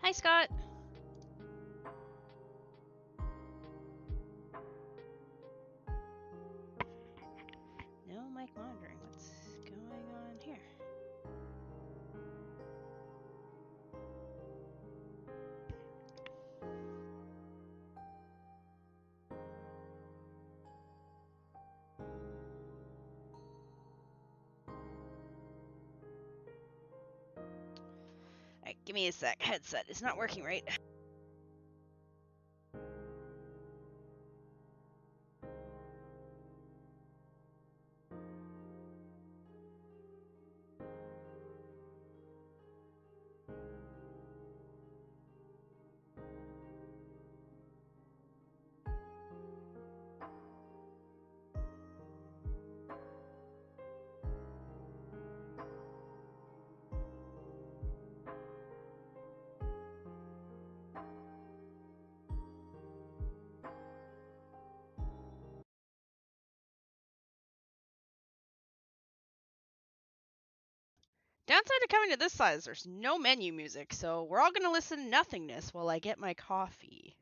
Hi, Scott. No mic monitoring. What's going on here? Alright, give me a sec. Headset is not working right. Downside to coming to this side is there's no menu music, so we're all gonna listen to nothingness while I get my coffee.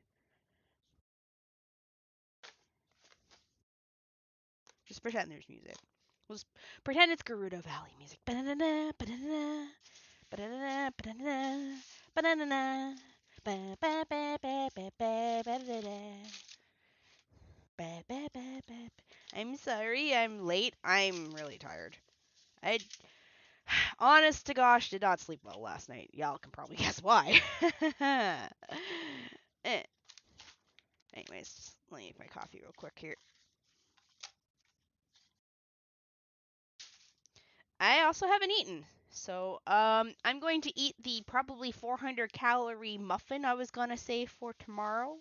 Just pretend there's music. We'll just pretend it's Gerudo Valley music. Ba-da-da-da, ba-da-da-da, ba-da-da-da, ba-da-da-da, ba-da-da-da, ba-ba-ba-ba-ba-ba-ba-da-da. Ba-ba-ba-ba. I'm sorry, I'm late. I'm really tired. I, honest to gosh, did not sleep well last night. Y'all can probably guess why. Anyways, let me make my coffee real quick here. I also haven't eaten. So, I'm going to eat the probably 400 calorie muffin I was gonna save for tomorrow.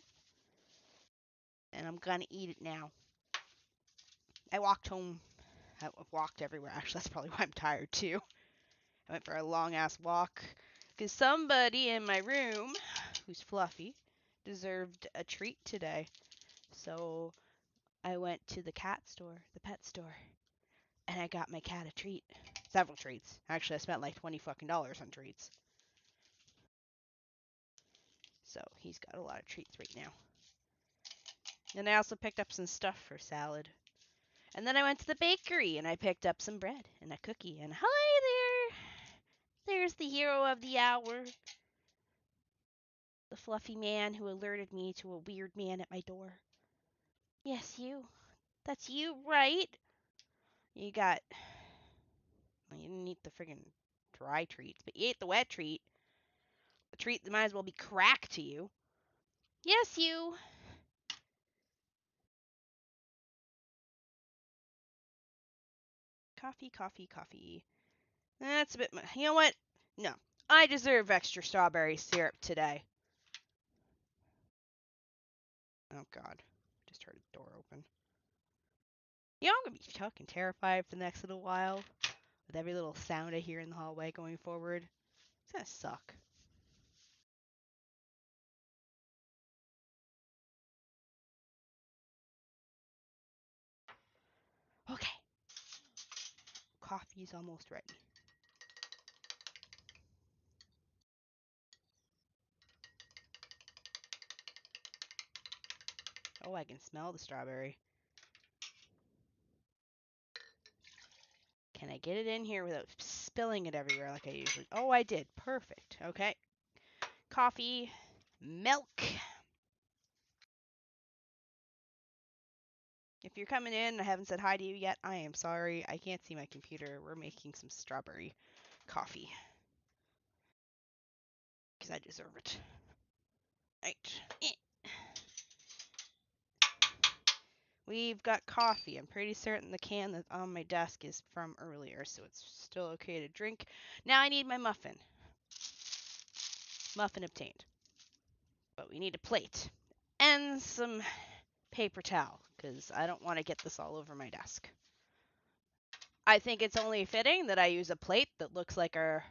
And I'm gonna eat it now. I walked home. I've walked everywhere. Actually, that's probably why I'm tired too. I went for a long ass walk. Because somebody in my room, who's fluffy, deserved a treat today. So I went to the cat store, the pet store, and I got my cat a treat. Several treats. Actually, I spent like $20 fucking on treats. So he's got a lot of treats right now. And I also picked up some stuff for salad. And then I went to the bakery and I picked up some bread and a cookie. And hi there! There's the hero of the hour. The fluffy man who alerted me to a weird man at my door. Yes, you. That's you, right? You got... Well, you didn't eat the friggin' dry treats, but you ate the wet treat. The treat that might as well be crack to you. Yes, you. Coffee, coffee, coffee. That's a bit much. You know what? No. I deserve extra strawberry syrup today. Oh, God. Just heard the door open. You know, I'm going to be fucking terrified for the next little while. With every little sound I hear in the hallway going forward. It's going to suck. Okay. Coffee's almost ready. Oh, I can smell the strawberry. Can I get it in here without spilling it everywhere like I usually... Oh, I did. Perfect. Okay. Coffee. Milk. If you're coming in and I haven't said hi to you yet, I am sorry. I can't see my computer. We're making some strawberry coffee. Because I deserve it. Right. We've got coffee. I'm pretty certain the can that's on my desk is from earlier, so it's still okay to drink. Now I need my muffin. Muffin obtained. But we need a plate. And some paper towel, because I don't want to get this all over my desk. I think it's only fitting that I use a plate that looks like our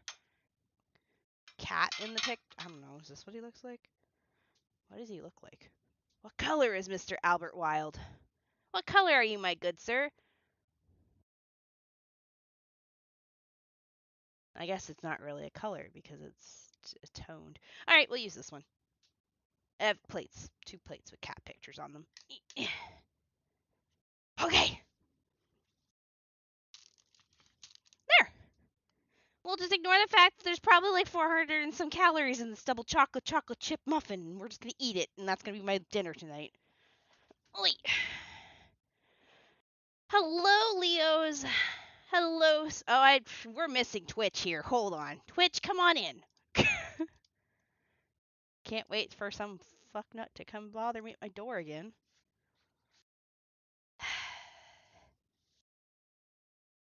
cat in the pic. I don't know, is this what he looks like? What does he look like? What color is Mr. Albert Wilde? What color are you, my good sir? I guess it's not really a color because it's toned. All right, we'll use this one. I have plates, 2 plates with cat pictures on them. Okay. There. We'll just ignore the fact that there's probably like 400 and some calories in this double chocolate chip muffin, and we're just gonna eat it, and that's gonna be my dinner tonight. Oi. Hello, Leos. Hello. Oh, we're missing Twitch here. Hold on. Twitch, come on in. Can't wait for some fucknut to come bother me at my door again.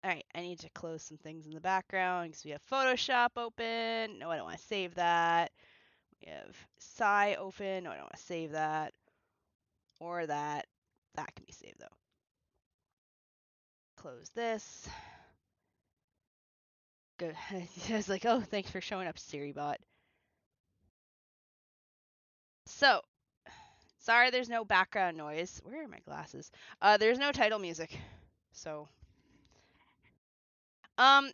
Alright, I need to close some things in the background because we have Photoshop open. No, I don't want to save that. We have Psy open. No, I don't want to save that. Or that. That can be saved though. Close this. Good. I was like, oh, thanks for showing up, SiriBot. So, sorry there's no background noise. Where are my glasses? There's no title music. So, I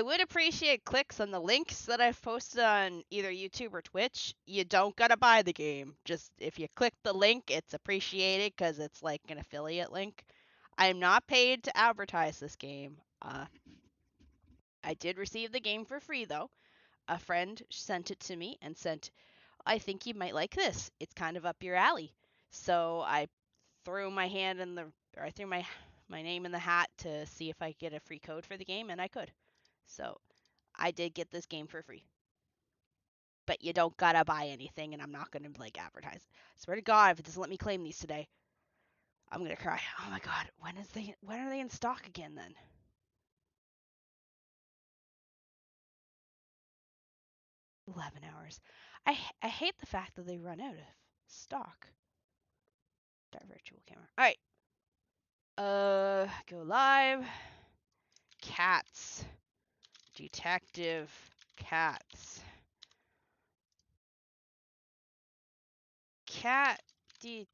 would appreciate clicks on the links that I've posted on either YouTube or Twitch. You don't gotta buy the game. Just if you click the link, it's appreciated because it's like an affiliate link. I'm not paid to advertise this game. I did receive the game for free though. A friend sent it to me and sent, I think you might like this. It's kind of up your alley. So I threw my hand in the, or I threw my name in the hat to see if I could get a free code for the game, and I could. So I did get this game for free. But you don't gotta buy anything, and I'm not gonna like advertise. Swear to God, if it doesn't let me claim these today, I'm gonna cry. Oh my God, when are they in stock again then? $11. I hate the fact that they run out of stock. Start virtual camera. All right. Go live. Cats. Detective Cats. Cat Detective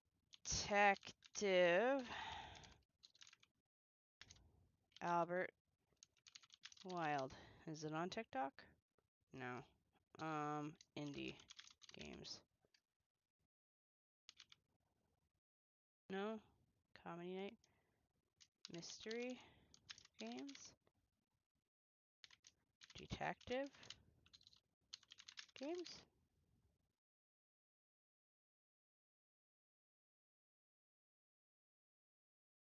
Albert Wilde. Is it on TikTok? No. Indie games. No? Comedy night? Mystery games? Detective games?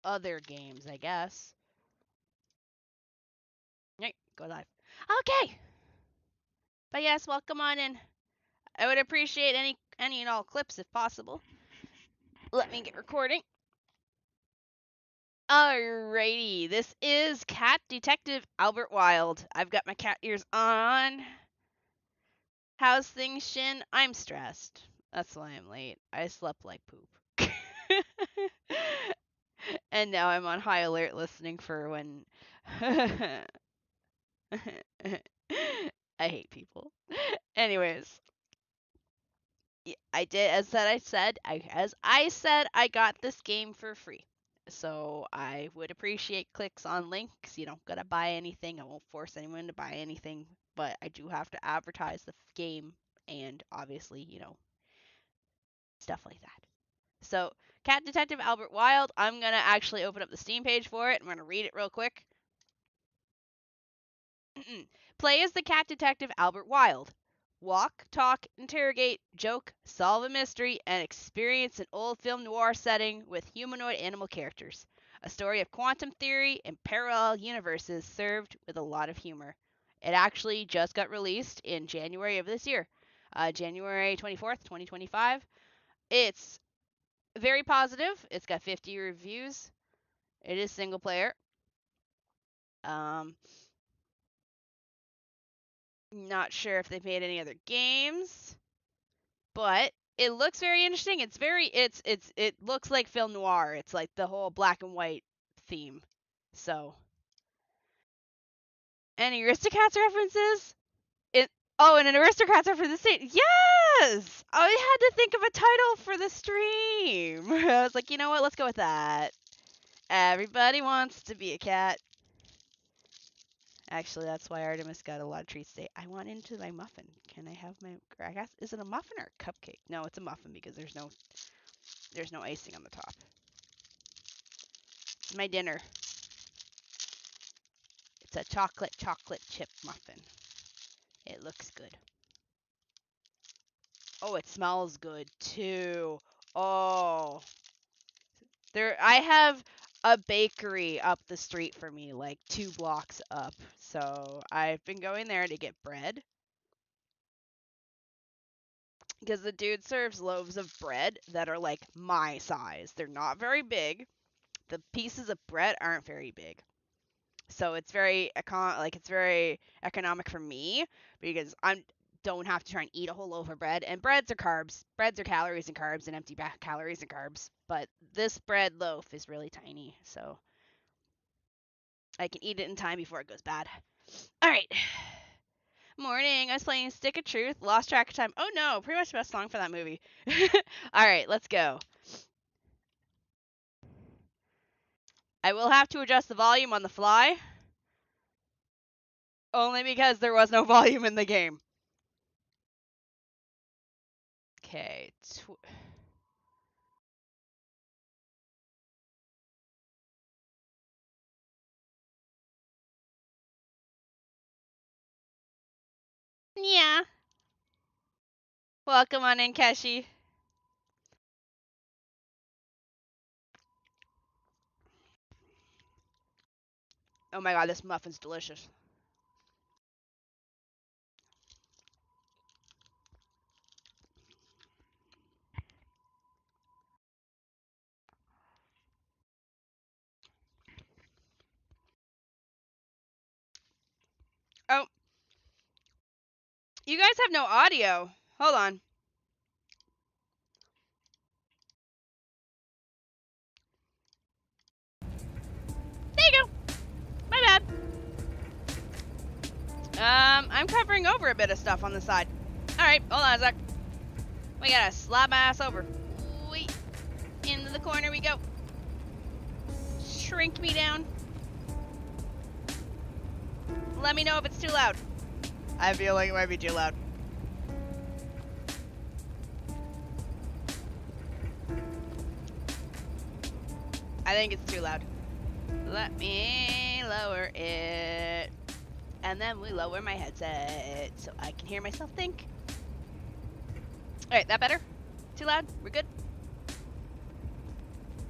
Other games, I guess. Right, go live. Okay! But yes, welcome on in. I would appreciate any and all clips if possible. Let me get recording. Alrighty, this is Cat Detective Albert Wilde. I've got my cat ears on. How's things, Shin? I'm stressed. That's why I'm late. I slept like poop. And now I'm on high alert listening for when... I hate people. Anyways. I did, as I said, I got this game for free. So I would appreciate clicks on links. You don't gotta buy anything. I won't force anyone to buy anything, but I do have to advertise the game and obviously, stuff like that. So, Cat Detective Albert Wilde, I'm gonna actually open up the Steam page for it. I'm gonna read it real quick. Play as the cat detective Albert Wilde. Walk, talk, interrogate, joke, solve a mystery, and experience an old film noir setting with humanoid animal characters. A story of quantum theory and parallel universes served with a lot of humor. It actually just got released in January of this year, January 24th, 2025. It's very positive. It's got 50 reviews. It is single player. Not sure if they've made any other games, but it looks very interesting. It looks like film noir. It's like the whole black and white theme. So, any Aristocats references? And an Aristocats reference. Yes, I had to think of a title for the stream. I was like, you know what? Let's go with that. Everybody wants to be a cat. Actually, that's why Artemis got a lot of treats today. I want into my muffin. Can I have my? I guess is it a muffin or a cupcake? No, it's a muffin because there's no icing on the top. It's my dinner. It's a chocolate chip muffin. It looks good. Oh, it smells good too. Oh. I have a bakery up the street for me, like 2 blocks up. So I've been going there to get bread. Because the dude serves loaves of bread that are like my size. They're not very big. The pieces of bread aren't very big. So it's very economic for me because I don't have to try and eat a whole loaf of bread. And breads are carbs. Breads are calories and carbs and empty calories and carbs. But this bread loaf is really tiny, so I can eat it in time before it goes bad. All right. Morning. I was playing Stick of Truth. Lost track of time. Oh no, pretty much the best song for that movie. All right, let's go. I will have to adjust the volume on the fly. Only because there was no volume in the game. Okay. Yeah. Welcome on in, Keshi. Oh my god, this muffin's delicious. Oh. You guys have no audio. Hold on. There you go. My bad. I'm covering over a bit of stuff on the side. Alright, hold on a sec. We gotta slide my ass over. Wait. Into the corner we go. Shrink me down. Let me know if it's too loud. I feel like it might be too loud. I think it's too loud. Let me lower it. And then we lower my headset so I can hear myself think. Alright, that better? Too loud? We're good?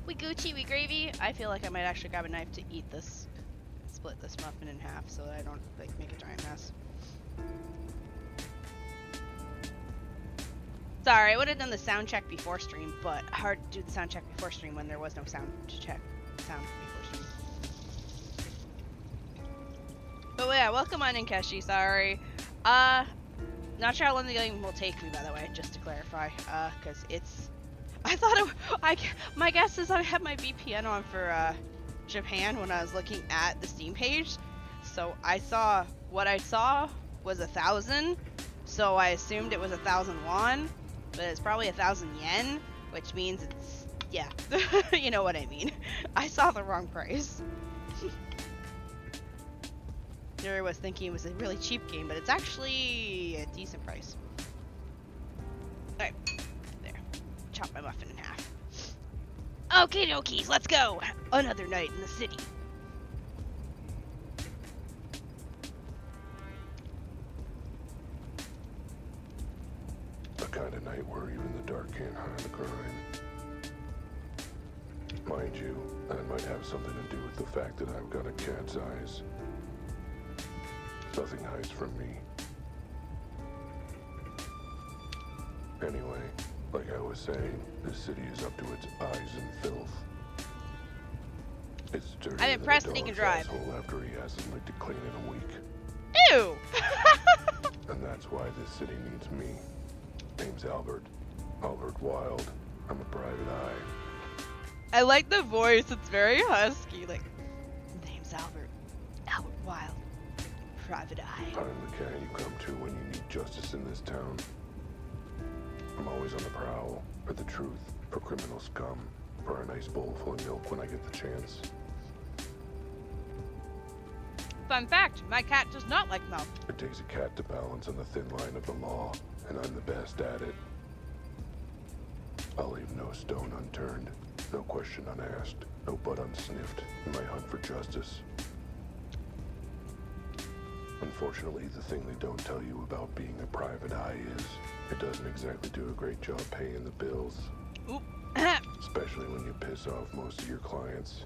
We Gucci, we gravy. I feel like I might actually grab a knife to eat this. Split this muffin in half so that I don't like make a giant mess. Sorry, I would have done the sound check before stream, but hard to do the sound check before stream when there was no sound check before stream. But yeah, welcome on in, Keshi. Sorry. Not sure how long the game will take me, by the way, just to clarify. Cause it's. I thought my guess is I had my VPN on for Japan when I was looking at the Steam page. So what I saw was 1,000. So I assumed it was 1,000 won, but it's probably 1,000 yen, which means it's, yeah, you know what I mean. I saw the wrong price. There I was thinking it was a really cheap game, but it's actually a decent price. Alright, there. Chop my muffin in half. Okay, dokies, let's go! Another night in the city. The kind of night where even the dark can't hide the crime. Mind you, that might have something to do with the fact that I've got a cat's eyes. Nothing hides from me. Anyway, like I was saying, this city is up to its eyes in filth. It's dirty. I'm impressed that he can drive. After he hasn't licked it clean in a week. Ew! And that's why this city needs me. Name's Albert Wilde. I'm a private eye. I like the voice, it's very husky, like, name's Albert Wilde, private eye. I'm the kind you come to when you need justice in this town. I'm always on the prowl, for the truth, for criminal scum, for a nice bowl full of milk when I get the chance. Fun fact, my cat does not like mouth. It takes a cat to balance on the thin line of the law, and I'm the best at it. I'll leave no stone unturned, no question unasked, no butt unsniffed in my hunt for justice. Unfortunately, the thing they don't tell you about being a private eye is it doesn't exactly do a great job paying the bills. Oop. Especially when you piss off most of your clients.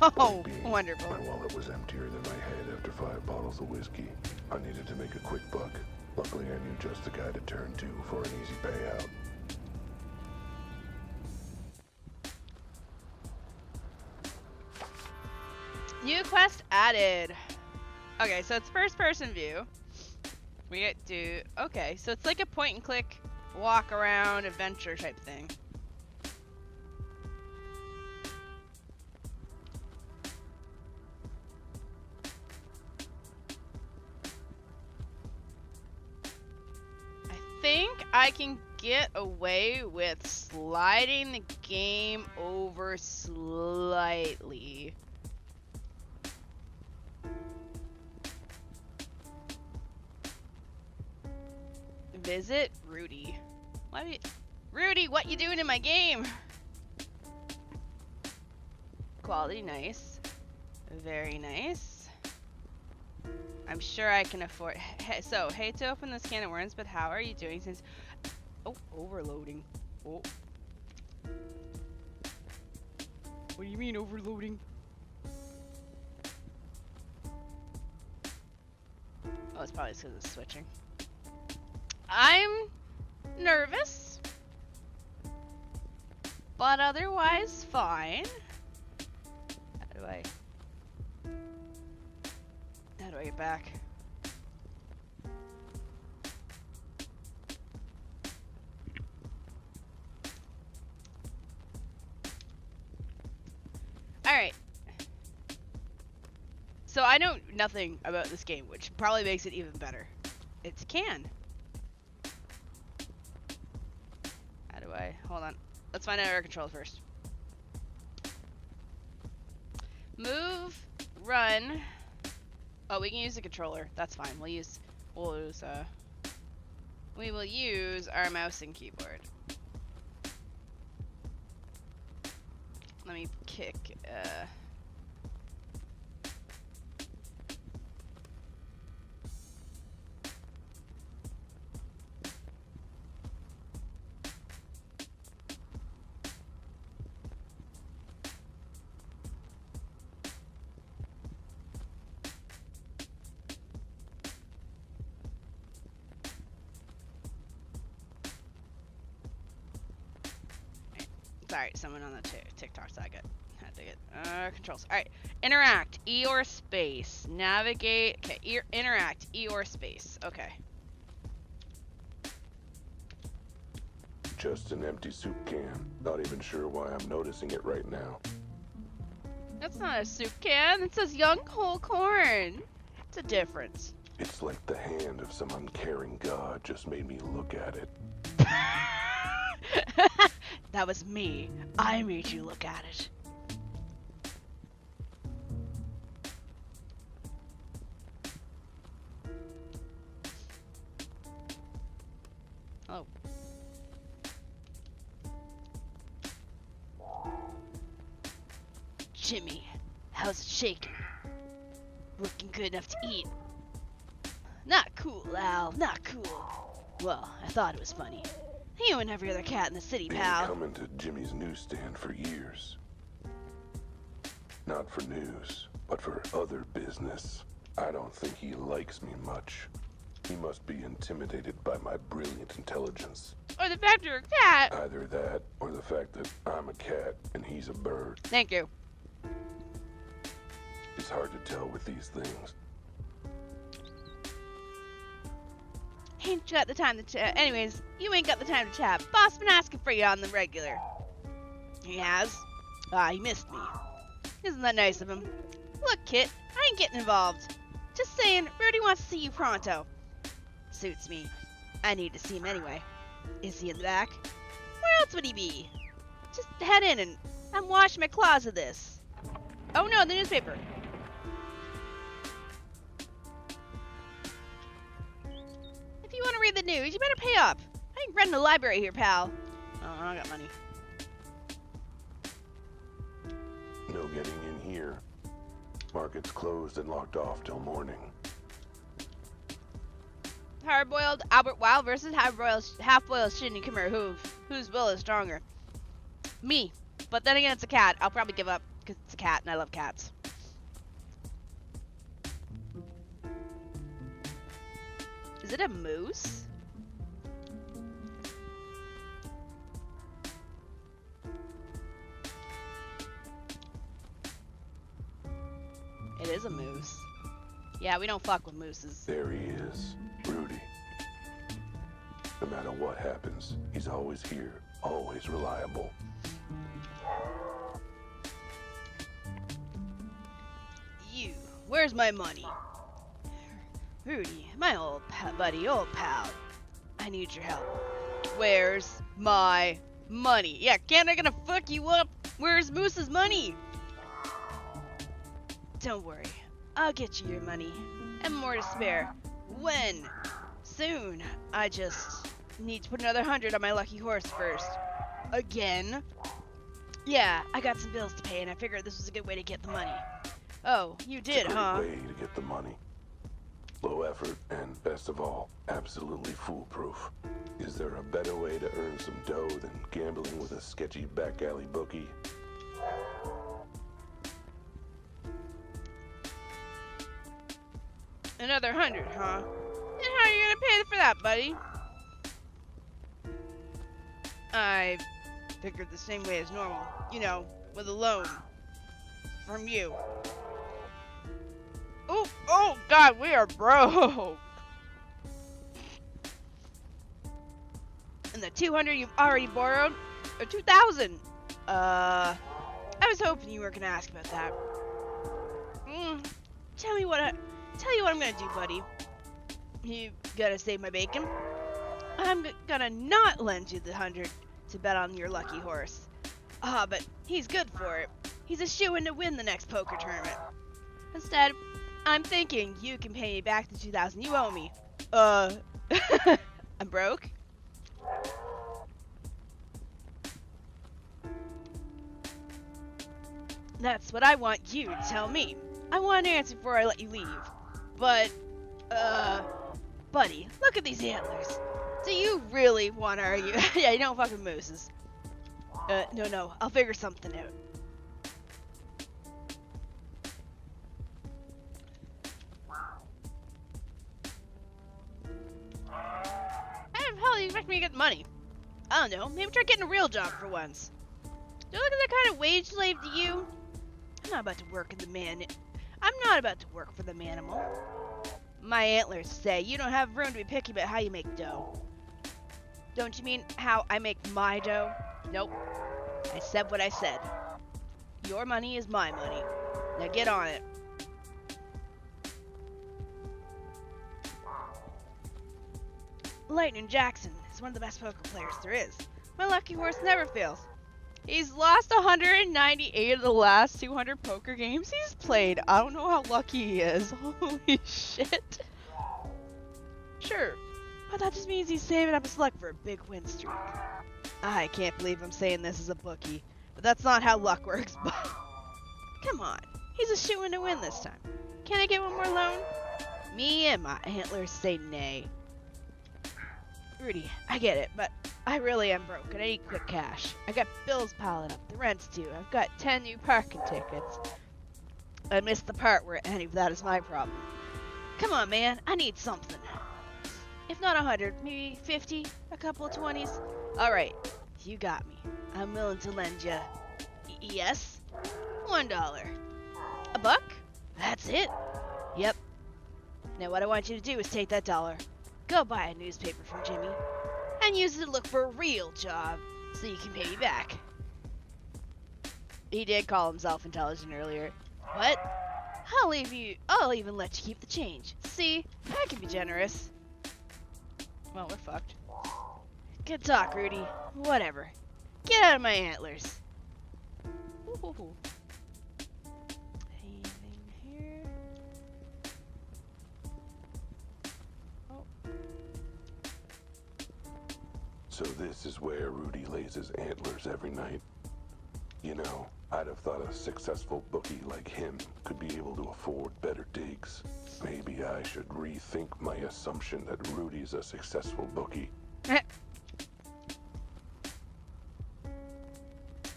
Oh, wonderful. My wallet was emptier than my head after 5 bottles of whiskey. I needed to make a quick buck. Luckily, I knew just the guy to turn to for an easy payout. New quest added. Okay, so it's first person view. We get to, okay, so it's like a point and click, walk around, adventure type thing. I think I can get away with sliding the game over slightly. Visit Rudy. Rudy, what you doing in my game? Quality nice. Very nice. I'm sure I can afford. So, hate to open this can of worms, but how are you doing since? Oh, overloading. Oh. What do you mean overloading? Oh, it's probably because it's switching. I'm nervous, but otherwise fine. How do I get back? Alright. So I know nothing about this game, which probably makes it even better. It's a can. Hold on. Let's find out our controls first. Move, run. Oh, we can use the controller. That's fine. We will use our mouse and keyboard. Let me kick. Sorry, someone on the TikTok side had to get controls. All right, interact, E or space, navigate. Okay, interact, E or space. Okay. Just an empty soup can. Not even sure why I'm noticing it right now. That's not a soup can. It says young whole corn. It's a difference. It's like the hand of some uncaring god just made me look at it. That was me. I made you look at it. Oh. Jimmy, how's it shaking? Looking good enough to eat. Not cool, Al. Not cool. Well, I thought it was funny. You and every other cat in the city, pal. Been coming to Jimmy's newsstand for years. Not for news, but for other business. I don't think he likes me much. He must be intimidated by my brilliant intelligence. Or the fact you're a cat. Either that, or the fact that I'm a cat and he's a bird. Thank you. It's hard to tell with these things. Ain't got the time to chat. Anyways, you ain't got the time to chat. Boss been asking for you on the regular. He has? Ah, he missed me. Isn't that nice of him? Look, Kit, I ain't getting involved. Just saying, Rudy wants to see you pronto. Suits me. I need to see him anyway. Is he in the back? Where else would he be? Just head in and I'm washing my claws of this. Oh no, the newspaper. read the news. You better pay up. I ain't renting a library here, pal. Oh, I don't got money. No getting in here. Market's closed and locked off till morning. Hard-boiled Albert Wilde versus half-boiled Shini. Come here, whose will is stronger? Me. But then again, it's a cat. I'll probably give up because it's a cat and I love cats. Is it a moose? It is a moose. Yeah, we don't fuck with mooses. There he is, Rudy. No matter what happens, he's always here, always reliable. You, where's my money? Rudy, my old buddy, old pal. I need your help. Where's my money? Yeah, can't I gonna fuck you up? Where's Moose's money? Don't worry, I'll get you your money, and more to spare. When? Soon. I just need to put another 100 on my lucky horse first. Again? Yeah, I got some bills to pay, and I figured this was a good way to get the money. Oh, you did, huh? It's a great way to get the money. Low effort, and best of all, absolutely foolproof. Is there a better way to earn some dough than gambling with a sketchy back alley bookie? Another 100, huh? And how are you gonna pay for that, buddy? I figured the same way as normal. You know, with a loan. From you. Oh God, we are broke. And the 200 you've already borrowed? Or 2,000? I was hoping you weren't gonna ask about that. Tell you what I'm gonna do, buddy. You gotta save my bacon. I'm gonna not lend you the 100 to bet on your lucky horse. But he's good for it. He's a shoo-in to win the next poker tournament. Instead, I'm thinking you can pay me back the 2,000 you owe me. I'm broke? That's what I want you to tell me. I want an answer before I let you leave. But, buddy, look at these antlers. Do you really want to argue? Yeah, you don't fuck with mooses. No, I'll figure something out. How the hell do you expect me to get the money? I don't know, maybe try getting a real job for once. Do I look like that kind of wage slave to you? I'm not about to work for the manimal. My antlers say you don't have room to be picky about how you make dough. Don't you mean how I make my dough? Nope. I said what I said. Your money is my money. Now get on it. Lightning Jackson is one of the best poker players there is. My lucky horse never fails. He's lost 198 of the last 200 poker games he's played. I don't know how lucky he is. Holy shit. Sure, but that just means he's saving up his luck for a big win streak. I can't believe I'm saying this as a bookie, but that's not how luck works. But come on, he's a shoo-in to win this time. Can I get one more loan? Me and my antlers say nay. Rudy, I get it, but I really am broke and I need quick cash. I got bills piling up, the rent's due, I've got 10 new parking tickets. I missed the part where any of that is my problem. Come on, man, I need something. If not 100, maybe 50, a couple of 20s. Alright, you got me. I'm willing to lend you, yes, $1. A buck? That's it? Yep. Now what I want you to do is take that dollar, go buy a newspaper from Jimmy, and use it to look for a real job so you can pay me back. He did call himself intelligent earlier. What? I'll even let you keep the change. See, I can be generous. Well, we're fucked. Good talk, Rudy. Whatever. Get out of my antlers. Ooh. Anything here? Oh. So this is where Rudy lays his antlers every night. You know, I'd have thought a successful bookie like him could be able to afford better digs. Maybe I should rethink my assumption that Rudy's a successful bookie.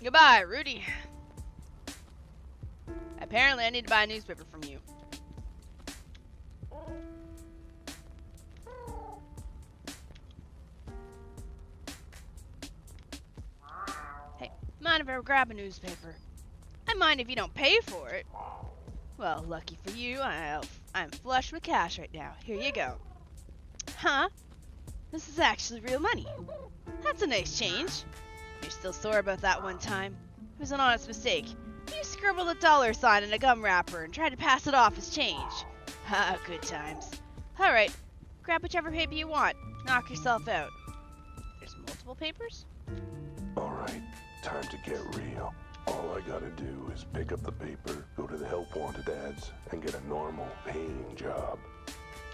Goodbye, Rudy. Apparently, I need to buy a newspaper from you. Hey, mind if I grab a newspaper? I mind if you don't pay for it. Well, lucky for you, I'm flush with cash right now. Here you go. Huh? This is actually real money. That's a nice change. You're still sore about that one time. It was an honest mistake. You scribbled a dollar sign in a gum wrapper and tried to pass it off as change. Ah, good times. Alright, grab whichever paper you want. Knock yourself out. There's multiple papers? Alright, time to get real. All I gotta do is pick up the paper, go to the help wanted ads, and get a normal, paying job.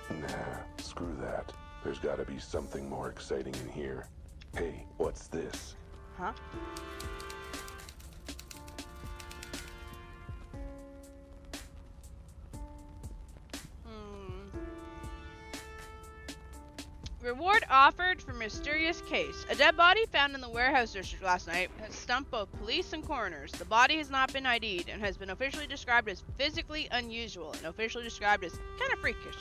Nah, screw that. There's gotta be something more exciting in here. Hey, what's this? Huh? Reward offered for mysterious case. A dead body found in the warehouse district last night has stumped both police and coroners. The body has not been ID'd and has been officially described as physically unusual and officially described as kind of freakish.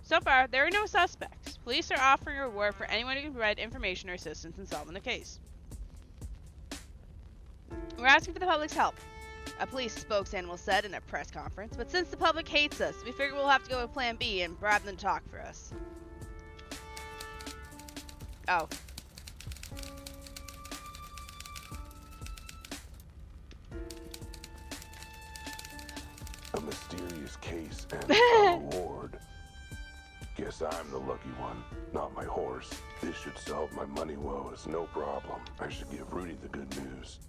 So far, there are no suspects. Police are offering a reward for anyone who can provide information or assistance in solving the case. We're asking for the public's help, a police spokesman said in a press conference, but since the public hates us, we figure we'll have to go with plan B and bribe them to talk for us. Oh. A mysterious case and a reward. Guess I'm the lucky one, not my horse. This should solve my money woes, no problem. I should give Rudy the good news.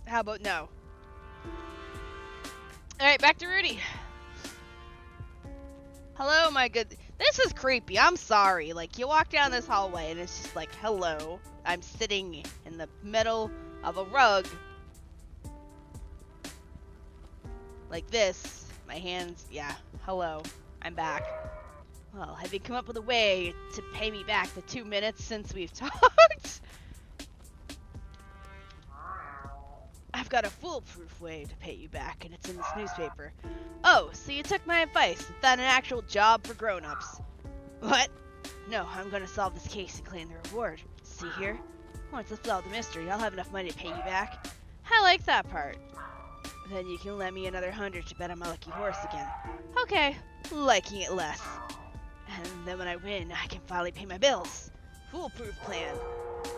How about no? Alright, back to Rudy. Hello, my good... This is creepy, I'm sorry. Like, you walk down this hallway and it's just like, hello. I'm sitting in the middle of a rug. Like this. My hands, yeah, hello. I'm back. Well, have you come up with a way to pay me back the 2 minutes since we've talked? I've got a foolproof way to pay you back, and it's in this newspaper. Oh, so you took my advice and found an actual job for grown-ups. What? No, I'm gonna solve this case and claim the reward. See here? Once I solve the mystery, I'll have enough money to pay you back. I like that part. Then you can lend me another 100 to bet on my lucky horse again. Okay, liking it less. And then when I win, I can finally pay my bills. Foolproof plan.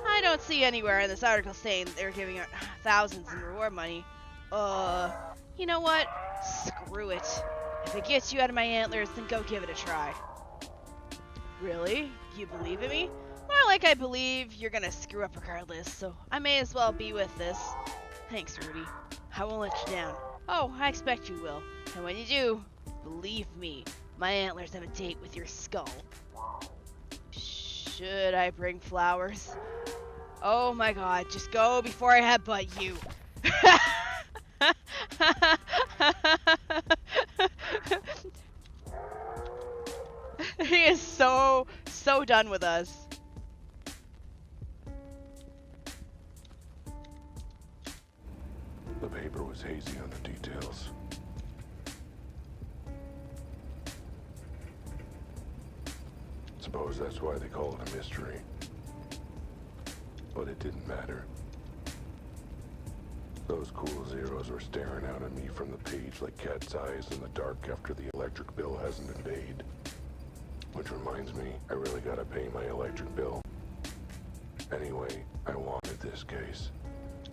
I don't see anywhere in this article saying they're giving out thousands in reward money. You know what? Screw it. If it gets you out of my antlers, then go give it a try. Really? You believe in me? More like I believe you're gonna screw up regardless, so I may as well be with this. Thanks, Rudy. I won't let you down. Oh, I expect you will. And when you do, believe me, my antlers have a date with your skull. Should I bring flowers? Oh my god, just go before I headbutt you. He is so done with us. The paper was hazy on the details. Suppose that's why they call it a mystery. But it didn't matter. Those cool zeros were staring out at me from the page like cat's eyes in the dark after the electric bill hasn't been paid. Which reminds me, I really gotta pay my electric bill. Anyway, I wanted this case,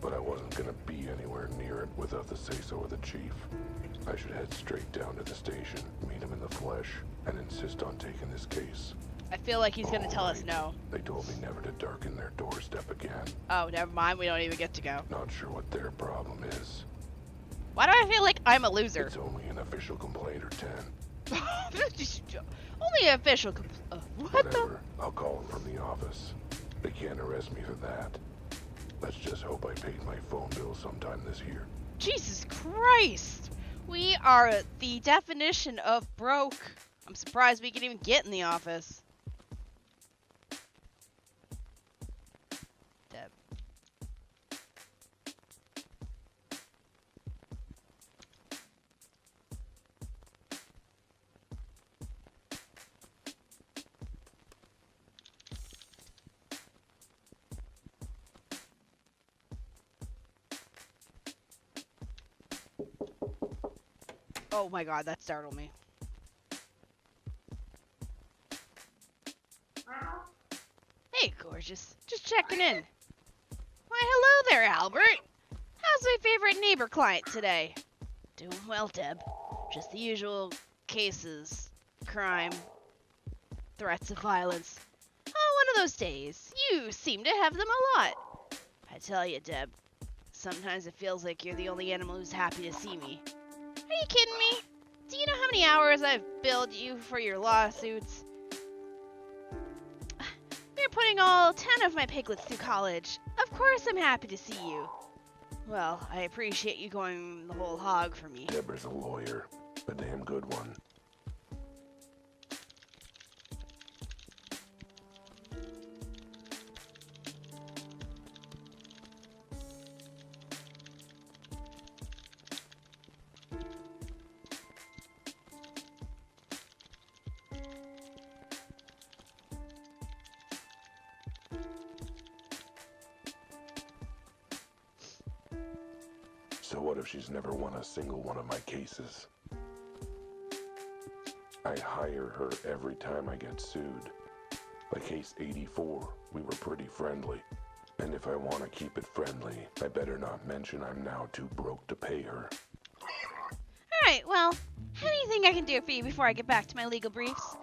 but I wasn't gonna be anywhere near it without the say-so of the chief. I should head straight down to the station, meet him in the flesh, and insist on taking this case. I feel like he's gonna tell us no. They told me never to darken their doorstep again. Oh, never mind. We don't even get to go. Not sure what their problem is. Why do I feel like I'm a loser? It's only an official complaint or 10. Only official what Whatever. I'll call them from the office. They can't arrest me for that. Let's just hope I paid my phone bill sometime this year. Jesus Christ! We are the definition of broke. I'm surprised we can even get in the office. Deb. Oh my god, that startled me. Hey, gorgeous. Just checking in. Why, hello there, Albert. How's my favorite neighbor client today? Doing well, Deb. Just the usual cases. Crime. Threats of violence. Oh, one of those days. You seem to have them a lot. I tell you, Deb, sometimes it feels like you're the only animal who's happy to see me. Are you kidding me? Do you know how many hours I've billed you for your lawsuits? You're putting all 10 of my piglets through college. Of course I'm happy to see you. Well, I appreciate you going the whole hog for me. Deborah's a lawyer. A damn good one. So what if she's never won a single one of my cases? I hire her every time I get sued. Like case 84, we were pretty friendly. And if I want to keep it friendly, I better not mention I'm now too broke to pay her. Alright, well, anything I can do for you before I get back to my legal briefs?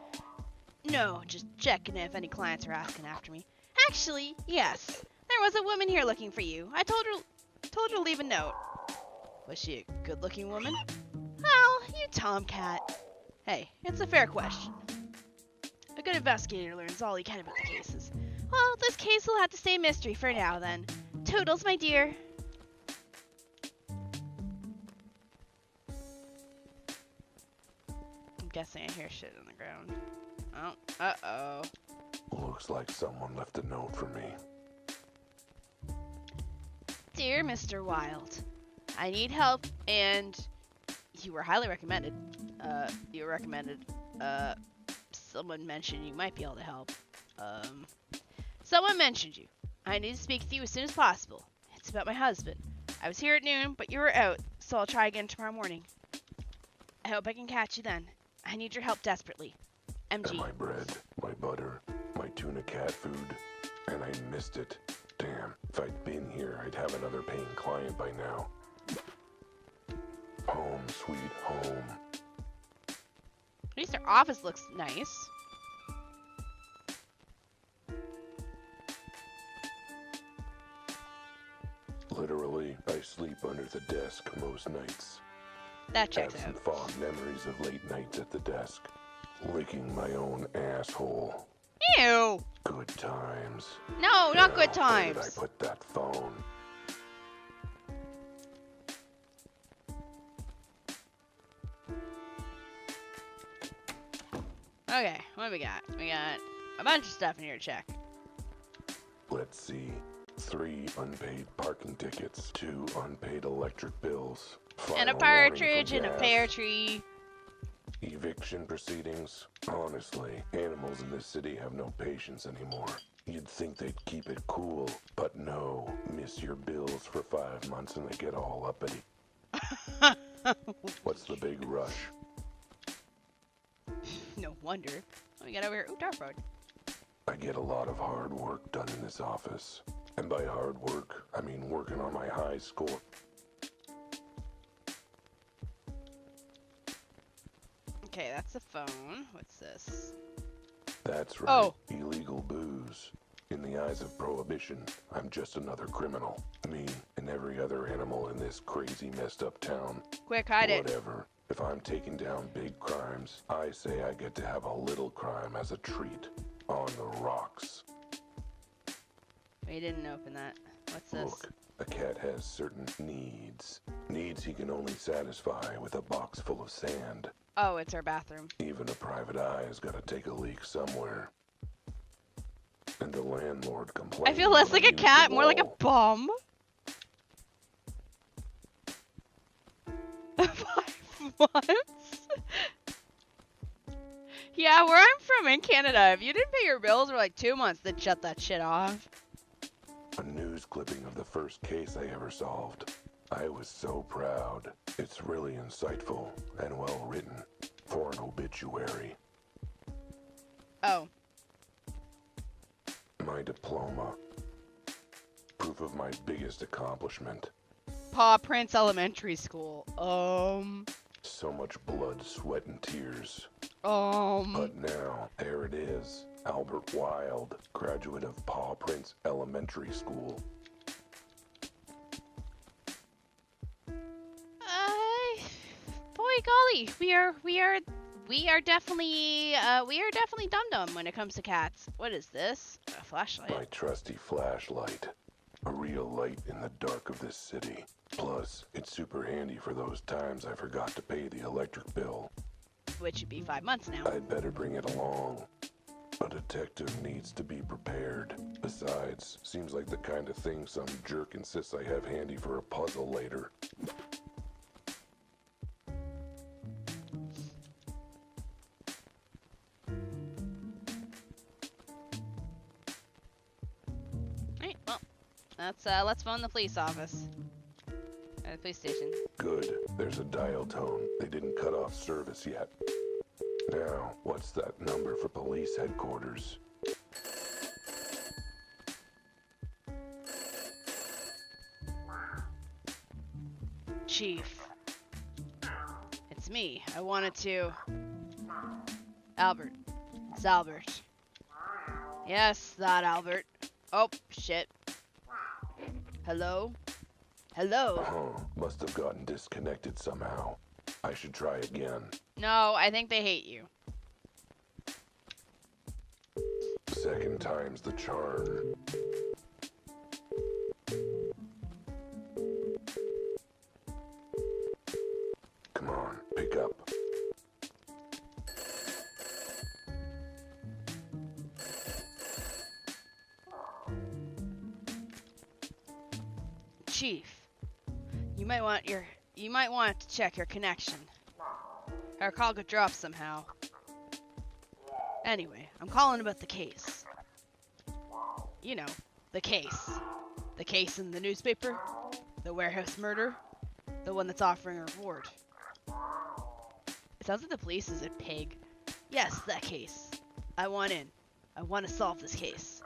No, just checking if any clients are asking after me. Actually, yes. There was a woman here looking for you. I told her to leave a note. Was she a good-looking woman? Well, you tomcat. Hey, it's a fair question. A good investigator learns all he can about the cases. Well, this case will have to stay a mystery for now, then. Toodles, my dear. I'm guessing I hear shit on the ground. Oh, uh-oh. Looks like someone left a note for me. Dear Mr. Wilde, I need help, and you were highly recommended. You were recommended. Someone mentioned you might be able to help. Someone mentioned you. I need to speak with you as soon as possible. It's about my husband. I was here at noon, but you were out, so I'll try again tomorrow morning. I hope I can catch you then. I need your help desperately. MG. And my bread, my butter, my tuna cat food, and I missed it. Damn, if I'd been here, I'd have another paying client by now. Home, sweet home. At least their office looks nice. Literally, I sleep under the desk most nights. That checks Have some out. fond memories of late nights at the desk. Licking my own asshole. Ew! Good times. No, not good Now, where did I times. put that phone? Okay, what do we got? We got a bunch of stuff in here to check. Let's see. 3 unpaid parking tickets, 2 unpaid electric bills, And a final warning for partridge and a gas, pear tree. eviction proceedings. Honestly, animals in this city have no patience anymore. You'd think they'd keep it cool, but no. Miss your bills for 5 months and they get all uppity. What's the big rush? No wonder. What we got over here? Ooh, dark road. I get a lot of hard work done in this office. And by hard work, I mean working on my high score. Okay, that's the phone. What's this? That's right. Oh. Illegal booze. In the eyes of prohibition, I'm just another criminal. Me and every other animal in this crazy messed up town. Quick, hide it. Whatever. If I'm taking down big crimes, I say I get to have a little crime as a treat. On the rocks. We didn't open that. What's this? Look, a cat has certain needs. Needs he can only satisfy with a box full of sand. Oh, it's our bathroom. Even a private eye has got to take a leak somewhere. And the landlord complains. I feel less when like I a use cat, the more like a wall. bum. 5 months? Yeah, where I'm from in Canada, if you didn't pay your bills for like 2 months, then shut that shit off. A news clipping of the first case I ever solved. I was so proud. It's really insightful and well written for an obituary. Oh. My diploma. Proof of my biggest accomplishment. Paw Prince Elementary School. So much blood, sweat, and tears. But But now, there it is. Albert Wilde, graduate of Paw Prince Elementary School. Boy golly, we are definitely dum-dum when it comes to cats. What is this? A flashlight. My trusty flashlight. A real light in the dark of this city. Plus, it's super handy for those times I forgot to pay the electric bill. Which would be 5 months now. I'd better bring it along. A detective needs to be prepared. Besides, seems like the kind of thing some jerk insists I have handy for a puzzle later. Alright, well, let's phone the police office. Or the police station. Good. There's a dial tone. They didn't cut off service yet. Now, what's that number for police headquarters? Chief. It's me. I wanted to... Albert. It's Albert. Yes, that Albert. Oh, shit. Hello? Hello? Oh, must have gotten disconnected somehow. I should try again. No, I think they hate you. Second time's the charm. Come on, pick up. Chief, you might want to check your connection. Our call got dropped somehow. Anyway, I'm calling about the case. You know, the case. The case in the newspaper. The warehouse murder. The one that's offering a reward. It sounds like the police is a pig. Yes, that case. I want in. I want to solve this case.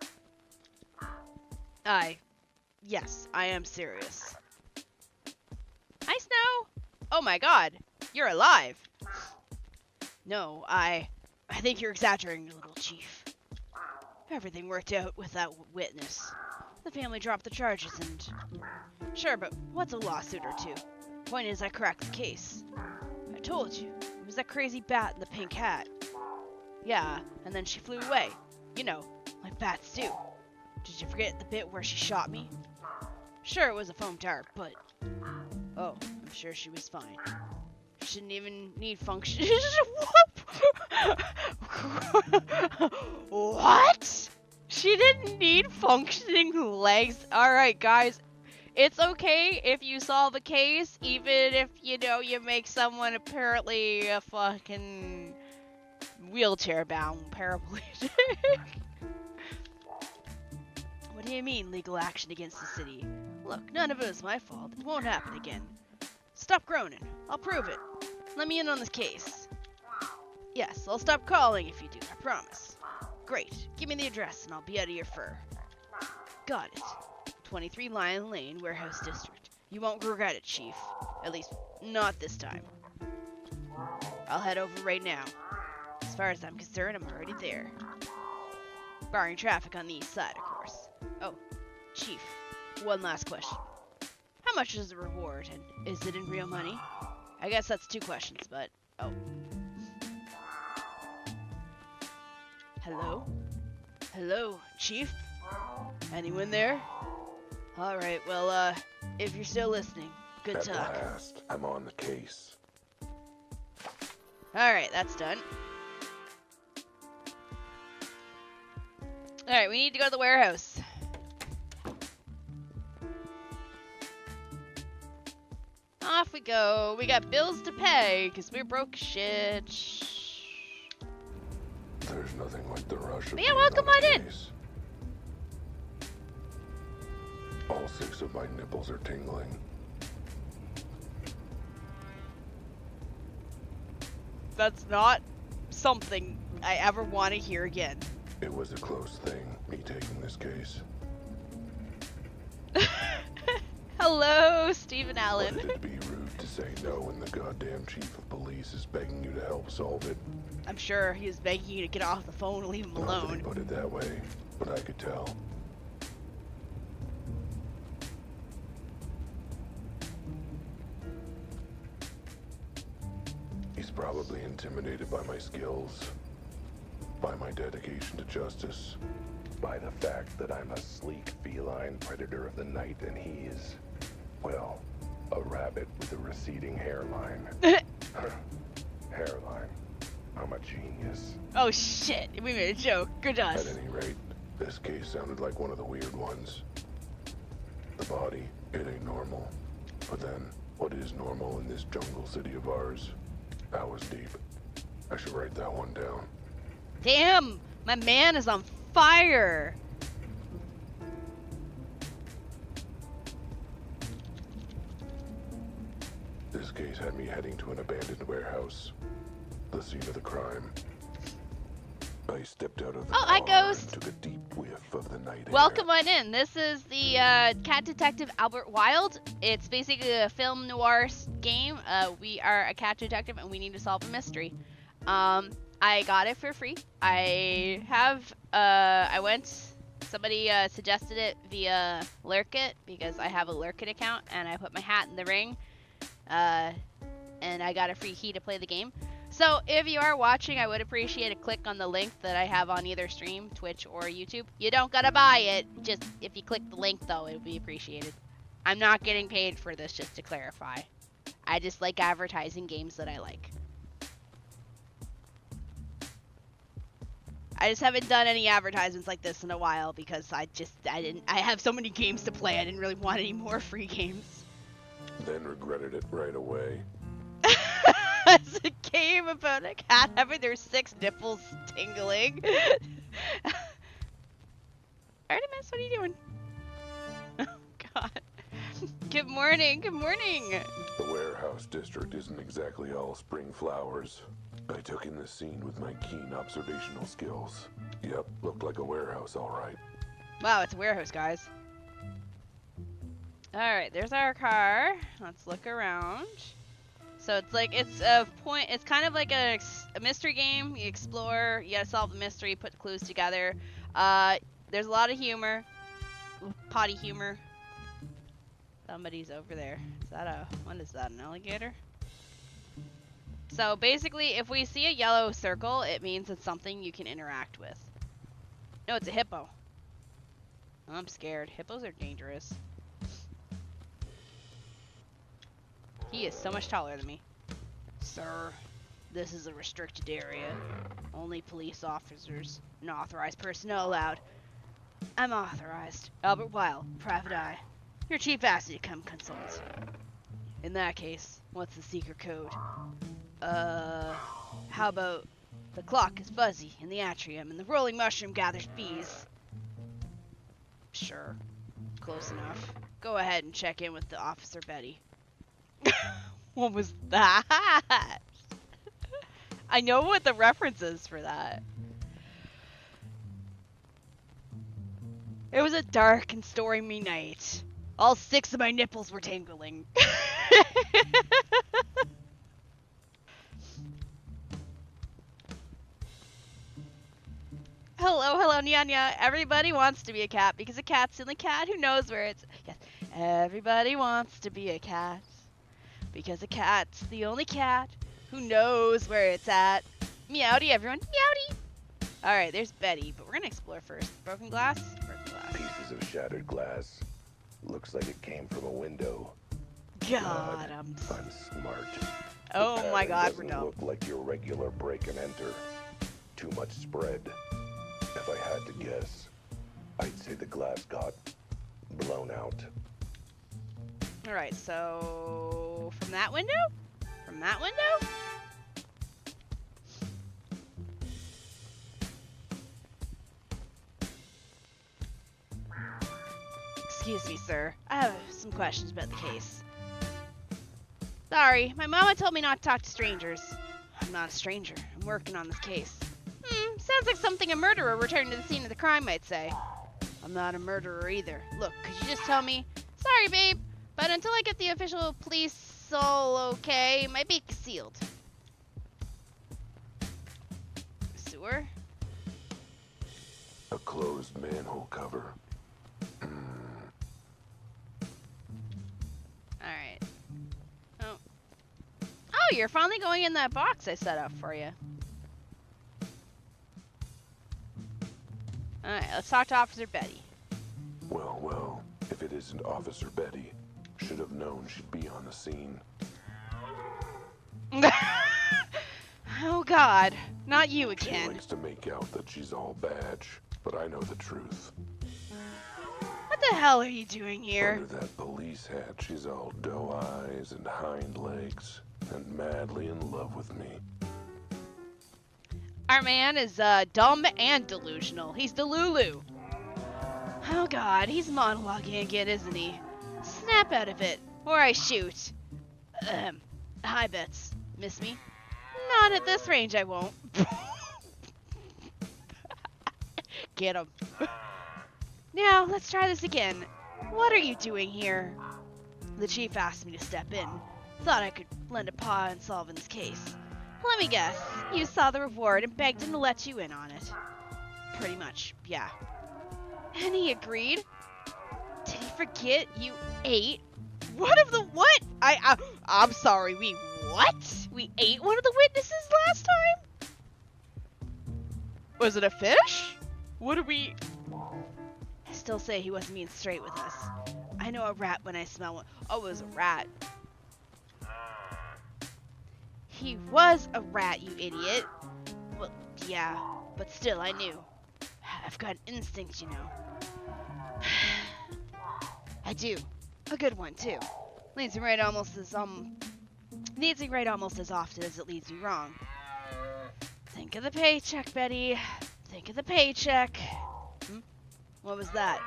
Yes, I am serious. Hi, Snow! Oh my god, you're alive! No, I think you're exaggerating a little, Chief. Everything worked out with that witness. The family dropped the charges and... Sure, but what's a lawsuit or two? Point is, I cracked the case. I told you, it was that crazy bat and the pink hat. Yeah, and then she flew away. You know, like bats do. Did you forget the bit where she shot me? Sure, it was a foam dart, but... Oh, I'm sure she was fine. She didn't even need function... What? She didn't need functioning legs? Alright, guys. It's okay if you solve a case, even if, you know, you make someone apparently a fucking wheelchair-bound paraplegic. What do you mean, legal action against the city? Look, none of it is my fault. It won't happen again. Stop groaning. I'll prove it. Let me in on this case. Yes, I'll stop calling if you do, I promise. Great. Give me the address and I'll be out of your fur. Got it. 23 Lion Lane, Warehouse District. You won't regret it, Chief. At least, not this time. I'll head over right now. As far as I'm concerned, I'm already there. Barring traffic on the east side, of course. Oh, Chief, one last question. How much is the reward, and is it in real money? I guess that's 2 questions, but... Oh. Hello? Hello, Chief? Anyone there? Alright, well, if you're still listening, good talk. At last, I'm on the case. Alright, that's done. Alright, we need to go to the warehouse. Off we go. We got bills to pay, because we're broke shit. There's nothing like the rush of Yeah, welcome on in. case. All 6 of my nipples are tingling. That's not something I ever want to hear again. It was a close thing, me taking this case. Hello, Stephen Allen. But it'd be rude to say no when the goddamn chief of police is begging you to help solve it. I'm sure he was begging you to get off the phone and leave him Not that he alone. put it that way, but I could tell. He's probably intimidated by my skills, by my dedication to justice, by the fact that I'm a sleek feline predator of the night and he is, well, a rabbit with a receding hairline. Hairline. I'm a genius. Oh shit, we made a joke. Good At us. any rate, this case sounded like one of the weird ones. The body, it ain't normal. But then, what is normal in this jungle city of ours? Hours deep. I should write that one down. Damn, my man is on fire. This case had me heading to an abandoned warehouse. The scene of the crime. I stepped out of the Oh, hi, car Ghost. and took a deep whiff of the night air. Welcome on in. This is the Cat Detective Albert Wilde. It's basically a film noir game. We are a cat detective and we need to solve a mystery. I got it for free. Somebody suggested it via Lurkit because I have a Lurkit account and I put my hat in the ring. And I got a free key to play the game. So if you are watching, I would appreciate a click on the link that I have on either stream, Twitch or YouTube. You don't gotta buy it, just if you click the link though, it would be appreciated. I'm not getting paid for this, just to clarify. I just like advertising games that I like. I just haven't done any advertisements like this in a while because I have so many games to play, I didn't really want any more free games. Then regretted it right away. It's a game about a cat having their 6 nipples tingling. Artemis, what are you doing? Oh, God. Good morning, good morning. The warehouse district isn't exactly all spring flowers. I took in the scene with my keen observational skills. Yep, looked like a warehouse, all right. Wow, it's a warehouse, guys. Alright, there's our car. Let's look around. So it's kind of like a mystery game. You explore, you gotta solve the mystery, put the clues together. There's a lot of humor. Potty humor. Somebody's over there. What is that, an alligator? So basically, if we see a yellow circle, it means it's something you can interact with. No, it's a hippo. I'm scared. Hippos are dangerous. He is so much taller than me. Sir, this is a restricted area. Only police officers and authorized personnel allowed. I'm authorized. Albert Wilde, private eye. Your chief asked you to come consult. In that case, what's the secret code? How about the clock is fuzzy in the atrium and the rolling mushroom gathers bees? Sure. Close enough. Go ahead and check in with the Officer Betty. What was that? I know what the reference is for that. It was a dark and stormy night. All 6 of my nipples were tingling. Hello, Nyanya. Everybody wants to be a cat because a cat's the only cat who knows where it's... Yes, everybody wants to be a cat Because a cat's the only cat who knows where it's at. Meowdy, everyone. Meowdy! Alright, there's Betty, but we're gonna explore first. Broken glass? Broken glass. Pieces of shattered glass. Looks like it came from a window. God, I'm smart. Oh my God, we're doesn't dumb. look like your regular break and enter. Too much spread. If I had to guess, I'd say the glass got blown out. Alright, so from that window? From that window? Excuse me, sir. I have some questions about the case. Sorry, my mama told me not to talk to strangers. I'm not a stranger. I'm working on this case. Sounds like something a murderer returning to the scene of the crime might say. I'm not a murderer either. Look, could you just tell me? Sorry, babe, but until I get the official police all okay, my beak is sealed. Sewer? A closed manhole cover. Alright. Oh, you're finally going in that box I set up for you. Alright, let's talk to Officer Betty. Well, if it isn't Officer Betty, should have known she'd be on the scene. Oh God, not you She again. likes to make out that she's all badge, but I know the truth. What the hell are you doing here? Under that police hat, she's all doe eyes and hind legs, and madly in love with me. Our man is dumb and delusional. He's Delulu. Oh God, he's monologuing again, isn't he? Snap out of it, or I shoot. Hi, Bets. Miss me? Not at this range, I won't. Get him. Now, let's try this again. What are you doing here? The chief asked me to step in. Thought I could lend a paw in solving this case. Let me guess. You saw the reward and begged him to let you in on it. Pretty much, yeah. And he agreed? Did he forget you ate? What of the what? I'm sorry, we what? We ate one of the witnesses last time? Was it a fish? What did we... I still say he wasn't being straight with us. I know a rat when I smell one. Oh, it was a rat. He was a rat, you idiot. Well, yeah, but still, I knew. I've got an instinct, you know. I do. A good one, too. Leads me right almost as, leads me right almost as often as it leads me wrong. Think of the paycheck, Betty. Think of the paycheck. What was that?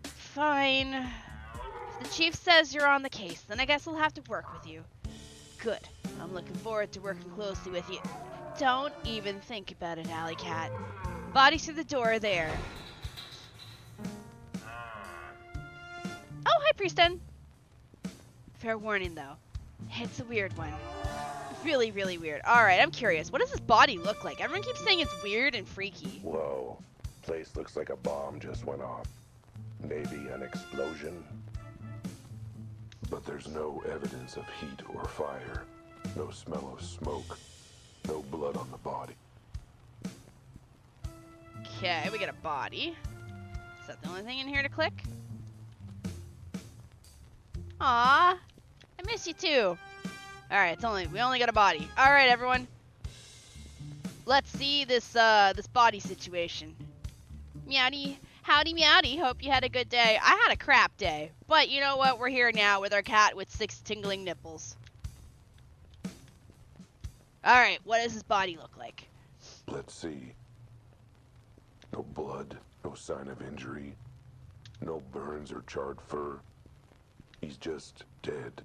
Fine. If the chief says you're on the case, then I guess we'll have to work with you. Good. I'm looking forward to working closely with you. Don't even think about it, Alley Cat. Body through the door there. Oh, hi, Prieston. Fair warning, though. It's a weird one. Really, really weird. Alright, I'm curious. What does this body look like? Everyone keeps saying it's weird and freaky. Whoa. Place looks like a bomb just went off. Maybe an explosion? But there's no evidence of heat or fire. No smell of smoke. No blood on the body. Okay, we got a body. Is that the only thing in here to click? Aw, I miss you too. Alright, we only got a body. Alright, everyone. Let's see this body situation. Meowdy, howdy meowdy, hope you had a good day. I had a crap day. But you know what, we're here now with our cat with 6 tingling nipples. Alright, what does his body look like? Let's see. No blood, no sign of injury, no burns or charred fur. He's just dead.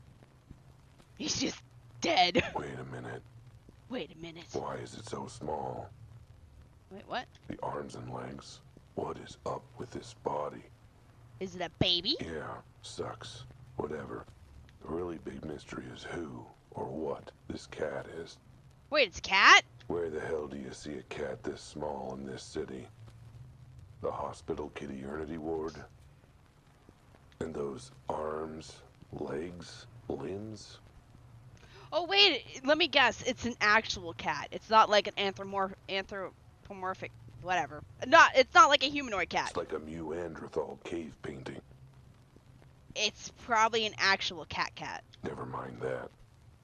He's just dead. Wait a minute. Wait a minute. Why is it so small? Wait, what? The arms and legs. What is up with this body? Is it a baby? Yeah, sucks. Whatever. The really big mystery is who or what this cat is. Wait, it's a cat? Where the hell do you see a cat this small in this city? The hospital kitty-ernity ward? And those arms, legs, limbs? Oh wait, let me guess. It's an actual cat. It's not like an anthropomorphic, whatever. It's not like a humanoid cat. It's like a Neanderthal cave painting. It's probably an actual cat. Never mind that.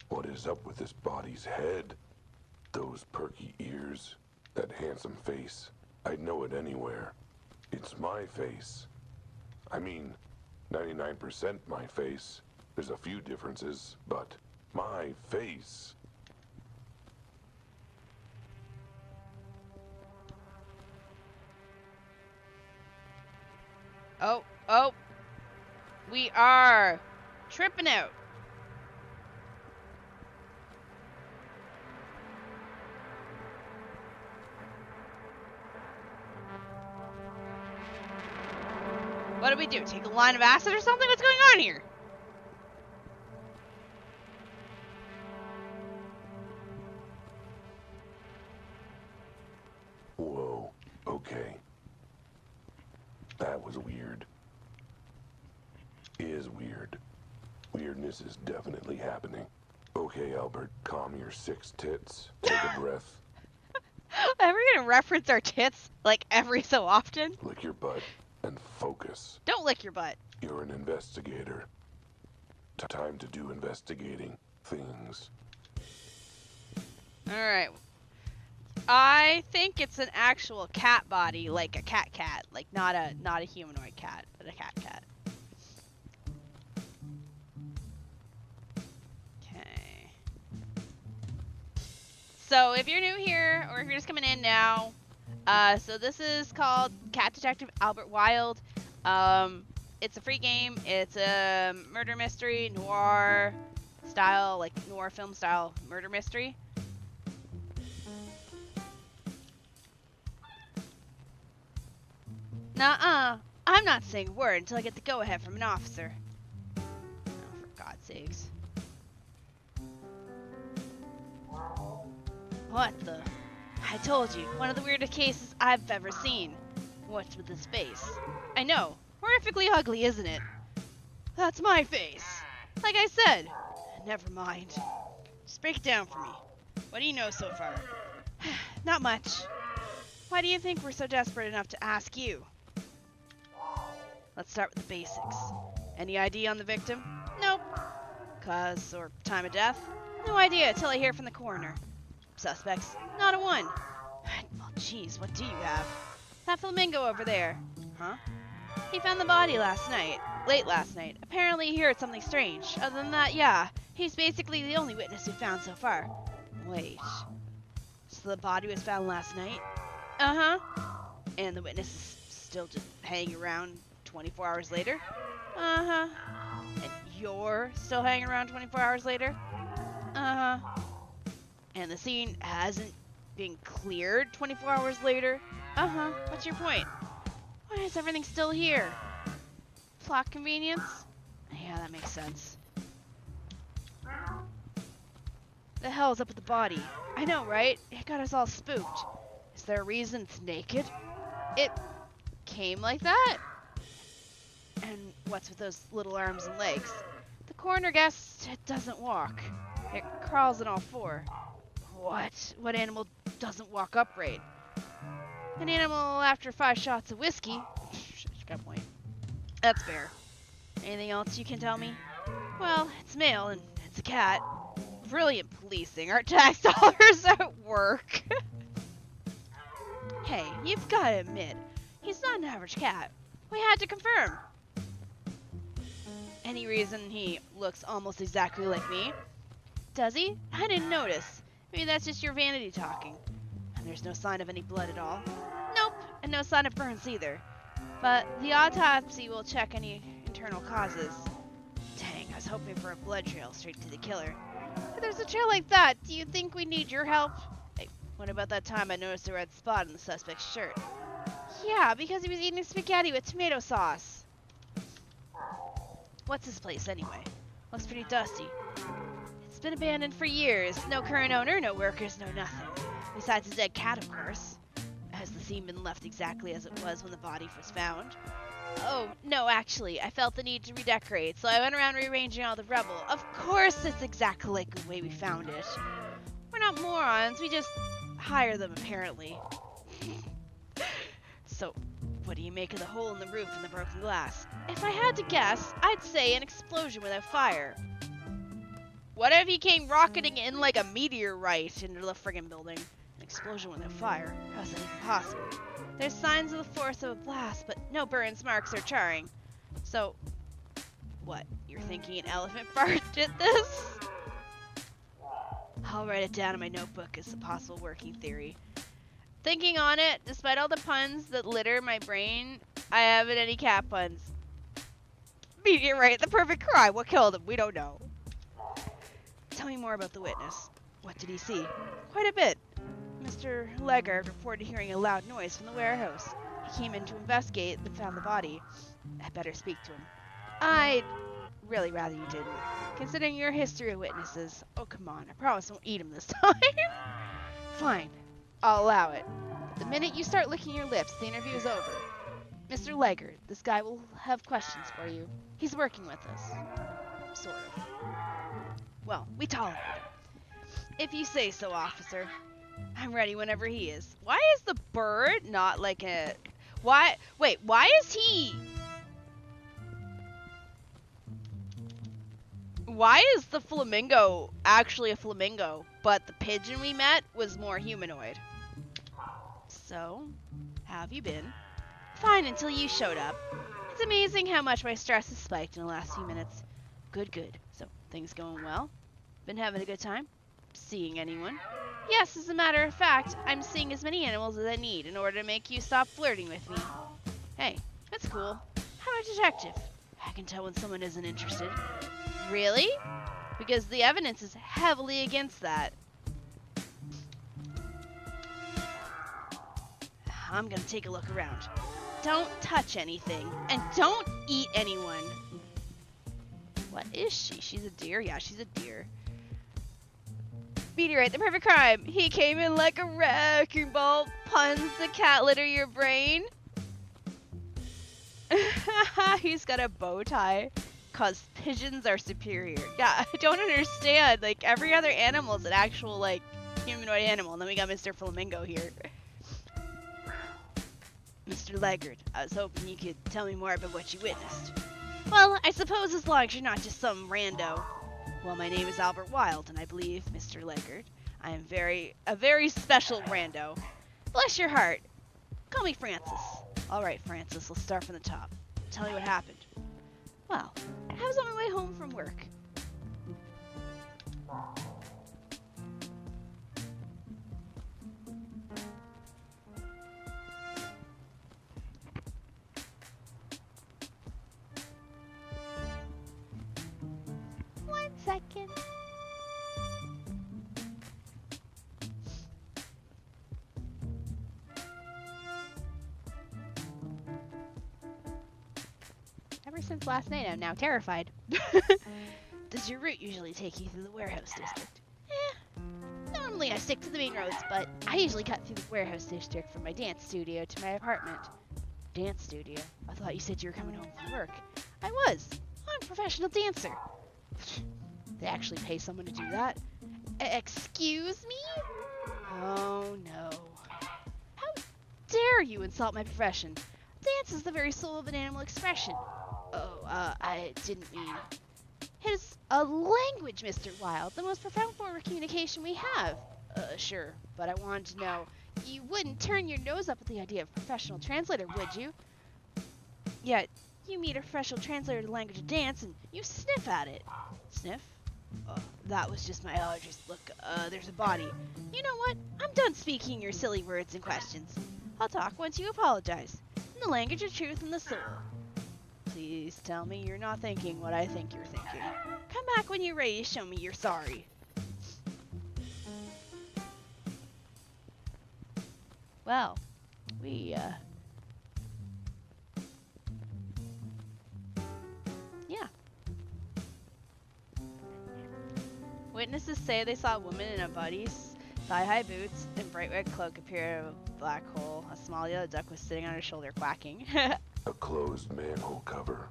What is up with this body's head? Those perky ears, that handsome face. I'd know it anywhere. It's my face. I mean, 99% my face. There's a few differences, but my face. Oh, we are tripping out. What do we do? Take a line of acid or something? What's going on here? Whoa, okay. That was weird. Is weird. Weirdness is definitely happening. Okay, Albert, calm your 6 tits. Take a breath. Are we gonna reference our tits like every so often? Lick your butt and focus. Don't lick your butt. You're an investigator. Time to do investigating things. Alright. I think it's an actual cat body, like a cat, like not a humanoid cat, but a cat. Okay. So if you're new here, or if you're just coming in now, so this is called Cat Detective Albert Wilde. It's a free game. It's a murder mystery, noir style, like noir film style murder mystery. Nuh-uh. I'm not saying a word until I get the go-ahead from an officer. Oh, for God's sakes. What the? I told you, one of the weirdest cases I've ever seen. What's with his face? I know. Horrifically ugly, isn't it? That's my face. Like I said. Never mind. Just break it down for me. What do you know so far? Not much. Why do you think we're so desperate enough to ask you? Let's start with the basics. Any ID on the victim? Nope. Cause or time of death? No idea till I hear from the coroner. Suspects? Not a one. Well, geez, what do you have? That flamingo over there. Huh? He found the body late last night. Apparently he heard something strange. Other than that, yeah, he's basically the only witness we found so far. Wait. So the body was found last night? Uh-huh. And the witness is still just hanging around 24 hours later? Uh-huh. And you're still hanging around 24 hours later? Uh-huh. And the scene hasn't been cleared 24 hours later? Uh-huh. What's your point? Why is everything still here? Plot convenience? Yeah, that makes sense. The hell's up with the body? I know, right? It got us all spooked. Is there a reason it's naked? It came like that? And what's with those little arms and legs? The coroner guessed it doesn't walk. It crawls on all four. What? What animal doesn't walk upright? An animal after 5 shots of whiskey. Got a point. That's fair. Anything else you can tell me? Well, it's male and it's a cat. Brilliant policing. Our tax dollars at work. Hey, you've got to admit, he's not an average cat. We had to confirm. Any reason he looks almost exactly like me? Does he? I didn't notice. Maybe that's just your vanity talking. And there's no sign of any blood at all. Nope, and no sign of burns either. But the autopsy will check any internal causes. Dang, I was hoping for a blood trail straight to the killer. If there's a trail like that, do you think we need your help? Hey, what about that time I noticed a red spot on the suspect's shirt? Yeah, because he was eating spaghetti with tomato sauce. What's this place anyway? Looks pretty dusty. It's been abandoned for years. No current owner, no workers, no nothing. Besides a dead cat, of course. Has the scene been left exactly as it was when the body was found? Oh, no, actually, I felt the need to redecorate, so I went around rearranging all the rubble. Of course it's exactly like the way we found it. We're not morons, we just hire them, apparently. So, what do you make of the hole in the roof and the broken glass? If I had to guess, I'd say an explosion without fire. What if he came rocketing in like a meteorite into the friggin' building? An explosion without fire? How's that even possible? There's signs of the force of a blast, but no burns, marks, or charring. So, what? You're thinking an elephant fart did this? I'll write it down in my notebook as a possible working theory. Thinking on it, despite all the puns that litter my brain, I haven't any cat puns. Meteorite, the perfect crime. What killed him? We don't know. Tell me more about the witness. What did he see? Quite a bit. Mr. Leggard reported hearing a loud noise from the warehouse. He came in to investigate and found the body. I'd better speak to him. I'd really rather you didn't. Considering your history of witnesses. Oh, come on. I promise I won't eat him this time. Fine. I'll allow it. But the minute you start licking your lips, the interview is over. Mr. Leggard, this guy will have questions for you. He's working with us. Sort of. Well, we tolerate him. If you say so, officer. I'm ready whenever he is. Why is the bird not like a... Why... Wait, why is he... Why is the flamingo actually a flamingo, but the pigeon we met was more humanoid? So, how have you been? Fine until you showed up. It's amazing how much my stress has spiked in the last few minutes. Good, good. So, things going well? Been having a good time? Seeing anyone? Yes, as a matter of fact, I'm seeing as many animals as I need in order to make you stop flirting with me. Hey, that's cool. I'm a detective. I can tell when someone isn't interested. Really? Because the evidence is heavily against that. I'm gonna take a look around. Don't touch anything, and don't eat anyone. What is she? She's a deer? Yeah, she's a deer. Meteorite, the perfect crime. He came in like a wrecking ball. Puns the cat litter your brain. He's got a bow tie. Cause pigeons are superior. Yeah, I don't understand. Like, every other animal is an actual, like, humanoid animal. And then we got Mr. Flamingo here. Mr. Leggard, I was hoping you could tell me more about what you witnessed. Well, I suppose as long as you're not just some rando. Well, my name is Albert Wilde, and I believe, Mr. Leggard, I am a very special rando. Bless your heart. Call me Francis. All right, Francis, let's start from the top. Tell me what happened. Well, I was on my way home from work. One second. Ever since last night, I'm now terrified. Does your route usually take you through the warehouse district? Normally I stick to the main roads, but I usually cut through the warehouse district from my dance studio to my apartment. Dance studio? I thought you said you were coming home from work. I was. I'm a professional dancer. They actually pay someone to do that? Excuse me? Oh no. How dare you insult my profession? Dance is the very soul of an animal expression. Oh, I didn't mean... It is a language, Mr. Wilde, the most profound form of communication we have. Sure, but I wanted to know, you wouldn't turn your nose up at the idea of professional translator, would you? Yeah, you meet a professional translator of the language of dance, and you sniff at it. Sniff? That was just my allergies. Look, there's a body. You know what? I'm done speaking your silly words and questions. I'll talk once you apologize. In the language of truth and the soul. Please tell me you're not thinking what I think you're thinking. Come back when you're ready to show me you're sorry. Well, yeah. Witnesses say they saw a woman in a buddy's thigh-high boots and bright red cloak appear out of a black hole. A small yellow duck was sitting on her shoulder quacking. closed manhole cover.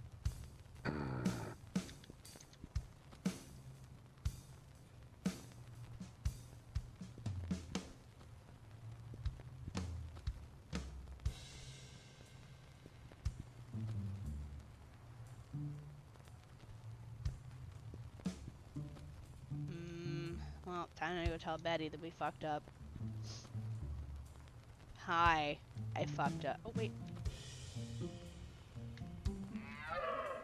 Well, time to go tell Betty that we fucked up. Hi. I fucked up. Oh, wait.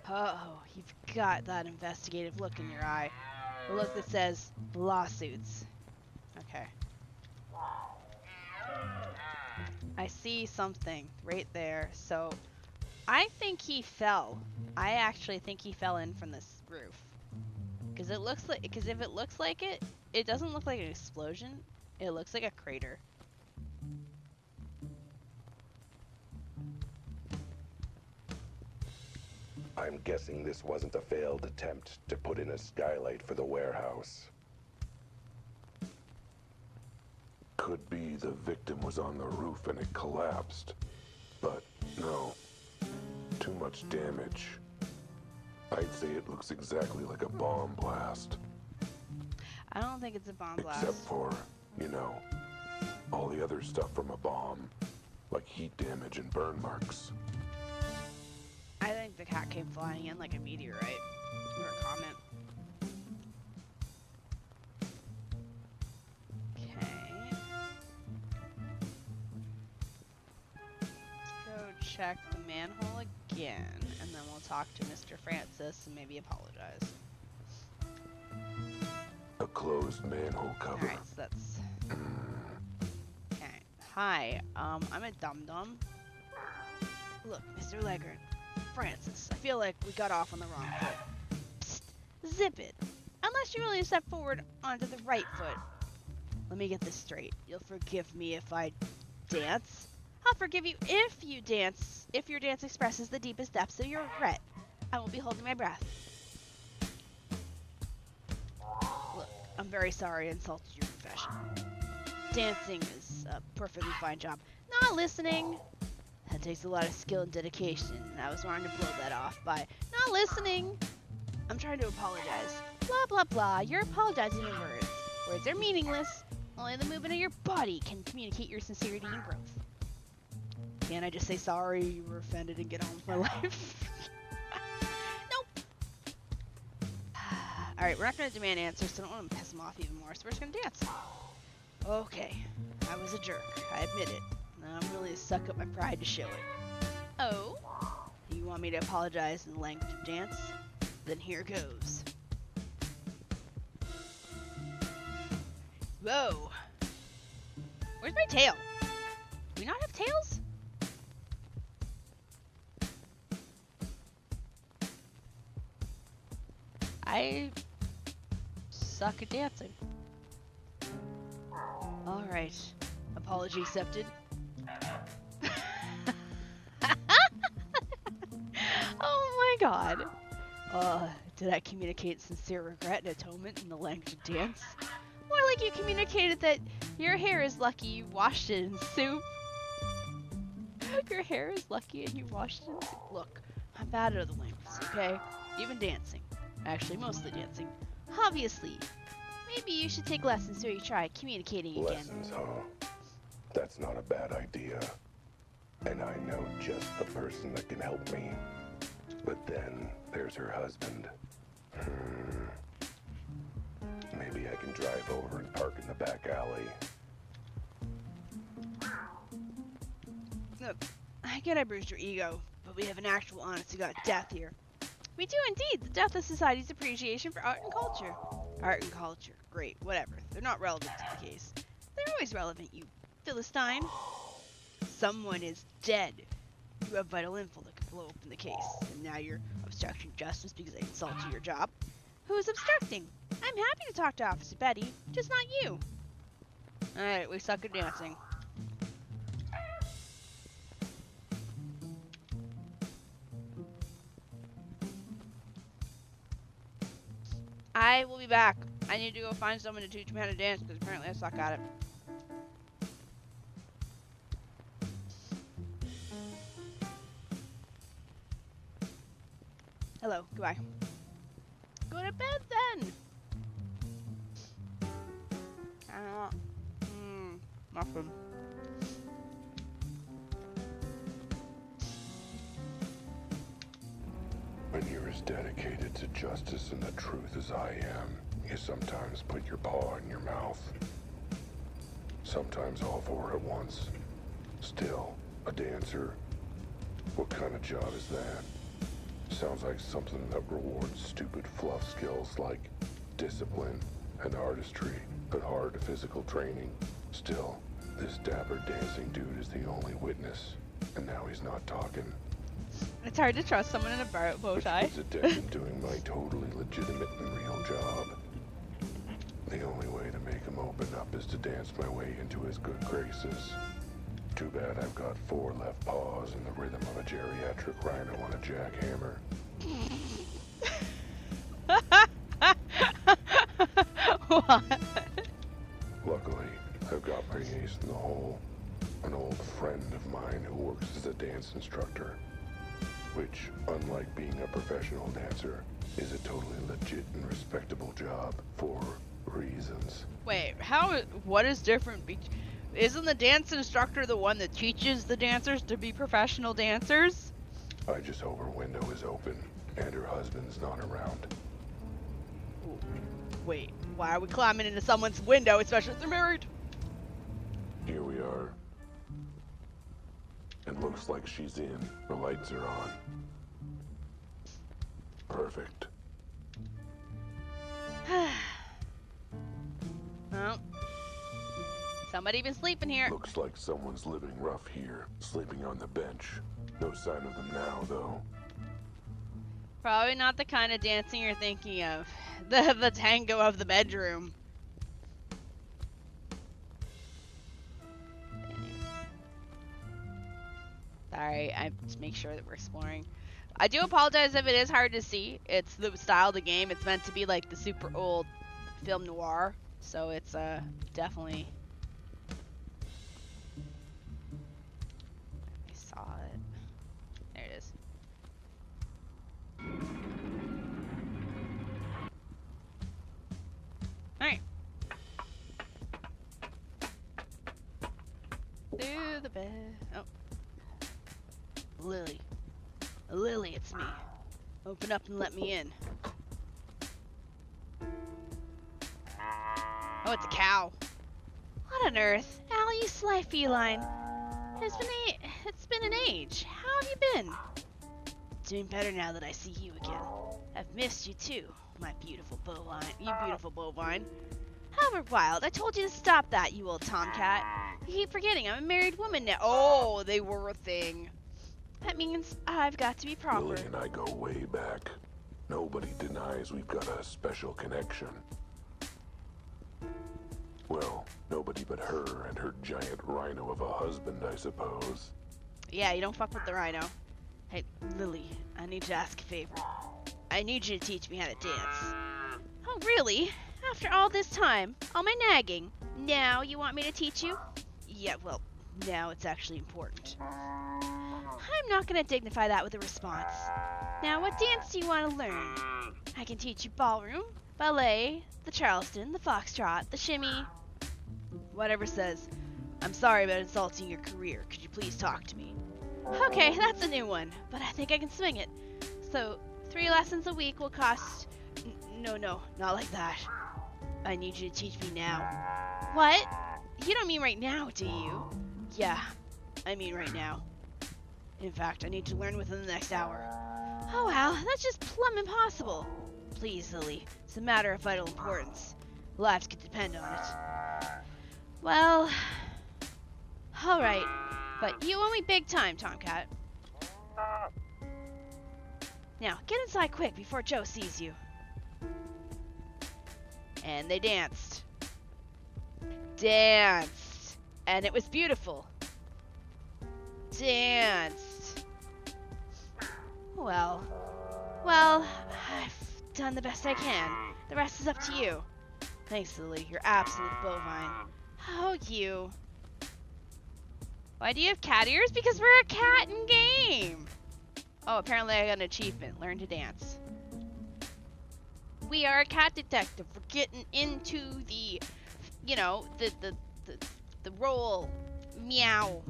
Oh, you've got that investigative look in your eye. The look that says lawsuits. Okay. I see something right there. So, I think he fell. I actually think he fell in from this roof. Because if it looks like it, it doesn't look like an explosion. It looks like a crater. I'm guessing this wasn't a failed attempt to put in a skylight for the warehouse. Could be the victim was on the roof and it collapsed. But no. Too much damage. I'd say it looks exactly like a bomb blast. I don't think it's a bomb blast. Except for, you know, all the other stuff from a bomb. Like heat damage and burn marks. I think the cat came flying in like a meteorite. Or a comet. Okay. Let's go check the manhole again. And then we'll talk to Mr. Francis and maybe apologize. A closed manhole cover. Alright, so that's... Okay. Hi, I'm a dum-dum. Look, Mr. Leggard. Francis, I feel like we got off on the wrong foot. Psst, zip it. Unless you're willing to step forward onto the right foot. Let me get this straight. You'll forgive me if I dance. I'll forgive you if you dance. If your dance expresses the deepest depths of your regret. I won't be holding my breath. Look, I'm very sorry I insulted your profession. Dancing is a perfectly fine job. Not listening. That takes a lot of skill and dedication, and I was wanting to blow that off by not listening. I'm trying to apologize. Blah, blah, blah. You're apologizing in words. Words are meaningless. Only the movement of your body can communicate your sincerity and growth. Can't I just say sorry, you were offended, and get on with my life? Nope. Alright, we're not going to demand answers, so I don't want to piss him off even more, so we're just going to dance. Okay. I was a jerk. I admit it. Now I'm willing to suck up my pride to show it. Oh? You want me to apologize in the language of dance? Then here goes. Whoa. Where's my tail? Do we not have tails? I suck at dancing. Alright. Apology accepted. Oh my god. Did I communicate sincere regret and atonement in the language of dance? More like you communicated that your hair is lucky you washed it in soup. Your hair is lucky and you washed it in soup. Look, I'm bad at other languages, okay? Even dancing. Actually, mostly dancing. Obviously. Maybe you should take lessons so you try communicating again. Lessons, huh? That's not a bad idea. And I know just the person that can help me. But then there's her husband. Maybe I can drive over and park in the back alley. Look, I get I bruised your ego, but we have an actual honest-to-God death here. We do indeed. The death of society's appreciation for art and culture. Art and culture. Great, whatever. They're not relevant to the case. They're always relevant, you Philistine. Someone is dead. You have vital info that could blow open the case. And now you're obstructing justice because I insulted your job. Who's obstructing? I'm happy to talk to Officer Betty, just not you. Alright, we suck at dancing. I will be back. I need to go find someone to teach me how to dance because apparently I suck at it. Hello, goodbye. Go to bed then. Muffin. When you're as dedicated to justice and the truth as I am, you sometimes put your paw in your mouth. Sometimes all four at once. Still, a dancer? What kind of job is that? Sounds like something that rewards stupid fluff skills like discipline and artistry, but hard physical training. Still, this dapper dancing dude is the only witness, and now he's not talking. It's hard to trust someone in a bow tie. Which means that I'm doing my totally legitimate and real job. The only way to make him open up is to dance my way into his good graces. Too bad I've got 4 left paws and the rhythm of a geriatric rhino on a jackhammer. What? Luckily, I've got my ace in the hole. An old friend of mine who works as a dance instructor. Which, unlike being a professional dancer, is a totally legit and respectable job for reasons. Wait, what is different? Isn't the dance instructor the one that teaches the dancers to be professional dancers? I just hope her window is open and her husband's not around. Wait, why are we climbing into someone's window, especially if they're married? Here we are. It looks like she's in. The lights are on. Perfect. Well, somebody been sleeping here. Looks like someone's living rough here, sleeping on the bench. No sign of them now, though. Probably not the kind of dancing you're thinking of. The tango of the bedroom. Sorry, I just make sure that we're exploring. I do apologize if it is hard to see. It's the style of the game. It's meant to be like the super old film noir, so it's definitely. I saw it. There it is. All right. Through the bed. Oh. Lily. Lily, it's me. Open up and let me in. Oh, it's a cow. What on earth? Al, you sly feline. It's been an age. How have you been? Doing better now that I see you again. I've missed you too, my beautiful bovine. You beautiful bovine. Albert Wilde, I told you to stop that, you old tomcat. You keep forgetting I'm a married woman now. Oh, they were a thing. That means I've got to be proper. Lily and I go way back. Nobody denies we've got a special connection. Well, nobody but her and her giant rhino of a husband, I suppose. Yeah, you don't fuck with the rhino. Hey, Lily, I need to ask a favor. I need you to teach me how to dance. Oh, really? After all this time, all my nagging, now you want me to teach you? Yeah, well, now it's actually important. I'm not going to dignify that with a response. Now, what dance do you want to learn? I can teach you ballroom, ballet, the Charleston, the foxtrot, the shimmy. Whatever says, I'm sorry about insulting your career. Could you please talk to me? Okay, that's a new one, but I think I can swing it. So, 3 lessons a week will cost... No, not like that. I need you to teach me now. What? You don't mean right now, do you? Yeah, I mean right now. In fact, I need to learn within the next hour. Oh, Al, that's just plumb impossible. Please, Lily, it's a matter of vital importance. Lives could depend on it. Well, alright, but you owe me big time, Tomcat. Now, get inside quick before Joe sees you. And they danced. Danced. And it was beautiful. Danced. Well, I've done the best I can. The rest is up to you. Thanks, Lily. You're absolute bovine. Oh, you. Why do you have cat ears? Because we're a cat in game. Oh, apparently I got an achievement. Learn to dance. We are a cat detective. We're getting into the, you know, the role. Meow.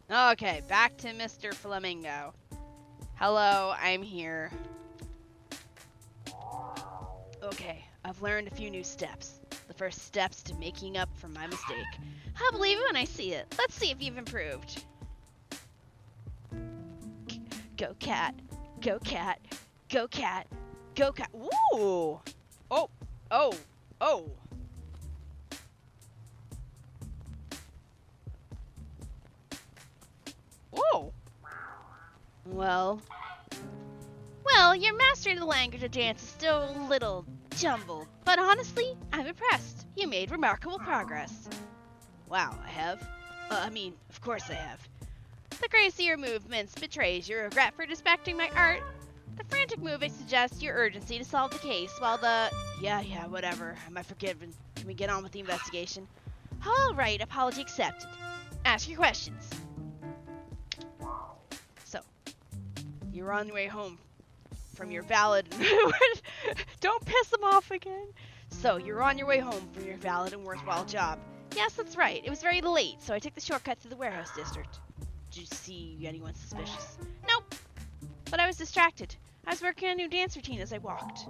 Okay, back to Mr. Flamingo. Hello, I'm here. Okay, I've learned a few new steps. The first steps to making up for my mistake. I'll believe it when I see it. Let's see if you've improved. Go cat, go cat, go cat, go cat. Ooh! Oh, oh, oh. Whoa. Well, your mastery of the language of dance is still a little jumbled, but honestly, I'm impressed. You made remarkable progress. Wow, I have? Of course I have. The grace of your movements betrays your regret for respecting my art. The frantic movement suggests your urgency to solve the case, while the... Yeah, whatever. Am I forgiven? Can we get on with the investigation? All right, apology accepted. Ask your questions. So, you're on your way home from your valid... Don't piss him off again. So, you're on your way home from your valid and worthwhile job. Yes, that's right. It was very late, so I took the shortcut through the warehouse district. Did you see anyone suspicious? Nope. But I was distracted. I was working on a new dance routine as I walked.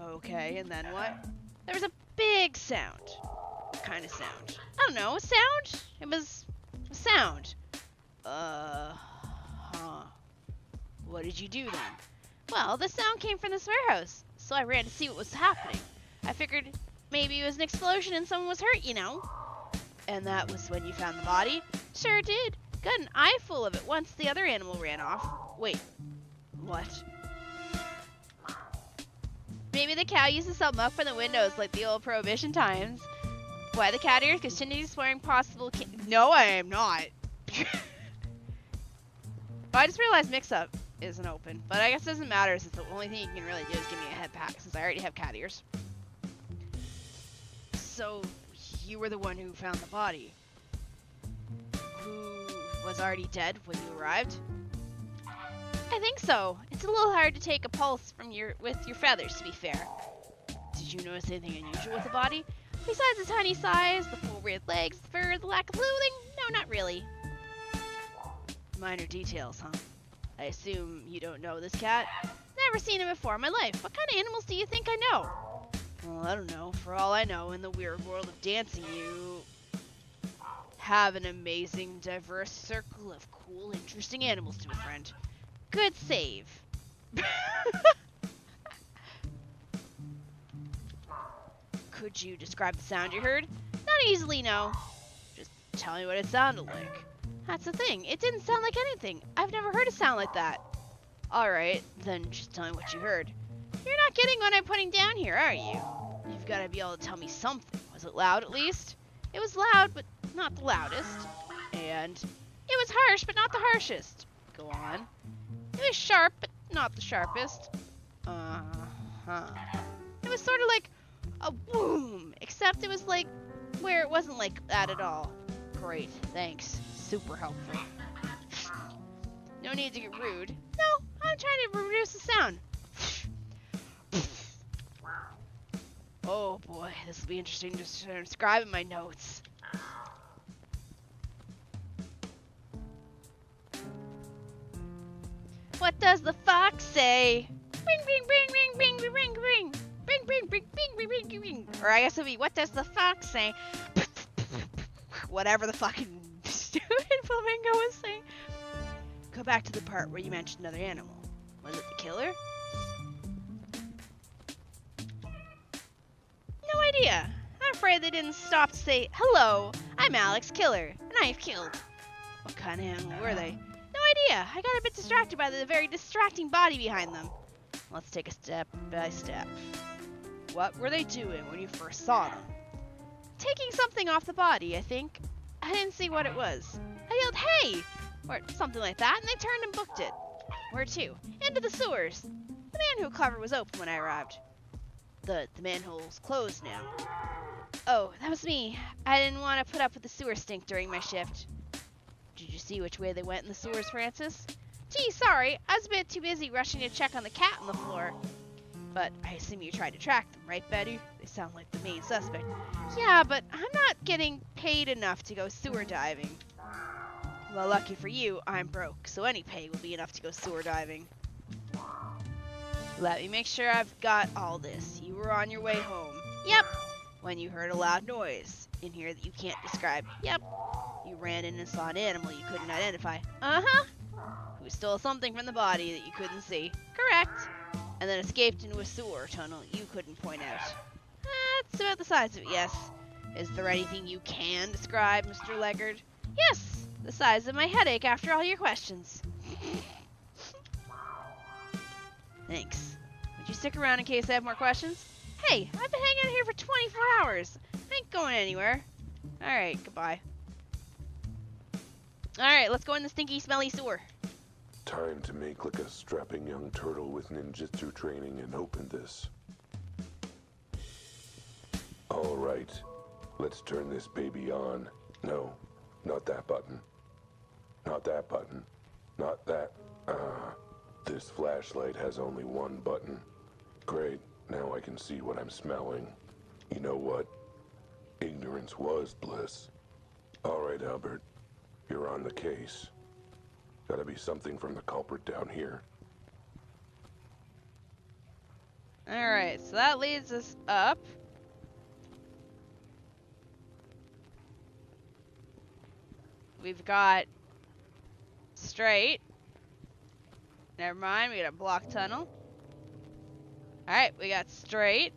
Okay, and then what? There was a big sound. What kind of sound? I don't know, a sound? It was a sound. What did you do then? Well, the sound came from this warehouse, so I ran to see what was happening. I figured maybe it was an explosion and someone was hurt, you know. And that was when you found the body? Sure did. Got an eye full of it once the other animal ran off. Wait, what? Maybe the cow used to sell milk from the windows like the old Prohibition times. Why the cat ears? Because Shini's exploring possible... No, I am not. I just realized mix-up isn't open, but I guess it doesn't matter since the only thing you can really do is give me a head pack since I already have cat ears. So, you were the one who found the body. Who was already dead when you arrived? I think so. It's a little hard to take a pulse from with your feathers, to be fair. Did you notice anything unusual with the body? Besides the tiny size, the full reared legs, the fur, the lack of clothing? No, not really. Minor details, huh? I assume you don't know this cat? Never seen him before in my life. What kind of animals do you think I know? Well, I don't know. For all I know, in the weird world of dancing, you have an amazing, diverse circle of cool, interesting animals to befriend. Good save. Could you describe the sound you heard? Not easily, no. Just tell me what it sounded like. That's the thing. It didn't sound like anything. I've never heard a sound like that. Alright, then just tell me what you heard. You're not getting what I'm putting down here, are you? You've got to be able to tell me something. Was it loud at least? It was loud, but not the loudest. And it was harsh, but not the harshest. Go on. It was sharp, but not the sharpest. It was sort of like a boom, except it was like where it wasn't like that at all. Great, thanks. Super helpful. No need to get rude. No, I'm trying to reduce the sound. Oh boy, this will be interesting to transcribe in my notes. What does the fox say? Ring, ring, ring, ring, ring, ring, ring, ring. Ring, ring, ring, ring, ring, ring, ring. Or I guess it would be, what does the fox say? Whatever the fucking stupid flamingo was saying. Go back to the part where you mentioned another animal. Was it the killer? No idea. I'm afraid they didn't stop to say, hello, I'm Alex Killer, and I've killed. What kind of animal were they? No idea. I got a bit distracted by the very distracting body behind them. Let's take a step by step. What were they doing when you first saw them? Taking something off the body, I think. I didn't see what it was. I yelled, hey! Or something like that, and they turned and booked it. Where to? Into the sewers. The manhole cover was open when I arrived. The manhole's closed now. Oh, that was me. I didn't want to put up with the sewer stink during my shift. Did you see which way they went in the sewers, Francis? Gee, sorry. I was a bit too busy rushing to check on the cat on the floor. But I assume you tried to track them, right, Betty? They sound like the main suspect. Yeah, but I'm not getting paid enough to go sewer diving. Well, lucky for you, I'm broke, so any pay will be enough to go sewer diving. Let me make sure I've got all this. You were on your way home. Yep. When you heard a loud noise in here that you can't describe. Yep. You ran in and saw an animal you couldn't identify. Uh-huh. Who stole something from the body that you couldn't see. Correct. And then escaped into a sewer tunnel you couldn't point out. That's about the size of it, yes. Is there anything you can describe, Mr. Leggard? Yes, the size of my headache after all your questions. Thanks. Would you stick around in case I have more questions? Hey, I've been hanging out here for 24 hours. I ain't going anywhere. Alright, goodbye. Alright, let's go in the stinky, smelly sewer. Time to make like a strapping young turtle with ninjutsu training and open this. Alright, let's turn this baby on. No, not that button. Not that button. Not that. This flashlight has only one button. Great, now I can see what I'm smelling. You know what? Ignorance was bliss. Alright, Albert, you're on the case. Gotta be something from the culprit down here. Alright, so that leads us up. We've got straight. Never mind, we got a block tunnel. Alright, we got straight.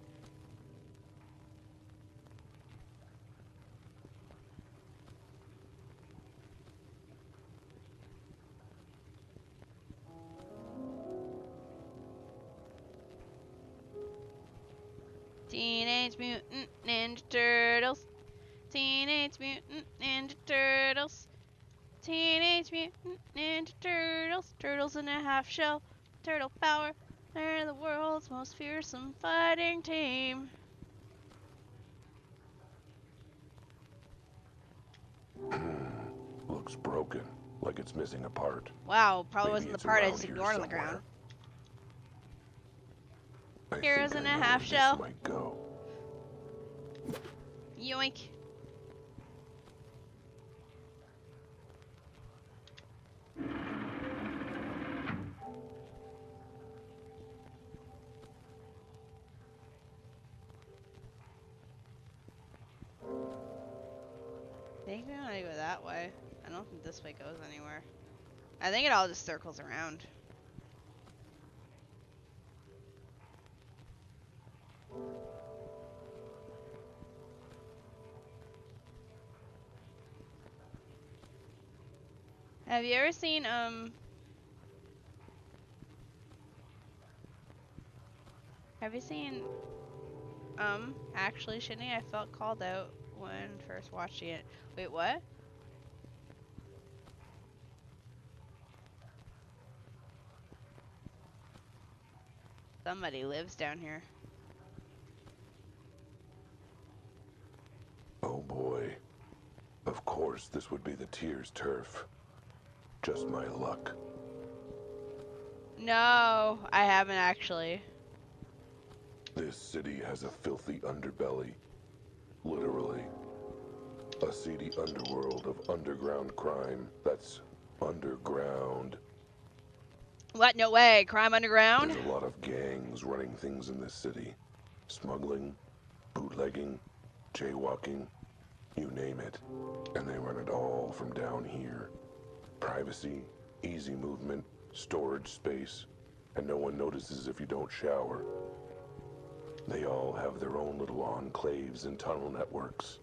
Teenage Mutant Ninja Turtles. Teenage Mutant Ninja Turtles. Teenage Mutant Ninja Turtles. Turtles in a half shell. Turtle power. They're the world's most fearsome fighting team. Looks broken, like it's missing a part. Wow, probably Maybe wasn't the it's part I around just here ignored on the somewhere. ground. I Heroes think in I a know half where shell. this might go. Yoink. I think we want to go that way. I don't think this way goes anywhere. I think it all just circles around. Have you ever seen, actually, Shini, I felt called out when first watching it. Wait, what? Somebody lives down here. Oh boy. Of course, this would be the Tears turf. Just my luck. No, I haven't actually. This city has a filthy underbelly. Literally. A seedy underworld of underground crime that's underground. What? No way. Crime underground? There's a lot of gangs running things in this city. Smuggling, bootlegging, jaywalking, you name it. And they run it all from down here. Privacy, easy movement, storage space, and no one notices if you don't shower. They all have their own little enclaves and tunnel networks.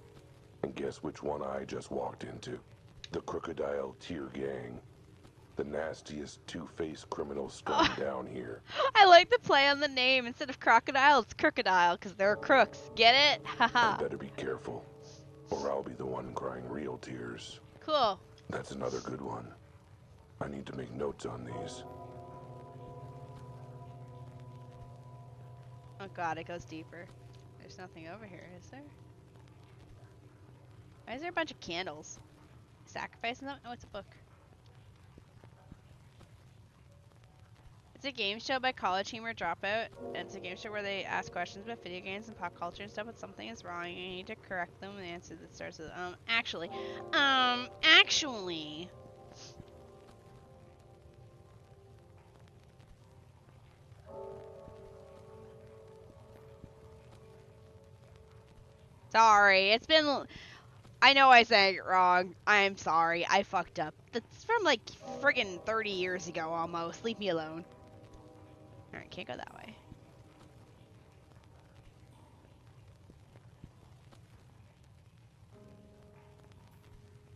And guess which one I just walked into? The Crocodile Tier Gang. The nastiest two-faced criminal scum down here. I like the play on the name. Instead of crocodile, it's crocodile, because they're crooks. Get it? I Haha. better be careful, or I'll be the one crying real tears. Cool. That's another good one. I need to make notes on these. Oh god, it goes deeper. There's nothing over here, is there? Why is there a bunch of candles? Sacrificing them? Oh, it's a book. It's a game show by College Humor Dropout, and it's a game show where they ask questions about video games and pop culture and stuff, but something is wrong, and you need to correct them, and the answer that starts with, actually. Sorry, it's been... I know I sang it wrong. I'm sorry, I fucked up. That's from, like, friggin' 30 years ago, almost. Leave me alone. Alright, can't go that way.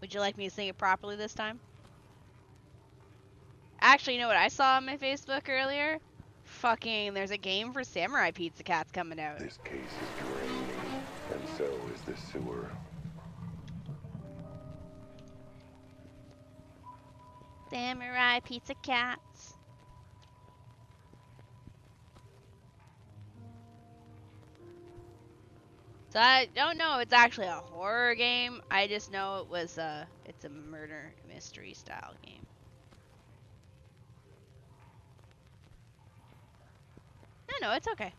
Would you like me to sing it properly this time? Actually, you know what I saw on my Facebook earlier? Fucking, there's a game for Samurai Pizza Cats coming out. This case is draining, and so is the sewer. Samurai Pizza Cats. So I don't know if it's actually a horror game. I just know it was it's a murder mystery style game. No, it's okay.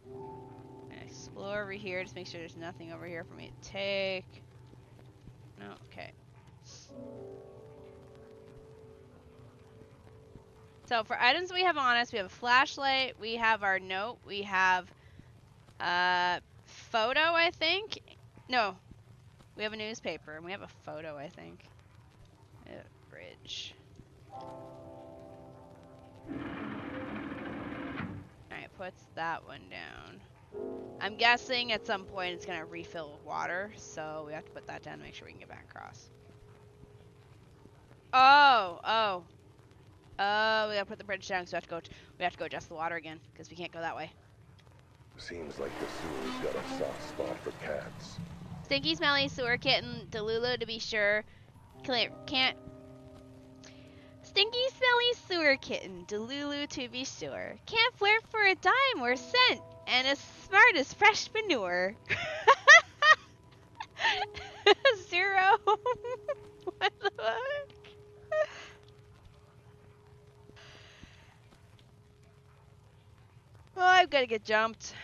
I'm gonna explore over here, just make sure there's nothing over here for me to take. No, okay. So for items we have on us, we have a flashlight, we have our note, we have photo, I think. No, we have a newspaper, and we have a photo, I think. Bridge. Alright, puts that one down. I'm guessing at some point it's gonna refill with water, so we have to put that down to make sure we can get back across. Oh, we gotta put the bridge down, so we have to go adjust the water again, because we can't go that way. Seems like the sewer's got a soft spot for cats. Stinky, smelly sewer kitten, Delulu to be sure. Can't. Stinky, smelly sewer kitten, Delulu to be sure. Can't flirt for a dime or cent, and as smart as fresh manure. 0. What the fuck? Oh, I've got to get jumped.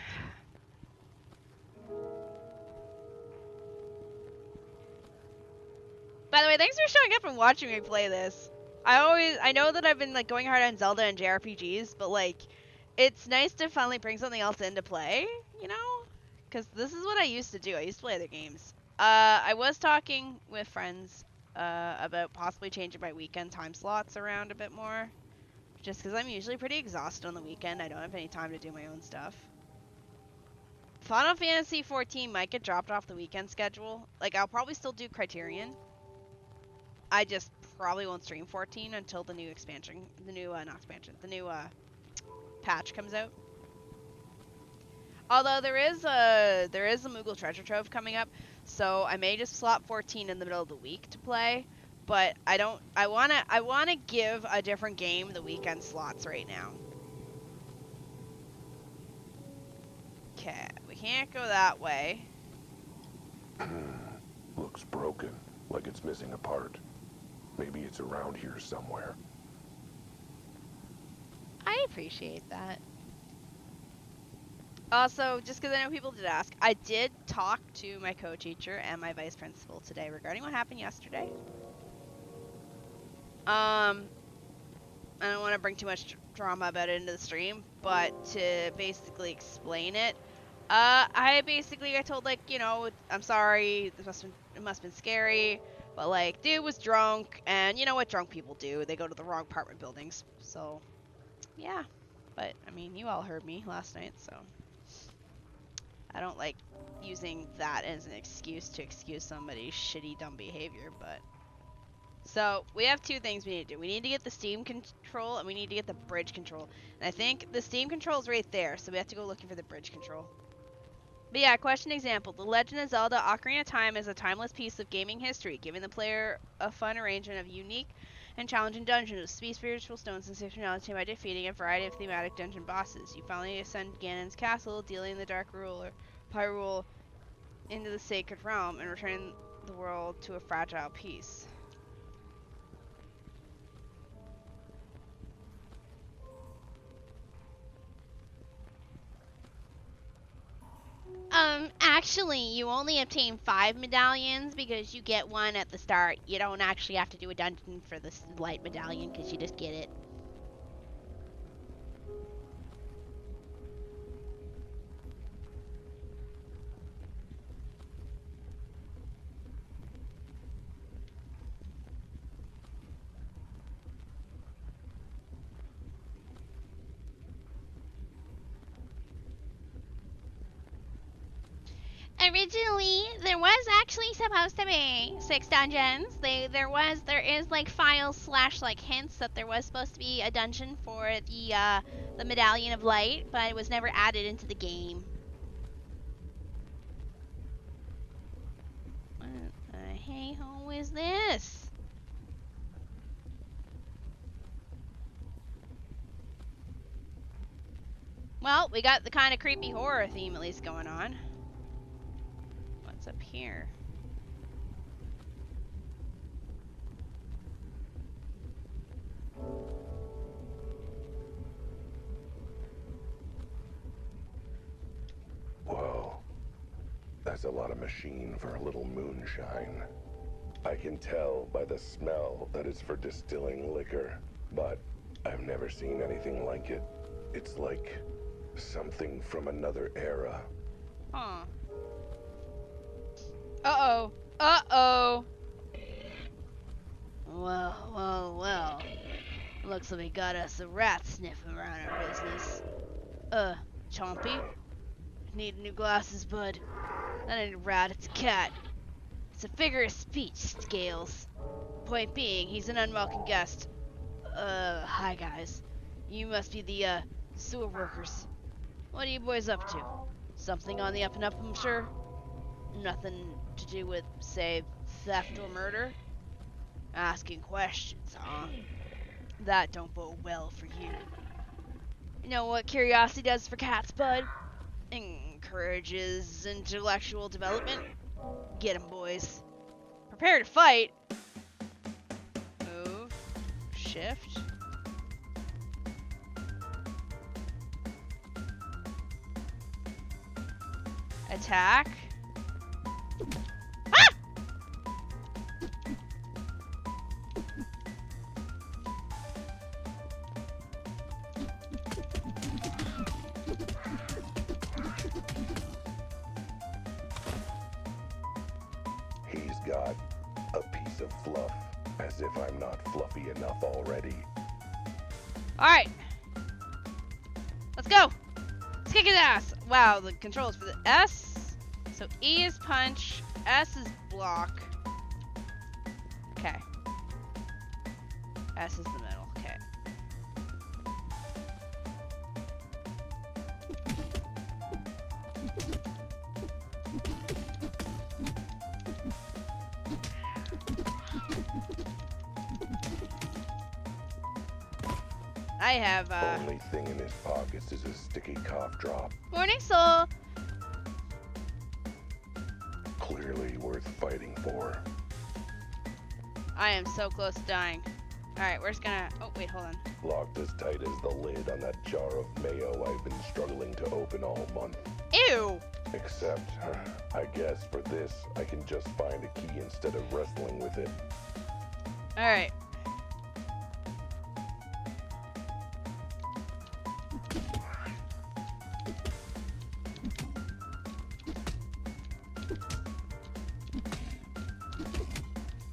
By the way, thanks for showing up and watching me play this. I know that I've been like going hard on Zelda and JRPGs, but like, it's nice to finally bring something else into play, you know? Because this is what I used to do. I used to play other games. I was talking with friends about possibly changing my weekend time slots around a bit more. Just because I'm usually pretty exhausted on the weekend. I don't have any time to do my own stuff. Final Fantasy XIV might get dropped off the weekend schedule. Like, I'll probably still do Criterion. I just probably won't stream 14 until the new expansion, the new patch comes out. Although there is a Moogle Treasure Trove coming up, so I may just slot 14 in the middle of the week to play. But I wanna give a different game the weekend slots right now. Okay, we can't go that way. Looks broken, like it's missing a part. Maybe it's around here somewhere. I appreciate that. Also, just because I know people did ask, I did talk to my co-teacher and my vice principal today regarding what happened yesterday. I don't want to bring too much drama about it into the stream, but to basically explain it, I got told, like, you know, I'm sorry, it must have been scary, but like, dude was drunk, and you know what drunk people do, they go to the wrong apartment buildings, so, yeah, but, I mean, you all heard me last night, so, I don't like using that as an excuse to excuse somebody's shitty, dumb behavior, but, so, we have two things we need to do. We need to get the Steam control, and we need to get the bridge control. And I think the Steam control is right there, so we have to go looking for the bridge control. But yeah, question example. The Legend of Zelda Ocarina of Time is a timeless piece of gaming history, giving the player a fun arrangement of unique and challenging dungeons. Speed spiritual stones and functionality by defeating a variety of thematic dungeon bosses. You finally ascend Ganon's castle, dealing the Dark Ruler, Hyrule, into the Sacred Realm, and returning the world to a fragile peace. Actually, you only obtain 5 medallions because you get one at the start. You don't actually have to do a dungeon for this light medallion because you just get it. Originally, there was actually supposed to be 6 dungeons. There is like files / like hints that there was supposed to be a dungeon for the Medallion of Light, but it was never added into the game. What the hey-ho is this? Well, we got the kind of creepy horror theme at least going on. What's up here? Whoa. That's a lot of machine for a little moonshine. I can tell by the smell that it's for distilling liquor, but I've never seen anything like it. It's like something from another era. Huh. Uh-oh. Uh-oh. Well. Looks like we got us a rat sniffing around our business. Chompy? Need new glasses, bud. That ain't a rat, it's a cat. It's a figure of speech, Scales. Point being, he's an unwelcome guest. Hi guys. You must be the, sewer workers. What are you boys up to? Something on the up and up, I'm sure? Nothing to do with, say, theft or murder? Asking questions, huh? That don't bode well for you. You know what curiosity does for cats, bud? Encourages intellectual development. Get 'em, boys. Prepare to fight. Move. Shift. Attack. Ah! He's got a piece of fluff, as if I'm not fluffy enough already. Alright. Let's go. Let's kick his ass. Wow, the controls for the S. So E is punch, S is block. Okay. S is the middle. Okay. I have, Only thing in his pockets is a sticky cough drop. Morning, Soul. Clearly worth fighting for. I am so close to dying. Alright, we're just gonna... Oh, wait, hold on. Locked as tight as the lid on that jar of mayo I've been struggling to open all month. Ew! Except, I guess for this, I can just find a key instead of wrestling with it. Alright.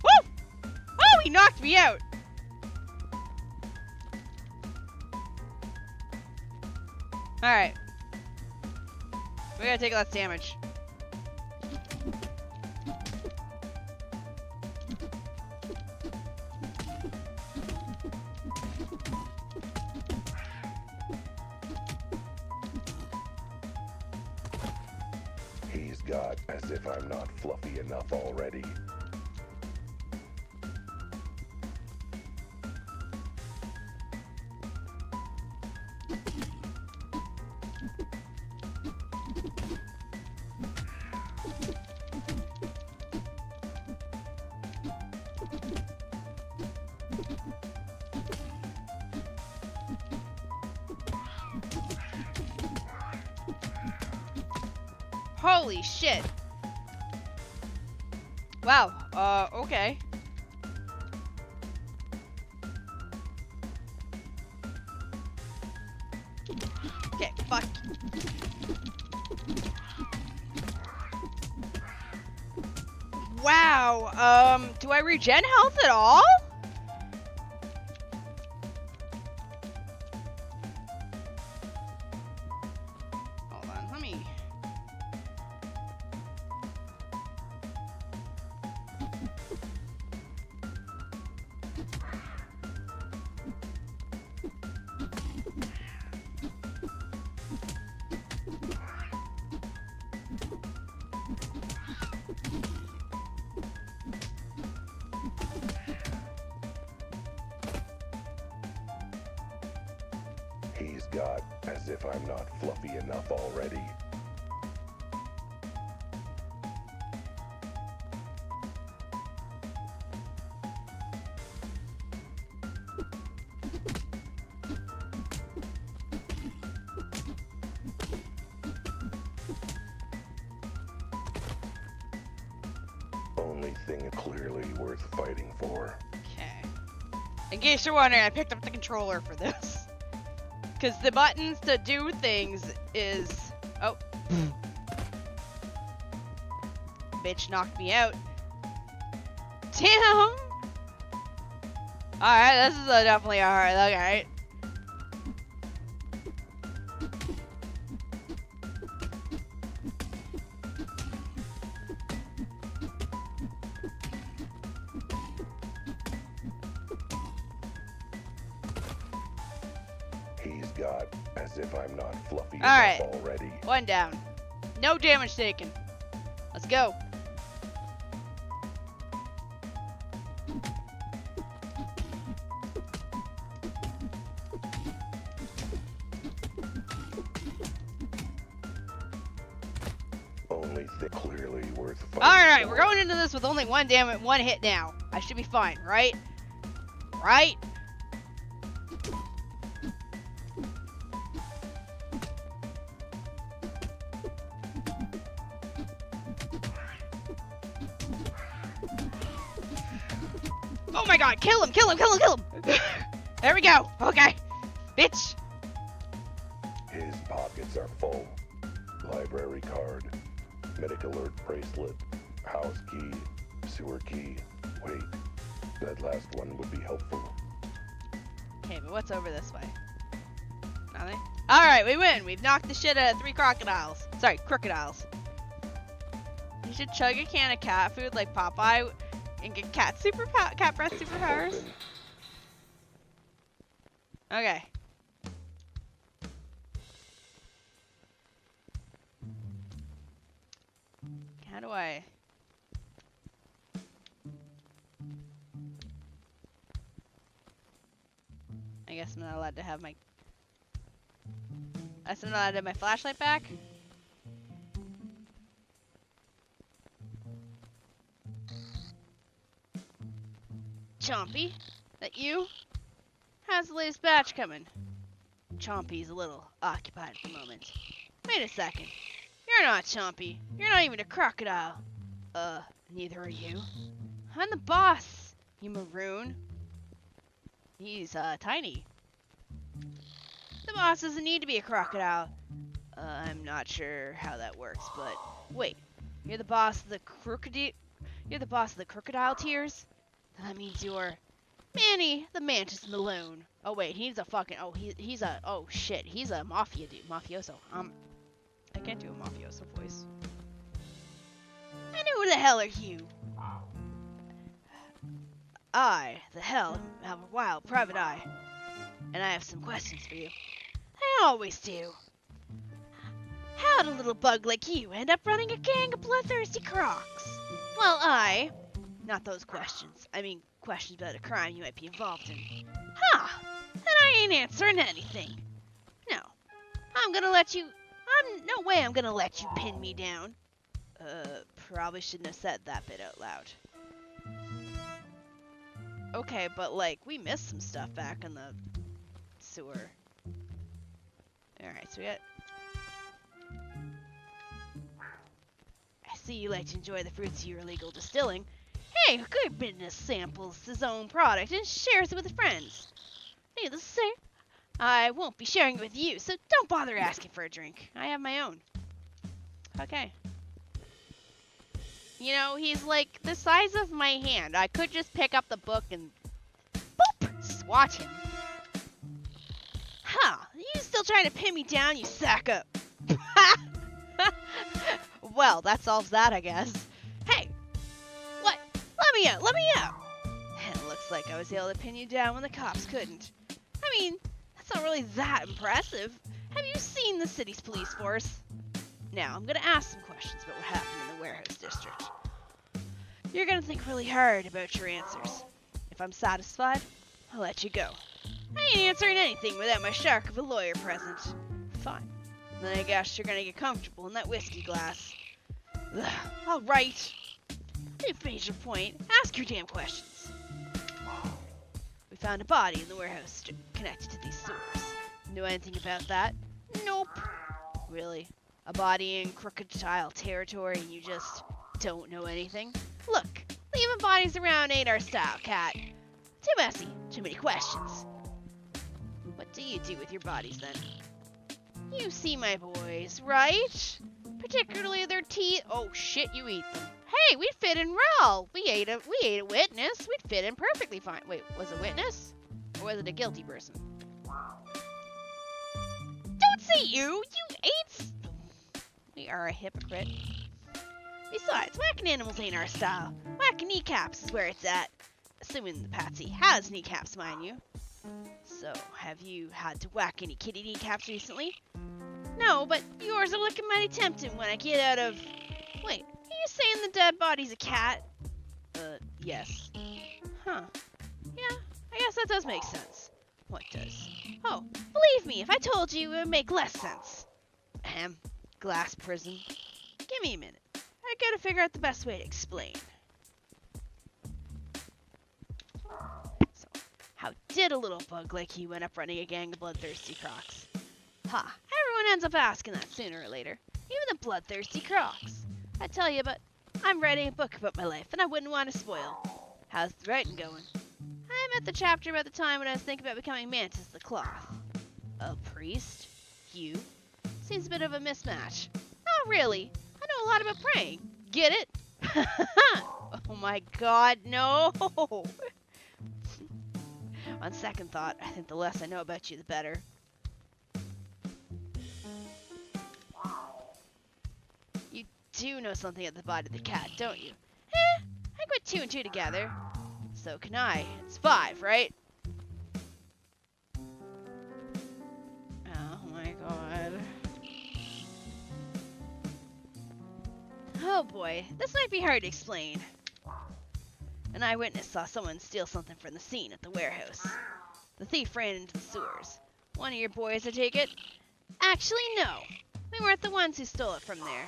Woo! Oh, he knocked me out! Alright. We gotta take less damage. He's got as if I'm not fluffy enough already. Holy shit. Wow, okay. Okay, fuck. Wow, do I regen health at all? Hold on, let me... He's got as if I'm not fluffy enough already. Only thing clearly worth fighting for. Okay. In case you're wondering, I picked up the controller for this. Because the buttons to do things is... Oh. Bitch knocked me out. Damn! Alright, this is definitely hard. Alright. He's got as if I'm not fluffy Alright. enough already. One down. No damage taken. Let's go. Only thing clearly worth fighting Alright, for. we're going into this with only one hit now. I should be fine, right? Right? Oh my god, kill him, kill him, kill him, kill him! There we go, okay. Bitch! His pockets are full. Library card, medic alert bracelet, house key, sewer key. Wait, that last one would be helpful. Okay, but what's over this way? Nothing? Alright, we win! We've knocked the shit out of 3 crocodiles. Sorry, crocodiles. You should chug a can of cat food like Popeye and get cat breath superpowers. Open. Okay. How do I... I guess I'm not allowed to have my... I guess I'm not allowed to have my flashlight back? Chompy? That you? How's the latest batch coming? Chompy's a little occupied at the moment. Wait a second. You're not Chompy. You're not even a crocodile. Neither are you. I'm the boss, you maroon. He's, tiny. The boss doesn't need to be a crocodile. I'm not sure how that works, but... Wait, you're the boss of the crocodile... You're the boss of the crocodile tears? Then that means you're... Manny, the Mantis Malone. Oh wait, he's a fucking... Oh, he's a... Oh shit, he's a mafia dude. Mafioso. I can't do a mafioso voice. And who the hell are you? I, the hell, Albert Wilde, Private Eye. And I have some questions for you. I always do. How'd a little bug like you end up running a gang of bloodthirsty crocs? Well, not those questions. I mean, questions about a crime you might be involved in. Ha! Then I ain't answering anything. No. No way I'm gonna let you pin me down. Probably shouldn't have said that bit out loud. Okay, but like, we missed some stuff back in the sewer. Alright, so we got... see you like to enjoy the fruits of your illegal distilling. Hey, a good business samples his own product and shares it with his friends. Needless to say, I won't be sharing it with you, so don't bother asking for a drink. I have my own. Okay. You know, he's like the size of my hand. I could just pick up the book and boop, swat him. Huh, you still trying to pin me down, you sack up. Well, that solves that, I guess. Hey, what? Let me out. It looks like I was able to pin you down when the cops couldn't. I mean, that's not really that impressive. Have you seen the city's police force? Now, I'm gonna ask some questions about what happened in the warehouse district. You're gonna think really hard about your answers. If I'm satisfied, I'll let you go. I ain't answering anything without my shark of a lawyer present. Fine. Then I guess you're gonna get comfortable in that whiskey glass. Ugh, all right. You finish your point. Ask your damn questions. We found a body in the warehouse connected to these sewers. Know anything about that? Nope. Really? A body in crooked tile territory and you just don't know anything? Look, leaving bodies around ain't our style, cat. Too messy. Too many questions. What do you do with your bodies then? You see my boys, right? Particularly their teeth. Oh shit, you eat them. Hey, we'd fit in well. We ate a witness. We'd fit in perfectly fine. Wait, was it a witness? Or was it a guilty person? Don't say you! You ate... We are a hypocrite. Besides, whacking animals ain't our style. Whacking kneecaps is where it's at. Assuming the Patsy has kneecaps, mind you. So, have you had to whack any kitty kneecaps recently? No, but yours are looking mighty tempting when I get out of... Wait, are you saying the dead body's a cat? Yes. Huh. Yeah, I guess that does make sense. What does? Oh, believe me, if I told you, it would make less sense. Ahem. Glass prison. Give me a minute. I gotta figure out the best way to explain. So, how did a little bug like you end up running a gang of bloodthirsty crocs? Ha! Everyone ends up asking that sooner or later. Even the bloodthirsty crocs. I tell you, but I'm writing a book about my life, and I wouldn't want to spoil. How's the writing going? I'm at the chapter about the time when I was thinking about becoming Mantis the Cloth. A priest? You? Seems a bit of a mismatch. Not really. I know a lot about praying. Get it? Oh my god, no! On second thought, I think the less I know about you, the better. You do know something at the body of the cat, don't you? I put 2 and 2 together. So can I. It's 5, right? Oh my god. Oh boy, this might be hard to explain. An eyewitness saw someone steal something from the scene at the warehouse. The thief ran into the sewers. One of your boys, I take it? Actually, no. We weren't the ones who stole it from there.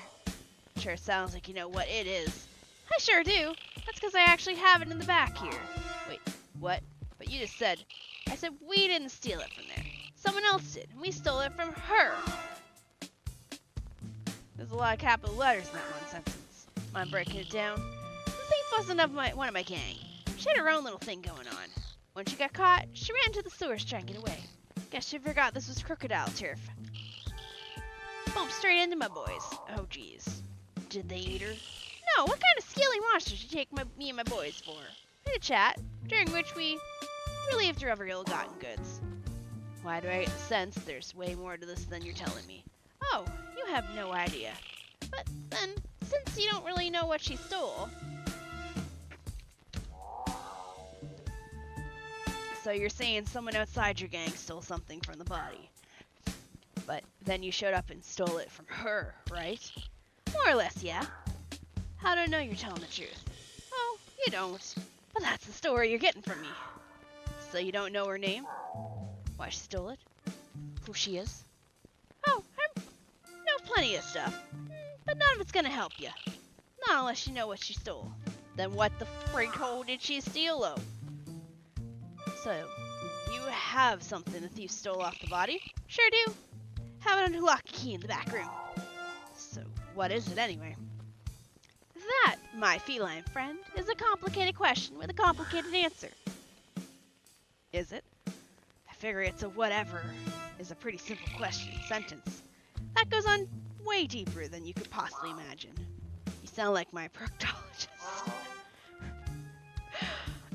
Sure sounds like you know what it is. I sure do. That's because I actually have it in the back here. Wait, what? But you just said... I said we didn't steal it from there. Someone else did, and we stole it from her. There's a lot of capital letters in that one sentence. Mind breaking it down? The thief wasn't one of my gang. She had her own little thing going on. When she got caught, she ran to the sewers trying to get away. Guess she forgot this was crocodile turf. Bumped straight into my boys. Oh jeez. Did they eat her? No, what kind of scaly monster did you take me and my boys for? We had a chat, during which we relieved her of her ill-gotten goods. Why do I get the sense there's way more to this than you're telling me? Oh, you have no idea. But then, since you don't really know what she stole... So you're saying someone outside your gang stole something from the body. But then you showed up and stole it from her, right? More or less, yeah. How do I know you're telling the truth? Oh, you don't. But that's the story you're getting from me. So you don't know her name? Why she stole it? Who she is? Oh, I know plenty of stuff. But none of it's gonna help you. Not unless you know what she stole. Then what the frig hole did she steal, though? So, you have something the thief stole off the body? Sure do. Have it under lock and key in the back room. So, what is it anyway? my feline friend, is a complicated question with a complicated answer. Is it? I figure it's a whatever is a pretty simple question sentence. That goes on way deeper than you could possibly imagine. You sound like my proctologist.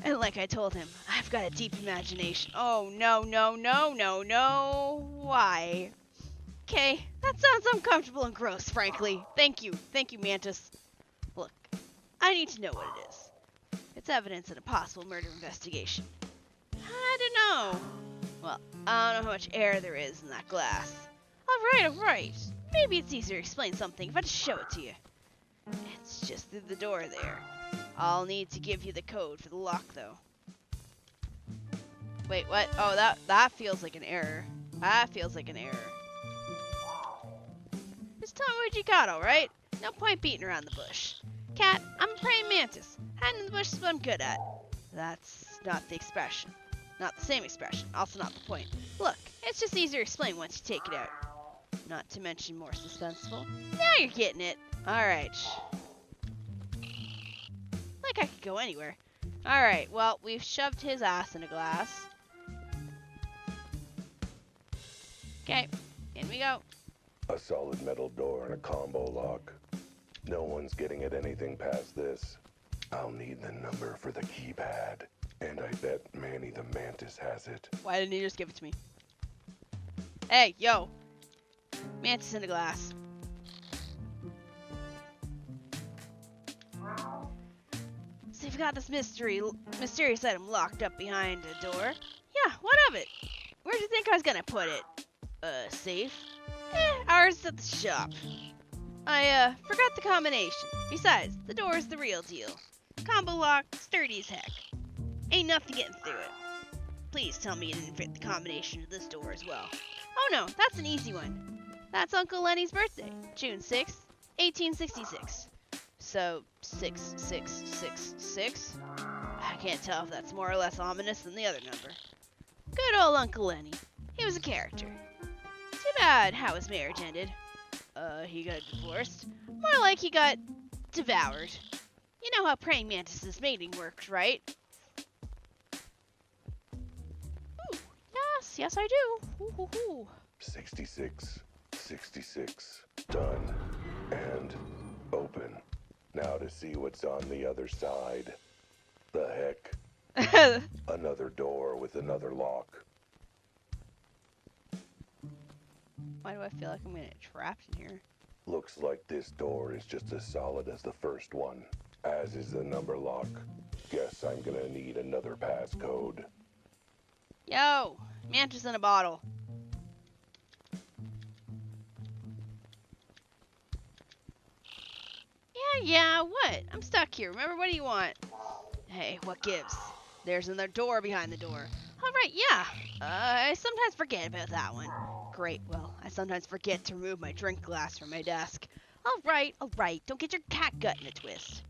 And like I told him, I've got a deep imagination. Oh, no, no, no, no, no. Why? Okay, that sounds uncomfortable and gross, frankly. Thank you, Mantis. Look, I need to know what it is. It's evidence in a possible murder investigation. I don't know. Well, I don't know how much air there is in that glass. Alright. Maybe it's easier to explain something if I just show it to you. It's just through the door there. I'll need to give you the code for the lock, though. Wait, what? Oh, that feels like an error. That feels like an error. Just tell me what you got, alright? No point beating around the bush. Cat, I'm a praying mantis. Hiding in the bush is what I'm good at. That's not the expression. Not the same expression. Also not the point. Look, it's just easier to explain once you take it out. Not to mention more suspenseful. Now you're getting it. Alright. Like I could go anywhere. Alright, well, we've shoved his ass in a glass. Okay, in we go. A solid metal door and a combo lock. No one's getting at anything past this. I'll need the number for the keypad. And I bet Manny the Mantis has it. Why didn't he just give it to me? Hey, yo. Mantis in a glass. So you've got this mysterious item locked up behind a door. Yeah, what of it? Where do you think I was gonna put it? Safe? Ours is at the shop. I, forgot the combination. Besides, the door is the real deal. Combo lock, sturdy as heck. Ain't nothing getting through it. Please tell me you didn't fit the combination of this door as well. Oh no, that's an easy one. That's Uncle Lenny's birthday, June 6th, 1866. So, 6666? I can't tell if that's more or less ominous than the other number. Good old Uncle Lenny. He was a character. Too bad how his marriage ended. He got divorced. More like he got devoured. You know how praying mantis's mating works, right? Ooh, yes I do. Ooh, ooh, ooh. 66. Done. And open. Now to see what's on the other side. The heck? Another door with another lock. Why do I feel like I'm gonna get trapped in here? Looks like this door is just as solid as the first one. As is the number lock. Guess I'm gonna need another passcode. Yo! Mantis in a bottle. Yeah, what? I'm stuck here. Remember, what do you want? Hey, what gives? There's another door behind the door. Alright, yeah. I sometimes forget about that one. Great, well, I sometimes forget to remove my drink glass from my desk. Alright. Don't get your cat gut in a twist.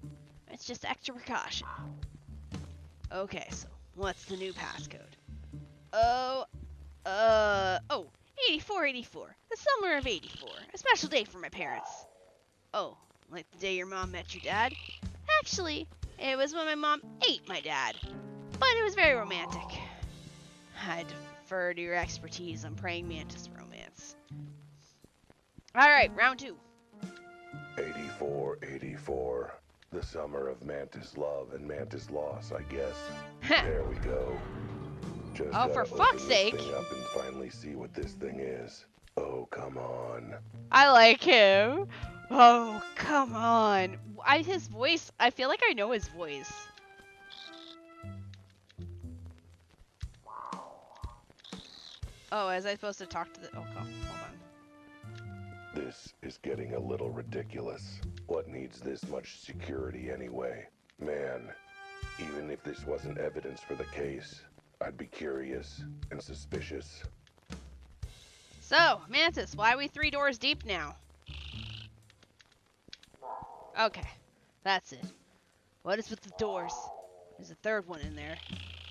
It's just extra precaution. Okay, so what's the new passcode? 8484. The summer of 84. A special day for my parents. Oh, like the day your mom met your dad? Actually, it was when my mom ate my dad. But it was very romantic. I defer to your expertise on praying mantis romance. Alright, round 2. 84. The summer of mantis love and mantis loss, I guess. There we go. Just Oh, for gotta fuck's open sake. this thing up and finally see what this thing is. Oh, come on. I like him. Oh, come on. His voice, I feel like I know his voice. Oh, was I supposed to talk to the... Oh, hold on. This is getting a little ridiculous. What needs this much security anyway? Man, even if this wasn't evidence for the case, I'd be curious and suspicious. So, Mantis, why are we 3 doors deep now? Okay, that's it. What is with the doors? There's a third one in there.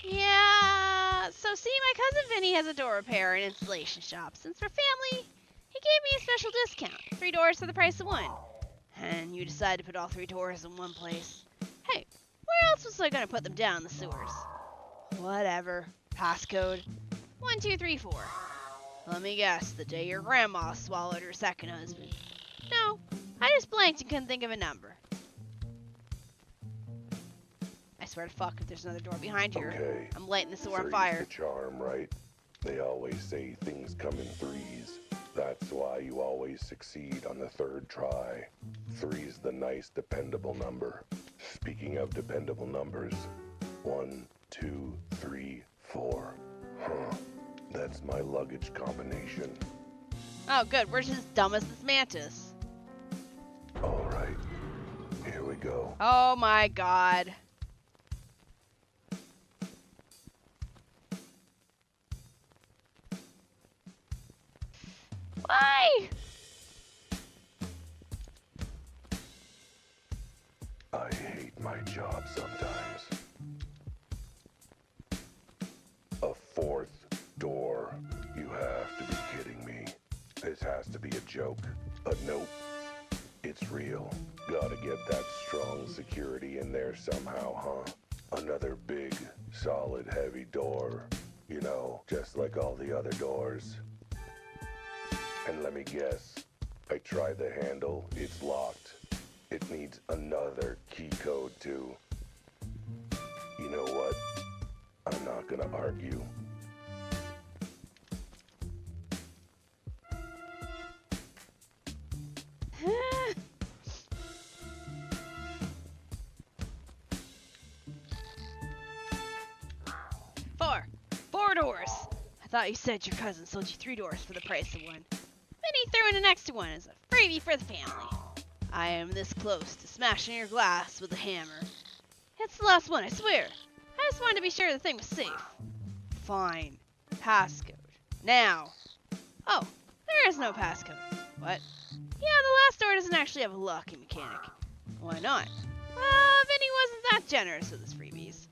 Yeah, so see, my cousin Vinny has a door repair and installation shop. Since we're family, he gave me a special discount. 3 doors for the price of 1. And you decide to put all 3 doors in one place. Hey, where else was I gonna put them down in the sewers? Whatever. Passcode 1234. Let me guess, the day your grandma swallowed her second husband. No, I just blanked and couldn't think of a number. I swear to fuck if there's another door behind here. Okay. I'm lighting the sewer on Three's fire. the charm, right? They always say things come in threes. That's why you always succeed on the 3rd try. 3's the nice, dependable number. Speaking of dependable numbers, 1, 2, 3, 4. Huh. That's my luggage combination. Oh, good. We're just as dumb as this mantis. All right. Here we go. Oh my god. Why? I hate my job sometimes. A 4th door. You have to be kidding me. This has to be a joke. But nope. It's real. Gotta get that strong security in there somehow, huh? Another big, solid, heavy door. You know, just like all the other doors. And let me guess. I tried the handle. It's locked. It needs another key code too. You know what? I'm not gonna argue. Four doors. I thought you said your cousin sold you 3 doors for the price of one. Then he threw in an extra one as a freebie for the family. I am this close to smashing your glass with a hammer. It's the last one, I swear. I just wanted to be sure the thing was safe. Fine. Passcode. Now. Oh, there is no passcode. What? Yeah, the last door doesn't actually have a locking mechanic. Why not? Well, Vinny wasn't that generous with his freebies.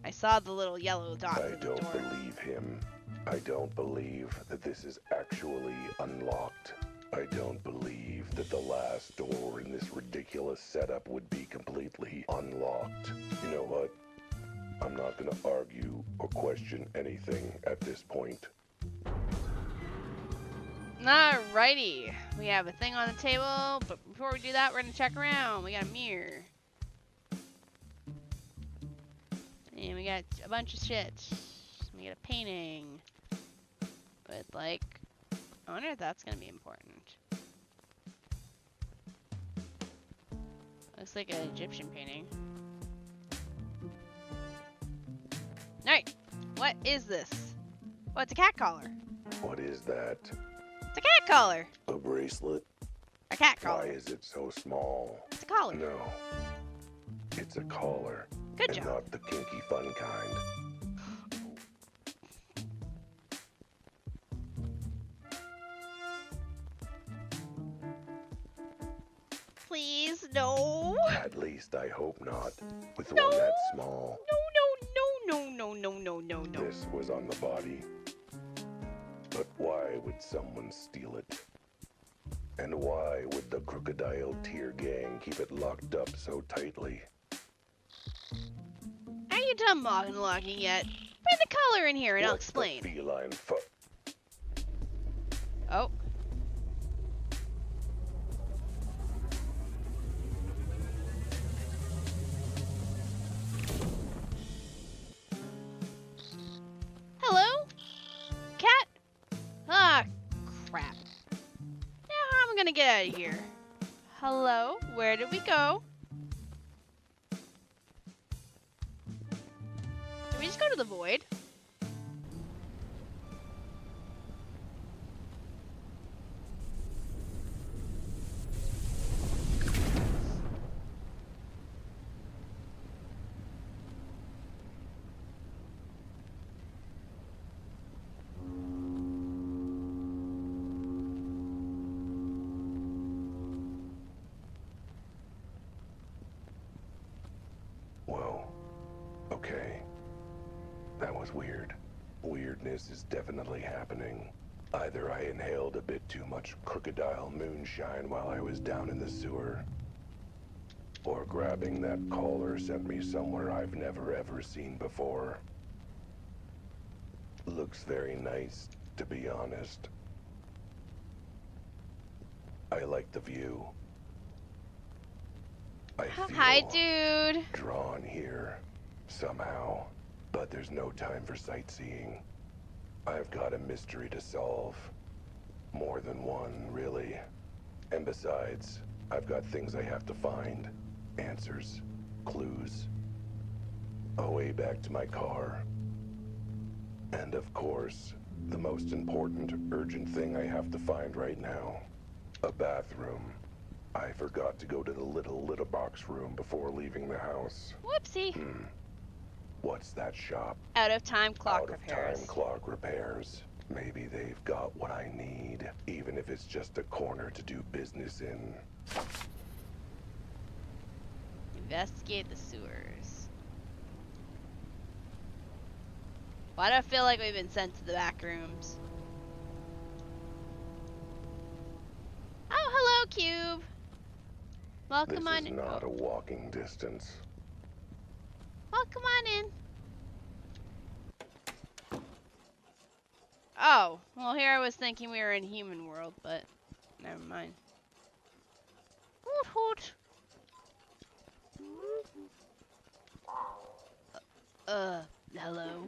I saw the little yellow dots I at the door. don't believe him. I don't believe that this is actually unlocked. I don't believe that the last door in this ridiculous setup would be completely unlocked. You know what? I'm not gonna argue or question anything at this point. Alrighty. We have a thing on the table, but before we do that, we're gonna check around. We got a mirror. And we got a bunch of shit. We got a painting. With, like, I wonder if that's gonna be important. Looks like an Egyptian painting. Alright. What is this? Oh, it's a cat collar. What is that? It's a cat collar. A bracelet? A cat Why collar. is it so small? It's a collar. No. It's a collar. Good And job. not the kinky fun kind. Please, no. At least I hope not. With No. one that small. No. This was on the body. But why would someone steal it? And why would the Crocodile Tear Gang keep it locked up so tightly? Are you done monologuing yet? Bring the collar in here and I'll What's the explain. feline Oh. Hello? Cat? Ah, crap. Now how am I gonna get out of here? Hello? Where did we go? Did we just go to the void? Whoa. Okay. That was weird. Weirdness is definitely happening. Either I inhaled a bit too much crocodile moonshine while I was down in the sewer, or grabbing that collar sent me somewhere I've never ever seen before. Looks very nice, to be honest. I like the view. I Hi, feel dude. drawn here, somehow. But there's no time for sightseeing. I've got a mystery to solve. More than one, really. And besides, I've got things I have to find. Answers. Clues. A way back to my car. And of course, the most important, urgent thing I have to find right now. A bathroom. I forgot to go to the little box room before leaving the house. Whoopsie. What's that shop? Out of time clock Out of repairs. time clock repairs. Maybe they've got what I need, even if it's just a corner to do business in. Investigate the sewers. Why do I feel like we've been sent to the back rooms? Oh, hello, Cube. Welcome This on is in. not a walking distance. Welcome on in. Oh, well, here I was thinking we were in human world, but never mind. Hoot hoot. Hello.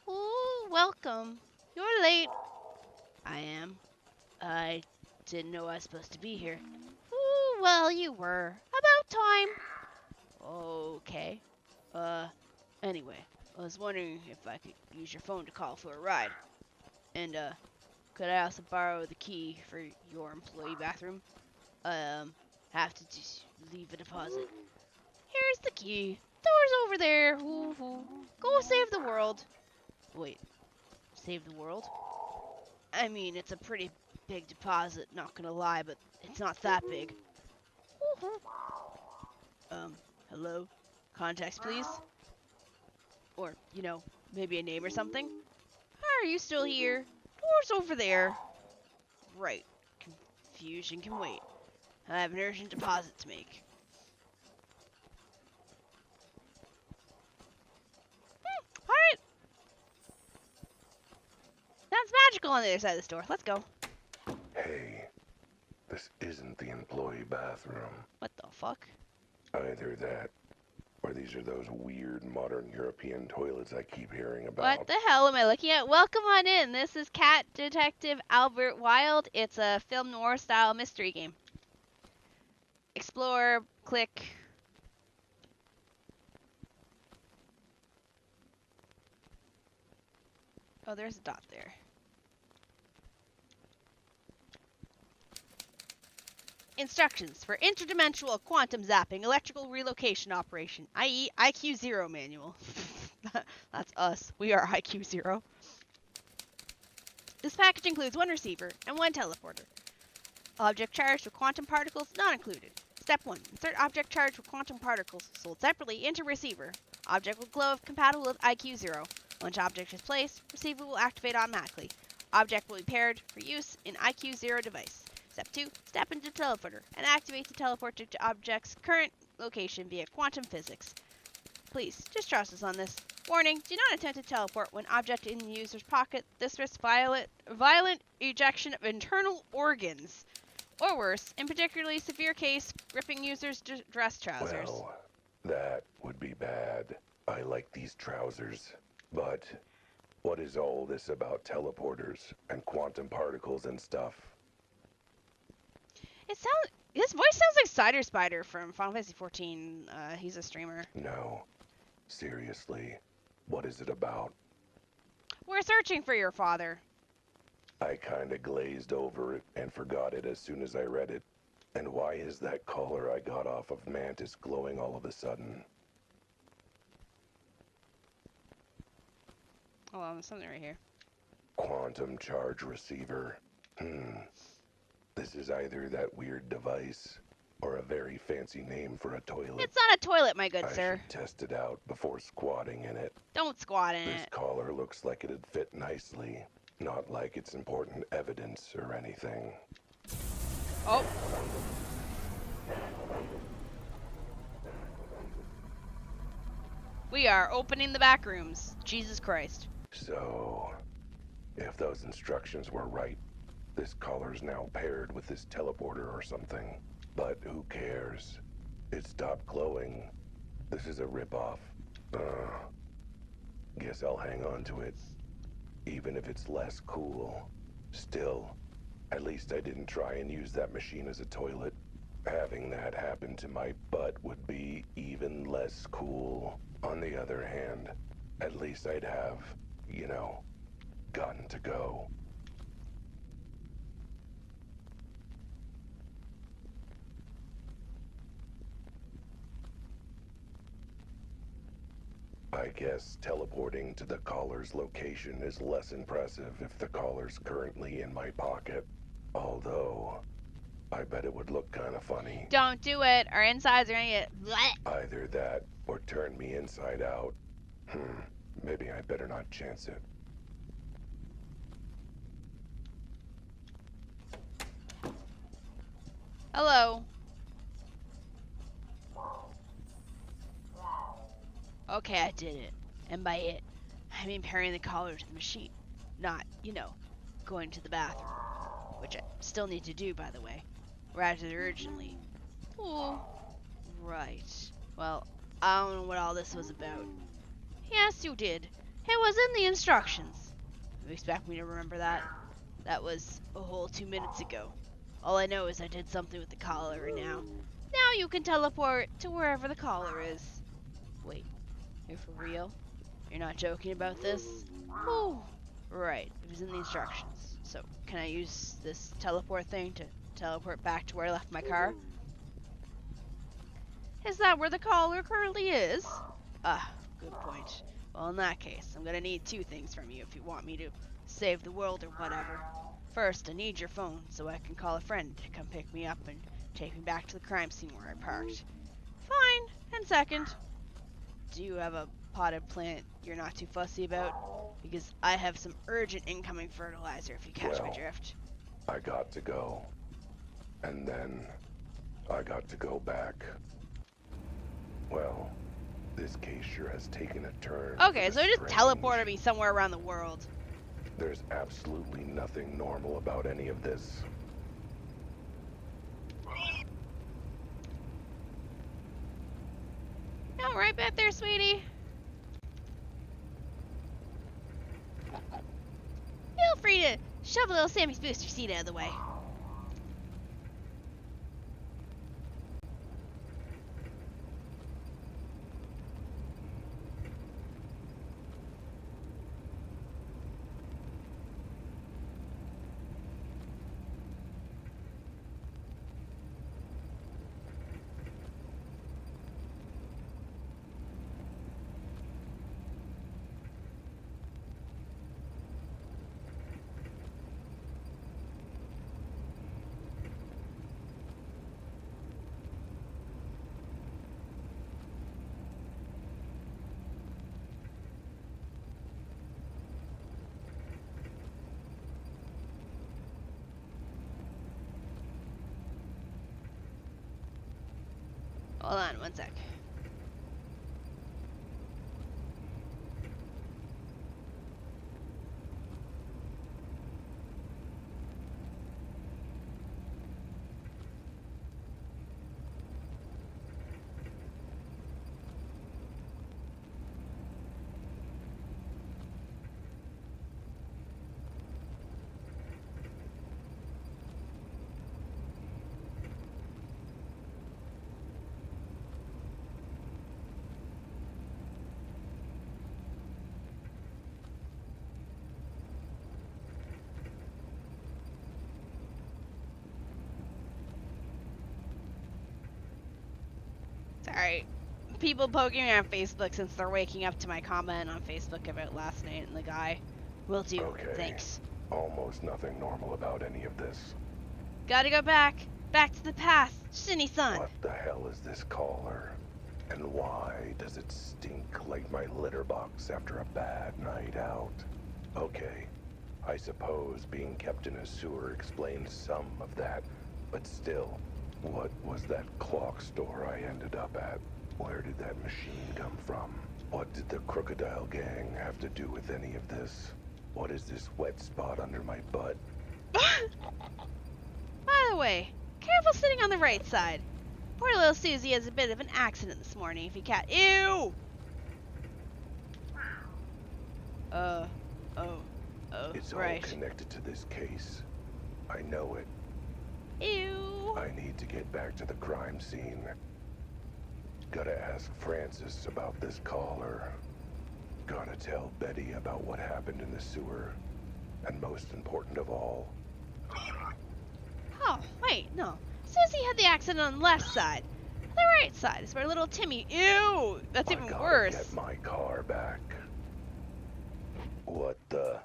Ooh, welcome. You're late. I am. I didn't know I was supposed to be here. Ooh, well, you were. About time. Okay. Anyway, I was wondering if I could use your phone to call for a ride. And, could I also borrow the key for your employee bathroom? Have to just leave a deposit. Here's the key. Door's over there. Ooh. Go save the world. Wait, save the world? I mean, it's a pretty big deposit, not gonna lie, but it's not that big. Hello? Context, please? Or, maybe a name or something? Are you still here? Door's over there. Right. Confusion can wait. I have an urgent deposit to make. Alright. Sounds magical on the other side of this door. Let's go. Hey, this isn't the employee bathroom. What the fuck? Either that, or these are those weird modern European toilets I keep hearing about. What the hell am I looking at? Welcome on in. This is Cat Detective Albert Wilde. It's a film noir style mystery game. Explore, click. Oh, there's a dot there. Instructions for interdimensional quantum zapping electrical relocation operation, i.e. IQ 0 manual. That's us. We are IQ 0. This package includes one receiver and one teleporter. Object charged with quantum particles not included. Step 1. Insert object charged with quantum particles sold separately into receiver. Object will glow if compatible with IQ 0. Once object is placed, receiver will activate automatically. Object will be paired for use in IQ 0 device. Step 2. Step into teleporter and activate the teleporter to object's current location via quantum physics. Please, just trust us on this. Warning, do not attempt to teleport when object in the user's pocket. This risks violent ejection of internal organs. Or worse, in particularly severe case, ripping users' dress trousers. Well, that would be bad. I like these trousers. But what is all this about teleporters and quantum particles and stuff? His voice sounds like Cider Spider from Final Fantasy XIV. He's a streamer. No. Seriously, what is it about? We're searching for your father. I kinda glazed over it and forgot it as soon as I read it. And why is that collar I got off of Mantis glowing all of a sudden? Hold on, there's something right here. Quantum charge receiver. This is either that weird device or a very fancy name for a toilet. It's not a toilet, my good sir. I should test it out before squatting in it. Don't squat in This it. collar looks like it'd fit nicely. Not like it's important evidence or anything. Oh. We are opening the back rooms. Jesus Christ. So, if those instructions were right, this collar's now paired with this teleporter or something. But who cares? It stopped glowing. This is a ripoff. Guess I'll hang on to it. Even if it's less cool. Still, at least I didn't try and use that machine as a toilet. Having that happen to my butt would be even less cool. On the other hand, at least I'd have, you know, gotten to go. I guess teleporting to the collar's location is less impressive if the collar's currently in my pocket. Although, I bet it would look kind of funny. Don't do it. Our insides are gonna get bleh. Either that or turn me inside out. Maybe I better not chance it. Hello. Okay, I did it. And by it, I mean pairing the collar to the machine. Not, going to the bathroom. Which I still need to do, by the way. Rather urgently. Ooh. Right. Well, I don't know what all this was about. Yes, you did. It was in the instructions. You expect me to remember that? That was a whole 2 minutes ago. All I know is I did something with the collar, and now you can teleport to wherever the collar is. Wait, you're for real? You're not joking about this? Oh, right. It was in the instructions. So, can I use this teleport thing to teleport back to where I left my car? Is that where the collar currently is? Ah, good point. Well, in that case, I'm gonna need 2 things from you if you want me to save the world or whatever. First, I need your phone so I can call a friend to come pick me up and take me back to the crime scene where I parked. Fine. And second, do you have a potted plant you're not too fussy about? Because I have some urgent incoming fertilizer if you catch my drift. I got to go. And then I got to go back. Well, this case sure has taken a turn. Okay, so it just teleported me somewhere around the world. There's absolutely nothing normal about any of this. No, right back there, sweetie. Feel free to shove a little Sammy's booster seat out of the way. Hold on, one sec. Sorry. People poking me on Facebook since they're waking up to my comment on Facebook about last night and the guy. Will do. Okay. Thanks. Almost nothing normal about any of this. Gotta go back. Back to the past. Shini-san. What the hell is this collar? And why does it stink like my litter box after a bad night out? Okay, I suppose being kept in a sewer explains some of that, but still, what was that clock store I ended up at? Where did that machine come from? What did the crocodile gang have to do with any of this? What is this wet spot under my butt? By the way, careful sitting on the right side. Poor little Susie has a bit of an accident this morning if you can't. Ew! It's right. all connected to this case. I know it. Ew! I need to get back to the crime scene. Gotta ask Francis about this caller. Gotta tell Betty about what happened in the sewer. And most important of all... Oh, wait, no. Susie had the accident on the left side. The right side is where little Timmy... Ew! That's even worse. Get my car back. What the...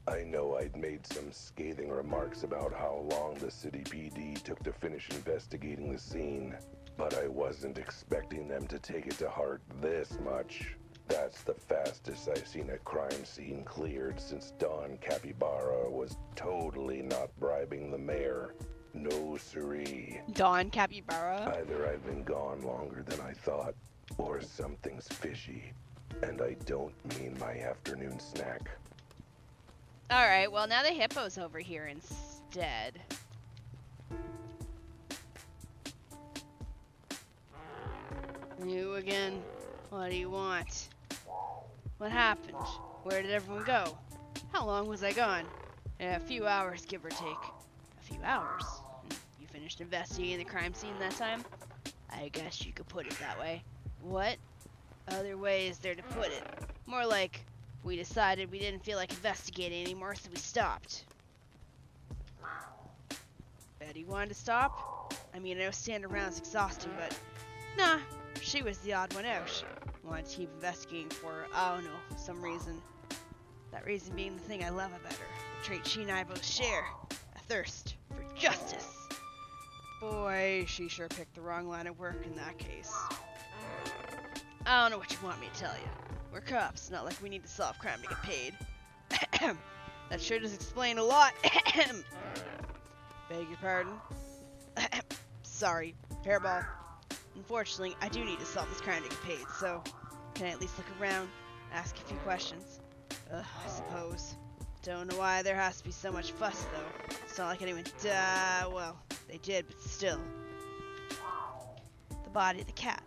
I know I'd made some scathing remarks about how long the city PD took to finish investigating the scene, but I wasn't expecting them to take it to heart this much. That's the fastest I've seen a crime scene cleared since Don Capybara was totally not bribing the mayor. No siree. Don Capybara? Either I've been gone longer than I thought, or something's fishy. And I don't mean my afternoon snack. Alright, well now the hippo's over here instead. You again? What do you want? What happened? Where did everyone go? How long was I gone? A few hours, give or take. A few hours? You finished investigating the crime scene that time? I guess you could put it that way. What other way is there to put it? More like, we decided we didn't feel like investigating anymore, so we stopped. Betty wanted to stop? I mean, I know standing around is exhausting, but... Nah, she was the odd one out. Wanted to keep investigating for, I don't know, some reason. That reason being the thing I love about her. A trait she and I both share. A thirst for justice. Boy, she sure picked the wrong line of work in that case. I don't know what you want me to tell you. We're cops, not like we need to solve crime to get paid. That sure does explain a lot. Beg your pardon? Sorry, hairball. Unfortunately, I do need to solve this crime to get paid, so can I at least look around, ask a few questions? I suppose. Don't know why there has to be so much fuss, though. It's not like anyone well, they did, but still. The body of the cat.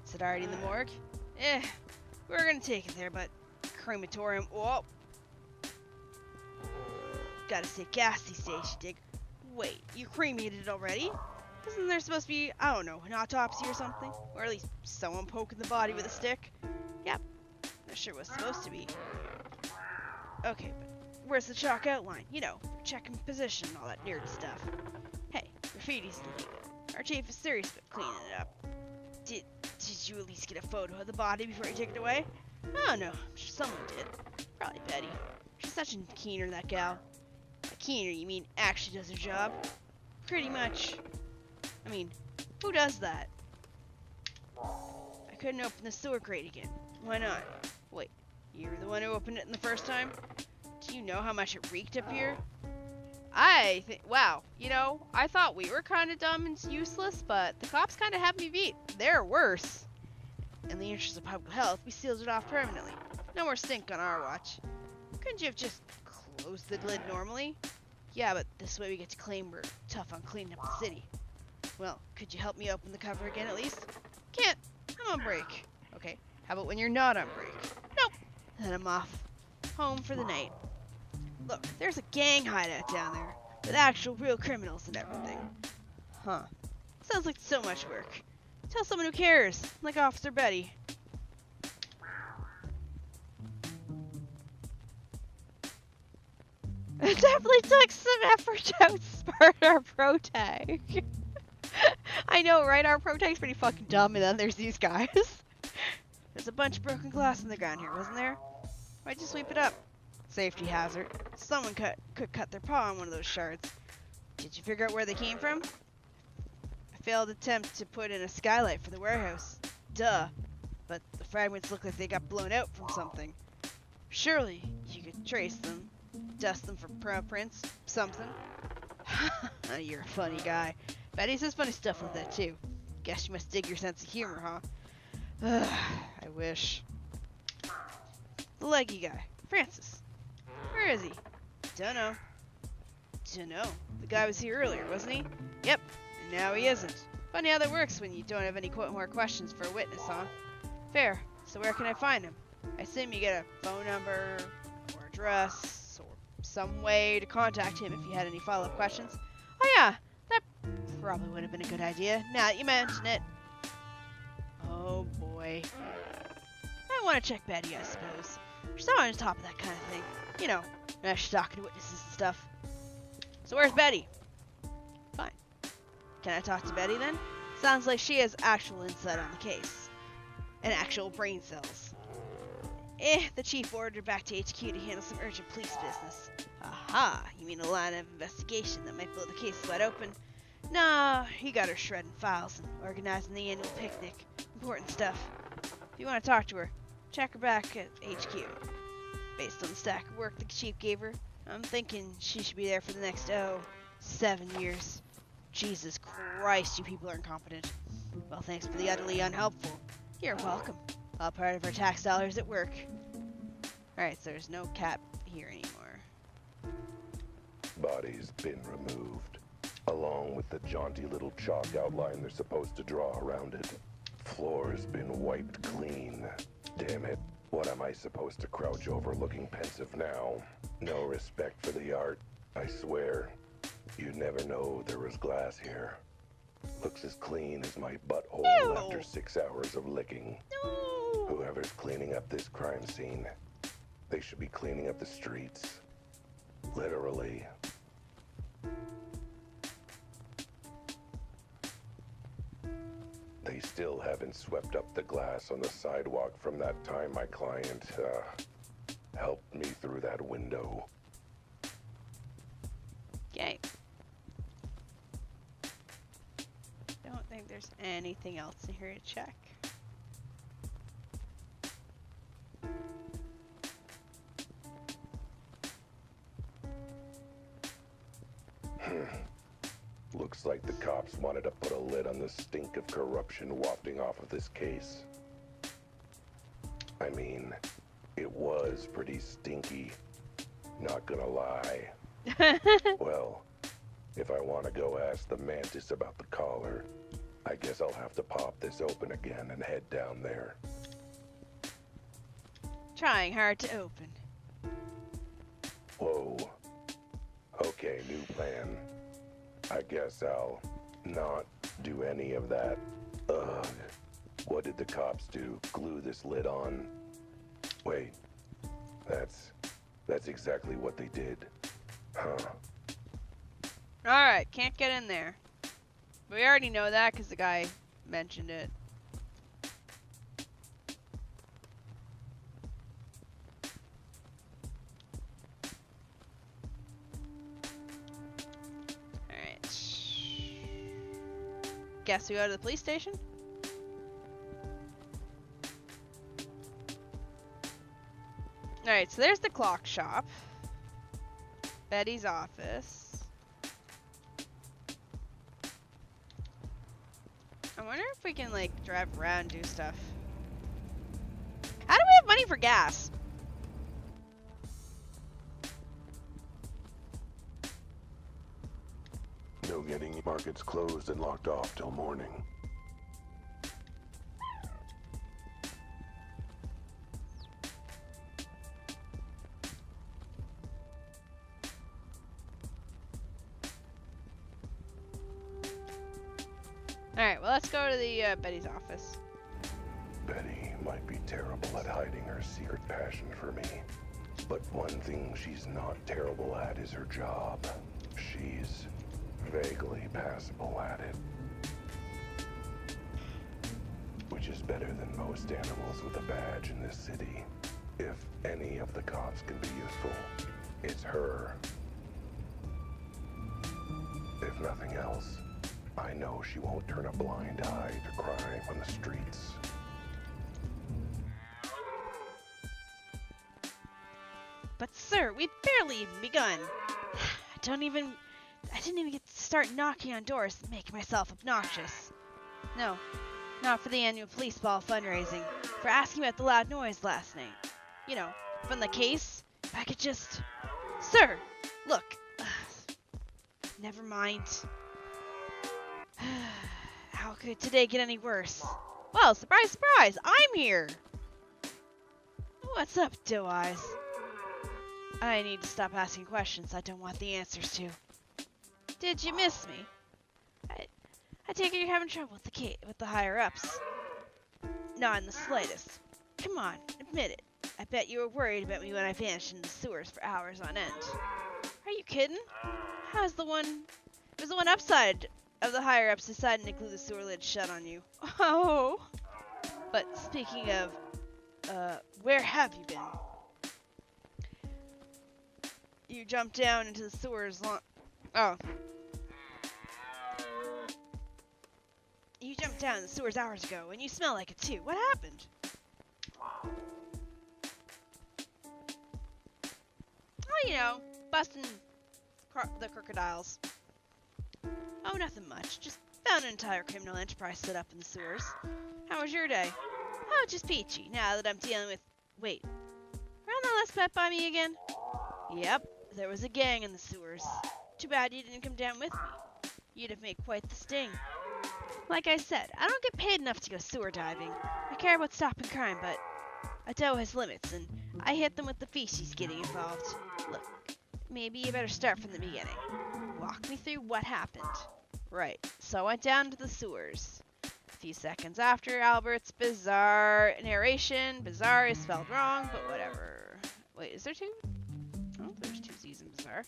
Is it already in the morgue? We're gonna take it there, but crematorium. Whoa! Gotta stay gas these days, you dig? Wait, you cremated it already? Isn't there supposed to be, I don't know, an autopsy or something? Or at least someone poking the body with a stick? Yep, there sure was supposed to be. Okay, but where's the chalk outline? You know, checking position and all that nerd stuff. Hey, graffiti's illegal. Our chief is serious about cleaning it up. Did you at least get a photo of the body before you took it away? Oh no, I'm sure someone did. Probably Betty. She's such a keener, that gal. A keener, you mean actually does her job? Pretty much. I mean, who does that? I couldn't open the sewer crate again. Why not? Wait, you were the one who opened it in the first time? Do you know how much it reeked up here? Wow, you know, I thought we were kind of dumb and useless, but the cops kind of have me beat. They're worse. In the interest of public health, we sealed it off permanently. No more stink on our watch. Couldn't you have just closed the lid normally? Yeah, but this way we get to claim we're tough on cleaning up the city. Well, could you help me open the cover again at least? Can't. I'm on break. Okay, how about when you're not on break? Nope. Then I'm off. Home for the night. Look, there's a gang hideout down there with actual real criminals and everything. Huh. Sounds like so much work. Tell someone who cares, like Officer Betty. It definitely took some effort to outsmart our pro tag. I know, right? Our pro tag's pretty fucking dumb, and then there's these guys. There's a bunch of broken glass on the ground here, wasn't there? Why'd you sweep it up? Safety hazard. Someone could cut their paw on one of those shards. Did you figure out where they came from? A failed attempt to put in a skylight for the warehouse. Duh. But the fragments look like they got blown out from something. Surely you could trace them. Test them for prints, something. You're a funny guy. Betty says funny stuff like that too. Guess you must dig your sense of humor, huh? I wish. The leggy guy, Francis. Where is he? Dunno. Dunno. The guy was here earlier, wasn't he? Yep. And now he isn't. Funny how that works when you don't have any more questions for a witness, huh? Fair. So where can I find him? I assume you get a phone number, or address, or some way to contact him if you had any follow-up questions. Oh yeah, that probably would have been a good idea, now that you mention it. Oh boy. I want to check Betty, I suppose. She's not on top of that kind of thing. You know, when she's talking to witnesses and stuff. So where's Betty? Fine. Can I talk to Betty then? Sounds like she has actual insight on the case. And actual brain cells. The chief ordered her back to HQ to handle some urgent police business. Aha, you mean a line of investigation that might blow the case wide open? Nah, he got her shredding files and organizing the annual picnic. Important stuff. If you want to talk to her, check her back at HQ. Based on the stack of work the chief gave her, I'm thinking she should be there for the next, 7 years. Jesus Christ, you people are incompetent. Well, thanks for the utterly unhelpful. You're welcome. All part of our tax dollars at work. Alright, so there's no cap here anymore. Body's been removed, along with the jaunty little chalk outline they're supposed to draw around it. Floor's been wiped clean. Damn it, what am I supposed to crouch over looking pensive now? No respect for the art, I swear. You'd never know there was glass here. Looks as clean as my butthole Ew. after 6 hours of licking. No. Whoever's cleaning up this crime scene, they should be cleaning up the streets. Literally. They still haven't swept up the glass on the sidewalk from that time my client, helped me through that window. Okay. Don't think there's anything else in here to check. Looks like the cops wanted to put a lid on the stink of corruption wafting off of this case. I mean, it was pretty stinky, not gonna lie. Well, if I want to go ask the mantis about the collar, I guess I'll have to pop this open again and head down there. Trying hard to open. Whoa. Okay, new plan. I guess I'll not do any of that. Ugh. What did the cops do? Glue this lid on? Wait. That's exactly what they did. Huh. Alright, can't get in there. We already know that because the guy mentioned it. Alright. Guess we go to the police station? Alright, so there's the clock shop. Betty's office. I wonder if we can, like, drive around and do stuff. How do we have money for gas? No getting markets closed and locked off till morning. Alright, well, let's go to the Betty's office. Betty might be terrible at hiding her secret passion for me, but one thing she's not terrible at is her job. She's vaguely passable at it. Which is better than most animals with a badge in this city. If any of the cops can be useful, it's her. If nothing else, I know she won't turn a blind eye to crime on the streets. But sir, we barely even begun. I didn't even get to start knocking on doors and making myself obnoxious. No, not for the annual police ball fundraising. For asking about the loud noise last night. You know, from the case. If I could just... Sir, look. Never mind. How could today get any worse? Well, surprise, surprise, I'm here! What's up, Doe Eyes? I need to stop asking questions I don't want the answers to. Did you miss me? I take it you're having trouble with the higher-ups. Not in the slightest. Come on, admit it. I bet you were worried about me when I vanished in the sewers for hours on end. Are you kidding? It was the one upside of the higher-ups deciding to glue the sewer lid shut on you. Oh! But speaking of, where have you been? You jumped down into the sewers You jumped down in the sewers hours ago, and you smell like it too. What happened? Oh, you know, busting the crocodiles. Oh, nothing much. Just found an entire criminal enterprise set up in the sewers. How was your day? Oh, just peachy, now that I'm dealing with... Wait. Ran that last pet by me again? Yep, there was a gang in the sewers. Too bad you didn't come down with me. You'd have made quite the sting. Like I said, I don't get paid enough to go sewer diving. I care about stopping crime, but a doe has limits, and I hit them with the feces getting involved. Look, maybe you better start from the beginning. Walk me through what happened. Right, so I went down to the sewers. A few seconds after Albert's bizarre narration. Bizarre is spelled wrong, but whatever. Wait, is there two? Oh, there's two Z's in bizarre.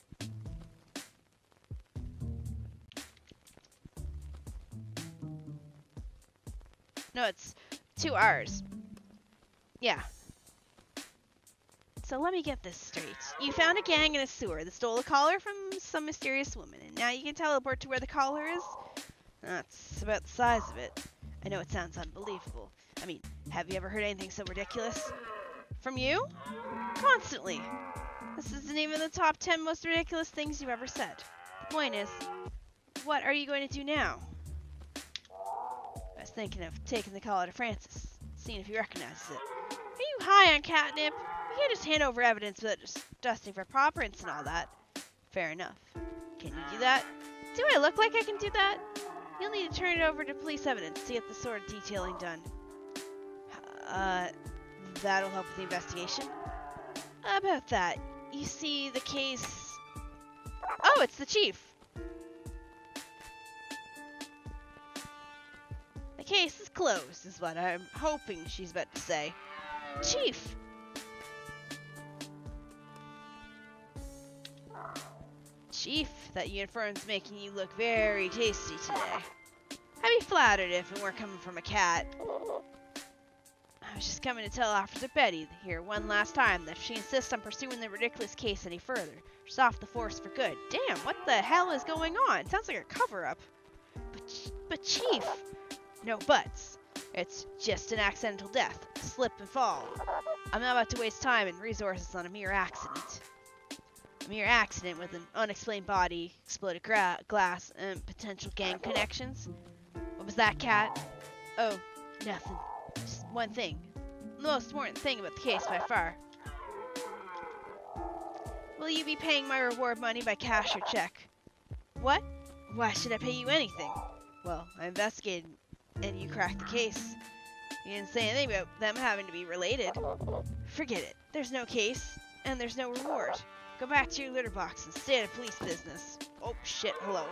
No, it's 2 R's. Yeah. So let me get this straight. You found a gang in a sewer that stole a collar from some mysterious woman, and now you can teleport to where the collar is? That's about the size of it. I know it sounds unbelievable. I mean, have you ever heard anything so ridiculous? From you? Constantly. This isn't even the top 10 most ridiculous things you've ever said. The point is, what are you going to do now? I was thinking of taking the collar to Francis, seeing if he recognizes it. Are you high on catnip? You can't just hand over evidence without just dusting for paw prints and all that. Fair enough. Can you do that? Do I look like I can do that? You'll need to turn it over to police evidence to get the sort of detailing done. That'll help with the investigation. About that, you see the case... Oh, it's the chief! The case is closed, is what I'm hoping she's about to say. Chief! Chief, that uniform's making you look very tasty today. I'd be flattered if it weren't coming from a cat. I was just coming to tell Officer Betty here one last time that if she insists on pursuing the ridiculous case any further, she's off the force for good. Damn, what the hell is going on? It sounds like a cover-up. But Chief... No buts. It's just an accidental death. A slip and fall. I'm not about to waste time and resources on a mere accident. A mere accident with an unexplained body, exploded glass, and potential gang connections. What was that, Cat? Oh, nothing. Just one thing. The most important thing about the case by far. Will you be paying my reward money by cash or check? What? Why should I pay you anything? Well, I investigated and you cracked the case. You didn't say anything about them having to be related. Forget it. There's no case, and there's no reward. Go back to your litter box and stay out of police business. Oh, shit, hello.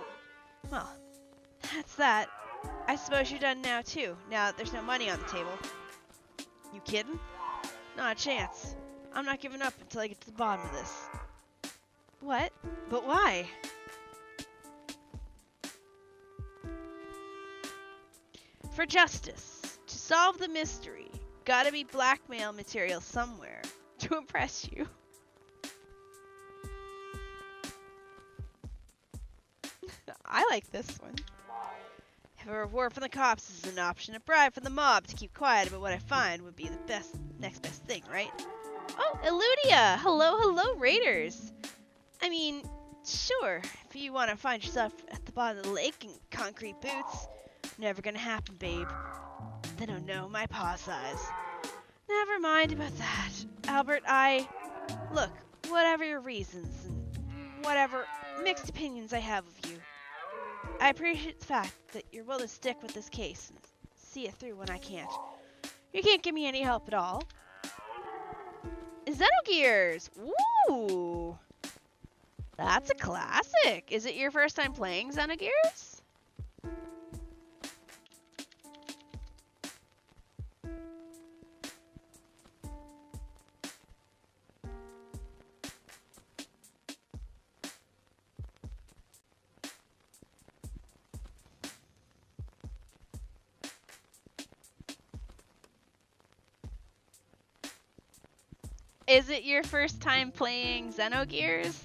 Well, that's that. I suppose you're done now, too, now that there's no money on the table. You kidding? Not a chance. I'm not giving up until I get to the bottom of this. What? But why? For justice. To solve the mystery. Gotta be blackmail material somewhere. To impress you. I like this one. If a reward from the cops is an option, a bribe from the mob to keep quiet about what I find would be the next best thing, right? Oh, Eludia! Hello, hello, Raiders! I mean, sure, if you want to find yourself at the bottom of the lake in concrete boots. Never gonna happen, babe. They don't know my paw size. Never mind about that. Albert, Look, whatever your reasons and whatever mixed opinions I have of you, I appreciate the fact that you're willing to stick with this case and see it through when I can't. You can't give me any help at all. Xenogears! Ooh! That's a classic! Is it your first time playing Xenogears? Is it your first time playing Xenogears?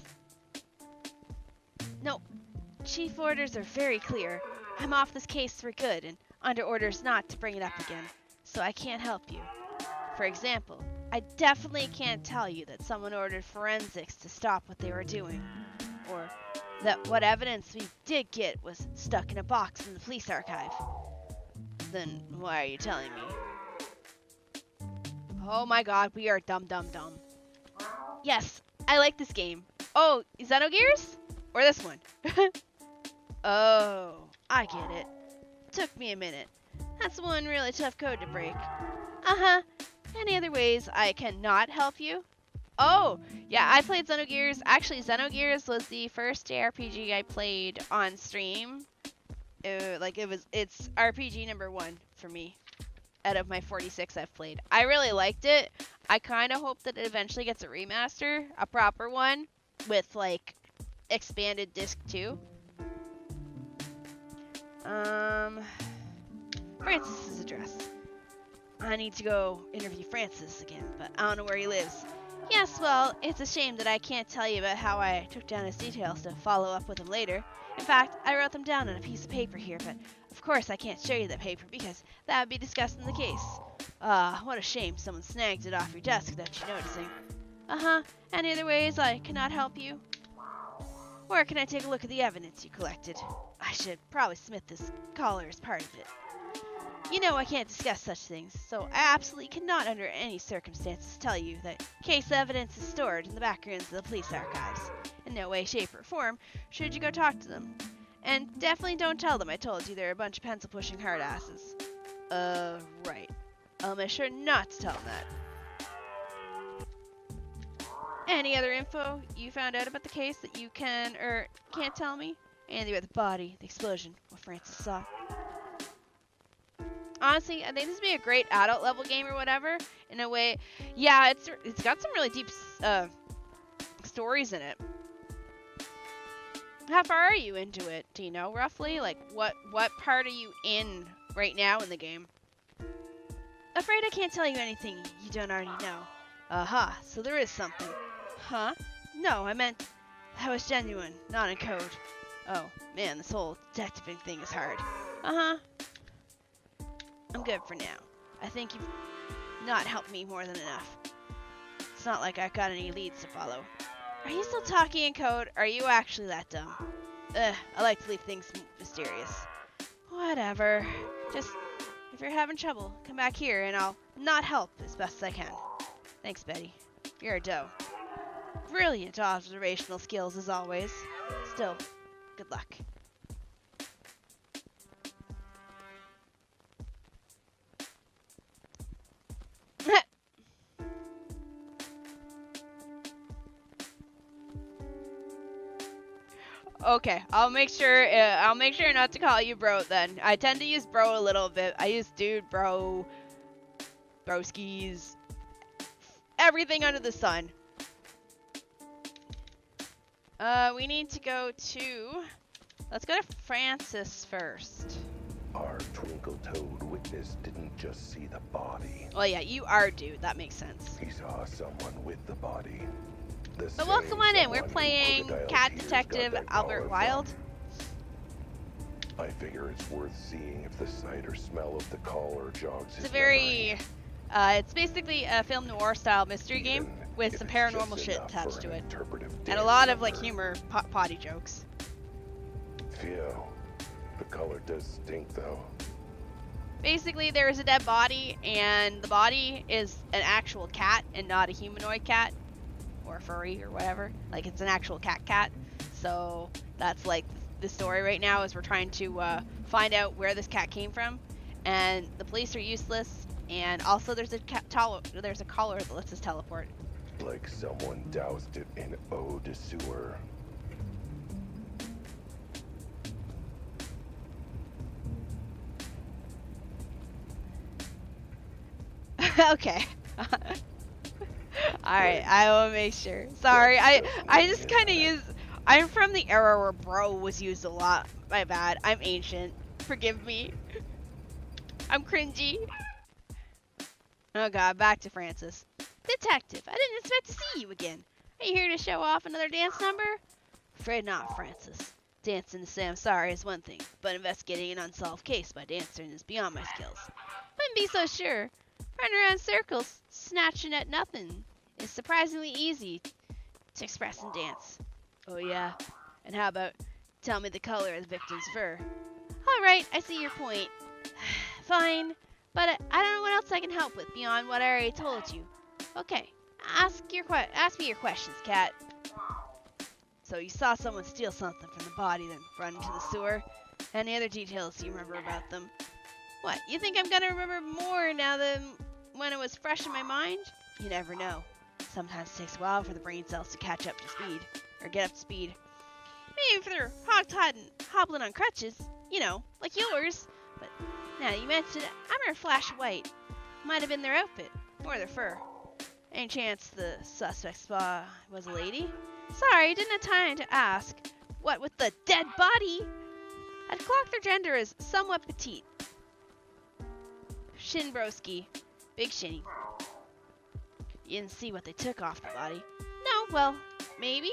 No. Chief orders are very clear. I'm off this case for good and under orders not to bring it up again, so I can't help you. For example, I definitely can't tell you that someone ordered forensics to stop what they were doing, or that what evidence we did get was stuck in a box in the police archive. Then why are you telling me? Oh my god, we are dumb. Yes, I like this game. Oh, Xenogears? Or this one? Oh, I get it. Took me a minute. That's one really tough code to break. Uh-huh. Any other ways I cannot help you? Oh, yeah, I played Xenogears. Actually, Xenogears was the first JRPG I played on stream. It's RPG number 1 for me out of my 46 I've played. I really liked it. I kind of hope that it eventually gets a remaster, a proper one, with, like, expanded disc 2. Francis's address. I need to go interview Francis again, but I don't know where he lives. Yes, well, it's a shame that I can't tell you about how I took down his details to follow up with him later. In fact, I wrote them down on a piece of paper here, but of course I can't show you that paper because that would be discussing the case. What a shame someone snagged it off your desk without you noticing. Uh-huh. Any other ways I cannot help you? Where can I take a look at the evidence you collected? I should probably submit this caller as part of it. You know I can't discuss such things, so I absolutely cannot under any circumstances tell you that case evidence is stored in the back rooms of the police archives. In no way, shape, or form should you go talk to them. And definitely don't tell them I told you they're a bunch of pencil-pushing hard-asses. Right. I'll make sure not to tell them that. Any other info you found out about the case that you can or can't tell me? Anything about the body, the explosion, what Francis saw? Honestly, I think this would be a great adult level game or whatever. In a way, yeah, it's got some really deep stories in it. How far are you into it? Do you know roughly? Like what part are you in right now in the game? Afraid I can't tell you anything you don't already know. Aha, so there is something. Huh? No, I meant that was genuine, not in code. Oh, man, this whole detectiving thing is hard. Uh-huh. I'm good for now. I think you've not helped me more than enough. It's not like I've got any leads to follow. Are you still talking in code? Are you actually that dumb? I like to leave things mysterious. Whatever. Just, if you're having trouble, come back here and I'll not help as best as I can. Thanks, Betty. You're a doe. Brilliant observational skills as always. Still, good luck. Okay, I'll make sure not to call you bro then. I tend to use bro a little bit. I use dude, bro, broskies, everything under the sun. We need to go to, let's go to Francis first. Our twinkle-toed witness didn't just see the body. Well, yeah, you are dude. That makes sense. He saw someone with the body. So welcome on in. We're playing Cat Detective Albert Wilde. I figure it's worth seeing if the sight or smell of the caller jogs his It's a very, it's basically a film noir style mystery game with If some it's paranormal just shit enough attached for to an it. interpretive And a dance lot of, like, number. humor, potty jokes. Phew. The color does stink, though. Basically, there is a dead body, and the body is an actual cat and not a humanoid cat. Or furry, or whatever. Like, it's an actual cat. So, that's, like, the story right now, is we're trying to find out where this cat came from. And the police are useless, and also there's a collar that lets us teleport. Like someone doused it in eau de sewer. Okay. Alright, I will make sure. Sorry, I just kind of use... I'm from the era where bro was used a lot. My bad. I'm ancient. Forgive me. I'm cringy. Oh god, back to Francis. Detective, I didn't expect to see you again. Are you here to show off another dance number? Afraid not, Francis. Dancing to say I'm sorry is one thing, but investigating an unsolved case by dancing is beyond my skills. Wouldn't be so sure. Running around in circles, snatching at nothing, is surprisingly easy to express in dance. Oh yeah? And how about tell me the color of the victim's fur? Alright, I see your point. Fine, but I don't know what else I can help with beyond what I already told you. Okay, ask me your questions, cat. So you saw someone steal something from the body, then run into the sewer? Any other details you remember about them? What, you think I'm gonna remember more now than when it was fresh in my mind? You never know. Sometimes it takes a while for the brain cells to catch up to speed, or get up to speed. Maybe if they're hog-tied and hobbling on crutches, you know, like yours. But now that you mention it, I remember a flash of white. Might have been their outfit, or their fur. Any chance the suspect's was a lady? Sorry, didn't have time to ask. What with the dead body? I'd clock their gender as somewhat petite. Shinbroski. Big Shini. You didn't see what they took off the body? No, well, maybe?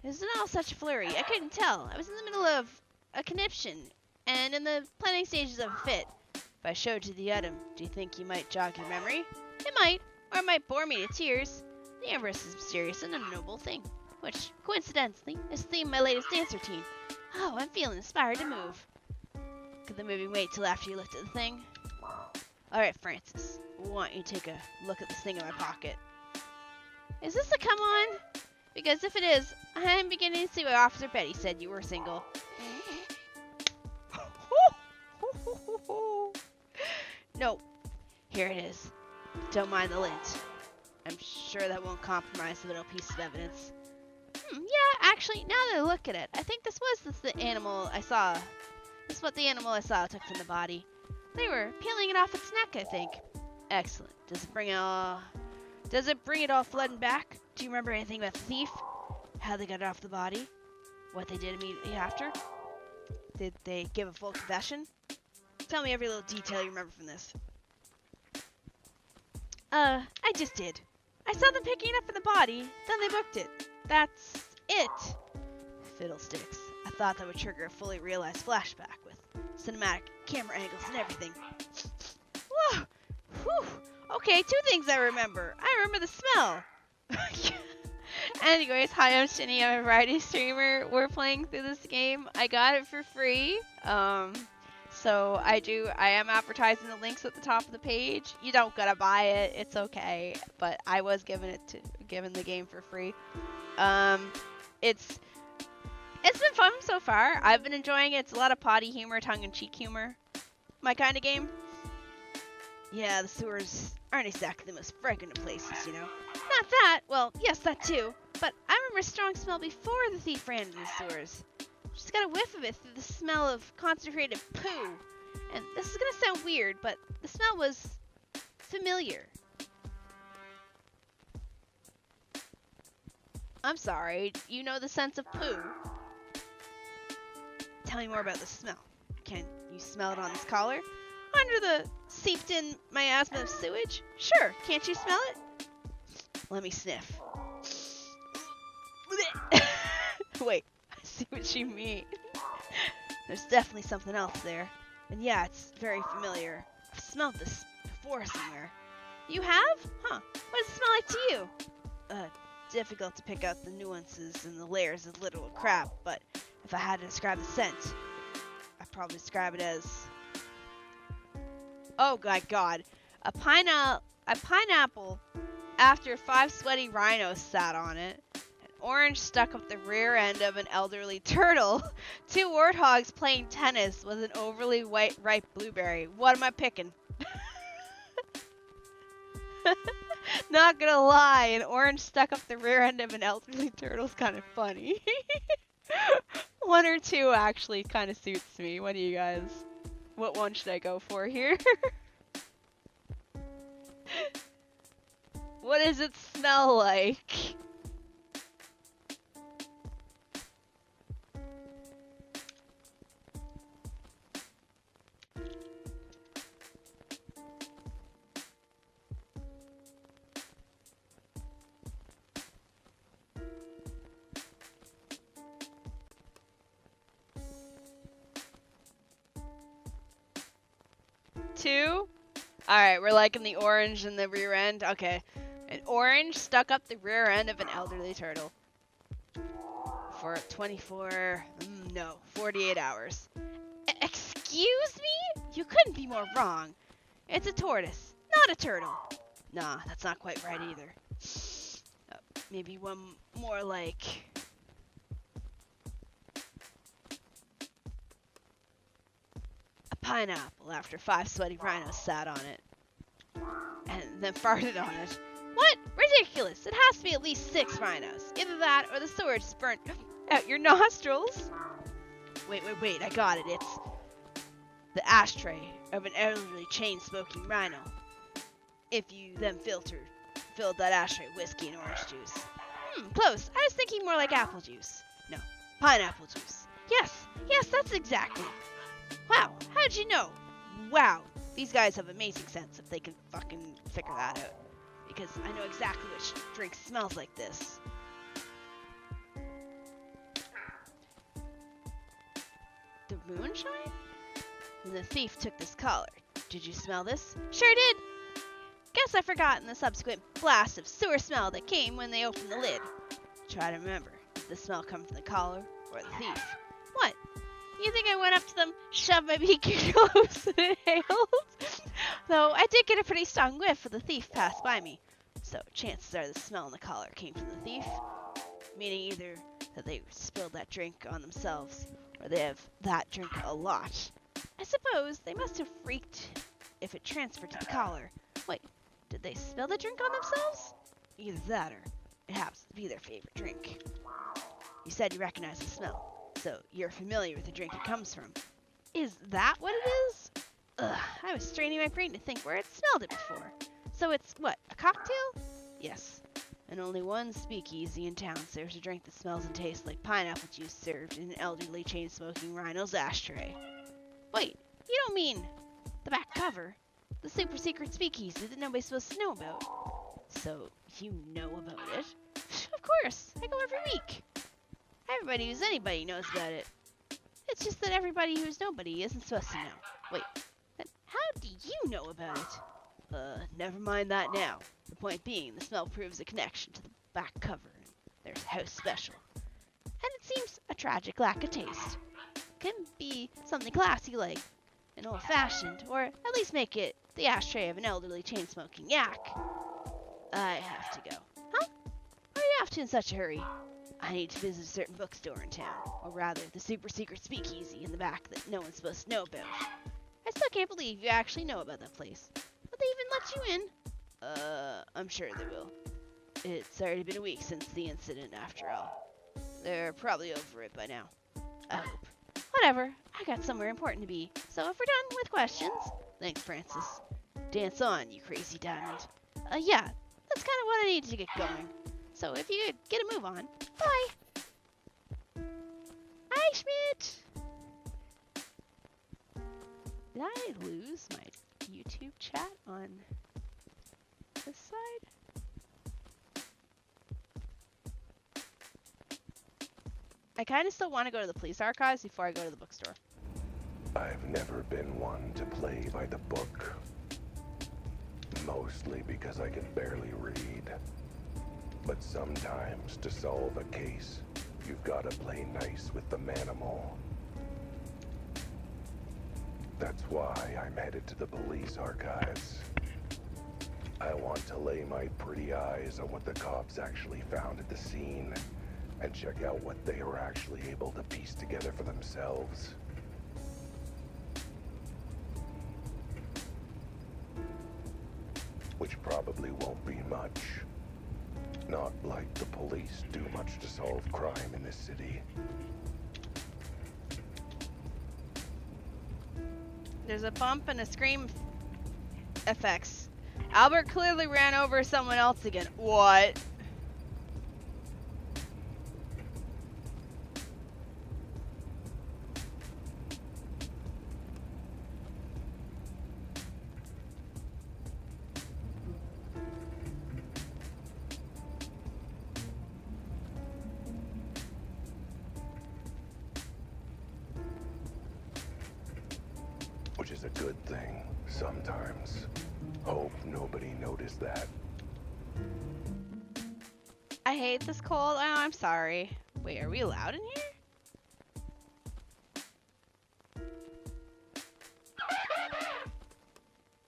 It wasn't all such a flurry. I couldn't tell. I was in the middle of a conniption, and in the planning stages of a fit. If I showed you the item, do you think you might jog your memory? It might, or it might bore me to tears. The universe is mysterious and a noble thing, which, coincidentally, is the theme of my latest dance routine. Oh, I'm feeling inspired to move. Could the movie wait till after you looked at the thing? Alright, Francis, I want you to take a look at this thing in my pocket. Is this a come on? Because if it is, I'm beginning to see why Officer Betty said you were single. No, here it is. Don't mind the lint. I'm sure that won't compromise the little piece of evidence. Yeah, actually, now that I look at it, I think this was the animal I saw. This is what the animal I saw took from the body. They were peeling it off its neck, I think. Excellent. Does it bring it all flooding back? Do you remember anything about the thief? How they got it off the body? What they did immediately after? Did they give a full confession? Tell me every little detail you remember from this. I just did. I saw them picking it up in the body, then they booked it. That's it. Fiddlesticks. I thought that would trigger a fully realized flashback with cinematic camera angles and everything. Whoa! Whew! Okay, two things I remember. I remember the smell. Anyways, hi, I'm Shini. I'm a variety streamer. We're playing through this game. I got it for free. So I am advertising the links at the top of the page. You don't gotta buy it. It's okay. But I was given the game for free. It's been fun so far. I've been enjoying it. It's a lot of potty humor, tongue-in-cheek humor. My kind of game. Yeah, the sewers aren't exactly the most fragrant of places, you know. Not that. Well, yes, that too. But I remember a strong smell before the thief ran into the sewers. Just got a whiff of it through the smell of concentrated poo. And this is gonna sound weird, but the smell was familiar. I'm sorry, you know the sense of poo. Tell me more about the smell. Can you smell it on this collar? Under the seeped in miasma of sewage? Sure, can't you smell it? Let me sniff. Wait, I see what you mean. There's definitely something else there. And yeah, it's very familiar. I've smelled this before somewhere. You have? Huh. What does it smell like to you? Difficult to pick out the nuances and the layers of little crap, but if I had to describe the scent, I'd probably describe it as... Oh my god. A pineapple after 5 sweaty rhinos sat on it. An orange stuck up the rear end of an elderly turtle. 2 warthogs playing tennis with an overly ripe blueberry. What am I picking? Not gonna lie, an orange stuck up the rear end of an elderly turtle's kind of funny. 1 or 2 actually kind of suits me. What do you guys? What one should I go for here? What does it smell like? Two? Alright, we're liking the orange in the rear end. Okay. An orange stuck up the rear end of an elderly turtle. For 48 hours. Excuse me? You couldn't be more wrong. It's a tortoise, not a turtle. Nah, that's not quite right either. Maybe one more like... a pineapple after 5 sweaty rhinos sat on it. And then farted on it. What? Ridiculous! It has to be at least 6 rhinos. Either that or the sewage just burnt out your nostrils. Wait, I got it. It's the ashtray of an elderly chain-smoking rhino. If you then filled that ashtray with whiskey and orange juice. Close. I was thinking more like apple juice. No, pineapple juice. Yes, that's exactly. Wow, how'd you know? Wow, these guys have amazing sense if they can fucking figure that out. Because I know exactly which drink smells like this. The moonshine? When the thief took this collar, did you smell this? Sure did! Guess I forgot in the subsequent blast of sewer smell that came when they opened the lid. Try to remember, did the smell come from the collar or the thief? What? You think I went up to them, shoved my beak close and inhaled? Though I did get a pretty strong whiff of the thief passed by me. So chances are the smell in the collar came from the thief. Meaning either that they spilled that drink on themselves, or they have that drink a lot. I suppose they must have freaked if it transferred to the collar. Wait, did they spill the drink on themselves? Either that or it happens to be their favorite drink. You said you recognize the smell, so you're familiar with the drink it comes from. Is that what it is? Ugh, I was straining my brain to think where I'd smelled it before. So it's, what, a cocktail? Yes. And only one speakeasy in town serves a drink that smells and tastes like pineapple juice served in an elderly chain-smoking rhino's ashtray. Wait, you don't mean the back cover? The super secret speakeasy that nobody's supposed to know about? So, you know about it? Of course, I go every week. Everybody who's anybody knows about it. It's just that everybody who's nobody isn't supposed to know. Wait, then how do you know about it? Never mind that now. The point being, the smell proves a connection to the back cover, and there's house special. And it seems a tragic lack of taste. Can be something classy like an old-fashioned, or at least make it the ashtray of an elderly chain-smoking yak. I have to go. Huh? Where are you off to in such a hurry? I need to visit a certain bookstore in town, or rather, the super secret speakeasy in the back that no one's supposed to know about. I still can't believe you actually know about that place. Will they even let you in? I'm sure they will. It's already been a week since the incident, after all. They're probably over it by now. I hope. Whatever, I got somewhere important to be, so if we're done with questions... Thanks, Francis. Dance on, you crazy diamond. Yeah, that's kind of what I need to get going. So if you could get a move on. Bye! Hi, Schmidt! Did I lose my YouTube chat on this side? I kind of still want to go to the police archives before I go to the bookstore. I've never been one to play by the book. Mostly because I can barely read. But sometimes, to solve a case, you've got to play nice with the manimal. That's why I'm headed to the police archives. I want to lay my pretty eyes on what the cops actually found at the scene, and check out what they were actually able to piece together for themselves. Which probably won't be much. Not like the police do much to solve crime in this city. There's a bump and a scream effects. Albert clearly ran over someone else again. What? Which is a good thing, sometimes. Hope nobody noticed that. I hate this cold. Oh, I'm sorry. Wait, are we allowed in here?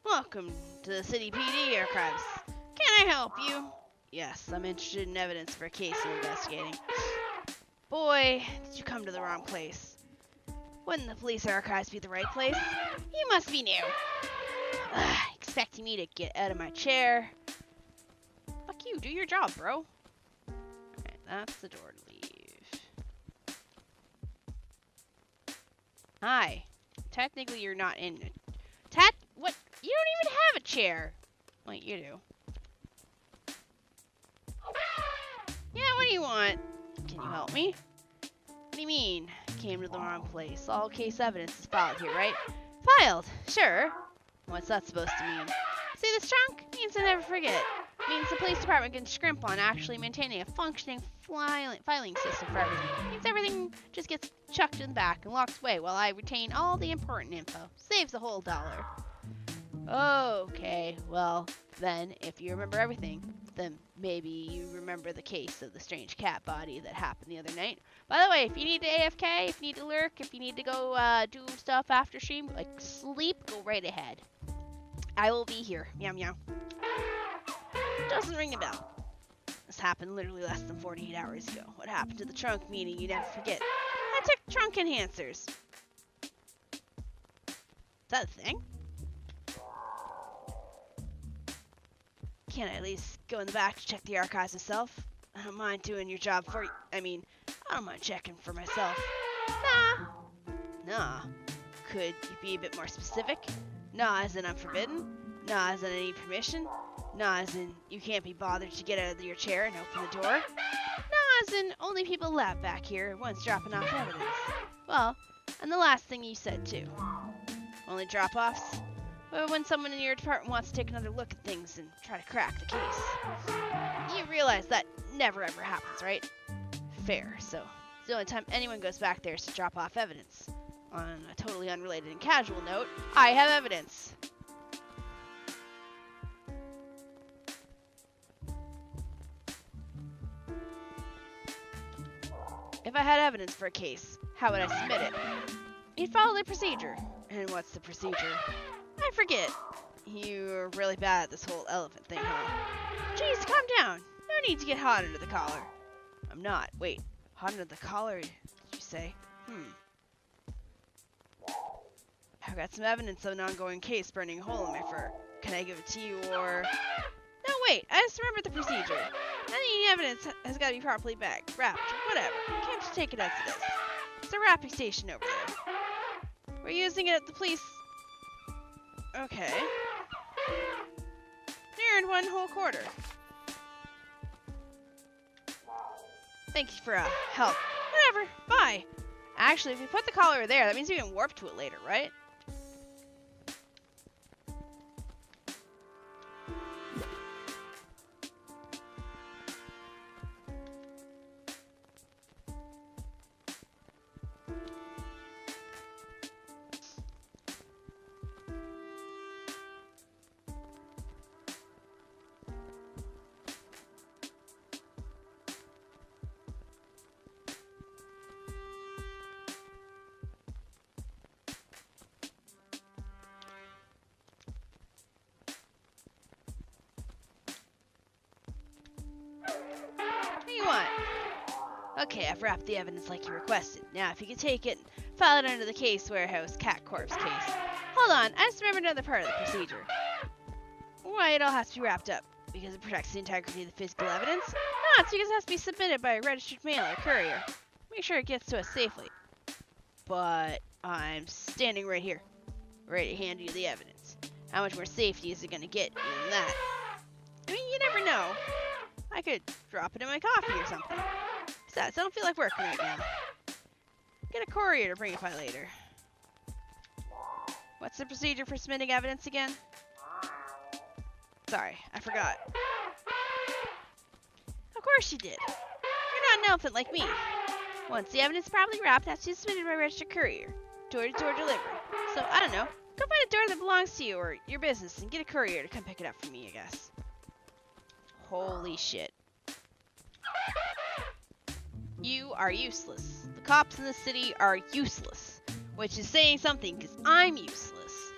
Welcome to the City PD archives. Can I help you? Yes, I'm interested in evidence for a case you're investigating. Boy, did you come to the wrong place. Wouldn't the police archives be the right place? You must be new. Expecting me to get out of my chair. Fuck you, do your job, bro. Alright, that's the door to leave. Hi. Technically, you're not in it. What? You don't even have a chair. Wait, you do. Yeah, what do you want? Can you help me? What do you mean? Came to the wrong place. All case evidence is filed here, right? Filed? Sure. What's that supposed to mean? See this trunk? Means I never forget. Means the police department can scrimp on actually maintaining a functioning filing system for everything. Means everything just gets chucked in the back and locked away while I retain all the important info. Saves a whole $1. Okay, well, then, if you remember everything, then maybe you remember the case of the strange cat body that happened the other night. By the way, if you need to AFK, if you need to lurk, if you need to go do stuff after stream, like sleep, go right ahead. I will be here. Meow meow. Doesn't ring a bell. This happened literally less than 48 hours ago. What happened to the trunk, meaning you never forget? I took trunk enhancers. Is that a thing? Can't I at least go in the back to check the archives myself? I don't mind doing your job for you. I don't mind checking for myself. Nah. Could you be a bit more specific? Nah, as in I'm forbidden? Nah, as in I need permission? Nah, as in you can't be bothered to get out of your chair and open the door? Nah, as in only people allowed back here once dropping off evidence. Well, and the last thing you said too. Only drop-offs? Well, when someone in your department wants to take another look at things and try to crack the case. You realize that never ever happens, right? Fair, so the only time anyone goes back there is to drop off evidence. On a totally unrelated and casual note, I have evidence. If I had evidence for a case, how would I submit it? You'd follow the procedure. And what's the procedure? I forget. You're really bad at this whole elephant thing, huh? Jeez, calm down. No need to get hot under the collar. I'm not. Wait, hot under the collar, did you say? I've got some evidence of an ongoing case burning a hole in my fur. Can I give it to you, or... No, wait, I just remembered the procedure. Any evidence has got to be properly bagged, wrapped, whatever. You can't just take it as it is. It's a wrapping station over there. We're using it at the police... Okay. You earned 1 whole quarter. Thank you for help. Whatever, bye. Actually, if we put the collar there, that means we can warp to it later, right? Okay, I've wrapped the evidence like you requested. Now, if you could take it and file it under the case warehouse cat corpse case. Hold on, I just remembered another part of the procedure. Why it all has to be wrapped up? Because it protects the integrity of the physical evidence? No, it's because it has to be submitted by a registered mail or courier. Make sure it gets to us safely. But I'm standing right here, ready to hand you the evidence. How much more safety is it going to get than that? I mean, you never know. I could drop it in my coffee or something. Besides, I don't feel like working right now. Get a courier to bring it by later. What's the procedure for submitting evidence again? Sorry, I forgot. Of course you did. You're not an elephant like me. Once the evidence is properly wrapped, that's to be submitted by a registered courier. Door-to-door delivery. So, I don't know. Go find a door that belongs to you or your business and get a courier to come pick it up for me, I guess. Holy shit. You are useless. The cops in the city are useless. Which is saying something, because I'm useless.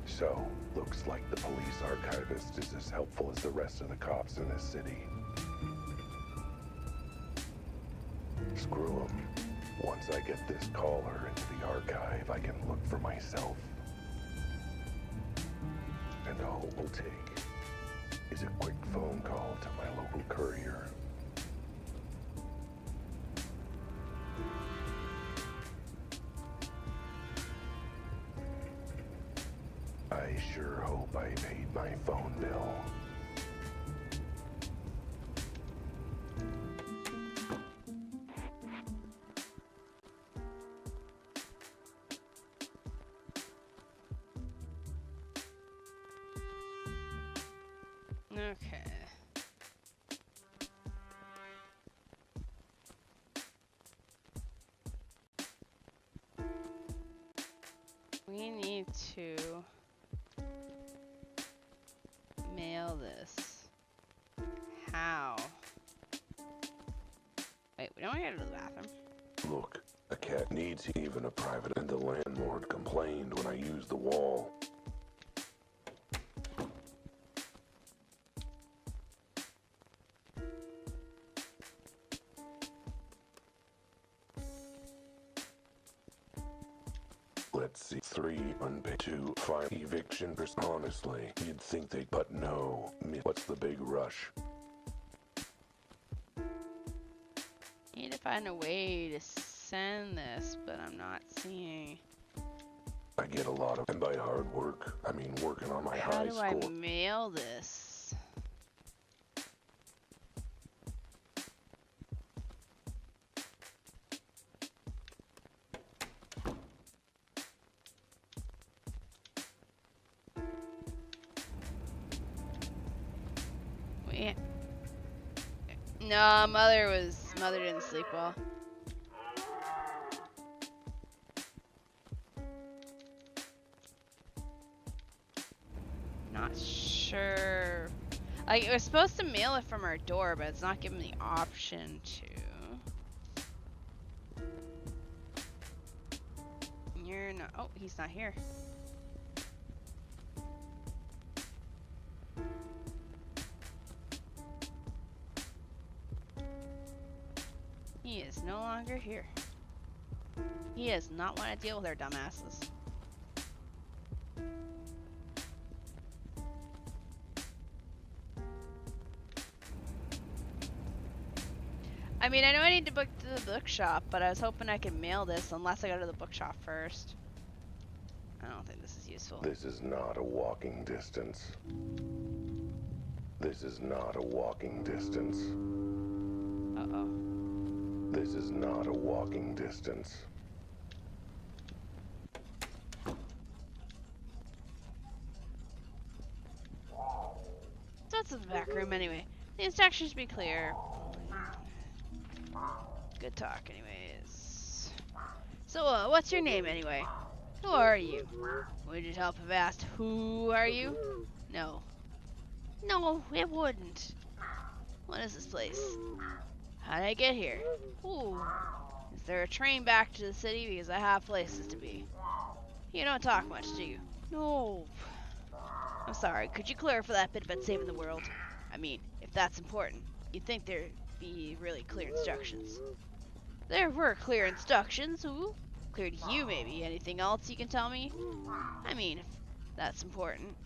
So, looks like the police archivist is as helpful as the rest of the cops in this city. Screw 'em. Once I get this caller into the archive, I can look for myself. And all it will take is a quick phone call to my local courier. I sure hope I paid my phone bill. Okay. We need to mail this. How? Wait, we don't want to go to the bathroom. Look, a cat needs even a private, and the landlord complained when I used the wall. Let's see, 3 unpaid, 2 5 eviction. Honestly, you'd think they, but no. What's the big rush? Need to find a way to send this, but I'm not seeing. I get a lot of, and by hard work, I mean working on my How high do score. I mail this? No, mother didn't sleep well. Not sure. Like, it was supposed to mail it from our door, but it's not giving the option to. You're not. Oh, he's not here. He is no longer here. He does not want to deal with our dumbasses. I mean, I know I need to book to the bookshop, but I was hoping I could mail this unless I go to the bookshop first. I don't think this is useful. This is not a walking distance. This is not a walking distance. Uh-oh. This is not a walking distance. So it's in the back room anyway. The instructions should be clear. Good talk anyways. So, what's your name anyway? Who are you? Would it help if I asked, who are you? No. No, it wouldn't. What is this place? How did I get here? Ooh. Is there a train back to the city? Because I have places to be. You don't talk much, do you? No. I'm sorry. Could you clarify that bit about saving the world? I mean, if that's important. You'd think be really clear instructions. There were clear instructions. Ooh, clear to you, maybe. Anything else you can tell me? I mean, if that's important,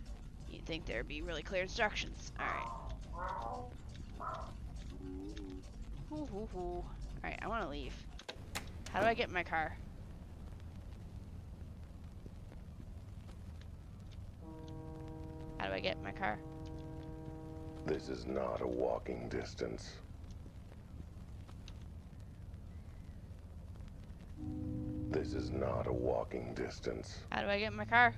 you'd think there'd be really clear instructions. Alright. Alright, I want to leave. How do I get in my car? How do I get in my car? This is not a walking distance. This is not a walking distance. How do I get in my car?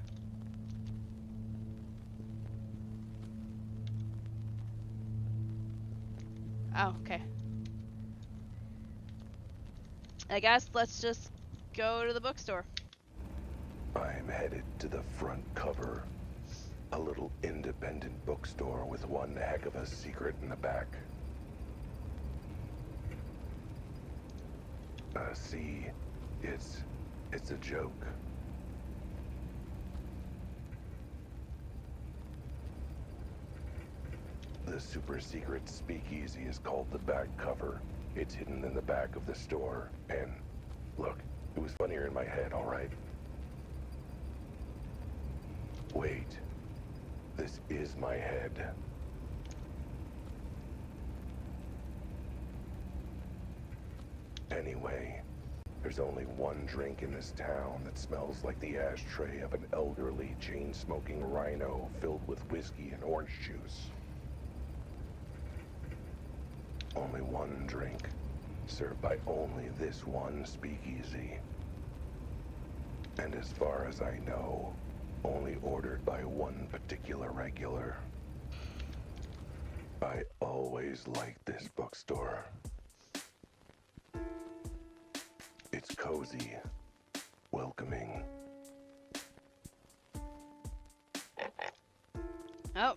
Oh, okay. I guess let's just go to the bookstore. I'm headed to the front cover. A little independent bookstore with one heck of a secret in the back. See, it's a joke. The super secret speakeasy is called the back cover. It's hidden in the back of the store, and look, it was funnier in my head, all right? Wait, this is my head. Anyway, there's only one drink in this town that smells like the ashtray of an elderly, chain-smoking rhino filled with whiskey and orange juice. Only one drink, served by only this one speakeasy. And as far as I know, only ordered by one particular regular. I always liked this bookstore. It's cozy, welcoming. Oh.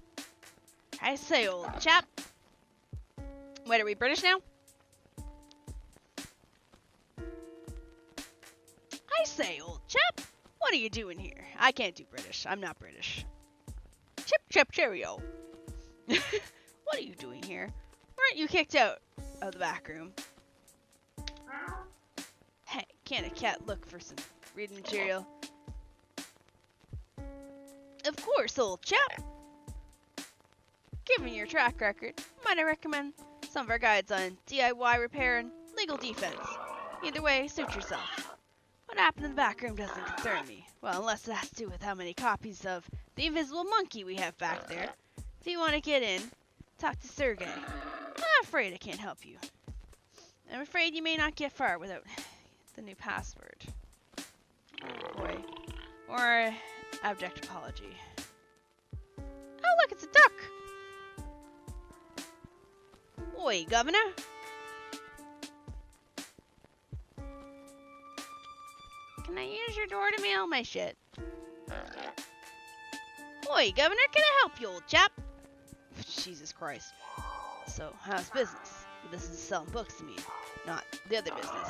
I say, old chap. Wait, are we British now? I say, old chap. What are you doing here? I can't do British. I'm not British. Chip, chip, cheerio. What are you doing here? Weren't you kicked out of the back room? Hey, can't a cat look for some reading material? Of course, old chap. Given your track record, might I recommend some of our guides on DIY repair and legal defense. Either way, suit yourself. What happened in the back room doesn't concern me. Well, unless it has to do with how many copies of The Invisible Monkey we have back there. If you want to get in, talk to Sergey. I'm afraid I can't help you. I'm afraid you may not get far without the new password. Boy. Or abject apology. Oh, look, it's a duck! Oi, Governor. Can I use your door to mail my shit? Oi, Governor, can I help you, old chap? Jesus Christ. So, how's business? The business is selling books to me, not the other business.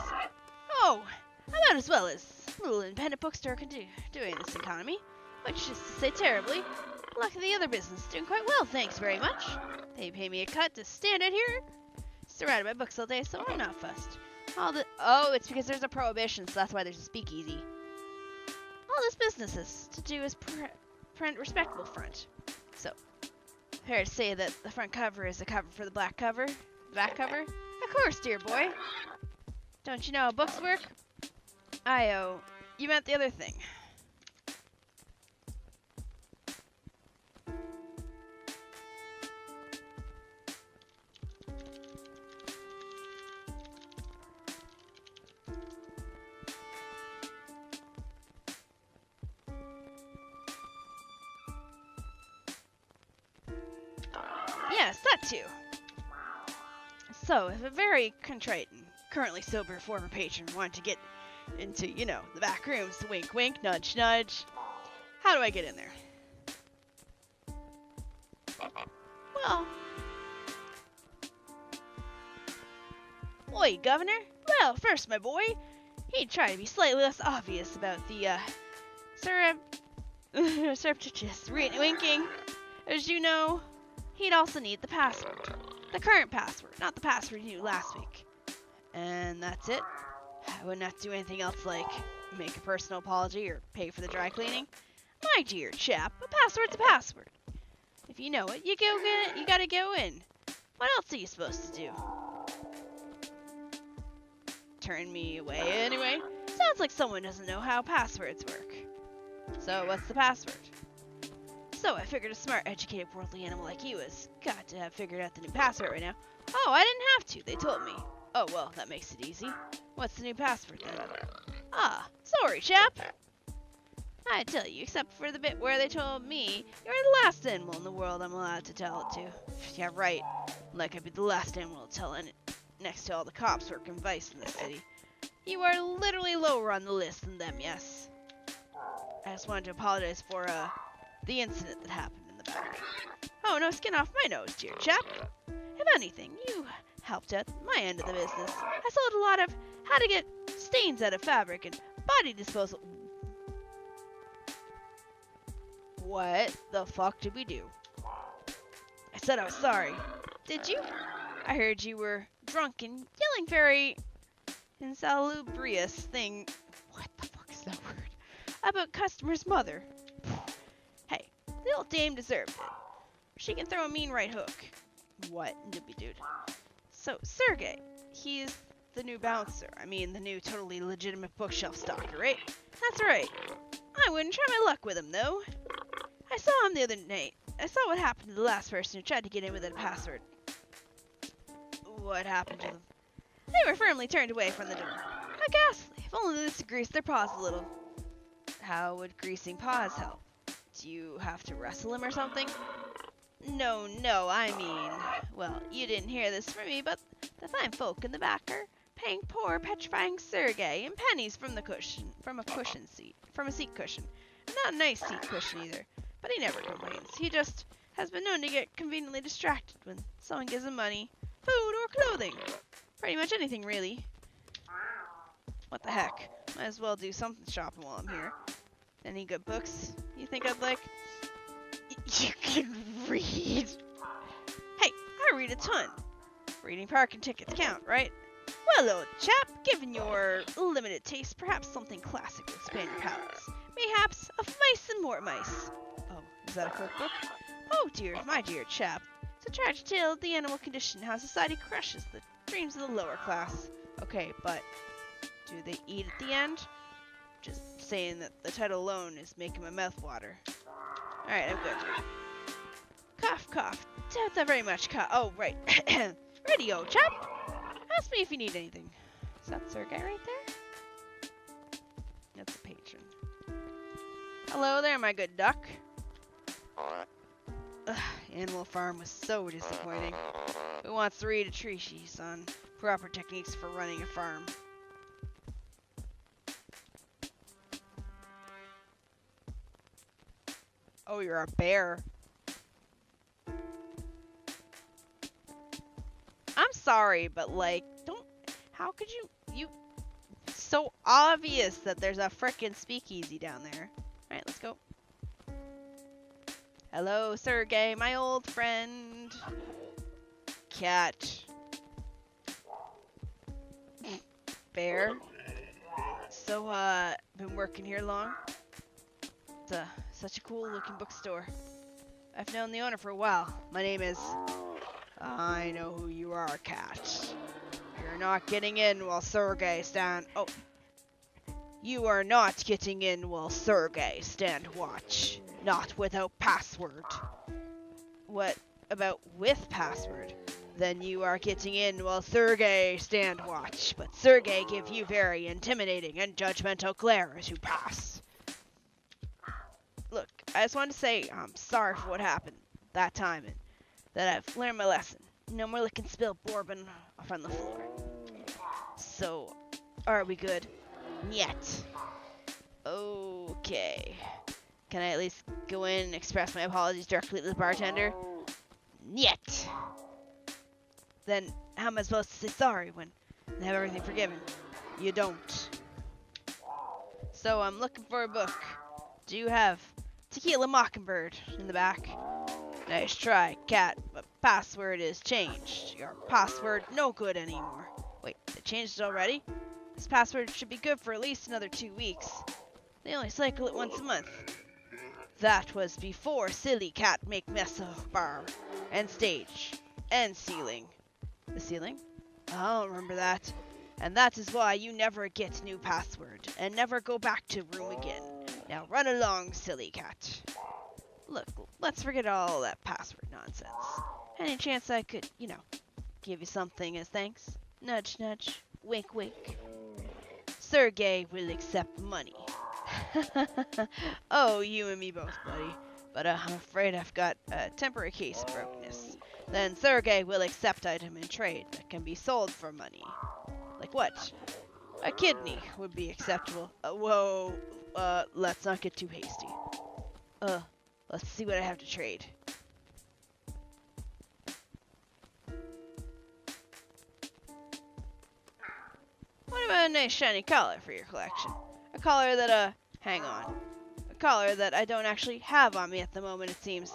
Oh, about as well as a little independent bookstore can do in this economy, which is to say terribly. Luckily, the other business is doing quite well, thanks very much. They pay me a cut to stand out here, surrounded by books all day, so I'm not fussed. Oh, it's because there's a prohibition, so that's why there's a speakeasy. All this business has to do is print respectable front. So, fair to say that the front cover is the cover for the back cover? The back cover? Of course, dear boy. Don't you know how books work? You meant the other thing. Yes, that too. So, if a very contrite and currently sober former patron wanted to get into, the back rooms, wink wink, nudge nudge, how do I get in there? Well, oi, Governor. Well, first, my boy, he'd try to be slightly less obvious about the, surreptitious winking. As you know, he'd also need the password. The current password, not the password you knew last week. And that's it. I would not do anything else like make a personal apology or pay for the dry cleaning. My dear chap, a password's a password. If you know it, you gotta go in. What else are you supposed to do? Turn me away anyway? Sounds like someone doesn't know how passwords work. So what's the password? So I figured a smart, educated, worldly animal like you has got to have figured out the new password right now. Oh, I didn't have to. They told me. Oh, well, that makes it easy. What's the new password then? Ah, sorry, chap. I tell you, except for the bit where they told me you're the last animal in the world I'm allowed to tell it to. Yeah, right. Like I'd be the last animal to tell it next to all the cops working vice in the city. You are literally lower on the list than them, yes. I just wanted to apologize for, the incident that happened in the back. Oh, no skin off my nose, dear chap. If anything, you helped at my end of the business. I sold a lot of how to get stains out of fabric and body disposal. What the fuck did we do? I said I was sorry. Did you? I heard you were drunk and yelling very insalubrious thing. What the fuck is that word? About customer's mother. Hey, the old dame deserved it. She can throw a mean right hook. What, nippy dude? So, Sergey, he's the new bouncer. I mean, the new totally legitimate bookshelf stalker, right? That's right. I wouldn't try my luck with him, though. I saw him the other night. I saw what happened to the last person who tried to get in with that password. What happened to them? They were firmly turned away from the door. How ghastly. If only this would grease their paws a little. How would greasing paws help? Do you have to wrestle him or something? No, I mean, well, you didn't hear this from me, but the fine folk in the back are paying poor, petrifying Sergey in pennies from a seat cushion. And not a nice seat cushion either, but he never complains. He just has been known to get conveniently distracted when someone gives him money, food, or clothing. Pretty much anything, really. What the heck? Might as well do something shopping while I'm here. Any good books you think I'd like? You can read. Hey, I read a ton. Reading parking tickets count, right? Well, old chap, given your limited taste, perhaps something classic will expand your palates. Mayhaps of mice and more mice. Oh, is that a cookbook? Oh dear, my dear chap. It's a tragic tale of the animal condition, how society crushes the dreams of the lower class. Okay, but do they eat at the end? Just saying that the title alone is making my mouth water. Alright, I'm good. Cough, cough. Doubt that very much oh, right. Radio, chap. Ask me if you need anything. Is that Sergey right there? That's a patron. Hello there, my good duck. Ugh, Animal Farm was so disappointing. Who wants to read a treatise on proper techniques for running a farm? Oh, you're a bear. I'm sorry, but like, how could you, it's so obvious that there's a frickin' speakeasy down there. Alright, let's go. Hello, Sergey, my old friend. Cat. Bear. So, been working here long? It's such a cool looking bookstore. I've known the owner for a while. My name is... I know who you are, Cat. You're not getting in while Sergey Oh. You are not getting in while Sergey stand watch. Not without password. What about with password? Then you are getting in while Sergey stand watch. But Sergey give you very intimidating and judgmental glare as you pass. Look, I just wanted to say I'm sorry for what happened that time and that I've learned my lesson. No more licking spilled bourbon off on the floor. So, are we good? Yet. Okay. Can I at least go in and express my apologies directly to the bartender? Yet. Then how am I supposed to say sorry when I have everything forgiven? You don't. So I'm looking for a book. Do you have Tequila Mockingbird in the back? Nice try, Cat, but password is changed. Your password no good anymore. Wait, they changed it already? This password should be good for at least another 2 weeks. They only cycle it once a month. That was before Silly Cat make mess of bar. And stage. And ceiling. The ceiling? I don't remember that. And that is why you never get new password. And never go back to room again. Now run along, Silly Cat. Look, let's forget all that password nonsense. Any chance I could, give you something as thanks? Nudge, nudge. Wink, wink. Sergey will accept money. Oh, you and me both, buddy. But I'm afraid I've got a temporary case of brokenness. Then Sergey will accept item in trade that can be sold for money. Like what? A kidney would be acceptable. Whoa. Let's not get too hasty. Let's see what I have to trade. What about a nice shiny collar for your collection? A collar that, hang on. A collar that I don't actually have on me at the moment, it seems.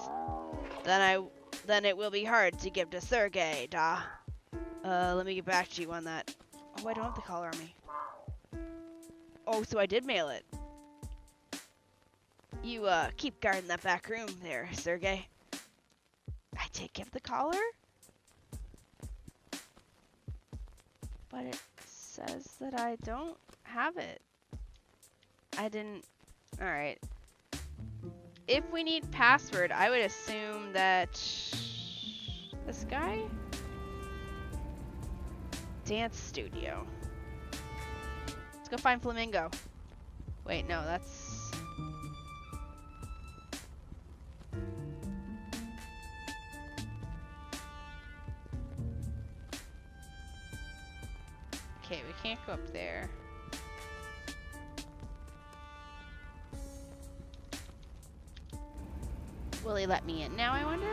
Then it will be hard to give to Sergey, da. Let me get back to you on that. Oh, I don't have the collar on me. Oh, so I did mail it. You, keep guarding that back room there, Sergey. I did give the collar? But it says that I don't have it. I didn't... Alright. If we need password, I would assume that... This guy? Dance studio. Let's go find Flamingo. Wait, no, that's... Okay, we can't go up there. Will he let me in now, I wonder?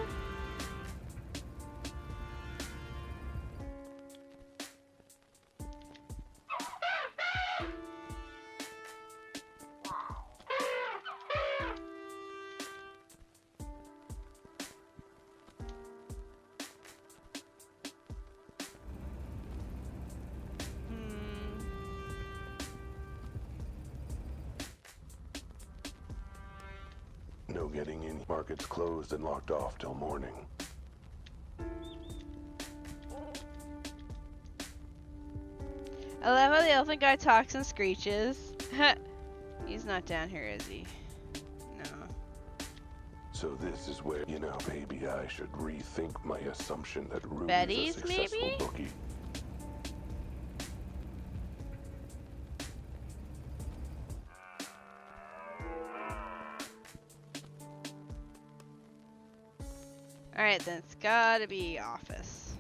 No getting in. Market's closed and locked off till morning. I love how the elephant guy talks and screeches. He's not down here, is he? No. So this is where, maybe I should rethink my assumption that Ruby's Betty's, a successful maybe? bookie. Alright, then it's gotta be office.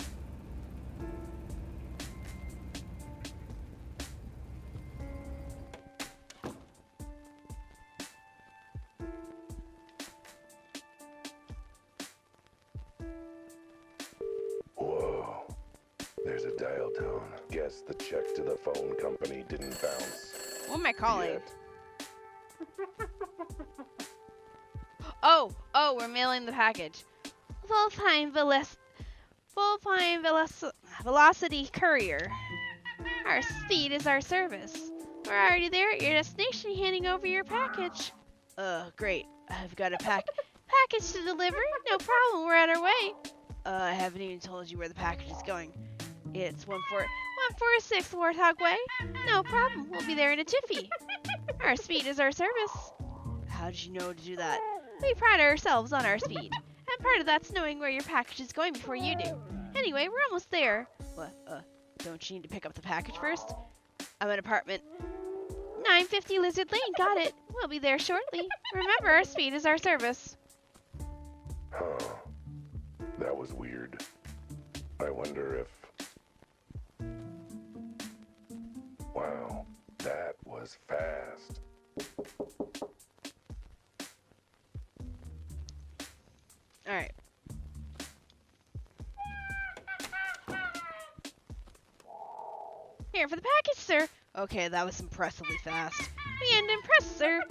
Whoa. There's a dial tone. Guess the check to the phone company didn't bounce. What am I calling? Yet. Oh, we're mailing the package. Full-time velocity courier. Our speed is our service. We're already there at your destination handing over your package. Great. I've got a package to deliver. No problem, we're on our way. I haven't even told you where the package is going. It's 146 Warthog Way. No problem, we'll be there in a jiffy. Our speed is our service. How did you know to do that? We pride ourselves on our speed. And part of that's knowing where your package is going before you do. Anyway, we're almost there. What, don't you need to pick up the package first? I'm in apartment 950 Lizard Lane, got it. We'll be there shortly. Remember, our speed is our service. Huh. That was weird. I wonder if... Wow, that was fast. Alright. Here for the package, sir. Okay, that was impressively fast. We end impressed, sir.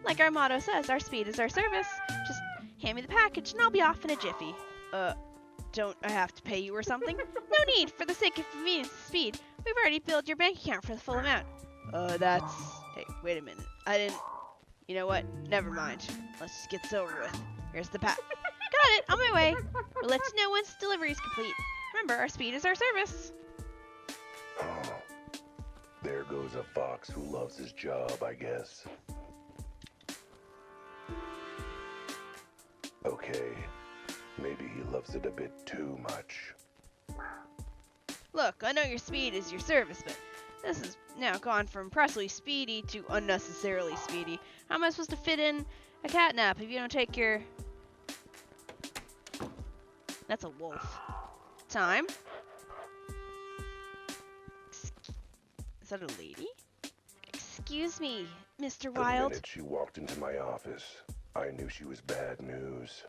Like our motto says, our speed is our service. Just hand me the package and I'll be off in a jiffy. don't I have to pay you or something? No need, for the sake of convenience and speed. We've already billed your bank account for the full amount. That's... Hey, wait a minute. I didn't... You know what? Never mind. Let's just get this over with. Here's the pack. Got it, on my way. We'll let you know once delivery is complete. Remember, our speed is our service. Oh, there goes a fox who loves his job, I guess. Okay, maybe he loves it a bit too much. Look, I know your speed is your service, but this has now gone from impressively speedy to unnecessarily speedy. How am I supposed to fit in a cat nap if you don't take your... That's a wolf. Time. Is that a lady? Excuse me, Mr. Wilde. The minute she walked into my office, I knew she was bad news.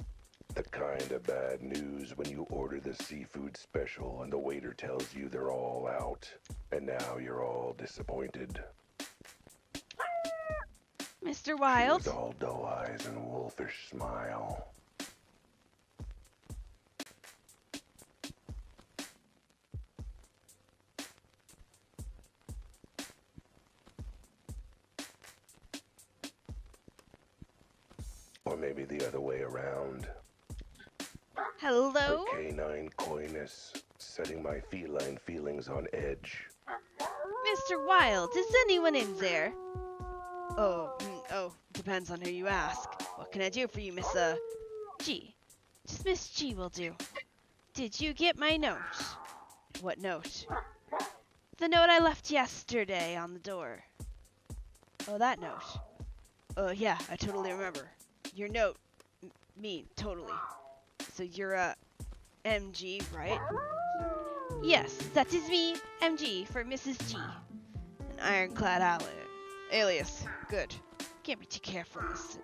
The kind of bad news when you order the seafood special and the waiter tells you they're all out. And now you're all disappointed. Mr. Wilde? She was all doe eyes and wolfish smile. Or maybe the other way around. Hello? Her canine coyness, setting my feline feelings on edge. Mr. Wilde, is anyone in there? Oh, depends on who you ask. What can I do for you, Miss, G? Just Miss G will do. Did you get my note? What note? The note I left yesterday on the door. Oh, that note. Yeah, I totally remember. Your note. Me, totally. So you're, MG, right? Yes, that is me, MG, for Mrs. G. An ironclad alias. Good. Can't be too careful in this city.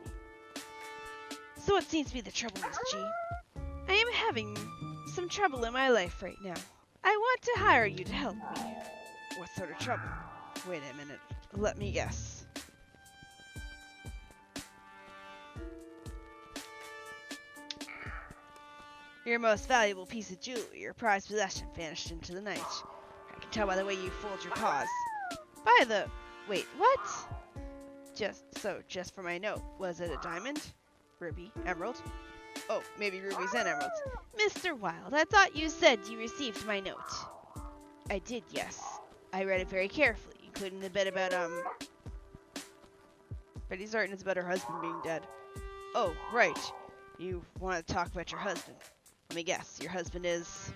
So what seems to be the trouble, Miss G? I am having some trouble in my life right now. I want to hire you to help me. What sort of trouble? Wait a minute. Let me guess. Your most valuable piece of jewelry, your prized possession, vanished into the night. I can tell by the way you fold your paws. Wait, what? Just for my note. Was it a diamond? Ruby? Emerald? Oh, maybe rubies and emeralds. Mr. Wilde, I thought you said you received my note. I did, yes. I read it very carefully, including the bit about, pretty certain it's about her husband being dead. Oh, right. You want to talk about your husband. Let me guess, your husband is...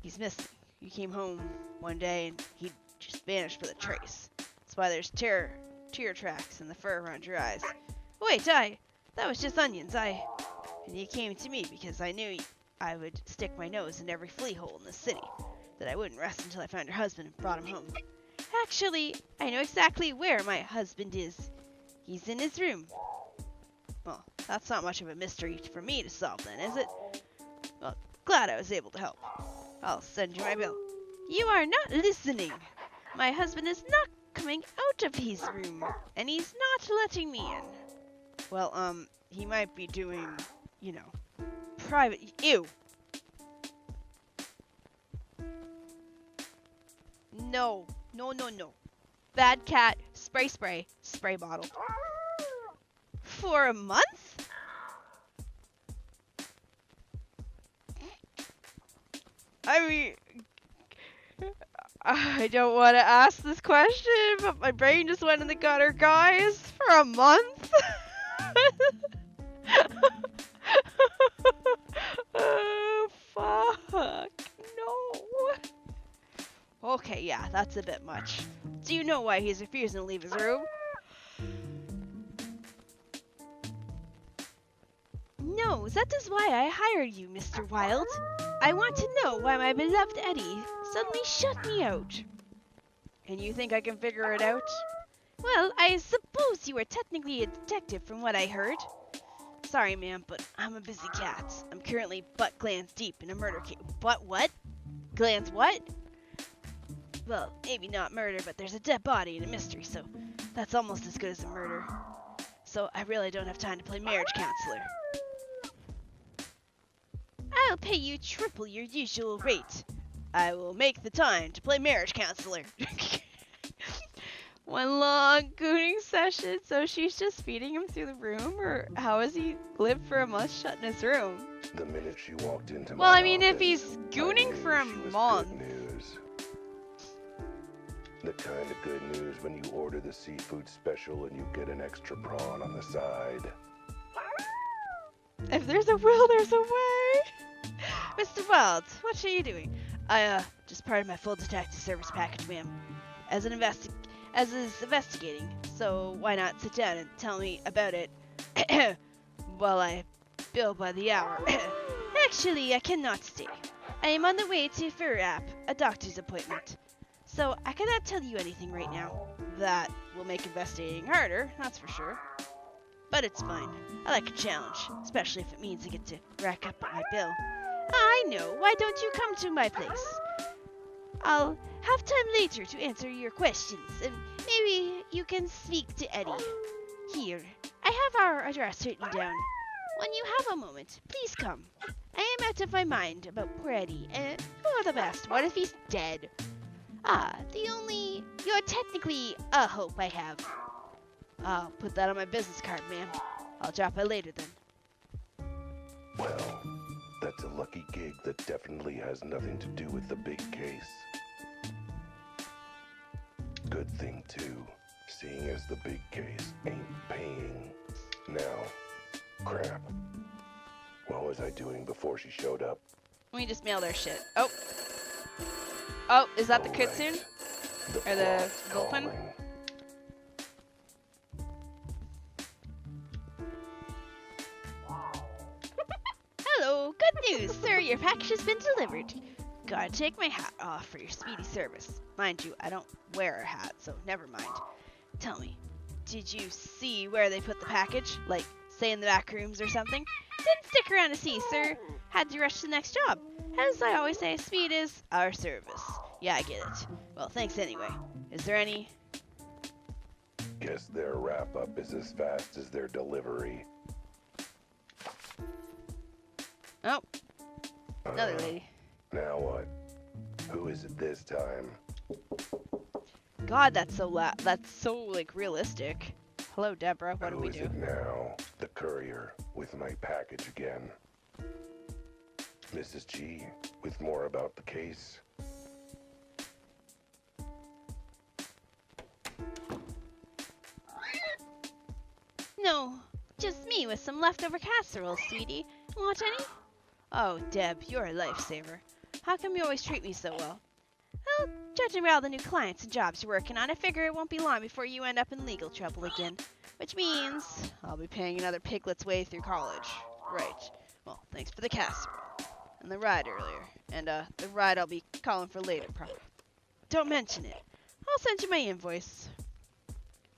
He's missing. You came home one day and he just vanished with a trace. That's why there's tear tracks in the fur around your eyes. Wait, that was just onions. And you came to me because I knew I would stick my nose in every flea hole in the city. That I wouldn't rest until I found your husband and brought him home. Actually, I know exactly where my husband is. He's in his room. Well, that's not much of a mystery for me to solve then, is it? Well, glad I was able to help. I'll send you my bill. You are not listening. My husband is not coming out of his room, and he's not letting me in. Well, he might be doing, you know, private... Ew. No. No. Bad cat, spray bottle. For a month? I mean, I don't want to ask this question, but my brain just went in the gutter, guys. For a month? Oh, fuck. No. Okay, yeah, that's a bit much. Do you know why he's refusing to leave his room? No, that is why I hired you, Mr. Wilde. I want to know why my beloved Eddie suddenly shut me out. And you think I can figure it out? Well, I suppose you are technically a detective from what I heard. Sorry, ma'am, but I'm a busy cat. I'm currently butt glands deep in a murder case. But what? Glands what? Well, maybe not murder, but there's a dead body and a mystery, so that's almost as good as a murder. So I really don't have time to play marriage counselor. I'll pay you triple your usual rate. I will make the time to play marriage counselor. One long gooning session, so she's just feeding him through the room, or how has he lived for a month shut in his room? The minute she walked into Well, my I mean, if office, he's I gooning knew for a she was month. Good news. The kind of good news when you order the seafood special and you get an extra prawn on the side. If there's a will, there's a way. Mr. Wilde, what are you doing? Just part of my full detective service package, ma'am. As is investigating, so why not sit down and tell me about it while I bill by the hour. Actually, I cannot stay. I am on the way to FFXIV, a doctor's appointment. So I cannot tell you anything right now. That will make investigating harder, that's for sure. But it's fine. I like a challenge, especially if it means I get to rack up my bill. I know. Why don't you come to my place? I'll have time later to answer your questions, and maybe you can speak to Eddie. Here, I have our address written down. When you have a moment, please come. I am out of my mind about poor Eddie, and for the best, what if he's dead? You're technically a hope I have. I'll put that on my business card, ma'am. I'll drop it later then. Well, that's a lucky gig that definitely has nothing to do with the big case. Good thing, too, seeing as the big case ain't paying. Now, crap. What was I doing before she showed up? We just mailed our shit. Oh. Oh, is that the All kitsune? right. Or the plot's Vulpin? calling. Hello, good news, sir. Your package has been delivered. Gotta take my hat off for your speedy service. Mind you, I don't wear a hat, so never mind. Tell me, did you see where they put the package? Like, say in the back rooms or something? Didn't stick around to see, sir. Had to rush to the next job. As I always say, speed is our service. Yeah, I get it. Well, thanks anyway. Is there any... Guess their wrap-up is as fast as their delivery. Oh, another lady. Now what? Who is it this time? God, that's so like realistic. Hello, Deborah. What do we Who is do? it now? The courier with my package again. Mrs. G, with more about the case. No, just me with some leftover casserole, sweetie. Want any? Oh, Deb, you're a lifesaver. How come you always treat me so well? Well, judging by all the new clients and jobs you're working on, I figure it won't be long before you end up in legal trouble again. Which means I'll be paying another piglet's way through college. Right. Well, thanks for the casserole. And the ride earlier. And, the ride I'll be calling for later, probably. Don't mention it. I'll send you my invoice.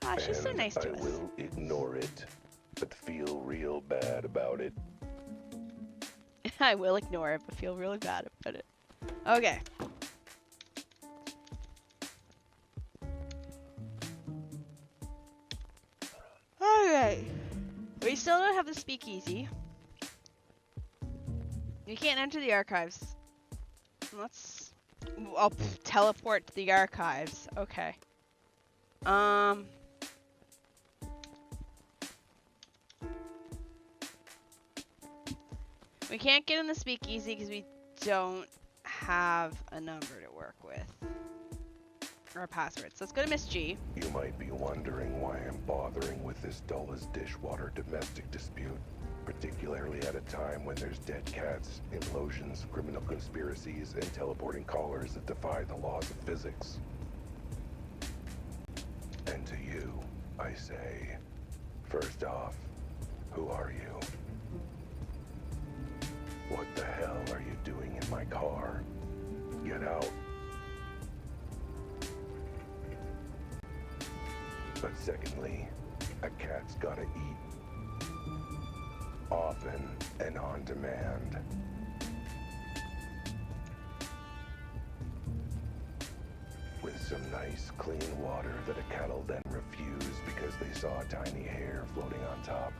Aw, she's so nice to us. I will ignore it, but feel real bad about it. I will ignore it, but feel really bad about it. Okay. Alright. We still don't have the speakeasy. You can't enter the archives. Let's... I'll teleport to the archives. Okay. We can't get in the speakeasy because we don't have a number to work with. Or a password. So let's go to Miss G. You might be wondering why I'm bothering with this dull as dishwater domestic dispute, particularly at a time when there's dead cats, implosions, criminal conspiracies, and teleporting callers that defy the laws of physics. And to you, I say, first off, who are you? What the hell are you doing in my car? Get out. But secondly, a cat's gotta eat. Often and on demand. With some nice, clean water that a cat'll then refuse because they saw a tiny hair floating on top.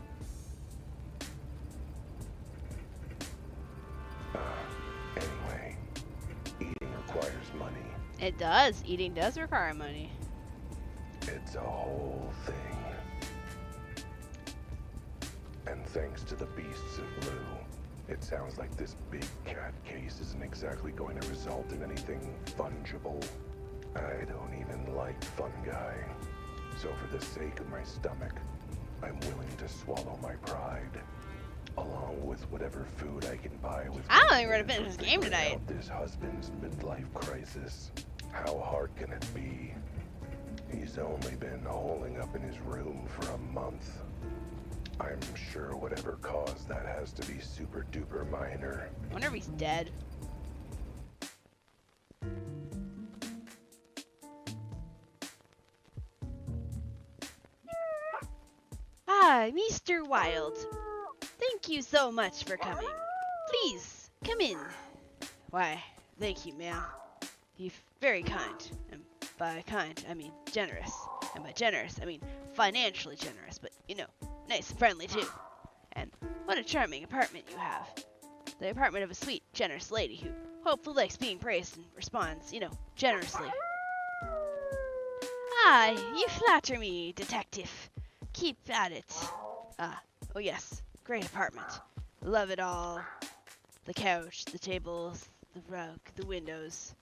It does. Eating does require money. It's a whole thing. And thanks to the beasts in blue, it sounds like this big cat case isn't exactly going to result in anything fungible. I don't even like fungi. So for the sake of my stomach, I'm willing to swallow my pride. Along with whatever food I can buy with. I don't think we're gonna finish this game tonight. This husband's midlife crisis. How hard can it be? He's only been holing up in his room for a month. I'm sure whatever caused that has to be super duper minor. I wonder if he's dead. Ah, Mr. Wilde. Thank you so much for coming. Please, come in. Why, thank you, ma'am. You're very kind. And by kind, I mean generous. And by generous, I mean financially generous, but, you know, nice and friendly, too. And what a charming apartment you have. The apartment of a sweet, generous lady who hopefully likes being praised and responds, you know, generously. Ah, you flatter me, detective. Keep at it. Ah, oh yes. Great apartment. Love it all. The couch, the tables, the rug, the windows.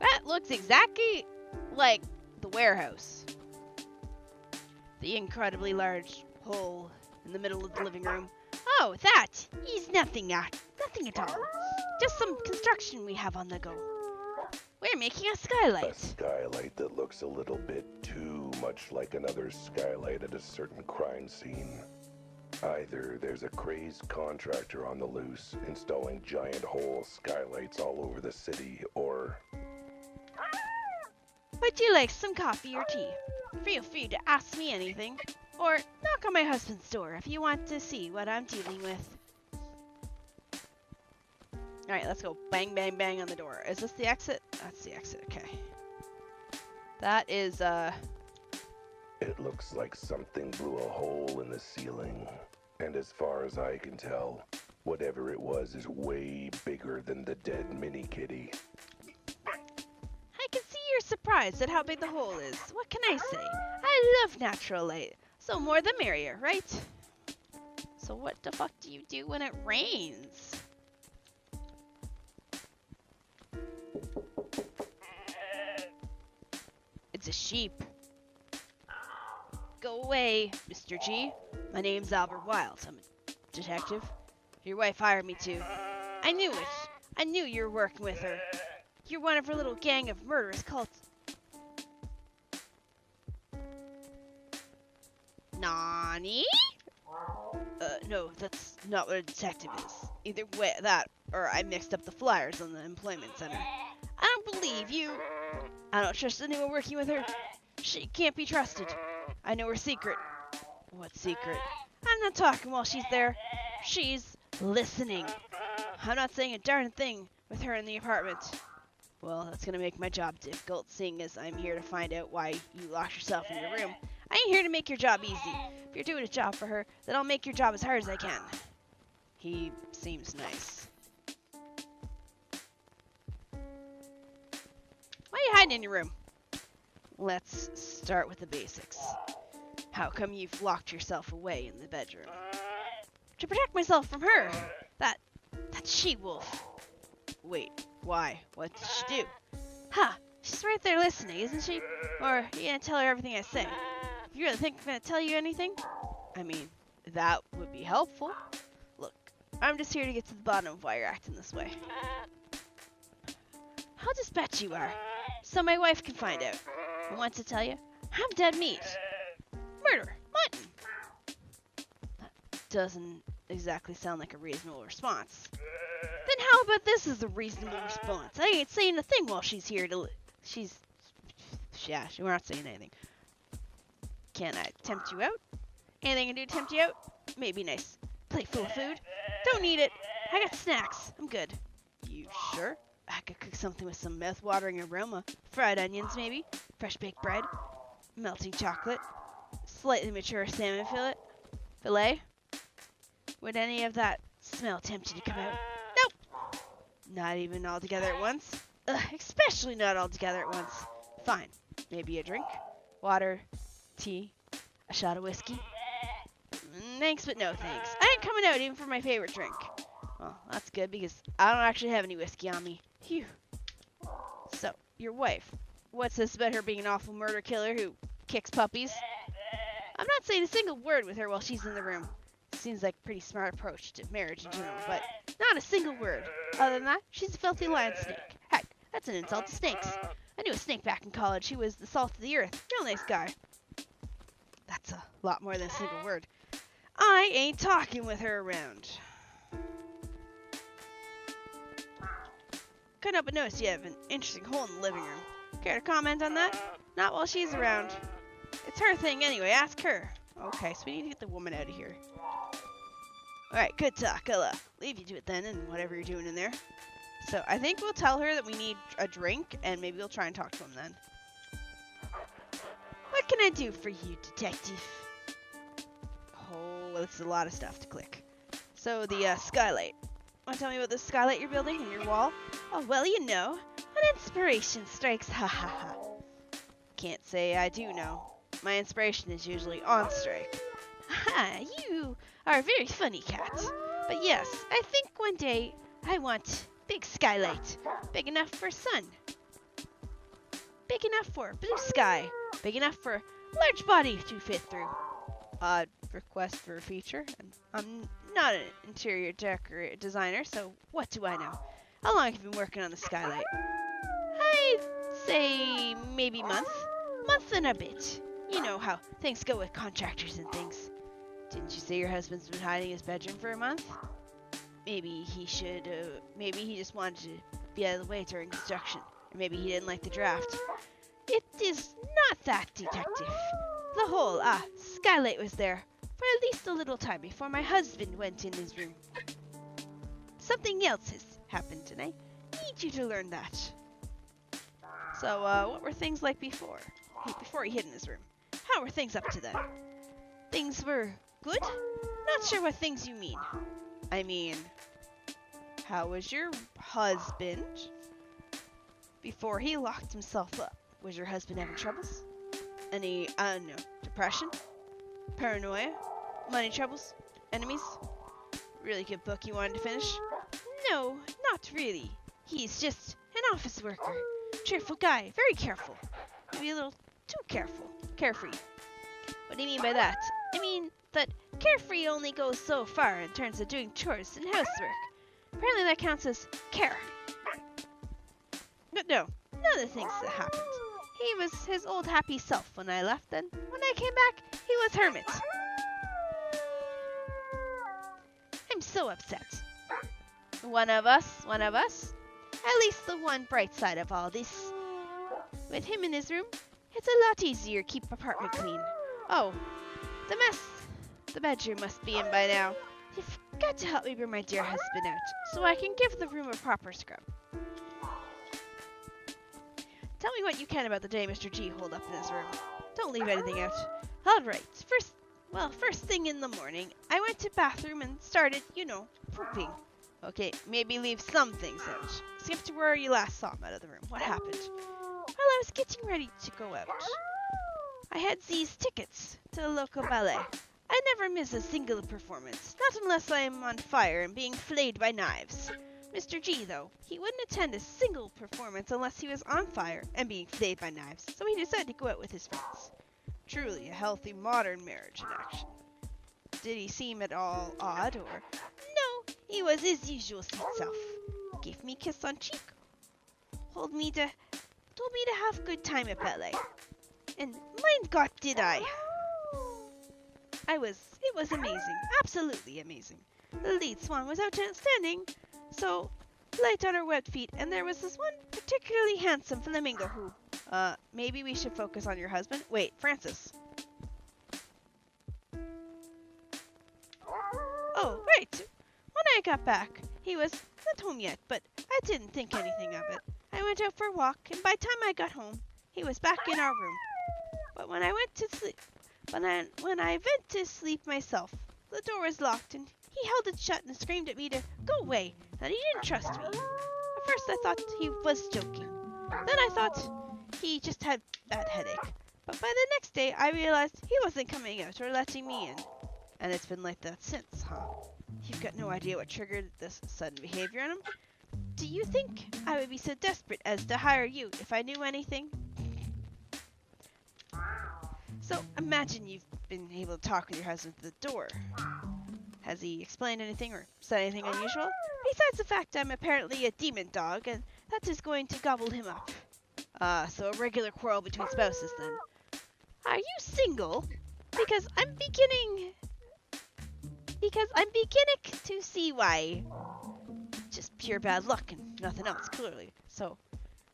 That looks exactly like the warehouse. The incredibly large hole in the middle of the living room. Oh, that is nothing at all. Just some construction we have on the go. We're making a skylight. A skylight that looks a little bit too much like another skylight at a certain crime scene. Either there's a crazed contractor on the loose installing giant hole skylights all over the city, or... Would you like some coffee or tea? Feel free to ask me anything. Or knock on my husband's door if you want to see what I'm dealing with. Alright, let's go bang, bang, bang on the door. Is this the exit? That's the exit, okay. That is, It looks like something blew a hole in the ceiling. And as far as I can tell, whatever it was is way bigger than the dead mini kitty. I can see you're surprised at how big the hole is. What can I say? I love natural light. So more the merrier, right? So what the fuck do you do when it rains? It's a sheep. Go away, Mr. G. My name's Albert Wilde. I'm a detective. Your wife hired me to. I knew it. I knew you were working with her. You're one of her little gang of murderous cults. Nani? No, that's not what a detective is. Either way, that, or I mixed up the flyers on the employment center. I don't believe you. I don't trust anyone working with her. She can't be trusted. I know her secret. What secret? I'm not talking while she's there. She's listening. I'm not saying a darn thing with her in the apartment. Well, that's gonna make my job difficult, seeing as I'm here to find out why you locked yourself in your room. I ain't here to make your job easy. If you're doing a job for her, then I'll make your job as hard as I can. He seems nice. Why are you hiding in your room? Let's start with the basics. How come you've locked yourself away in the bedroom? To protect myself from her. That she-wolf. Wait, why? What did she do? Ha! She's right there listening, isn't she? Or are you gonna tell her everything I say? If you really think I'm gonna tell you anything? I mean, that would be helpful. Look, I'm just here to get to the bottom of why you're acting this way. How dispatched you are, so my wife can find out. I want to tell you, I'm dead meat. Murder, mutton. That doesn't exactly sound like a reasonable response. Then how about this is a reasonable response? I ain't saying a thing while she's here to... Yeah, we're not saying anything. Can I tempt you out? Anything I can do to tempt you out? Maybe nice plate full of food. Don't need it. I got snacks. I'm good. You sure? I could cook something with some mouth-watering aroma. Fried onions, maybe. Fresh baked bread. Melting chocolate. Slightly mature salmon fillet. Filet? Would any of that smell tempt you to come out? Nope. Not even all together at once. Ugh, especially not all together at once. Fine. Maybe a drink? Water? Tea? A shot of whiskey? Thanks, but no thanks. I ain't coming out even for my favorite drink. Well, that's good because I don't actually have any whiskey on me. Phew. So, your wife. What's this about her being an awful murder killer who kicks puppies? I'm not saying a single word with her while she's in the room. Seems like a pretty smart approach to marriage in general, but not a single word. Other than that, she's a filthy lion snake. Heck, that's an insult to snakes. I knew a snake back in college. He was the salt of the earth. Real nice guy. That's a lot more than a single word. I ain't talking with her around. Couldn't help but notice you have an interesting hole in the living room. Care to comment on that? Not while she's around. It's her thing anyway, ask her. Okay, so we need to get the woman out of here. Alright, good talk. I'll leave you to it then, and whatever you're doing in there. So, I think we'll tell her that we need a drink, and maybe we'll try and talk to him then. What can I do for you, detective? Oh, well, it's a lot of stuff to click. So, the skylight. Want to tell me about the skylight you're building in your wall? Oh, well, you know, an inspiration strikes, ha ha ha. Can't say I do know. My inspiration is usually on strike. Ha, you are a very funny cat. But yes, I think one day I want big skylight. Big enough for sun. Big enough for blue sky. Big enough for large body to fit through. Odd request for a feature. And I'm not an interior designer, so what do I know? How long have you been working on the skylight? I'd say maybe month and a bit. You know how things go with contractors and things. Didn't you say your husband's been hiding in his bedroom for a month? Maybe he just wanted to be out of the way during construction. Or maybe he didn't like the draft. It is not that, detective. The whole, skylight was there for at least a little time before my husband went in his room. Something else has happened, and I need you to learn that. So, what were things like before he hid in his room? How were things up to then? Things were good? Not sure what things you mean. I mean, how was your husband before he locked himself up? Was your husband having troubles? Any, depression? Paranoia? Money troubles? Enemies? Really good book you wanted to finish? No, not really. He's just an office worker. Cheerful guy, very careful. Maybe a little too careful. Carefree. What do you mean by that? I mean that carefree only goes so far in terms of doing chores and housework. Apparently that counts as care. But no, none of the things that happened. He was his old happy self when I left, and when I came back, he was hermit. I'm so upset. One of us. At least the one bright side of all this. With him in his room, it's a lot easier to keep apartment clean. Oh, the mess. The bedroom must be in by now. You've got to help me bring my dear husband out, so I can give the room a proper scrub. Tell me what you can about the day Mr. G holed up in his room. Don't leave anything out. Alright, first thing in the morning, I went to the bathroom and started, pooping. Okay, maybe leave some things out. Skip to where you last saw him out of the room. What happened? Well, I was getting ready to go out. I had these tickets to the local ballet. I never miss a single performance, not unless I am on fire and being flayed by knives. Mr. G, though, he wouldn't attend a single performance unless he was on fire and being flayed by knives, so he decided to go out with his friends. Truly a healthy modern marriage in action. Did he seem at all odd, or... No, he was his usual sweet self. Gave me a kiss on cheek. Told me to have a good time at ballet. And mind God, did I. It was amazing. Absolutely amazing. The lead swan was outstanding. So, light on her webbed feet, and there was this one particularly handsome flamingo who... maybe we should focus on your husband? Wait, Francis. Oh, right. When I got back, he was not home yet, but I didn't think anything of it. I went out for a walk, and by the time I got home, he was back in our room. But when I went to sleep myself, the door was locked, and he held it shut and screamed at me to go away, that he didn't trust me. At first I thought he was joking. Then I thought he just had a bad headache. But by the next day, I realized he wasn't coming out or letting me in. And it's been like that since, huh? You've got no idea what triggered this sudden behavior in him? Do you think I would be so desperate as to hire you if I knew anything? So imagine you've been able to talk with your husband at the door. Has he explained anything or said anything unusual? Besides the fact I'm apparently a demon dog, and that is going to gobble him up. So a regular quarrel between spouses then. Are you single? Because I'm beginning to see why. Just pure bad luck and nothing else, clearly. So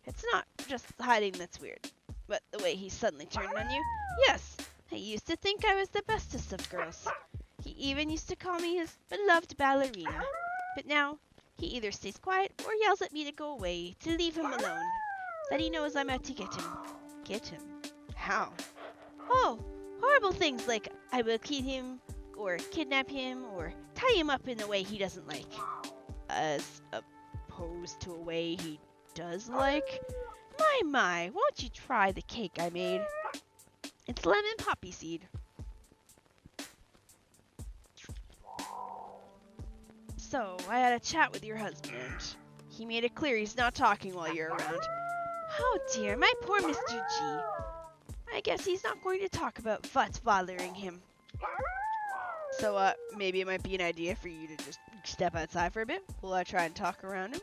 it's not just hiding that's weird, but the way he suddenly turned on you. Yes, I used to think I was the bestest of girls. He even used to call me his beloved ballerina. But now, he either stays quiet or yells at me to go away, to leave him alone. That he knows I'm out to get him. Get him? How? Oh, horrible things like I will kill him, or kidnap him, or tie him up in a way he doesn't like. As opposed to a way he does like? My, won't you try the cake I made? It's lemon poppy seed. So, I had a chat with your husband. He made it clear he's not talking while you're around. Oh dear, my poor Mr. G. I guess he's not going to talk about what's bothering him. So, maybe it might be an idea for you to just step outside for a bit while I try and talk around him.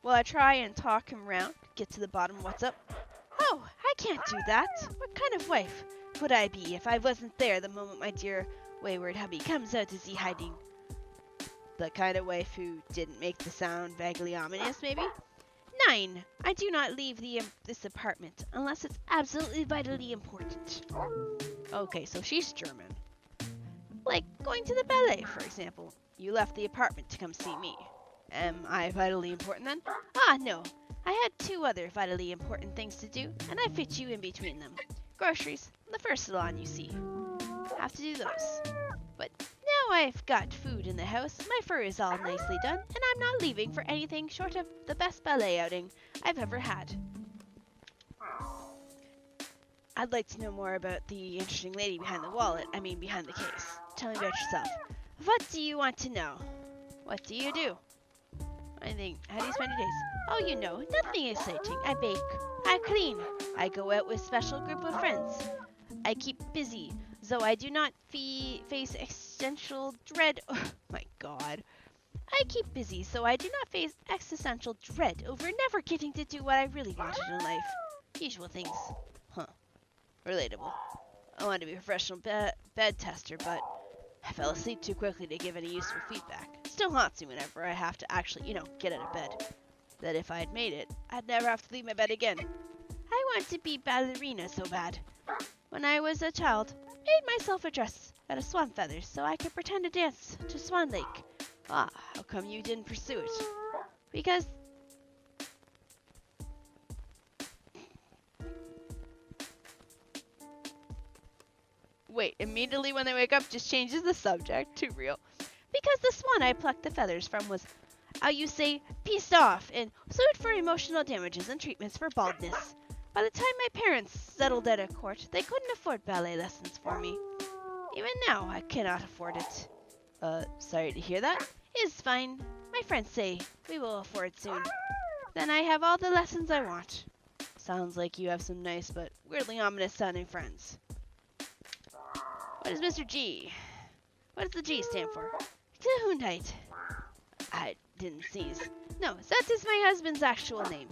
While I try and talk him around, get to the bottom of what's up. Oh, I can't do that. What kind of wife would I be if I wasn't there the moment my dear wayward hubby comes out to see hiding? The kind of wife who didn't make the sound vaguely ominous, maybe? 9. I do not leave this apartment unless it's absolutely vitally important. Okay, so she's German. Like going to the ballet, for example. You left the apartment to come see me. Am I vitally important then? Ah, no. I had 2 other vitally important things to do, and I fit you in between them. Groceries, the first salon you see. Have to do those. But now I've got food in the house, my fur is all nicely done, and I'm not leaving for anything short of the best ballet outing I've ever had. I'd like to know more about the interesting lady behind the wallet, behind the case. Tell me about yourself. What do you want to know? What do you do? How do you spend your days? Oh, you know, nothing exciting. I bake. I clean. I go out with special group of friends. I keep busy, though I do not face existential dread. Oh, my God. I keep busy, so I do not face existential dread over never getting to do what I really wanted in life. Usual things. Huh. Relatable. I wanted to be a professional bed tester, but I fell asleep too quickly to give any useful feedback. Still haunts me whenever I have to actually, get out of bed. That if I had made it, I'd never have to leave my bed again. I want to be ballerina so bad. When I was a child, I made myself a dress out of swan feathers so I could pretend to dance to Swan Lake. Ah, how come you didn't pursue it? Because... Wait, immediately when they wake up, just changes the subject. Too real. Because the swan I plucked the feathers from was, how you say, pissed off and sued for emotional damages and treatments for baldness. By the time my parents settled out of court, they couldn't afford ballet lessons for me. Even now, I cannot afford it. Sorry to hear that. It's fine. My friends say we will afford it soon. Then I have all the lessons I want. Sounds like you have some nice but weirdly ominous sounding friends. What is Mr. G? What does the G stand for? Gesundheit. I didn't sneeze. No, that is my husband's actual name.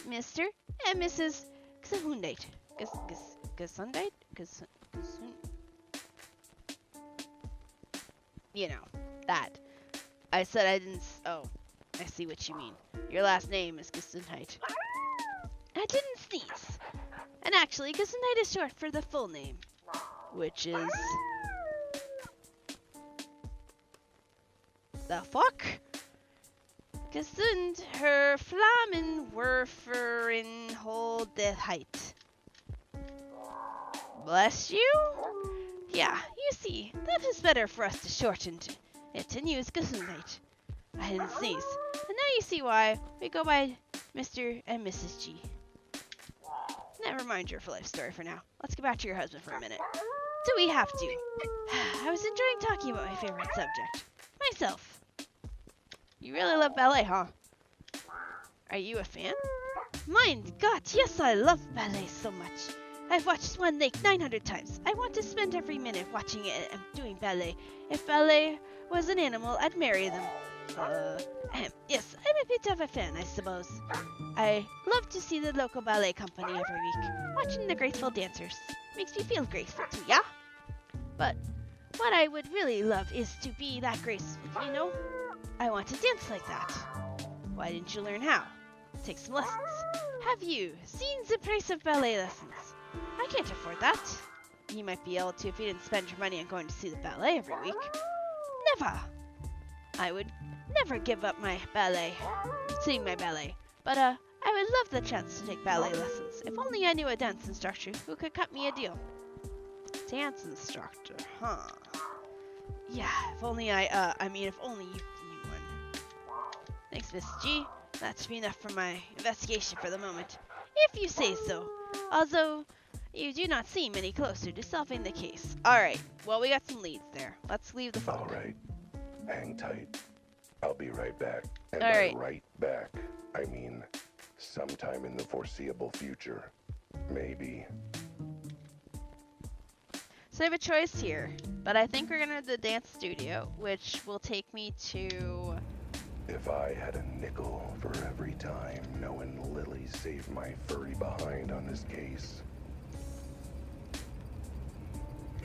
Mr. and Mrs. Gesundheit. Gesundheit? You know, that. I said I didn't... Oh, I see what you mean. Your last name is Gesundheit. I didn't sneeze. And actually, Gesundheit is short for the full name. Which is... The fuck? Gesund her Flammen Werferin hold the height. Bless you? Yeah, you see. That is better for us to shorten it and use Gesundheit. I didn't sneeze. And now you see why we go by Mr. and Mrs. G. Never mind your life story for now. Let's get back to your husband for a minute. Do we have to? I was enjoying talking about my favorite subject. Myself. You really love ballet, huh? Are you a fan? My God, yes, I love ballet so much. I've watched Swan Lake 900 times. I want to spend every minute watching it and doing ballet. If ballet was an animal, I'd marry them. Yes, I'm a bit of a fan, I suppose. I love to see the local ballet company every week. Watching the graceful dancers. Makes me feel graceful too, yeah? But what I would really love is to be that graceful, you know? I want to dance like that. Why didn't you learn how? Take some lessons. Have you seen the price of ballet lessons? I can't afford that. You might be able to if you didn't spend your money on going to see the ballet every week. Never! I would never give up my ballet, seeing my ballet. But, I would love the chance to take ballet lessons. If only I knew a dance instructor who could cut me a deal. Dance instructor, huh? Yeah, if only if only you knew one. Thanks, Miss G. That should be enough for my investigation for the moment. If you say so. Although, you do not seem any closer to solving the case. Alright, well, we got some leads there. Let's leave the phone. Alright, hang tight. I'll be right back. And All by right. right back, I mean sometime in the foreseeable future. Maybe. So I have a choice here, but I think we're gonna do the dance studio, which will take me to... If I had a nickel for every time knowing Lily saved my furry behind on this case,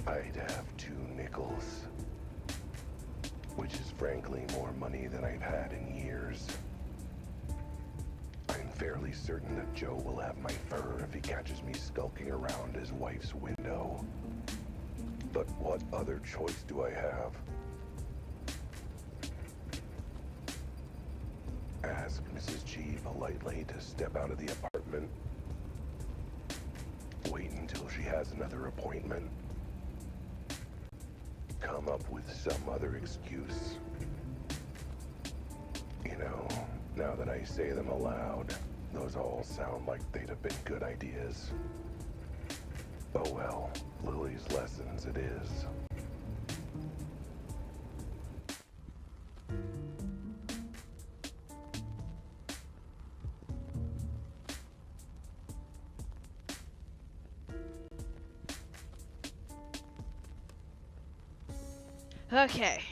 I'd have 2 nickels. Which is frankly more money than I've had in years. I'm fairly certain that Joe will have my fur if he catches me skulking around his wife's window. But what other choice do I have? Ask Mrs. G politely to step out of the apartment. Wait until she has another appointment. Come up with some other excuse. You know, now that I say them aloud, those all sound like they'd have been good ideas. Oh well, Lily's lessons it is. Okay.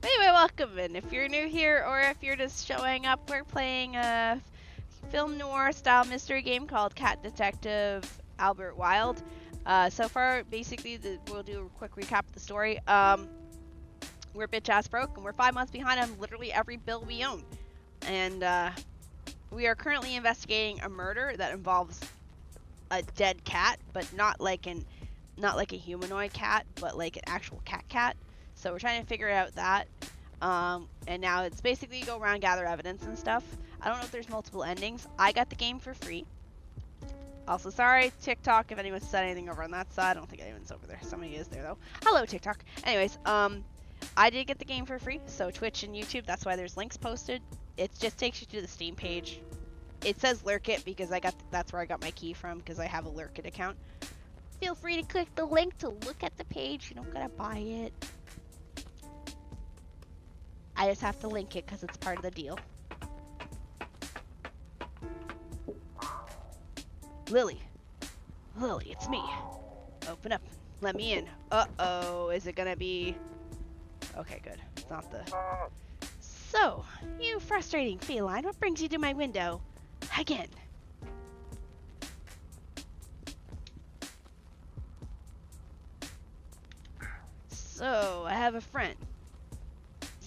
Anyway, welcome in. If you're new here or if you're just showing up, we're playing a film noir style mystery game called Cat Detective Albert Wilde. So far, basically, we'll do a quick recap of the story. We're bitch ass broke and we're 5 months behind on literally every bill we own. And we are currently investigating a murder that involves a dead cat, but not like a humanoid cat, but like an actual cat. So we're trying to figure out that. And now it's basically go around, gather evidence and stuff. I don't know if there's multiple endings. I got the game for free. Also, sorry, TikTok, if anyone said anything over on that side. I don't think anyone's over there. Somebody is there, though. Hello, TikTok. Anyways, I did get the game for free. So Twitch and YouTube, that's why there's links posted. It just takes you to the Steam page. It says Lurk It because that's where I got my key from because I have a Lurk It account. Feel free to click the link to look at the page. You don't gotta buy it. I just have to link it because it's part of the deal. Lily, it's me. Open up. Let me in. Uh-oh. Is it gonna be... Okay, good. It's not the... So, you frustrating feline. What brings you to my window? Again. So, I have a friend.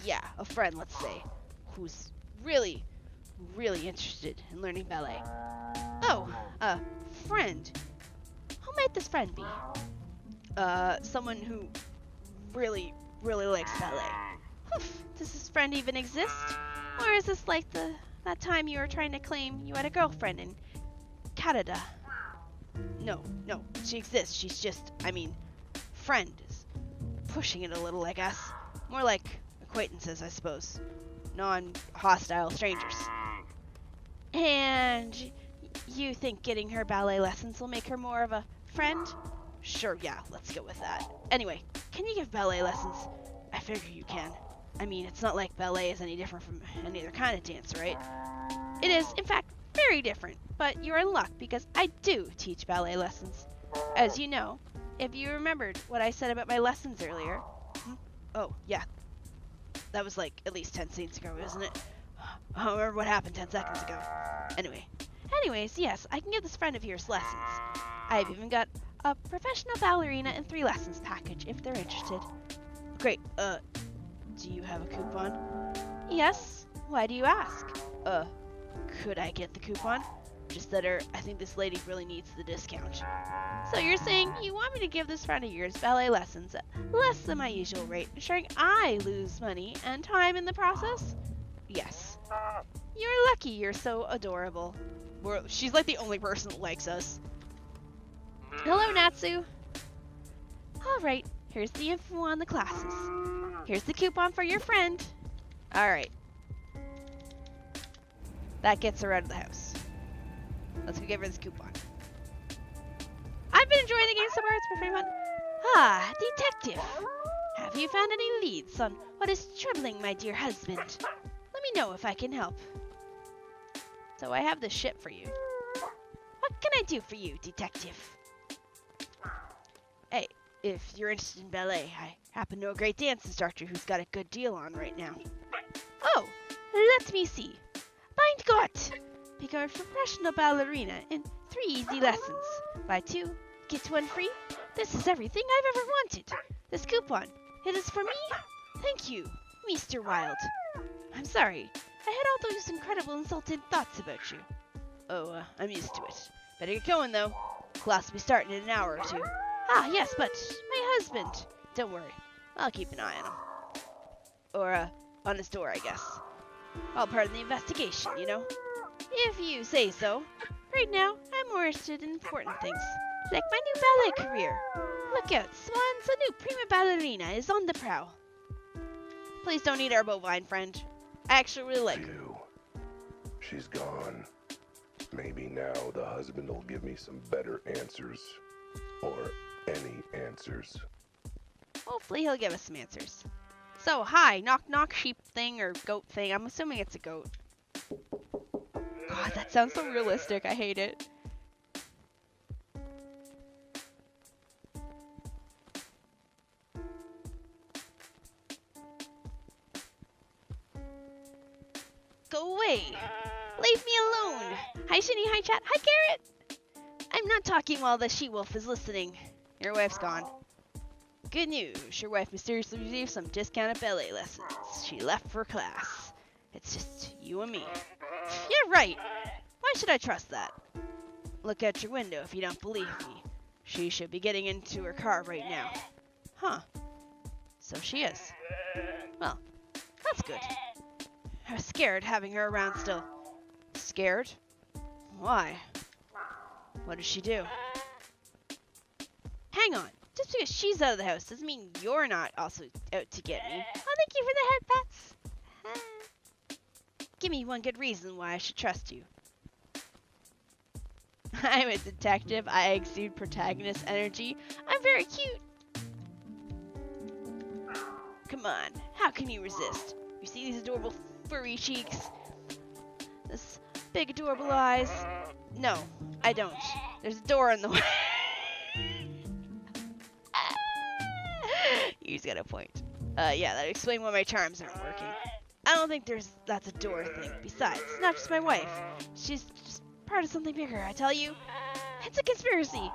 Yeah, a friend, let's say. Who's really interested in learning ballet. Oh, a friend. Who might this friend be? Someone who really likes ballet. Does this friend even exist? Or is this like that time you were trying to claim you had a girlfriend in Canada? No, she exists. She's just, friend is pushing it a little, I guess. More like acquaintances, I suppose. Non-hostile strangers. And you think getting her ballet lessons will make her more of a friend? Sure, yeah, let's go with that. Anyway, can you give ballet lessons? I figure you can. I mean, it's not like ballet is any different from any other kind of dance, right? It is, in fact, very different, but you're in luck because I do teach ballet lessons. As you know, if you remembered what I said about my lessons earlier. Oh, yeah. That was like at least 10 scenes ago, isn't it? I don't remember what happened 10 seconds ago. Anyways, yes, I can give this friend of yours lessons. I've even got a professional ballerina and 3 lessons package if they're interested. Great, do you have a coupon? Yes, why do you ask? Could I get the coupon? Just that I think this lady really needs the discount. So you're saying you want me to give this friend of yours ballet lessons at less than my usual rate, ensuring I lose money and time in the process? Yes. You're lucky you're so adorable. She's like the only person that likes us. Hello, Natsu. Alright, here's the info on the classes. Here's the coupon for your friend. Alright. That gets her out of the house. Let's go give her this coupon. I've been enjoying the game so far, it's been pretty fun. Ah, detective. Have you found any leads on what is troubling my dear husband? Let me know if I can help. So I have this ship for you. What can I do for you, detective? Hey, if you're interested in ballet, I happen to know a great dance instructor who's got a good deal on right now. Oh, let me see. Mein Gott! Become a professional ballerina in 3 easy lessons. Buy 2, get 1 free. This is everything I've ever wanted. This coupon, it is for me? Thank you, Mr. Wilde. I'm sorry. I had all those incredible insulted thoughts about you. Oh, I'm used to it. Better get going, though. Class will be starting in an hour or 2. Ah, yes, but my husband. Don't worry. I'll keep an eye on him. Or, on his door, I guess. All part of the investigation, you know? If you say so. Right now, I'm more interested in important things, like my new ballet career. Look out, Swans, a new prima ballerina is on the prowl. Please don't eat our bovine friend. I actually really like her. Phew. She's gone. Maybe now the husband will give me some better answers. Or any answers. Hopefully he'll give us some answers. So, hi, knock knock sheep thing or goat thing. I'm assuming it's a goat. God, that sounds so realistic. I hate it. Go away. Leave me alone. Hi, Shini. Hi, chat. Hi, Garrett. I'm not talking while the she-wolf is listening. Your wife's gone. Good news. Your wife mysteriously received some discounted ballet lessons. She left for class. It's just you and me. You're right. Why should I trust that? Look out your window if you don't believe me. She should be getting into her car right now. Huh. So she is. Well, that's good. I was scared having her around still. Scared? Why? What did she do? Hang on. Just because she's out of the house doesn't mean you're not also out to get me. Oh, thank you for the head pats. Give me one good reason why I should trust you. I'm a detective. I exude protagonist energy. I'm very cute. Come on. How can you resist? You see these adorable furry cheeks? This big adorable eyes? No, I don't. There's a door in the way. He's got a point. Yeah, that explains why my charms aren't working. I don't think that's a door thing. Besides, it's not just my wife. She's just part of something bigger, I tell you. It's a conspiracy.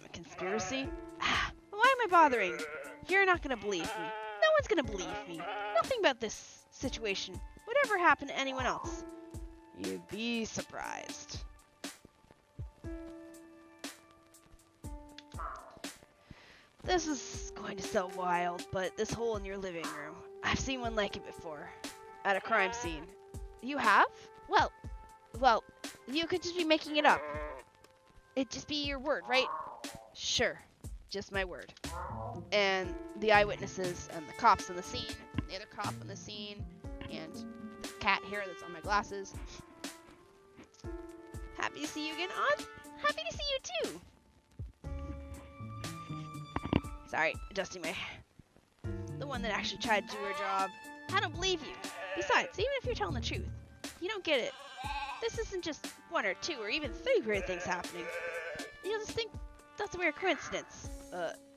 A conspiracy? Why am I bothering? You're not gonna believe me. No one's gonna believe me. Nothing about this situation would ever happen to anyone else. You'd be surprised. This is going to sound wild, but this hole in your living room, I've seen one like it before. At a crime scene. You have? Well, you could just be making it up. It'd just be your word, right? Sure. Just my word. And the eyewitnesses and the cops on the scene, the other cop on the scene, and the cat hair that's on my glasses. Happy to see you again, Oz. Happy to see you too. Sorry, adjusting my... The one that actually tried to do her job. I don't believe you. Besides, even if you're telling the truth, you don't get it. This isn't just 1 or 2 or even 3 weird things happening. You'll just think that's a weird coincidence.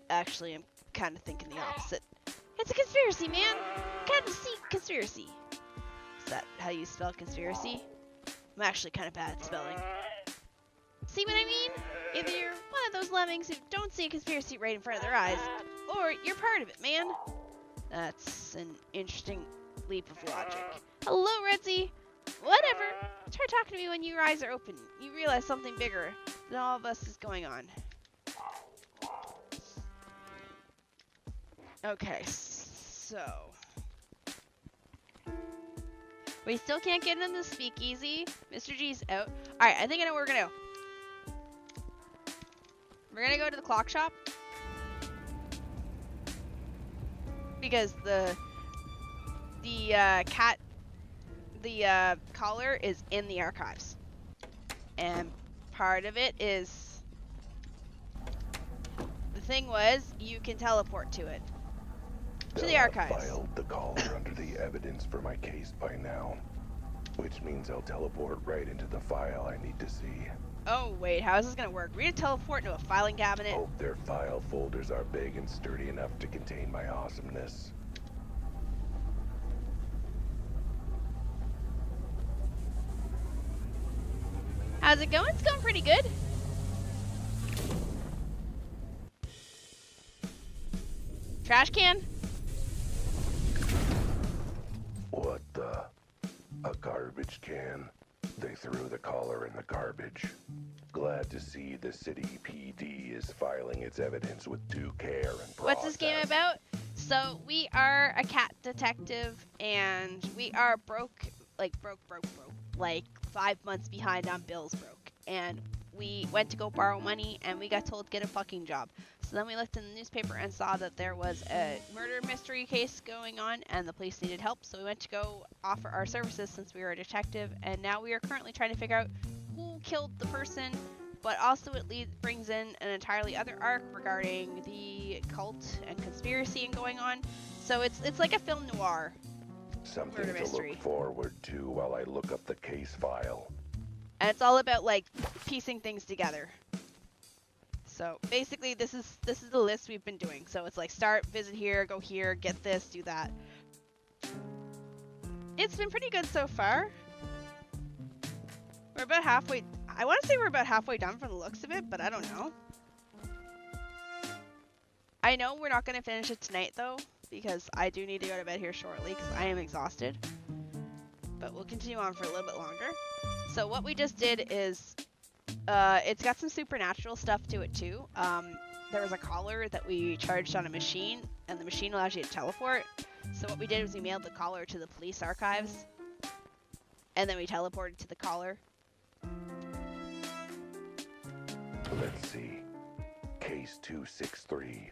Actually, I'm kind of thinking the opposite. It's a conspiracy, man. Kind of see conspiracy. Is that how you spell conspiracy? I'm actually kind of bad at spelling. See what I mean? Either you're one of those lemmings who don't see a conspiracy right in front of their eyes, or you're part of it, man. That's an interesting leap of logic. Hello, Redzy. Whatever. Try talking to me when your eyes are open. You realize something bigger than all of us is going on. Okay, so... We still can't get into the speakeasy. Mr. G's out. Alright, I think I know where we're gonna go. We're gonna go to the clock shop. Because the collar is in the archives. And part of it is... The thing was, you can teleport to it. To the archives. I've filed the collar under the evidence for my case by now. Which means I'll teleport right into the file I need to see. Oh wait, how is this gonna work? We're gonna teleport into a filing cabinet. Hope their file folders are big and sturdy enough to contain my awesomeness. How's it going? It's going pretty good. Trash can? What the? A garbage can? They threw the collar in the garbage. Glad to see the city PD is filing its evidence with due care and process. What's this game about? So we are a cat detective and we are broke, like 5 months behind on bills broke. And we went to go borrow money and we got told get a fucking job. So then we looked in the newspaper and saw that there was a murder mystery case going on and the police needed help. So we went to go offer our services since we were a detective. And now we are currently trying to figure out who killed the person. But also it brings in an entirely other arc regarding the cult and conspiracy and going on. So it's like a film noir. Something to look forward to while I look up the case file. And it's all about like piecing things together. So basically this is the list we've been doing. So it's like start, visit here, go here, get this, do that. It's been pretty good so far. We're about halfway. I want to say we're about halfway done from the looks of it, but I don't know. I know we're not going to finish it tonight though, because I do need to go to bed here shortly because I am exhausted. But we'll continue on for a little bit longer. So what we just did is, it's got some supernatural stuff to it too. There was a collar that we charged on a machine, and the machine allows you to teleport. So what we did was we mailed the collar to the police archives, and then we teleported to the collar. Let's see. Case 263.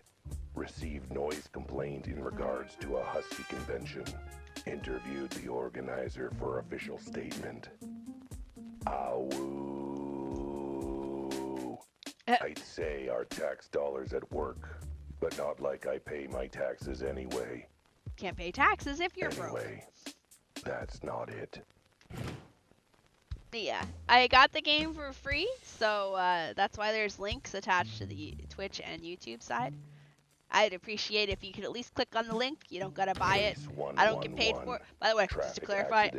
Received noise complaint in regards to a Husky convention. Interviewed the organizer for official statement. Awoo. I'd say our tax dollars at work, but not like I pay my taxes anyway. Can't pay taxes if you're broke. Anyway, that's not it. Yeah, I got the game for free, so that's why there's links attached to the Twitch and YouTube side. I'd appreciate if you could at least click on the link. You don't gotta buy it. I don't get paid for it. By the way, just to clarify,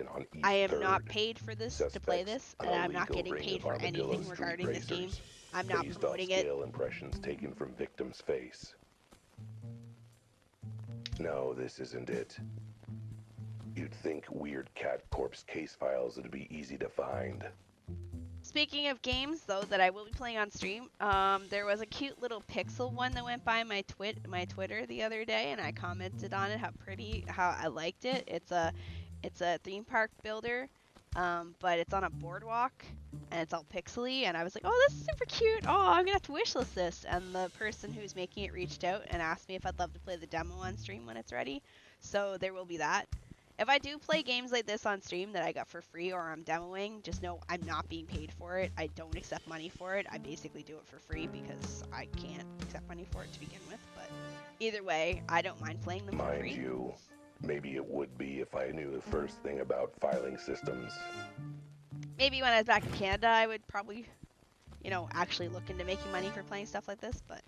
I am not paid for this to play this, and I'm not getting paid for anything regarding this game. I'm not promoting it. Scale impressions taken from victim's face. No, this isn't it. You'd think weird cat corpse case files would be easy to find. Speaking of games, though, that I will be playing on stream, there was a cute little pixel one that went by my Twitter the other day, and I commented on it how I liked it. It's a theme park builder, but it's on a boardwalk and it's all pixely, and I was like, oh, this is super cute. Oh, I'm gonna have to wishlist this. And the person who's making it reached out and asked me if I'd love to play the demo on stream when it's ready. So there will be that. If I do play games like this on stream that I got for free or I'm demoing, just know I'm not being paid for it. I don't accept money for it. I basically do it for free because I can't accept money for it to begin with. But either way, I don't mind playing them for free. Mind you, maybe it would be if I knew the first thing about filing systems. Maybe when I was back in Canada, I would probably, actually look into making money for playing stuff like this, but...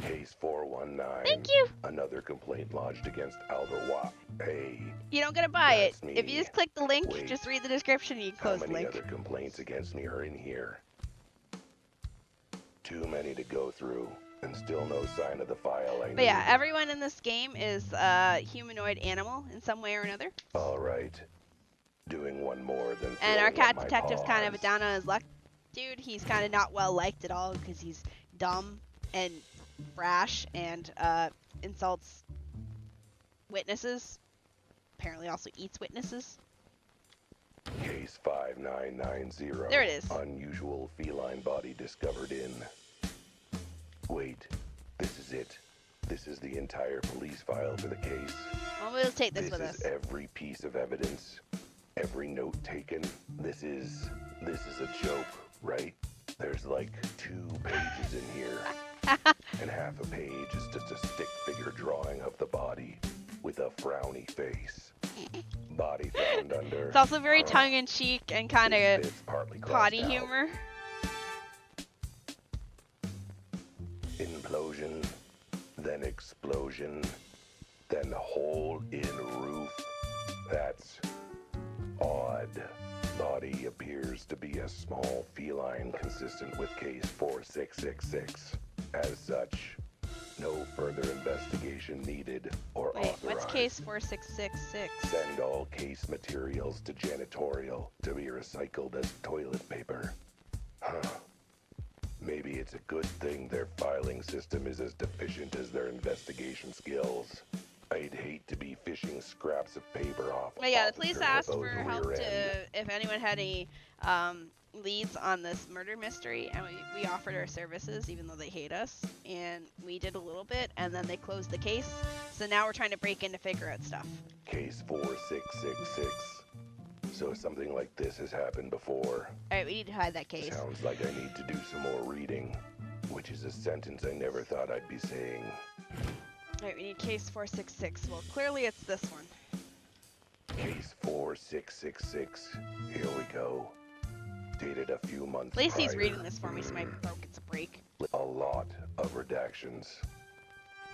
Case 419. Thank you! Another complaint lodged against Albert Wilde. Hey. You don't gotta buy it. That's me. If you just click the link, Wait, just read the description and you can close the how many link. other complaints against me are in here? Too many to go through, and still no sign of the file I need. But yeah, everyone in this game is a humanoid animal in some way or another. All right. Doing one more than And our throwing cat up my detective's kind of paws. down on his luck. Dude, he's kind of not well liked at all because he's dumb and brash and insults witnesses. Apparently also eats witnesses. Case 5990. There it is. Unusual feline body discovered in... Wait, this is it. This is the entire police file for the case. Well, we'll take this with This us. is every piece of evidence, every note taken. This is a joke, right? There's like 2 pages in here, and half a page is just a stick figure drawing of the body with a frowny face. Body found under... It's also very tongue-in-cheek and kind of Bits partly crossed potty out. humor. Implosion, then explosion, then hole in roof. That's odd. Body appears to be a small feline consistent with case 4666. As such, no further investigation needed or Wait, authorized. what's case 4666? Send all case materials to janitorial to be recycled as toilet paper. Huh. Maybe it's a good thing their filing system is as deficient as their investigation skills. I'd hate to be fishing scraps of paper off. But yeah, the Officer police asked Hippo's for help rear end. if anyone had any leads on this murder mystery, and we offered our services, even though they hate us, and we did a little bit, and then they closed the case. So now we're trying to break in to figure out stuff. Case 4666. So something like this has happened before. Alright, we need to hide that case. Sounds like I need to do some more reading, which is a sentence I never thought I'd be saying. Alright, we need case 466. Well, clearly it's this one. Case 4666. Here we go. Dated a few months Lacey's prior. reading this for me, so my throat gets a break. A lot of redactions.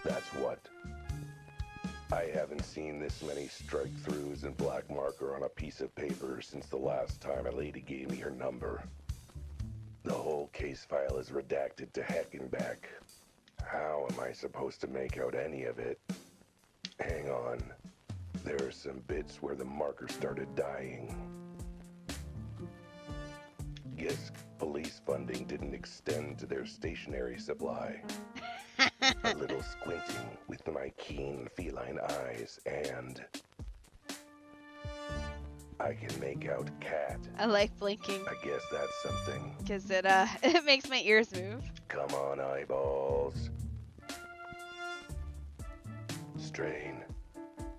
That's what. I haven't seen this many strike-throughs and black marker on a piece of paper since the last time a lady gave me her number. The whole case file is redacted to heck and back. How am I supposed to make out any of it? Hang on. There are some bits where the marker started dying. Guess police funding didn't extend to their stationery supply. A little squinting with my keen feline eyes, and I can make out cat. I like blinking, I guess that's something. because it it makes my ears move. Come on, eyeballs. Strain.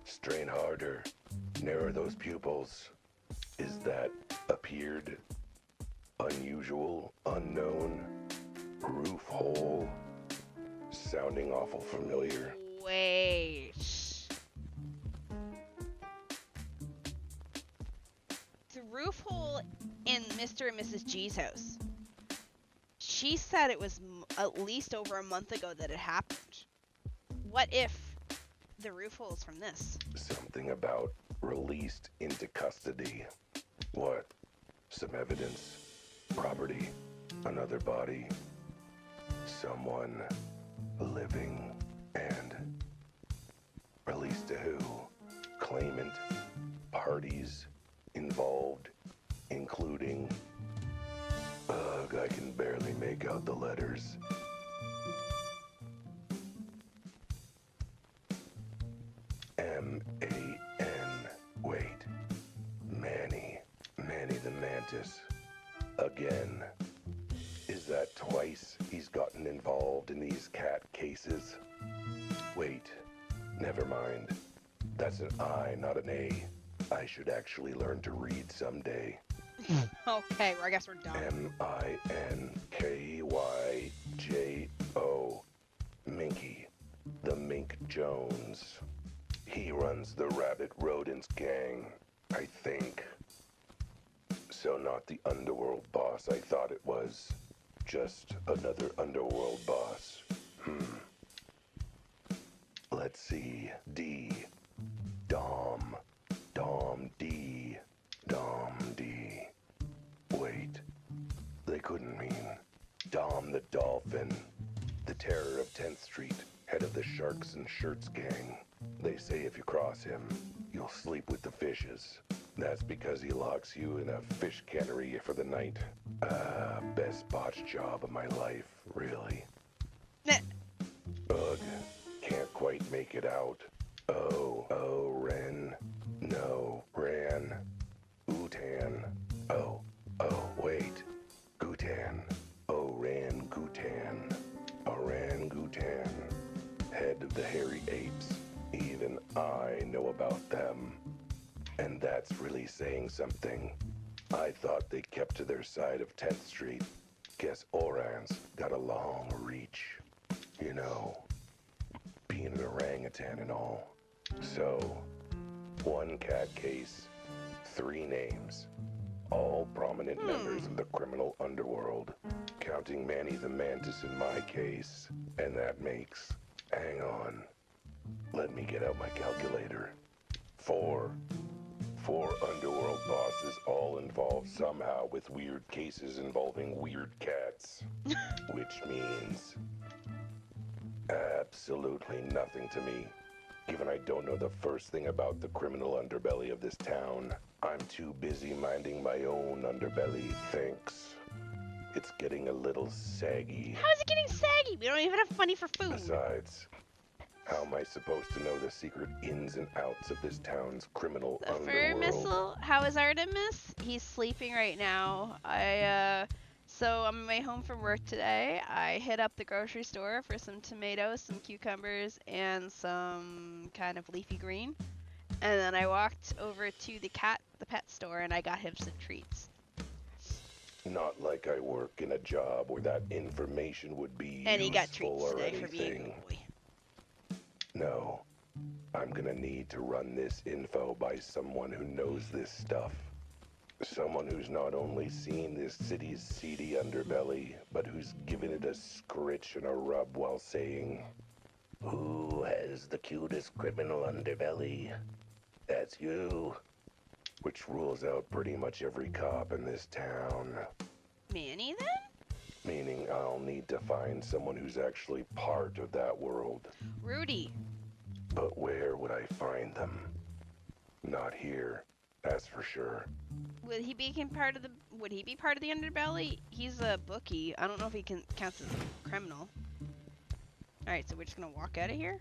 Strain harder. Narrow those pupils. Is that appeared? Unusual, unknown, roof hole. Sounding awful familiar. Wait. The roof hole in Mr. and Mrs. G's house. She said it was at least over a month ago that it happened. What if the roof hole is from this? Something about released into custody. What? Some evidence. Property. Another body. Someone living. And released to who? Claimant. Parties involved, including... Ugh, I can barely make out the letters. M-A-N. Wait. Manny. Manny the Mantis. Again. Is that twice he's gotten involved in these cat cases? Wait. Never mind. That's an I, not an A. I should actually learn to read someday. Okay, well, I guess we're done. M-I-N-K-Y-J-O. Minky. The Mink Jones. He runs the Rabbit Rodents gang, I think. So not the underworld boss I thought it was. Just another underworld boss. Let's see. D. Dom. Dom D. Dom D. Wait. They couldn't mean Dom the Dolphin. The terror of 10th Street. Head of the Sharks and Shirts gang. They say if you cross him, you'll sleep with the fishes. That's because he locks you in a fish cannery for the night. Best botch job of my life, really. Ugh, can't quite make it out. Oh, Ren. No, Ran. Utan. Oh, wait. Gutan. Orangutan. Orangutan. Head of the hairy apes. Even I know about them. And that's really saying something. I thought they kept to their side of 10th Street. Guess Oran's got a long reach. You know, being an orangutan and all. So, one cat case, 3 names. All prominent members of the criminal underworld. Counting Manny the Mantis in my case. And that makes, hang on, let me get out my calculator. 4 underworld bosses, all involved somehow with weird cases involving weird cats. Which means absolutely nothing to me. Given I don't know the first thing about the criminal underbelly of this town, I'm too busy minding my own underbelly, thanks. It's getting a little saggy. How is it getting saggy? We don't even have money for food. Besides, how am I supposed to know the secret ins and outs of this town's criminal The underworld? fur missile. How is Artemis? He's sleeping right now. So on my way home from work today, I hit up the grocery store for some tomatoes, some cucumbers, and some kind of leafy green. And then I walked over to the pet store, and I got him some treats. Not like I work in a job where that information would be And he got useful treats or today for being a anything. good boy. No, I'm gonna need to run this info by someone who knows this stuff. Someone who's not only seen this city's seedy underbelly, but who's given it a scritch and a rub while saying, "Who has the cutest criminal underbelly? That's you." Which rules out pretty much every cop in this town. Manny, then? Meaning I'll need to find someone who's actually part of that world. Rudy. But where would I find them? Not here, that's for sure. Would he be part of the underbelly? He's a bookie. I don't know if he counts as a criminal. Alright, so we're just gonna walk out of here?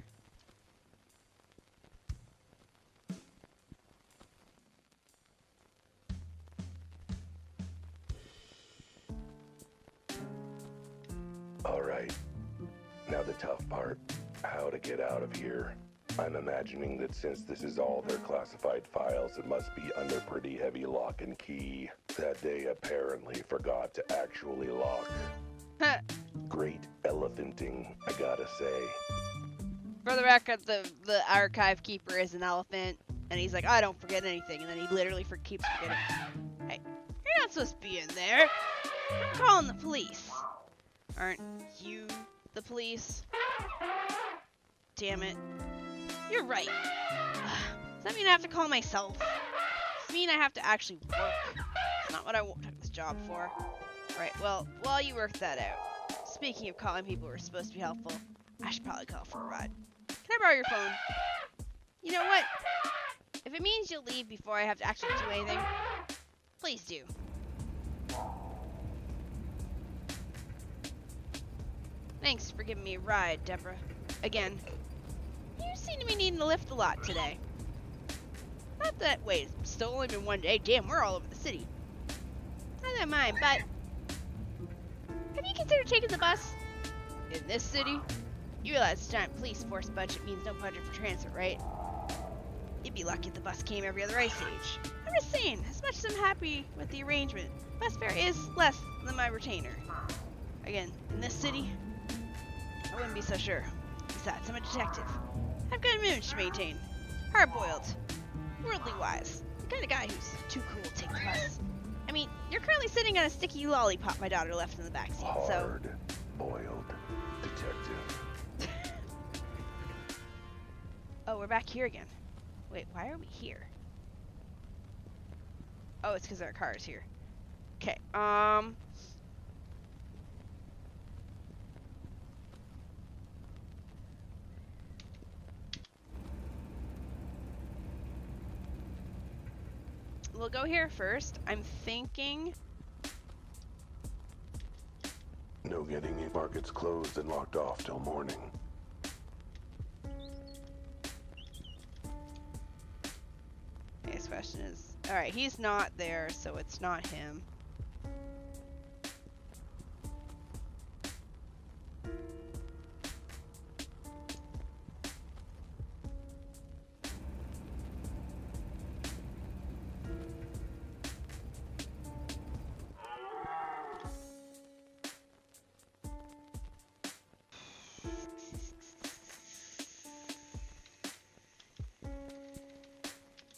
Alright, now the tough part. How to get out of here. I'm imagining that since this is all their classified files, it must be under pretty heavy lock and key. That they apparently forgot to actually lock. Great elephanting, I gotta say. For the record, the archive keeper is an elephant, and he's like, I don't forget anything, and then he literally keeps forgetting. Hey, you're not supposed to be in there. I'm calling the police. Aren't you the police? Damn it. You're right. Does that mean I have to call myself? Does it mean I have to actually work? It's not what I took this job for. Right, well, while you work that out, speaking of calling people who are supposed to be helpful, I should probably call for a ride. Can I borrow your phone? You know what? If it means you'll leave before I have to actually do anything, please do. Thanks for giving me a ride, Deborah. Again. You seem to be needing to lift a lot today. Not that, wait, it's still only been one day. Damn, we're all over the city. I don't mind, but have you considered taking the bus? In this city? You realize the giant police force budget means no budget for transit, right? You'd be lucky if the bus came every other ice age. I'm just saying, as much as I'm happy with the arrangement, bus fare is less than my retainer. Again, in this city, I wouldn't be so sure. Besides, I'm a detective. I've got an image to maintain. Hard-boiled. Worldly wise. The kind of guy who's too cool to take the bus. I mean, you're currently sitting on a sticky lollipop my daughter left in the backseat, so... Hard-boiled detective. Oh, we're back here again. Wait, why are we here? Oh, it's because our car is here. Okay, we'll go here first. I'm thinking... No getting in. Market's closed and locked off till morning. Next question is... Alright, he's not there, so it's not him.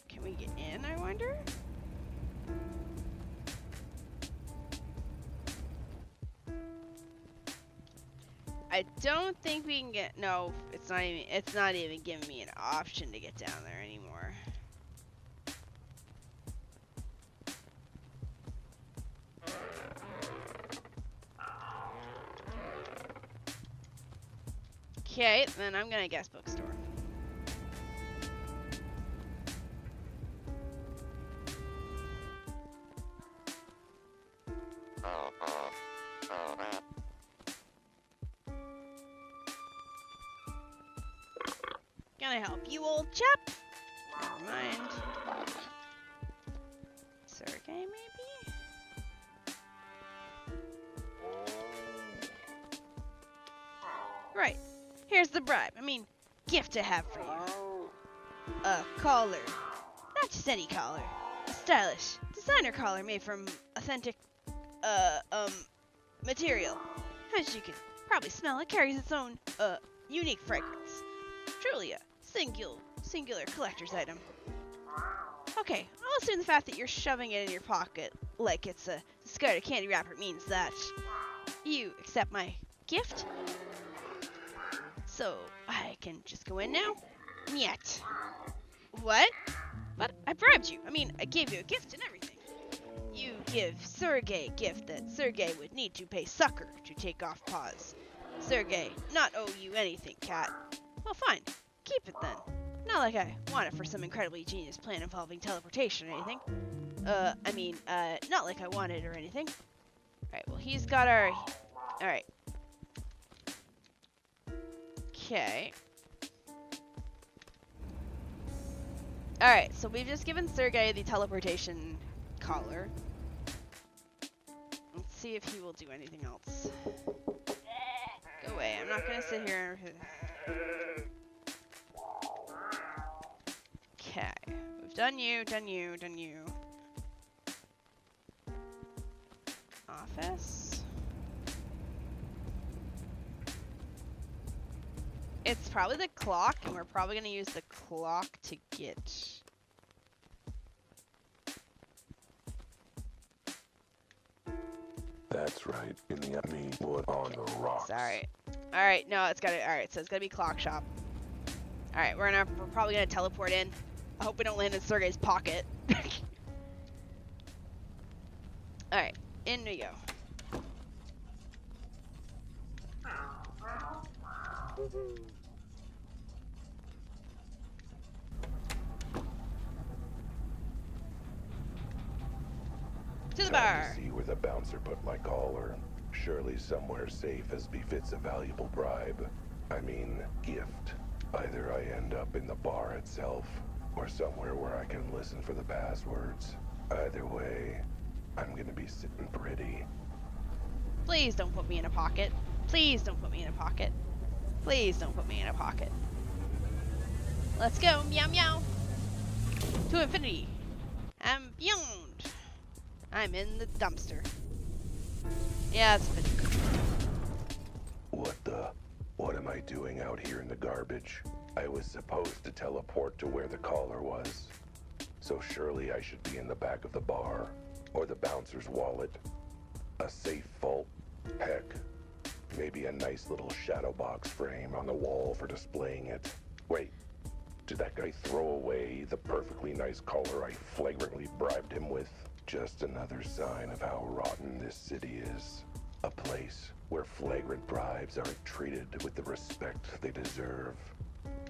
Can we get in, I wonder? I don't think we can get... No, it's not even giving me an option to get down there anymore. Okay, then I'm gonna guess bookstore. Gonna help you, old chap. Never mind. Sergey, maybe? Right. Here's the bribe. I mean, gift I have for you. A collar. Not just any collar. A stylish designer collar made from authentic, material. As you can probably smell, it carries its own, unique fragrance. Truly a singular collector's item. Okay, I'll assume the fact that you're shoving it in your pocket like it's a discarded candy wrapper means that you accept my gift. So, I can just go in now? Nyet. What? But I bribed you. I mean, I gave you a gift and everything. You give Sergey a gift that Sergey would need to pay sucker to take off paws. Sergey, not owe you anything, cat. Well, fine. Keep it then. Not like I want it for some incredibly genius plan involving teleportation or anything. Not like I want it or anything. Alright, well, he's got our... Alright. Okay. Alright, so we've just given Sergey the teleportation collar. Let's see if he will do anything else. Go away, I'm not gonna sit here. Okay, we've done you. Office. It's probably the clock, and we're probably gonna use the clock to get... That's right. In the me wood on the rocks. Sorry. Alright, no, it's gotta... Alright, so it's gotta be clock shop. Alright, we're probably gonna teleport in. I hope we don't land in Sergey's pocket. Alright, in we go. To the bar. Time to see where the bouncer put my collar. Surely somewhere safe as befits a valuable bribe. I mean, gift. Either I end up in the bar itself, or somewhere where I can listen for the passwords. Either way, I'm gonna be sitting pretty. Please don't put me in a pocket. Please don't put me in a pocket. Please don't put me in a pocket. Let's go, meow meow. To infinity and beyond. I'm in the dumpster. Yeah, it's been... What am I doing out here in the garbage? I was supposed to teleport to where the caller was. So surely I should be in the back of the bar, or the bouncer's wallet. A safe vault? Heck, maybe a nice little shadow box frame on the wall for displaying it. Wait, did that guy throw away the perfectly nice collar I flagrantly bribed him with? Just another sign of how rotten this city is. A place where flagrant bribes aren't treated with the respect they deserve.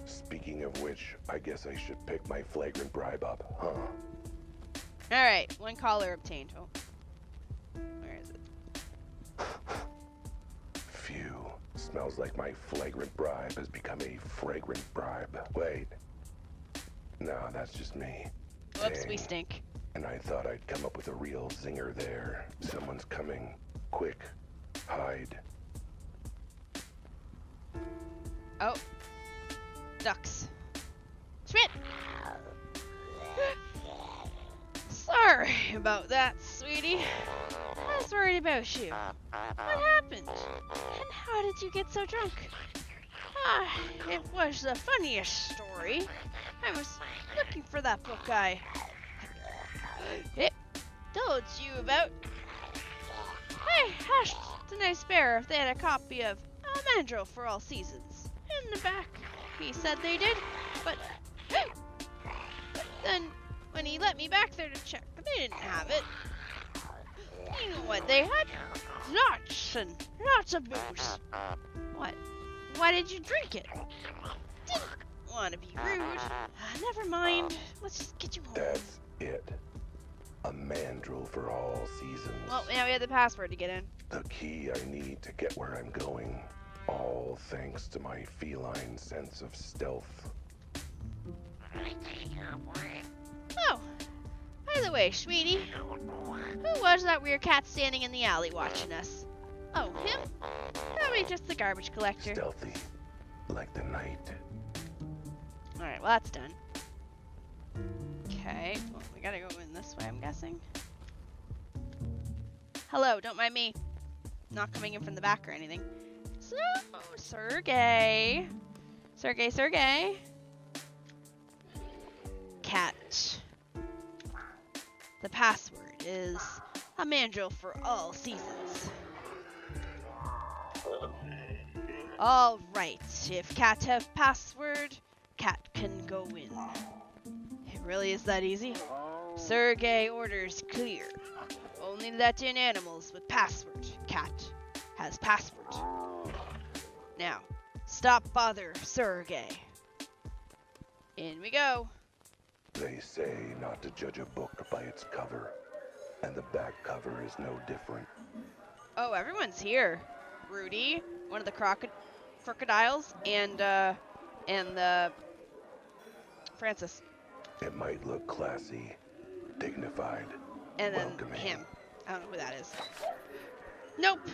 Speaking of which, I guess I should pick my flagrant bribe up, huh? Alright, 1 collar obtained. Oh. Where is it? Phew. Smells like my flagrant bribe has become a fragrant bribe. Wait. No, that's just me. Whoops, Dang. we stink. And I thought I'd come up with a real zinger there. Someone's coming. Quick. Hide. Oh. Ducks. Schmidt! Sorry about that, sweetie. I was worried about you. What happened? And how did you get so drunk? It was the funniest story. I was looking for that book I told you about. I asked the nice bearer if they had a copy of A Mandrill for All Seasons. In the back, he said they did, but then when he let me back there to check, they didn't have it. You know what they had? Lots and lots of booze. What? Why did you drink it? Didn't want to be rude. Never mind. Let's just get you home. That's it. A mandrill for all seasons. Well, now we have the password to get in. The key I need to get where I'm going. All thanks to my feline sense of stealth. Oh, by the way, sweetie, who was that weird cat standing in the alley watching us? Oh, him? Probably just the garbage collector. Stealthy, like the night. Alright, well that's done. Okay, well, we gotta go in this way, I'm guessing. Hello, don't mind me. Not coming in from the back or anything. So, Sergey. Sergey. Cat. The password is A Mandrill for All Seasons. Alright, if cat have password, cat can go in. It really is that easy? Sergey orders clear. Only let in animals with password. Cat has password. Now, stop bother, Sergey. In we go. They say not to judge a book by its cover, and the back cover is no different. Oh, everyone's here. Rudy, one of the crocodiles, and the Francis. It might look classy, dignified, And then welcoming. him. I don't know who that is. Nope,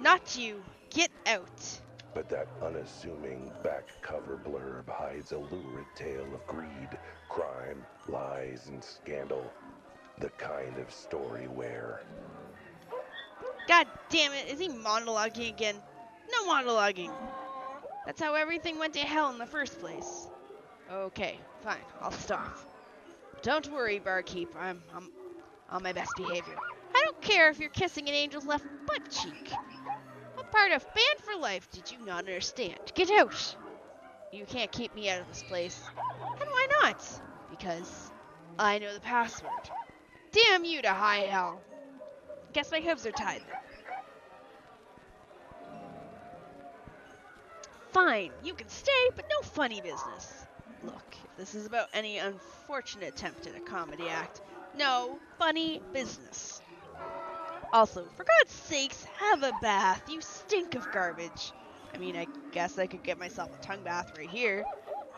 not you. Get out. But that unassuming back cover blurb hides a lurid tale of greed, crime, lies, and scandal. The kind of story where... God damn it, is he monologuing again? No monologuing. That's how everything went to hell in the first place. Okay, fine, I'll stop. Don't worry, barkeep, I'm on my best behavior. I don't care if you're kissing an angel's left butt cheek. What part of Banned for Life did you not understand? Get out! You can't keep me out of this place. And why not? Because I know the password. Damn you to high hell. Guess my hooves are tied. Fine, you can stay, but no funny business. Look, if this is about any unfortunate attempt at a comedy act, no funny business. Also, for God's sakes, have a bath. You stink of garbage. I mean, I guess I could get myself a tongue bath right here.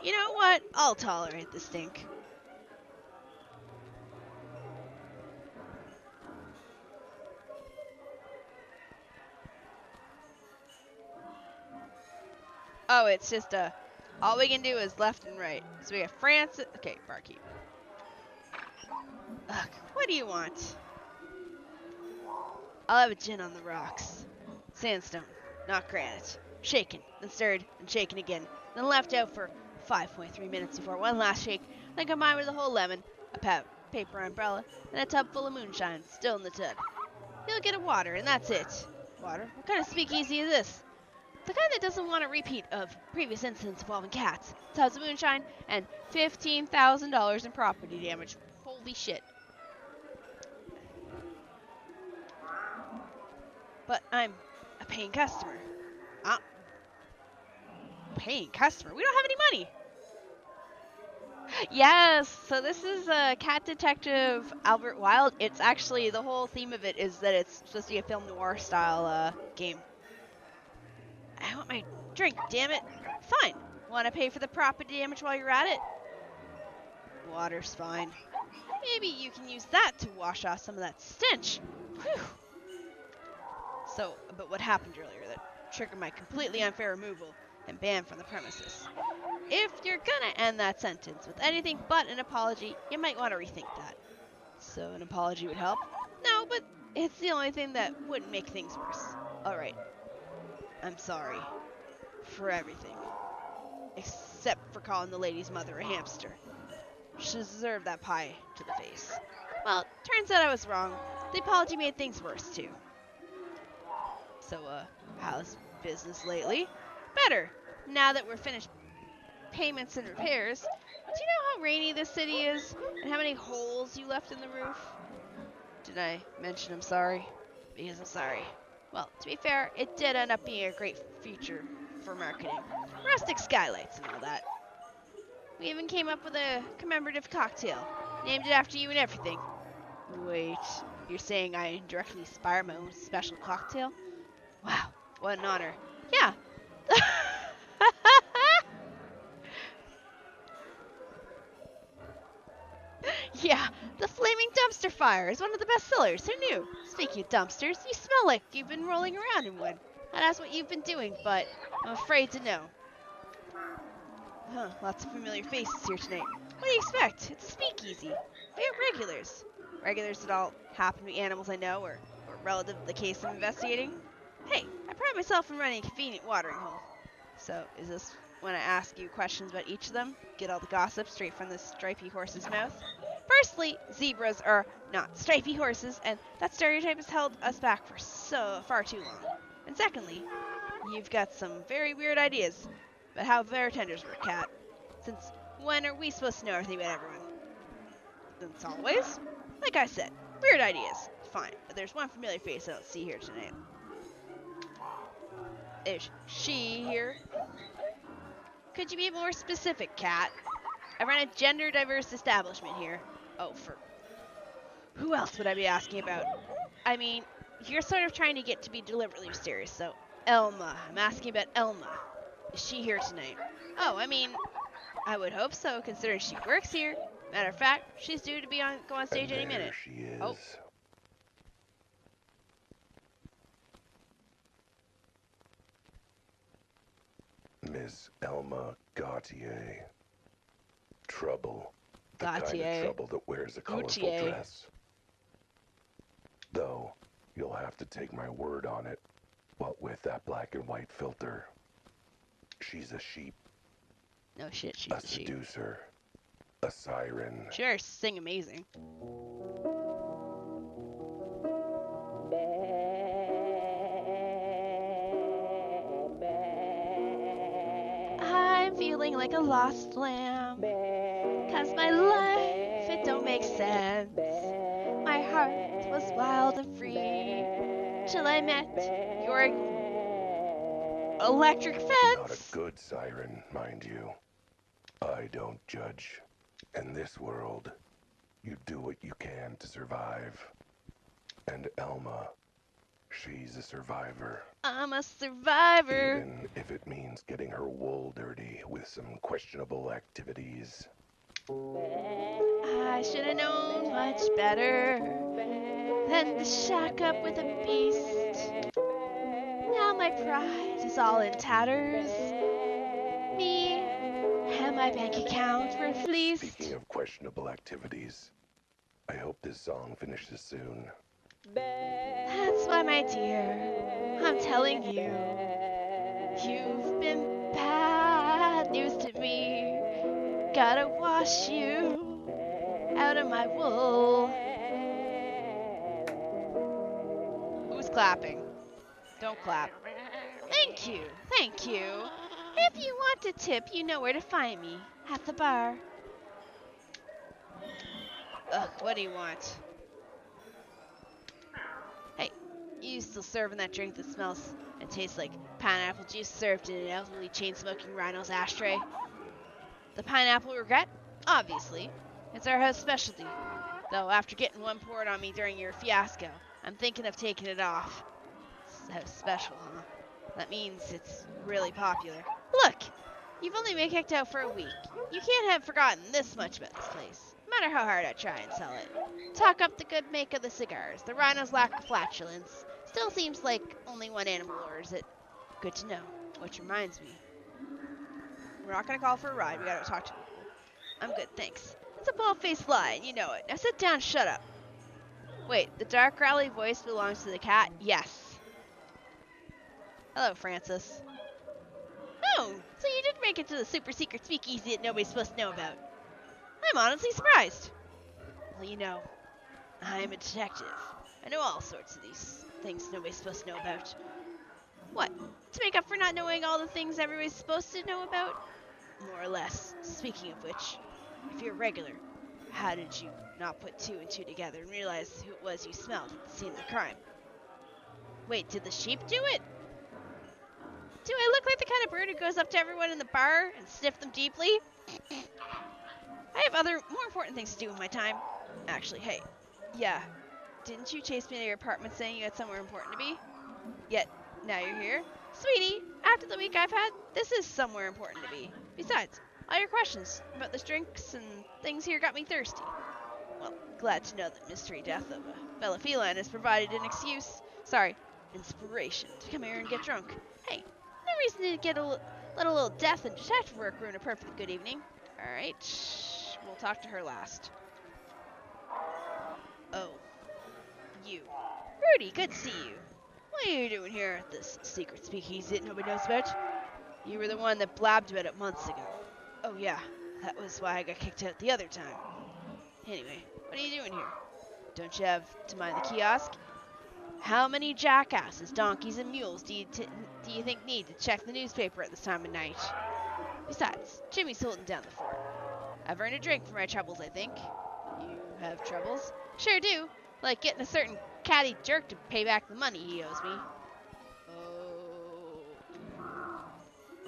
You know what? I'll tolerate the stink. Oh, it's just all we can do is left and right. So we have France. Okay, barkeep. Ugh, what do you want? I'll have a gin on the rocks. Sandstone, not granite. Shaken, then stirred, and shaken again. Then left out for 5.3 minutes before one last shake. Then combined with a whole lemon, a paper umbrella, and a tub full of moonshine, still in the tub. You'll get a water, and that's it. Water? What kind of speakeasy is this? The kind that doesn't want a repeat of previous incidents involving cats, tubs of moonshine, and $15,000 in property damage. Holy shit. But I'm a paying customer. Uh, Paying customer? We don't have any money. Yes, so this is Cat Detective Albert Wilde. It's actually, the whole theme of it is that it's supposed to be a film noir style game. I want my drink, damn it. Fine. Want to pay for the property damage while you're at it? Water's fine. Maybe you can use that to wash off some of that stench. Whew. So, but what happened earlier that triggered my completely unfair removal and ban from the premises? If you're gonna end that sentence with anything but an apology, you might want to rethink that. So an apology would help? No, but it's the only thing that wouldn't make things worse. Alright, I'm sorry. For everything. Except for calling the lady's mother a hamster. She deserved that pie to the face. Well, turns out I was wrong. The apology made things worse, too. So, how's business lately? Better. Now that we're finished payments and repairs. Do you know how rainy this city is? And how many holes you left in the roof? Did I mention I'm sorry? Because I'm sorry. Well, to be fair, it did end up being a great feature for marketing. Rustic skylights and all that. We even came up with a commemorative cocktail. Named it after you and everything. Wait, you're saying I indirectly inspired my own special cocktail? Wow, what an honor. Yeah. Yeah, the flaming dumpster fire is one of the best sellers. Who knew? Speaking of dumpsters, you smell like you've been rolling around in one. And that's what you've been doing, but I'm afraid to know. Huh, lots of familiar faces here tonight. What do you expect? It's a speakeasy. We have regulars. Regulars that all happen to be animals I know or relative to the case I'm investigating. Hey, I pride myself in running a convenient watering hole. So, is this when I ask you questions about each of them? Get all the gossip straight from the stripy horse's mouth? Firstly, zebras are not stripy horses, and that stereotype has held us back for so far too long. And secondly, you've got some very weird ideas about how bartenders work, Cat. Since when are we supposed to know everything about everyone? Since always? Like I said, weird ideas. Fine, but there's one familiar face I don't see here tonight. Is she here? Could you be more specific, Cat? I run a gender diverse establishment here. Oh, for who else would I be asking about? I mean, you're sort of trying to get to be deliberately mysterious, so Elma. I'm asking about Elma. Is she here tonight? Oh, I mean, I would hope so, considering she works here. Matter of fact, she's due to go on stage any minute. She is. Oh, Miss Elma Gautier. Trouble. The kind Gautier. of trouble that wears a colorful Gautier. dress. Though, you'll have to take my word on it. What with that black and white filter. She's a sheep. No shit, she's A a sheep. seducer. A siren. Sure, sing amazing. I'm feeling like a lost lamb. Cause my life, it don't make sense. My heart was wild and free till I met your electric fence. Not a good siren, mind you. I don't judge. In this world, you do what you can to survive. And Elma, She's a survivor. I'm a survivor. Even if it means getting her wool dirty with some questionable activities. I should have known much better than to shack up with a beast. Now my pride is all in tatters. Me and my bank account were fleeced. Speaking of questionable activities, I hope this song finishes soon. That's why, my dear, I'm telling you, you've been bad news to me. Gotta wash you out of my wool. Who's clapping? Don't clap. Thank you, thank you. If you want a tip, you know where to find me. At the bar. Ugh, what do you want? Hey, you still serving that drink that smells and tastes like pineapple juice served in an elderly chain-smoking rhino's ashtray? The pineapple regret? Obviously. It's our house specialty. Though after getting one poured on me during your fiasco, I'm thinking of taking it off. It's house special, huh? That means it's really popular. Look! You've only been kicked out for a week. You can't have forgotten this much about this place, no matter how hard I try and sell it. Talk up the good make of the cigars, the rhino's lack of flatulence. Still seems like only one animal orders it. Good to know. Which reminds me. We're not gonna call for a ride, we gotta talk to people. I'm good, thanks. It's a bald-faced lie, and you know it. Now sit down, shut up. Wait, the dark growly voice belongs to the cat? Yes. Hello, Francis. Oh, so you did make it to the super secret speakeasy that nobody's supposed to know about. I'm honestly surprised. Well, you know, I'm a detective. I know all sorts of these things nobody's supposed to know about. What? To make up for not knowing all the things everybody's supposed to know about? More or less. Speaking of which, if you're a regular, how did you not put two and two together and realize who it was you smelled at the scene of the crime? Wait, did the sheep do it? Do I look like the kind of bird who goes up to everyone in the bar and sniff them deeply? I have other, more important things to do with my time. Actually, hey, yeah, didn't you chase me to your apartment saying you had somewhere important to be? Yet, now you're here? Sweetie, after the week I've had, this is somewhere important to be. Besides, all your questions about the drinks and things here got me thirsty. Well, glad to know that mystery death of a fellow feline has provided an excuse. Sorry, inspiration to come here and get drunk. Hey, no reason to let a little death and detective work ruin a perfectly good evening. Alright, we'll talk to her last. Oh, you. Rudy, good to see you. What are you doing here at this secret speakeasy that nobody knows about? You were the one that blabbed about it months ago. Oh yeah, that was why I got kicked out the other time. Anyway, what are you doing here? Don't you have to mind the kiosk? How many jackasses, donkeys, and mules do you think need to check the newspaper at this time of night? Besides, Jimmy's holding down the fort. I've earned a drink for my troubles, I think. You have troubles? Sure do. Like getting a certain catty jerk to pay back the money he owes me. Oh.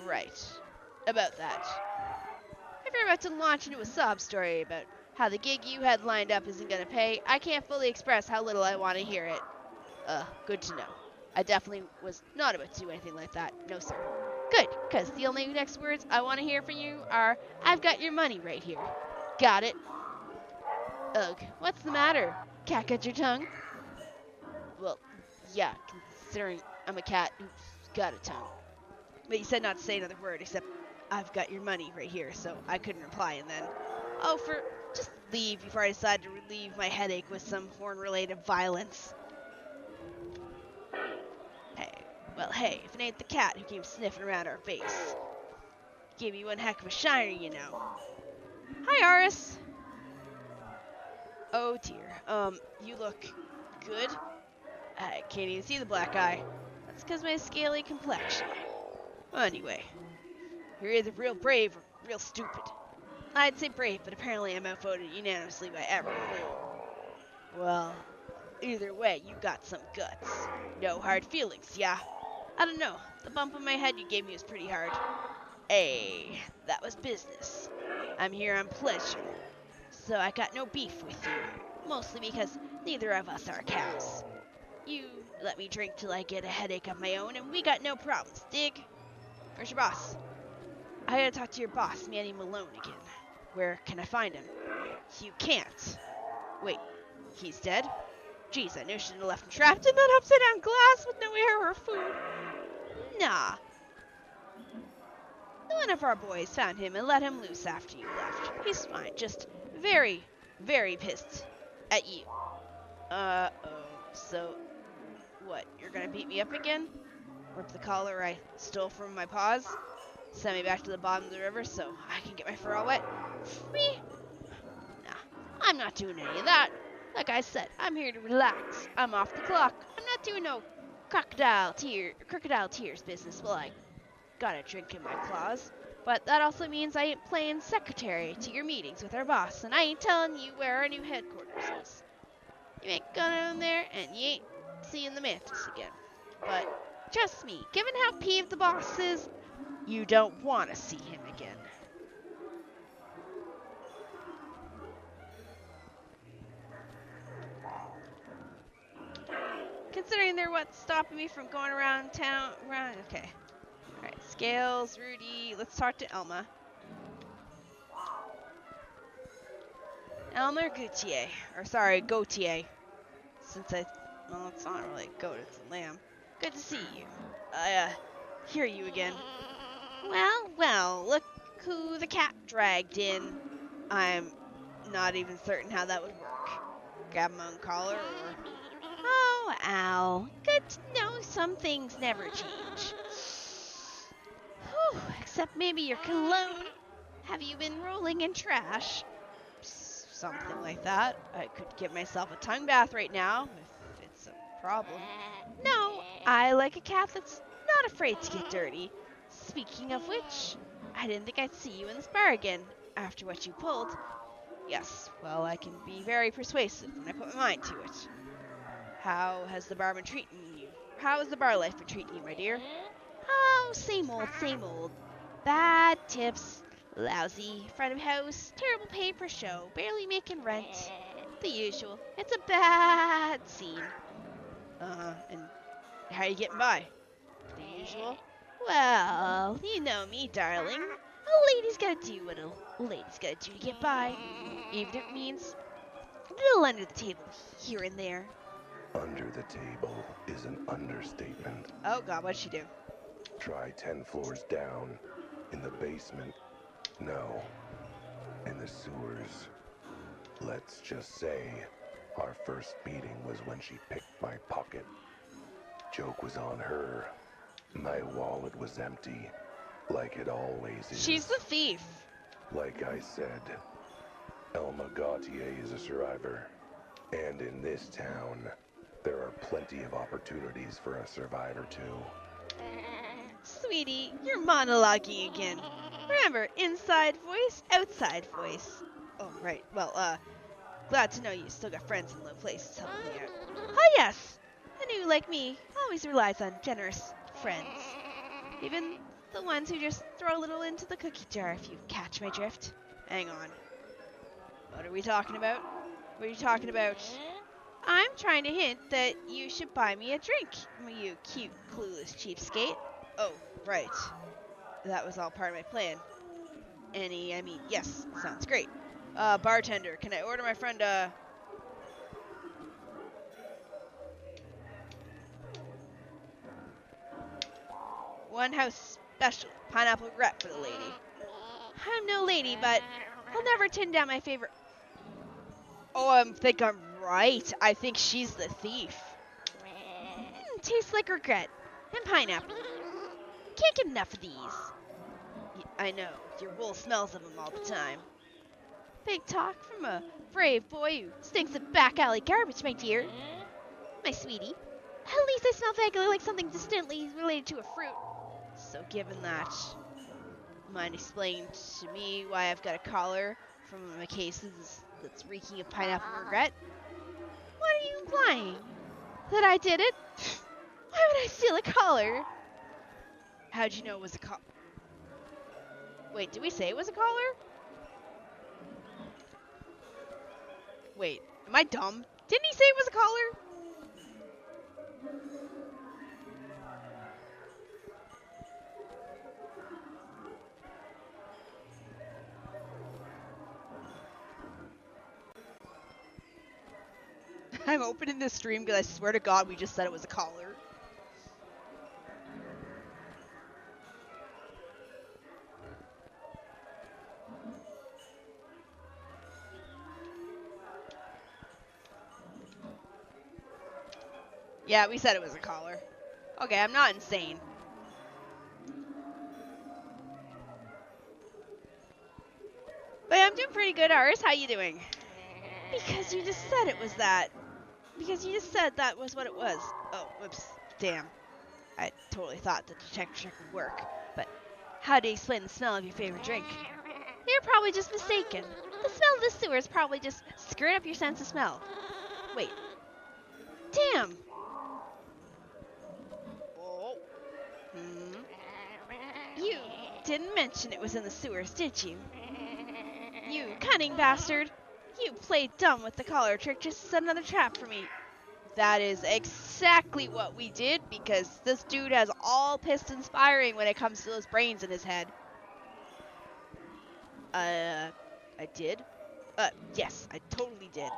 Right. About that. If you're about to launch into a sob story about how the gig you had lined up isn't gonna pay, I can't fully express how little I want to hear it. Good to know. I definitely was not about to do anything like that. No, sir. Good, because the only next words I want to hear from you are, I've got your money right here. Got it? Ugh, what's the matter? Cat got your tongue? Well, yeah, considering I'm a cat who's got a tongue. But you said not to say another word except, I've got your money right here, so I couldn't reply, and then, just leave before I decide to relieve my headache with some foreign-related violence. Hey, if it ain't the cat who came sniffing around our base. Gave me one heck of a shiner, you know. Hi, Aris. Oh, dear. You look good. I can't even see the black eye. That's because my scaly complexion. Anyway, you're either real brave or real stupid. I'd say brave, but apparently I'm outvoted unanimously by everyone. Well, either way, you got some guts. No hard feelings, yeah? I don't know. The bump on my head you gave me was pretty hard. Hey, that was business. I'm here on pleasure. So I got no beef with you. Mostly because neither of us are cows. You let me drink till I get a headache of my own, and we got no problems, dig? Where's your boss? I gotta talk to your boss, Manny Malone, again. Where can I find him? You can't. Wait, he's dead? Jeez, I knew I shouldn't have left him trapped in that upside-down glass with no air or food. Nah. One of our boys found him and let him loose after you left. He's fine, just very, very pissed at you. Oh, so, what, you're gonna beat me up again? Rip the collar I stole from my paws? Send me back to the bottom of the river so I can get my fur all wet? Me? Nah, I'm not doing any of that. Like I said, I'm here to relax. I'm off the clock. I'm not doing no crocodile tears business while I got a drink in my claws. But that also means I ain't playing secretary to your meetings with our boss, and I ain't telling you where our new headquarters is. You ain't going in there, and you ain't seeing the mantis again. But trust me, given how peeved the boss is, you don't want to see him again. Considering they're what's stopping me from going around town, okay. Alright, Scales, Rudy, let's talk to Elma. Elmer Gautier, Gautier. Since well, it's not really a goat, it's a lamb. Good to see you. I, hear you again. Well, look who the cat dragged in. I'm not even certain how that would work. Grab my own collar or... Oh, Al. Good to know some things never change. Whew, except maybe your cologne. Have you been rolling in trash? Something like that. I could give myself a tongue bath right now, if it's a problem. No, I like a cat that's not afraid to get dirty. Speaking of which, I didn't think I'd see you in this bar again, after what you pulled. Yes, well, I can be very persuasive when I put my mind to it. How has the bar been treating you? How has the bar life been treating you, my dear? Oh, same old, same old. Bad tips, lousy front of house, terrible pay per show, barely making rent. The usual. It's a bad scene. And how you getting by? The usual? Well, you know me, darling. A lady's gotta do what a lady's gotta do to get by. Even if it means a little under the table here and there. Under the table is an understatement. Oh god, what'd she do? Try 10 floors down. In the basement. No. In the sewers. Let's just say, our first meeting was when she picked my pocket. Joke was on her. My wallet was empty. Like it always is. She's the thief. Like I said, Elma Gautier is a survivor. And in this town, there are plenty of opportunities for a survivor too. Sweetie, you're monologuing again. Remember, inside voice, outside voice. Oh, right. Well, glad to know you still got friends in low places helping you out. Oh, yes! And who, like me, always relies on generous friends. Even the ones who just throw a little into the cookie jar, if you catch my drift. Hang on. What are we talking about? What are you talking about? I'm trying to hint that you should buy me a drink, you cute, clueless cheapskate. Oh, right. That was all part of my plan. Yes, sounds great. Bartender, can I order my friend, one house special, pineapple regret for the lady. I'm no lady, but I'll never turn down my favorite. Oh, I think I'm right. I think she's the thief. Tastes like regret. And pineapple. Can't get enough of these. I know, your wool smells of them all the time. Big talk from a brave boy who stinks of back alley garbage, my dear. My sweetie. At least I smell vaguely like something distantly related to a fruit. So given that, mind explaining to me why I've got a collar from my cases that's reeking of pineapple regret? What are you implying? That I did it? Why would I steal a collar? How'd you know it was a collar? Wait, did we say it was a collar? Wait, am I dumb? Didn't he say it was a collar? I'm opening this stream because I swear to God we just said it was a collar. Yeah, we said it was a collar. Okay, I'm not insane. But I'm doing pretty good, Iris. How you doing? Because you just said it was that. Because you just said that was what it was. Oh, whoops. Damn. I totally thought the detector check would work. But how do you explain the smell of your favorite drink? You're probably just mistaken. The smell of the sewers probably just screwed up your sense of smell. Wait. Damn. Oh. You didn't mention it was in the sewers, did you? You cunning bastard. You played dumb with the collar trick just to set another trap for me. That is exactly what we did because this dude has all pistons firing when it comes to those brains in his head. I did? Yes, I totally did.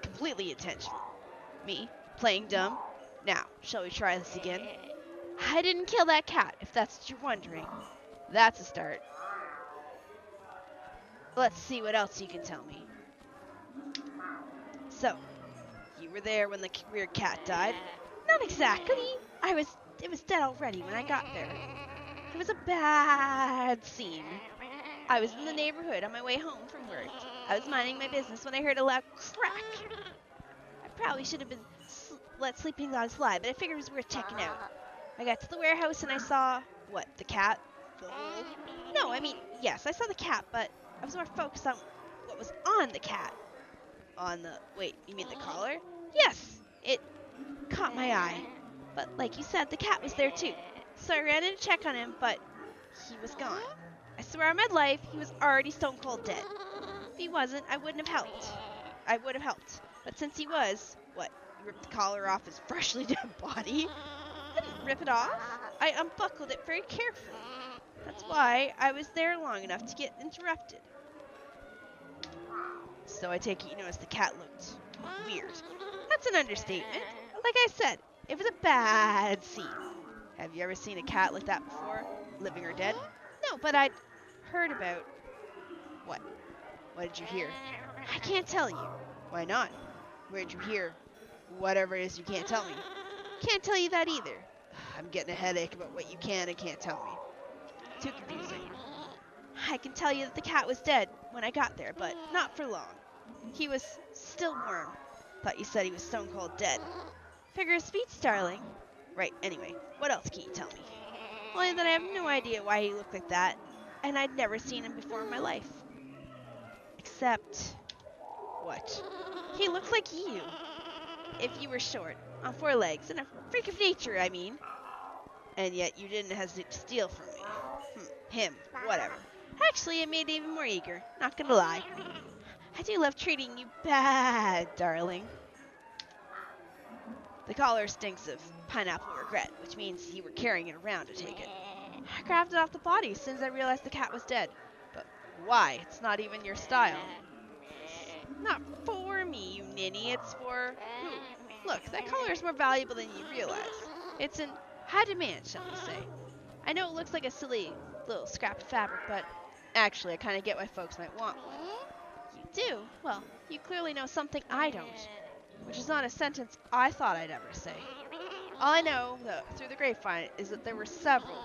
Completely intentional. Me? Playing dumb? Now, shall we try this again? I didn't kill that cat, if that's what you're wondering. That's a start. Let's see what else you can tell me. So, you were there when the weird cat died? Not exactly. It was dead already when I got there. It was a bad scene. I was in the neighborhood on my way home from work. I was minding my business when I heard a loud crack. I probably should have been let sleeping dogs fly, but I figured it was worth checking out. I got to the warehouse and I saw, what, the cat? The hole? No, I mean, yes, I saw the cat, but I was more focused on what was on the cat. On the, wait, you mean the collar? Yes, it caught my eye. But like you said, the cat was there too. So I ran in to check on him, but he was gone. I swear on my life, he was already stone cold dead. If he wasn't, I wouldn't have helped. I would have helped. But since he was, what, you ripped the collar off his freshly dead body? I didn't rip it off. I unbuckled it very carefully. That's why I was there long enough to get interrupted. So I take it you noticed the cat looked weird. That's an understatement. Like I said, it was a bad scene. Have you ever seen a cat like that before? Living or dead? No, but I'd heard about... What? What did you hear? I can't tell you. Why not? Where'd you hear? Whatever it is you can't tell me. Can't tell you that either. I'm getting a headache about what you can and can't tell me. Too confusing. I can tell you that the cat was dead when I got there, but not for long. He was still warm. Thought you said he was stone cold dead. Figure of speech, darling. Right, anyway, what else can you tell me? Only that I have no idea why he looked like that, and I'd never seen him before in my life. Except... what? He looks like you. If you were short, on 4 legs, and a freak of nature, I mean. And yet you didn't hesitate to steal from me. Him, whatever. Actually, it made me even more eager, not gonna lie. I do love treating you bad, darling. The collar stinks of pineapple regret, which means you were carrying it around to take it. I grabbed it off the body as soon as I realized the cat was dead. But why? It's not even your style. It's not for me, you ninny. It's for who? Look, that collar is more valuable than you realize. It's in high demand, shall we say. I know it looks like a silly little scrap of fabric, but actually I kind of get why folks might want one. You do? Well, you clearly know something I don't. Which is not a sentence I thought I'd ever say. All I know, through the grapevine, is that there were several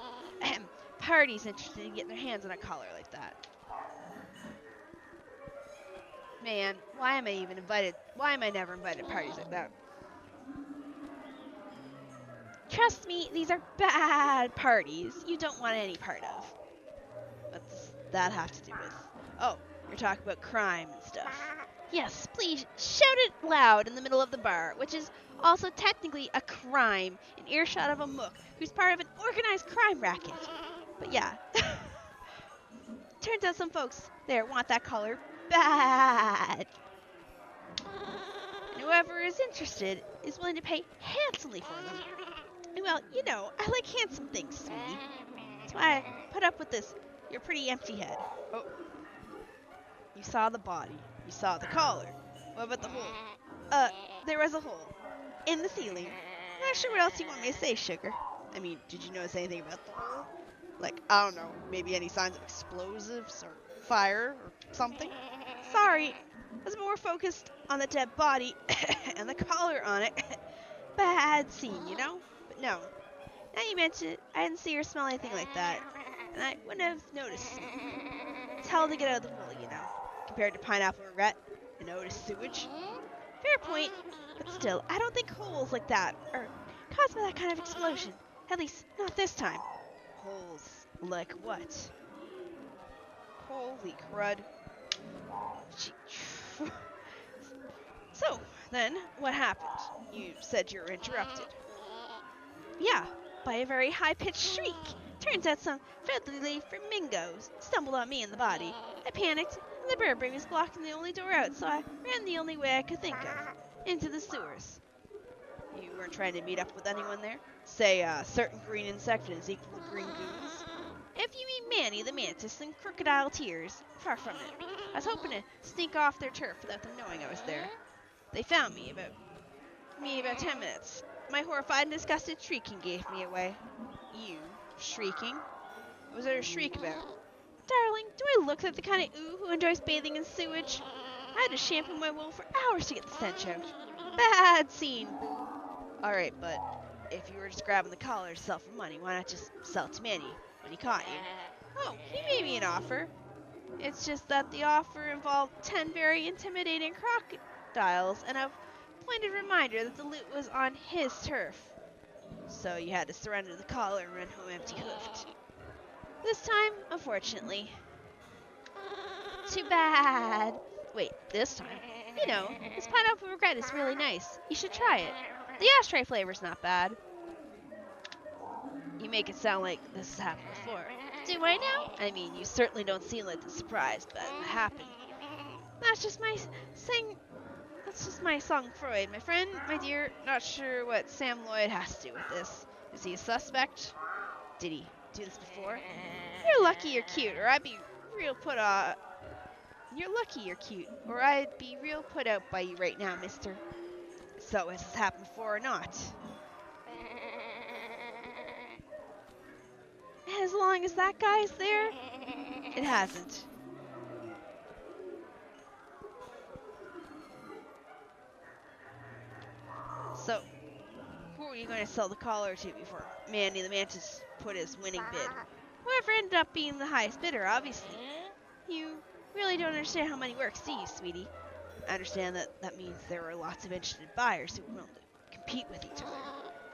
parties interested in getting their hands on a collar like that. Man, why am I never invited to parties like that? Trust me, these are bad parties you don't want any part of. What's that have to do with? Oh, you're talking about crime and stuff. Yes, please shout it loud in the middle of the bar, which is also technically a crime in earshot of a mook who's part of an organized crime racket. But yeah, turns out some folks there want that collar bad. And whoever is interested is willing to pay handsomely for them. And well, you know, I like handsome things, sweetie. That's why I put up with this, your pretty empty head. Oh, you saw the body. You saw the collar. What about the hole? Uh, there was a hole in the ceiling. Not sure what else you want me to say, sugar. I mean, did you notice anything about the hole? Like, I don't know, maybe any signs of explosives or fire or something? Sorry, I was more focused on the dead body and the collar on it. Bad scene, you know? But no, now you mention it, I didn't see or smell anything like that, and I wouldn't have noticed. It's hell to get out of the hole, you know, compared to pineapple regret and Otis sewage. Fair point, but still, I don't think holes like that are caused by that kind of explosion. At least, not this time. Holes like what? Holy crud. So, then, what happened? You said you were interrupted. Yeah, by a very high-pitched shriek. Turns out some friendly flamingos stumbled on me in the body. I panicked, and the Burberry was blocking the only door out, so I ran the only way I could think of. Into the sewers. You weren't trying to meet up with anyone there? Say, a certain green insect and his equal green goons? If you mean Manny the Mantis and Crocodile Tears, far from it. I was hoping to sneak off their turf without them knowing I was there. They found me about 10 minutes. My horrified and disgusted shrieking gave me away. You shrieking? What was there to shriek about? Darling, do I look like the kind of ooh who enjoys bathing in sewage? I had to shampoo my wool for hours to get the stench out. Bad scene, boo. Alright, but if you were just grabbing the collar to sell for money, why not just sell it to Manny when he caught you? Oh, he made me an offer. It's just that the offer involved 10 very intimidating crocodiles and a pointed reminder that the loot was on his turf. So you had to surrender the collar and run home empty-hoofed. This time, unfortunately. Too bad. Wait, this time? You know, this pineapple regret is really nice. You should try it. The ashtray flavor's not bad. You make it sound like this has happened before. Do I now? I mean, you certainly don't seem like the surprised by what happened. That's just my sing. That's just my song Freud, my friend, my dear. Not sure what Sam Lloyd has to do with this. Is he a suspect? Did he do this before? You're lucky you're cute, or I'd be real put You're lucky you're cute, or I'd be real put out by you right now, mister. So, has this happened before or not? As long as that guy's there, it hasn't. So, who are you going to sell the collar to before Manny the Mantis put his winning bid? Whoever ended up being the highest bidder, obviously. You really don't understand how money works, do you, sweetie? I understand that means there are lots of interested buyers who are willing to compete with each other.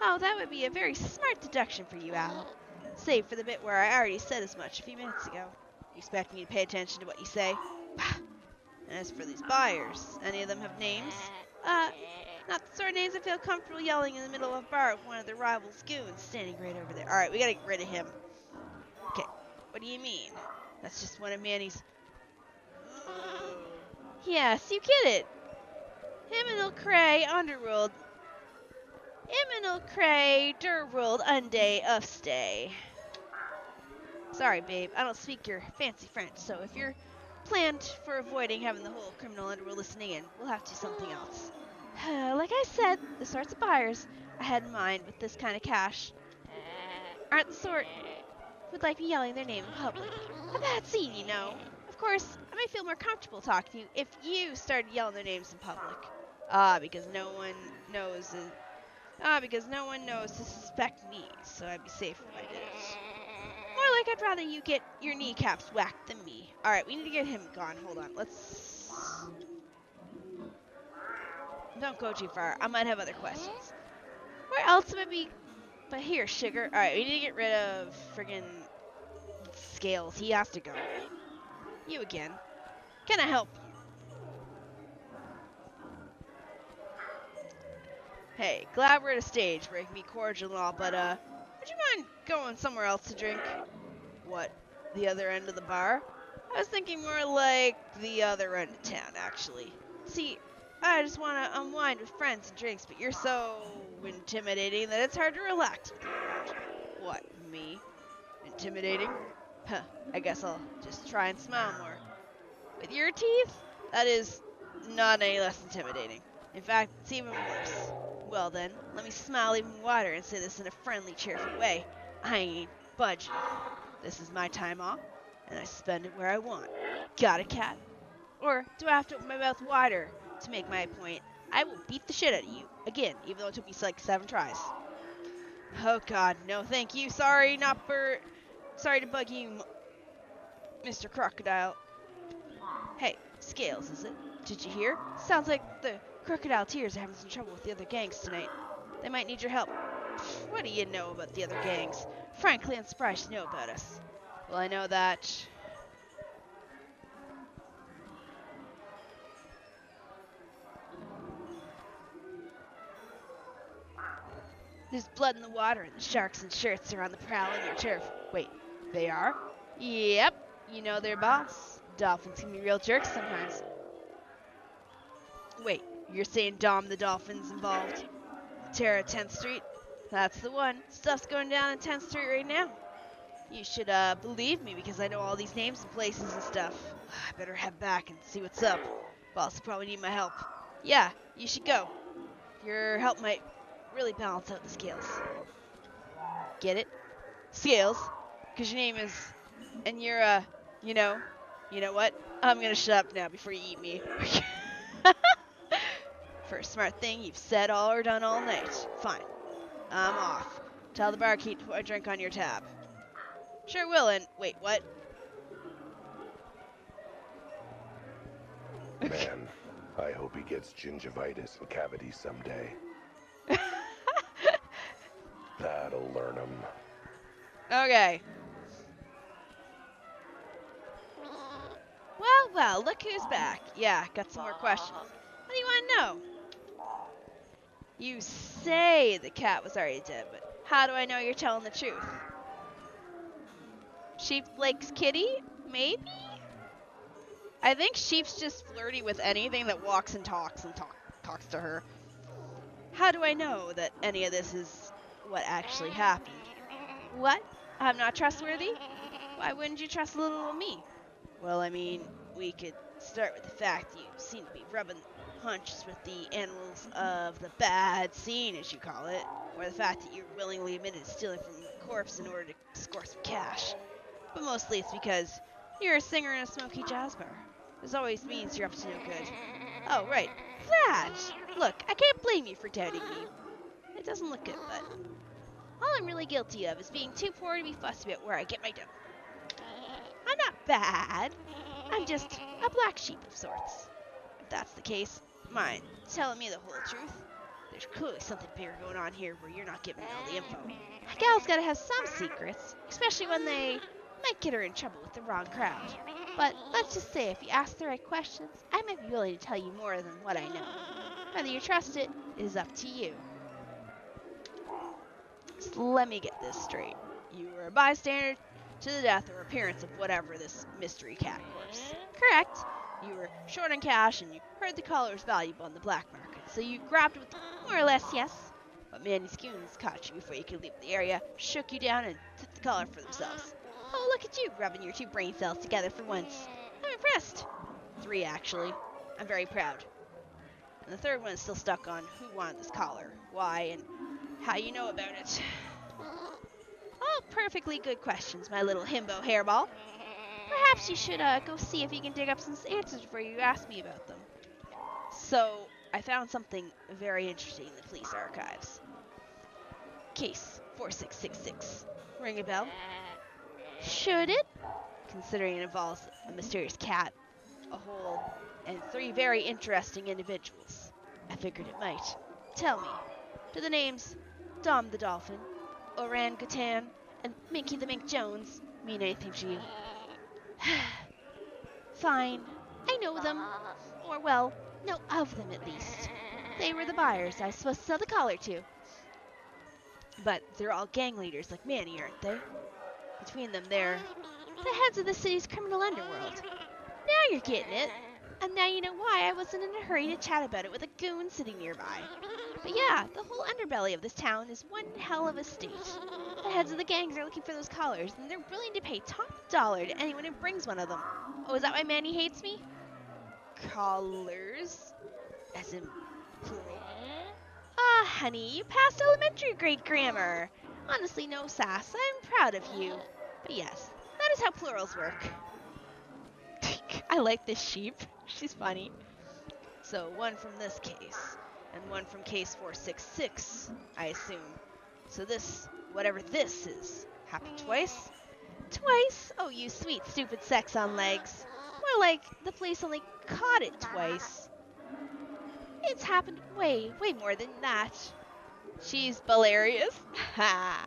Oh, that would be a very smart deduction for you, Al. Save for the bit where I already said as much a few minutes ago. You expect me to pay attention to what you say? As for these buyers, any of them have names? Not the sort of names I feel comfortable yelling in the middle of a bar with one of their rivals' goons standing right over there. Alright, we gotta get rid of him. Okay, what do you mean? That's just one of Manny's... Yes, you get it. Himminal Cray Underworld. Himminal Cray Durworld Unday of Stay. Sorry, babe, I don't speak your fancy French, so if you're planned for avoiding having the whole criminal underworld listening in, we'll have to do something else. Like I said, the sorts of buyers I had in mind with this kind of cash aren't the sort who'd like me yelling their name in public. A bad scene, you know. Of course, I might feel more comfortable talking to you if you started yelling their names in public. Because no one knows to suspect me, so I'd be safe if I did it. More like I'd rather you get your kneecaps whacked than me. Alright, we need to get him gone. Hold on, let's... Don't go too far. I might have other questions. Where else would it be but here, sugar? Alright, we need to get rid of friggin' Scales. He has to go. You again. Can I help you? Hey, glad we're at a stage where it can be cordial and all, but, would you mind going somewhere else to drink? What, the other end of the bar? I was thinking more like the other end of town, actually. See, I just want to unwind with friends and drinks, but you're so intimidating that it's hard to relax with you around. What, me? Intimidating? Huh, I guess I'll just try and smile more. With your teeth? That is not any less intimidating. In fact, it's even worse. Well then, let me smile even wider and say this in a friendly, cheerful way. I ain't budging. This is my time off, and I spend it where I want. Got it, cat? Or do I have to open my mouth wider to make my point? I will beat the shit out of you. Again, even though it took me like 7 tries. Oh god, no thank you. Sorry to bug you, Mr. Crocodile. Hey, Scales, is it? Did you hear? Sounds like the Crocodile Tears are having some trouble with the other gangs tonight. They might need your help. Pfft, what do you know about the other gangs? Frankly, I'm surprised you know about us. Well, I know that... There's blood in the water, and the sharks and shirts are on the prowl on your turf. Wait, they are? Yep, you know their boss. Dolphins can be real jerks sometimes. Wait, you're saying Dom the Dolphin's involved? Terra 10th Street? That's the one. Stuff's going down on 10th Street right now. You should, believe me because I know all these names and places and stuff. I better head back and see what's up. Boss will probably need my help. Yeah, you should go. Your help might really balance out the scales. Get it? Scales? Because your name is... And you're, you know... You know what? I'm gonna shut up now before you eat me. First smart thing you've said all or done all night. Fine. I'm off. Tell the barkeep to put a drink on your tab. Sure will, and... Wait, what? Man, I hope he gets gingivitis and cavities someday. That'll learn him. Okay. Well, look who's back. Yeah, got some more questions. What do you want to know? You say the cat was already dead, but how do I know you're telling the truth? Sheep likes kitty? Maybe? I think Sheep's just flirty with anything that walks and talks talks to her. How do I know that any of this is what actually happened? What? I'm not trustworthy? Why wouldn't you trust little old me? Well, I mean, we could start with the fact that you seem to be rubbing hunches with the animals of the bad scene, as you call it, or the fact that you're willingly admitted to stealing from a corpse in order to score some cash. But mostly it's because you're a singer in a smoky jazz bar. This always means you're up to no good. Oh, right. That! Look, I can't blame you for doubting me. It doesn't look good, but all I'm really guilty of is being too poor to be fussy about where I get my dough. I'm not bad. I'm just a black sheep of sorts. If that's the case, mind telling me the whole truth? There's clearly something bigger going on here where you're not giving me all the info. A gal's gotta have some secrets, especially when they might get her in trouble with the wrong crowd. But let's just say if you ask the right questions, I might be willing to tell you more than what I know. Whether you trust it is up to you. Just let me get this straight. You were a bystander to the death or appearance of whatever this mystery cat corpse. Correct. You were short on cash and you heard the collar was valuable on the black market, so you grabbed it with more or less, yes. But Manny's goons caught you before you could leave the area, shook you down, and took the collar for themselves. Oh, look at you, rubbing your 2 brain cells together for once. I'm impressed. 3, actually. I'm very proud. And the third one is still stuck on who wanted this collar, why, and how you know about it. All perfectly good questions, my little himbo hairball. Perhaps you should go see if you can dig up some answers before you ask me about them. So, I found something very interesting in the police archives. Case 4666. Ring a bell? Should it? Considering it involves a mysterious cat, a hole, and 3 very interesting individuals. I figured it might. Tell me, do the names Dom the Dolphin, Orangutan, and Minky the Mink Jones mean anything to you? Fine. I know them. Or, well, know of them at least. They were the buyers I was supposed to sell the collar to. But they're all gang leaders like Manny, aren't they? Between them, they're the heads of the city's criminal underworld. Now you're getting it. And now you know why I wasn't in a hurry to chat about it with a goon sitting nearby. But yeah, the whole underbelly of this town is one hell of a state. The heads of the gangs are looking for those collars, and they're willing to pay top dollar to anyone who brings one of them. Oh, is that why Manny hates me? Collars? As in Plural. Ah, honey, you passed elementary grade grammar. Honestly, no sass. I'm proud of you. But yes, that is how plurals work. I like this sheep. She's funny. So one from this case, and one from case 466, I assume. So this, whatever this is, happened twice? Twice? Oh, you sweet, stupid sex on legs. More like the police only caught it twice. It's happened way, way more than that. She's hilarious. Ha!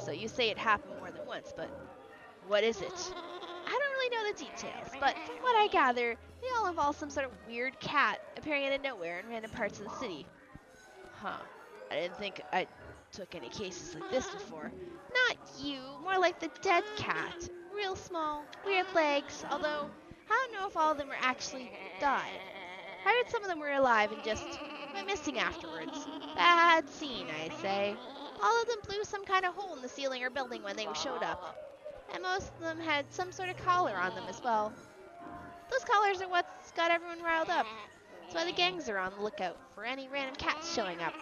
So you say it happened more than once, but what is it? I don't really know the details, but from what I gather, they all involve some sort of weird cat appearing out of nowhere in random parts of the city. Huh. I didn't think I took any cases like this before. Not you, more like the dead cat. Real small, weird legs, although I don't know if all of them were actually died. I heard some of them were alive and just went missing afterwards. Bad scene, I say. All of them blew some kind of hole in the ceiling or building when they showed up. And most of them had some sort of collar on them as well. Those collars are what's got everyone riled up. That's why the gangs are on the lookout for any random cats showing up.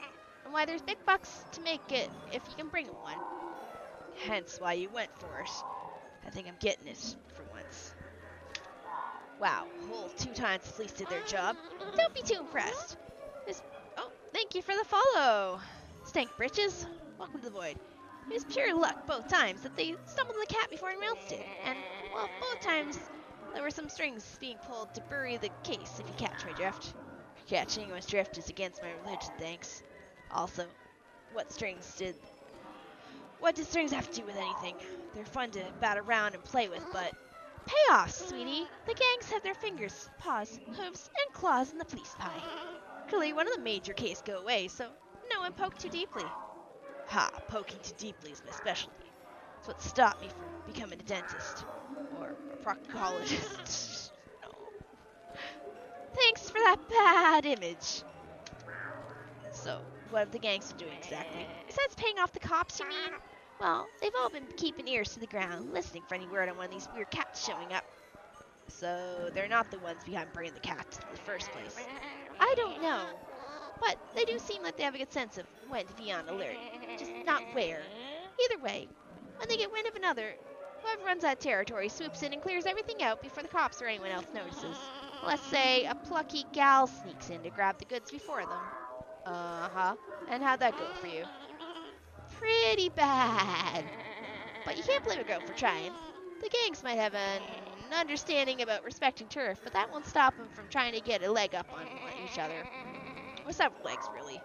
And why there's big bucks to make it if you can bring them one. Hence why you went for it. I think I'm getting it for once. Wow, whole 2 times the police did their job. Don't be too impressed. Oh, thank you for the follow. Stank britches. Welcome to the void. It was pure luck both times that they stumbled on the cat before anyone else did. And, well, both times there were some strings being pulled to bury the case, if you catch my drift. Catching anyone's drift is against my religion, thanks. Also, what did strings have to do with anything? They're fun to bat around and play with, but payoffs, sweetie. The gangs have their fingers, paws, hooves, and claws in the police pie. Clearly one of the major case go away, so no one poked too deeply. Ha, poking too deeply is my specialty. It's what stopped me from becoming a dentist. Or a proctologist. No. Thanks for that bad image. So, what have the gangsters doing exactly? Besides paying off the cops, you mean? Well, they've all been keeping ears to the ground, listening for any word on one of these weird cats showing up. So, they're not the ones behind bringing the cats in the first place. I don't know. But they do seem like they have a good sense of when to be on alert, just not where. Either way, when they get wind of another, whoever runs that territory swoops in and clears everything out before the cops or anyone else notices. Let's say a plucky gal sneaks in to grab the goods before them. Uh-huh. And how'd that go for you? Pretty bad. But you can't blame a girl for trying. The gangs might have an understanding about respecting turf, but that won't stop them from trying to get a leg up on each other. Or several legs, really.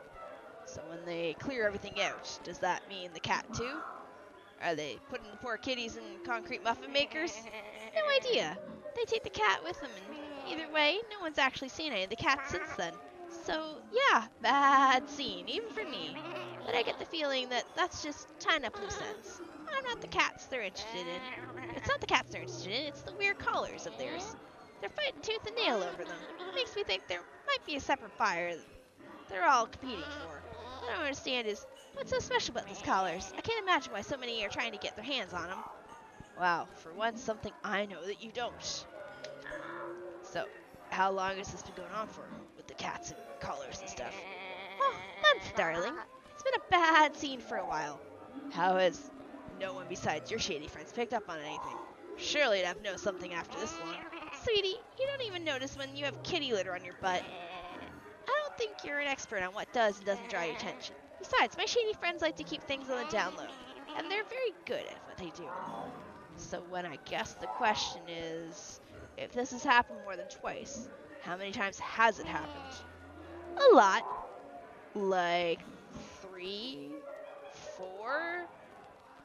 So when they clear everything out, does that mean the cat too? Are they putting the poor kitties in concrete muffin makers? No idea. They take the cat with them, and either way, no one's actually seen any of the cats since then. So, yeah, bad scene, even for me. But I get the feeling that that's just tying up loose ends. I'm not the cats they're interested in. It's not the cats they're interested in, it's the weird collars of theirs. They're fighting tooth and nail over them. It makes me think there might be a separate buyer they're all competing for. What I don't understand is, what's so special about these collars? I can't imagine why so many are trying to get their hands on them. Wow, for once, something I know that you don't. So, how long has this been going on for, with the cats and collars and stuff? Oh, months, darling. It's been a bad scene for a while. How has no one besides your shady friends picked up on anything? Surely you'd have known something after this long. Sweetie, you don't even notice when you have kitty litter on your butt. I don't think you're an expert on what does and doesn't draw your attention. Besides, my shady friends like to keep things on the down low, and they're very good at what they do. So when I guess the question is, if this has happened more than twice, how many times has it happened? A lot. Like 3, 4,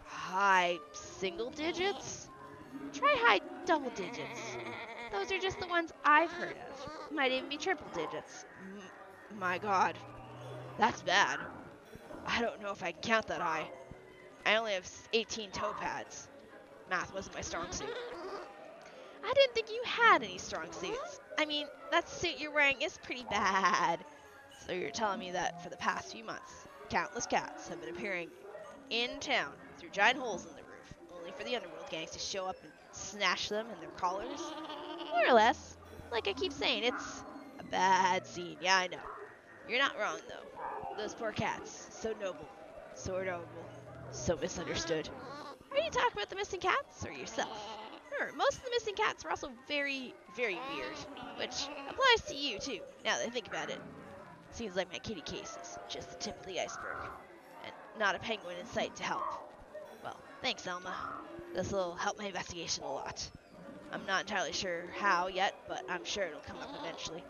high single digits? Try high double digits. Those are just the ones I've heard of. Might even be triple digits. My god, that's bad. I don't know if I can count that high. I only have 18 toe pads. Math wasn't my strong suit. I didn't think you had any strong suits. I mean, that suit you're wearing is pretty bad. So you're telling me that for the past few months, countless cats have been appearing in town through giant holes in the roof, only for the underworld gangs to show up and snatch them in their collars? More or less. Like I keep saying, it's a Bad scene. Yeah, I know. You're not wrong, though. Those poor cats. So noble. So adorable. So misunderstood. Are you talking about the missing cats or yourself? Remember, most of the missing cats were also very, very weird. Which applies to you, too, now that I think about it. Seems like my kitty case is just the tip of the iceberg. And not a penguin in sight to help. Well, thanks, Elma. This will help my investigation a lot. I'm not entirely sure how yet, but I'm sure it'll come up eventually.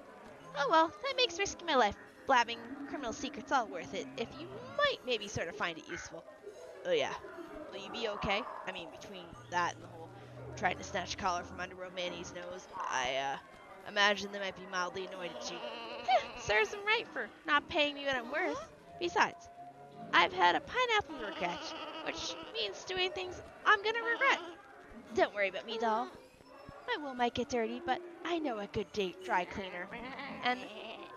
Oh well, that makes risking my life blabbing criminal secrets all worth it, if you might maybe sort of find it useful. Oh yeah. Will you be okay? I mean, between that and the whole trying to snatch a collar from under Romani's nose, I imagine they might be mildly annoyed at you. Serves them right for not paying me what I'm worth. Besides, I've had a pineapple regret, which means doing things I'm gonna regret. Don't worry about me, doll. My wool might get dirty, but I know a good dry cleaner. And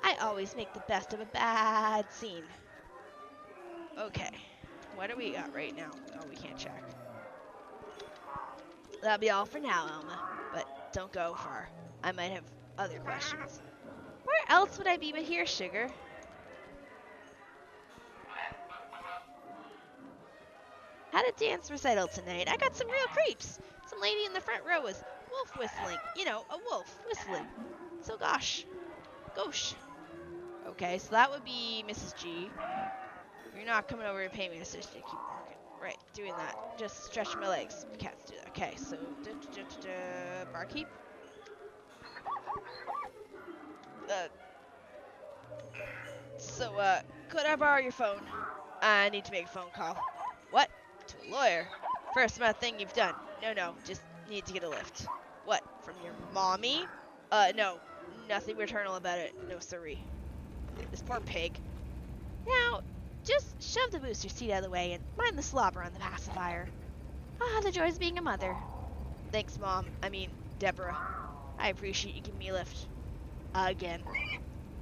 I always make the best of a bad scene. Okay. What do we got right now? Oh, we can't check. That'll be all for now, Elma. But don't go far. I might have other questions. Where else would I be but here, sugar? Had a dance recital tonight. I got some real creeps. Some lady in the front row was wolf whistling. You know, a wolf whistling. So gosh. Okay, so that would be Mrs. G. You're not coming over and paying me to sit to keep walking. Right, doing that. Just stretching my legs. Cats do that. Okay, so barkeep. Could I borrow your phone? I need to make a phone call. What? To a lawyer? First amount thing you've done. No, just need to get a lift. What? From your mommy? No. Nothing maternal about it. No, sorry. This poor pig. Now, just shove the booster seat out of the way and mind the slobber on the pacifier. Ah, the joys of being a mother. Thanks, Mom. I mean, Deborah. I appreciate you giving me a lift. Again.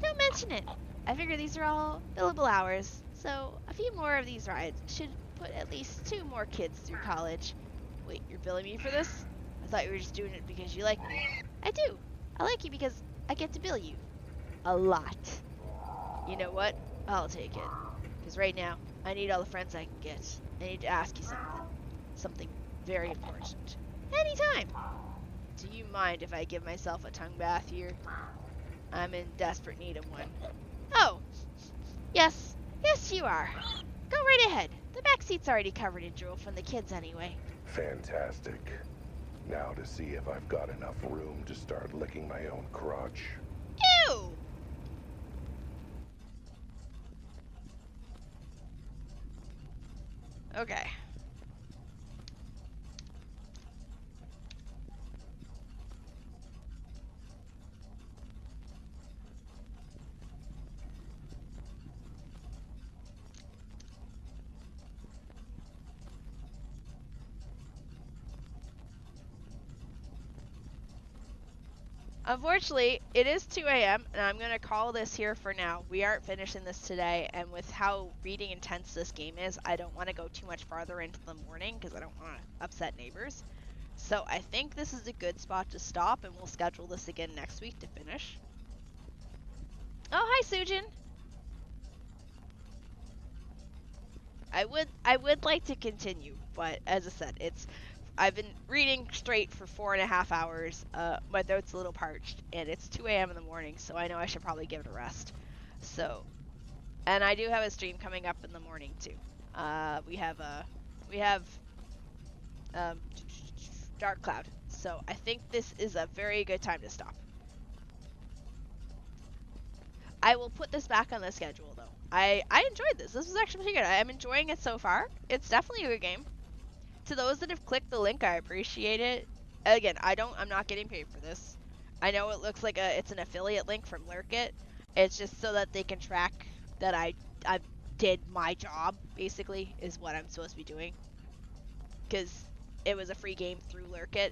Don't mention it. I figure these are all billable hours, so a few more of these rides should put at least 2 more kids through college. Wait, you're billing me for this? I thought you were just doing it because you like me. I do. I like you because I get to bill you. A lot. You know what? I'll take it. Because right now, I need all the friends I can get. I need to ask you something. Something very important. Anytime. Do you mind if I give myself a tongue bath here? I'm in desperate need of one. Oh, yes. Yes, you are. Go right ahead. The back seat's already covered in drool from the kids anyway. Fantastic. Now to see if I've got enough room to start licking my own crotch. Ew! Okay. Unfortunately, it is 2 a.m. and I'm going to call this here for now. We aren't finishing this today, and with how reading intense this game is, I don't want to go too much farther into the morning because I don't want to upset neighbors. So I think this is a good spot to stop, and we'll schedule this again next week to finish. Oh, hi, Sujin. I would like to continue, but as I said, I've been reading straight for 4.5 hours. My throat's a little parched, and it's 2 a.m. in the morning, so I know I should probably give it a rest. So, and I do have a stream coming up in the morning too. We have Dark Cloud. So I think this is a very good time to stop. I will put this back on the schedule though. I enjoyed this. This was actually pretty good. I'm enjoying it so far. It's definitely a good game. To those that have clicked the link, I appreciate it. Again, I'm not getting paid for this. I know it looks like it's an affiliate link from Lurkit. It's just so that they can track that I did my job, basically, is what I'm supposed to be doing. Because it was a free game through Lurkit.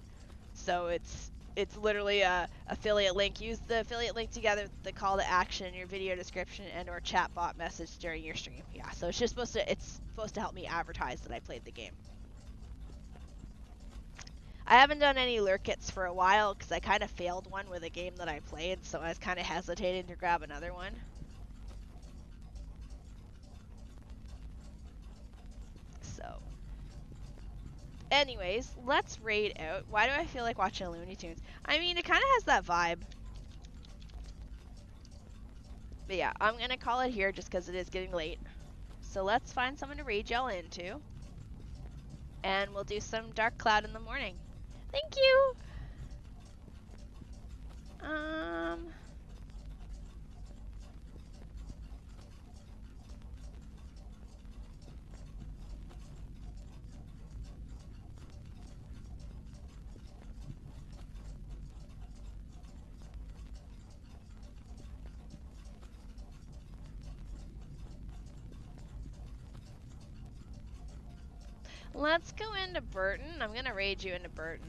So it's literally a affiliate link. Use the affiliate link together with the call to action in your video description and or chat bot message during your stream. Yeah, so it's supposed to help me advertise that I played the game. I haven't done any lure kits for a while because I kind of failed one with a game that I played, so I was kind of hesitating to grab another one. So, anyways, let's raid out. Why do I feel like watching Looney Tunes? I mean, it kind of has that vibe. But yeah, I'm going to call it here just because it is getting late. So let's find someone to raid gel into. And we'll do some Dark Cloud in the morning. Thank you! Let's go into Burton. I'm gonna raid you into Burton.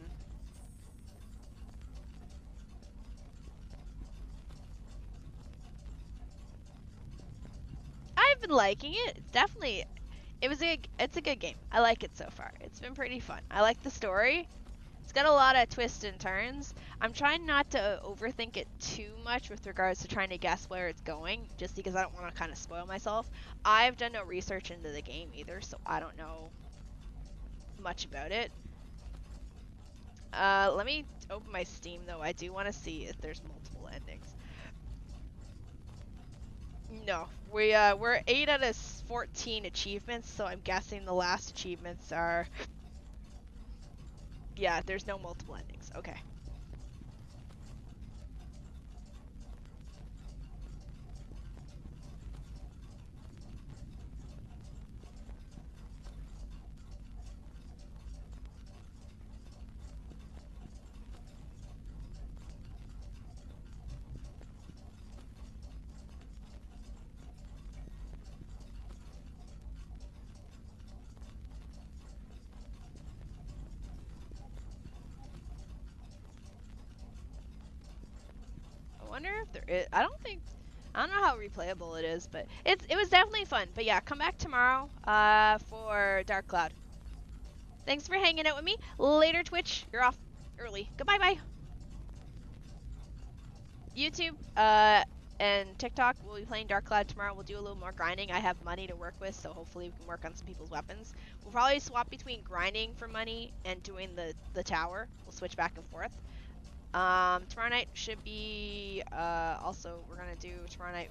I've been liking it. It's definitely, it's a good game. I like it so far. It's been pretty fun. I like the story. It's got a lot of twists and turns. I'm trying not to overthink it too much with regards to trying to guess where it's going, just because I don't want to kind of spoil myself. I've done no research into the game either, so I don't know much about it. Let me open my Steam though. I do want to see if there's multiple endings. No, we're 8 out of 14 achievements, so I'm guessing the last achievements are. Yeah, there's no multiple endings. Okay. I wonder if there is. I don't know how replayable it is, but it was definitely fun. But yeah, come back tomorrow for Dark Cloud. Thanks for hanging out with me. Later, Twitch. You're off early. Goodbye, bye. YouTube and TikTok, we'll be playing Dark Cloud tomorrow. We'll do a little more grinding. I have money to work with, so hopefully we can work on some people's weapons. We'll probably swap between grinding for money and doing the tower. We'll switch back and forth. Tomorrow night should be, also, we're gonna do, tomorrow night,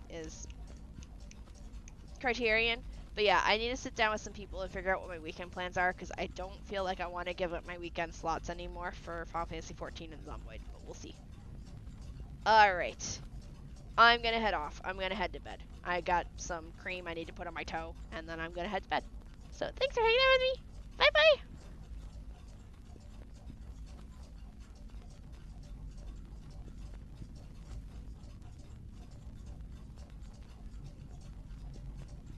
is Criterion. But yeah, I need to sit down with some people and figure out what my weekend plans are, because I don't feel like I want to give up my weekend slots anymore for Final Fantasy XIV and Zomboid, but we'll see. Alright. I'm gonna head off. I'm gonna head to bed. I got some cream I need to put on my toe, and then I'm gonna head to bed. So, thanks for hanging out with me. Bye-bye!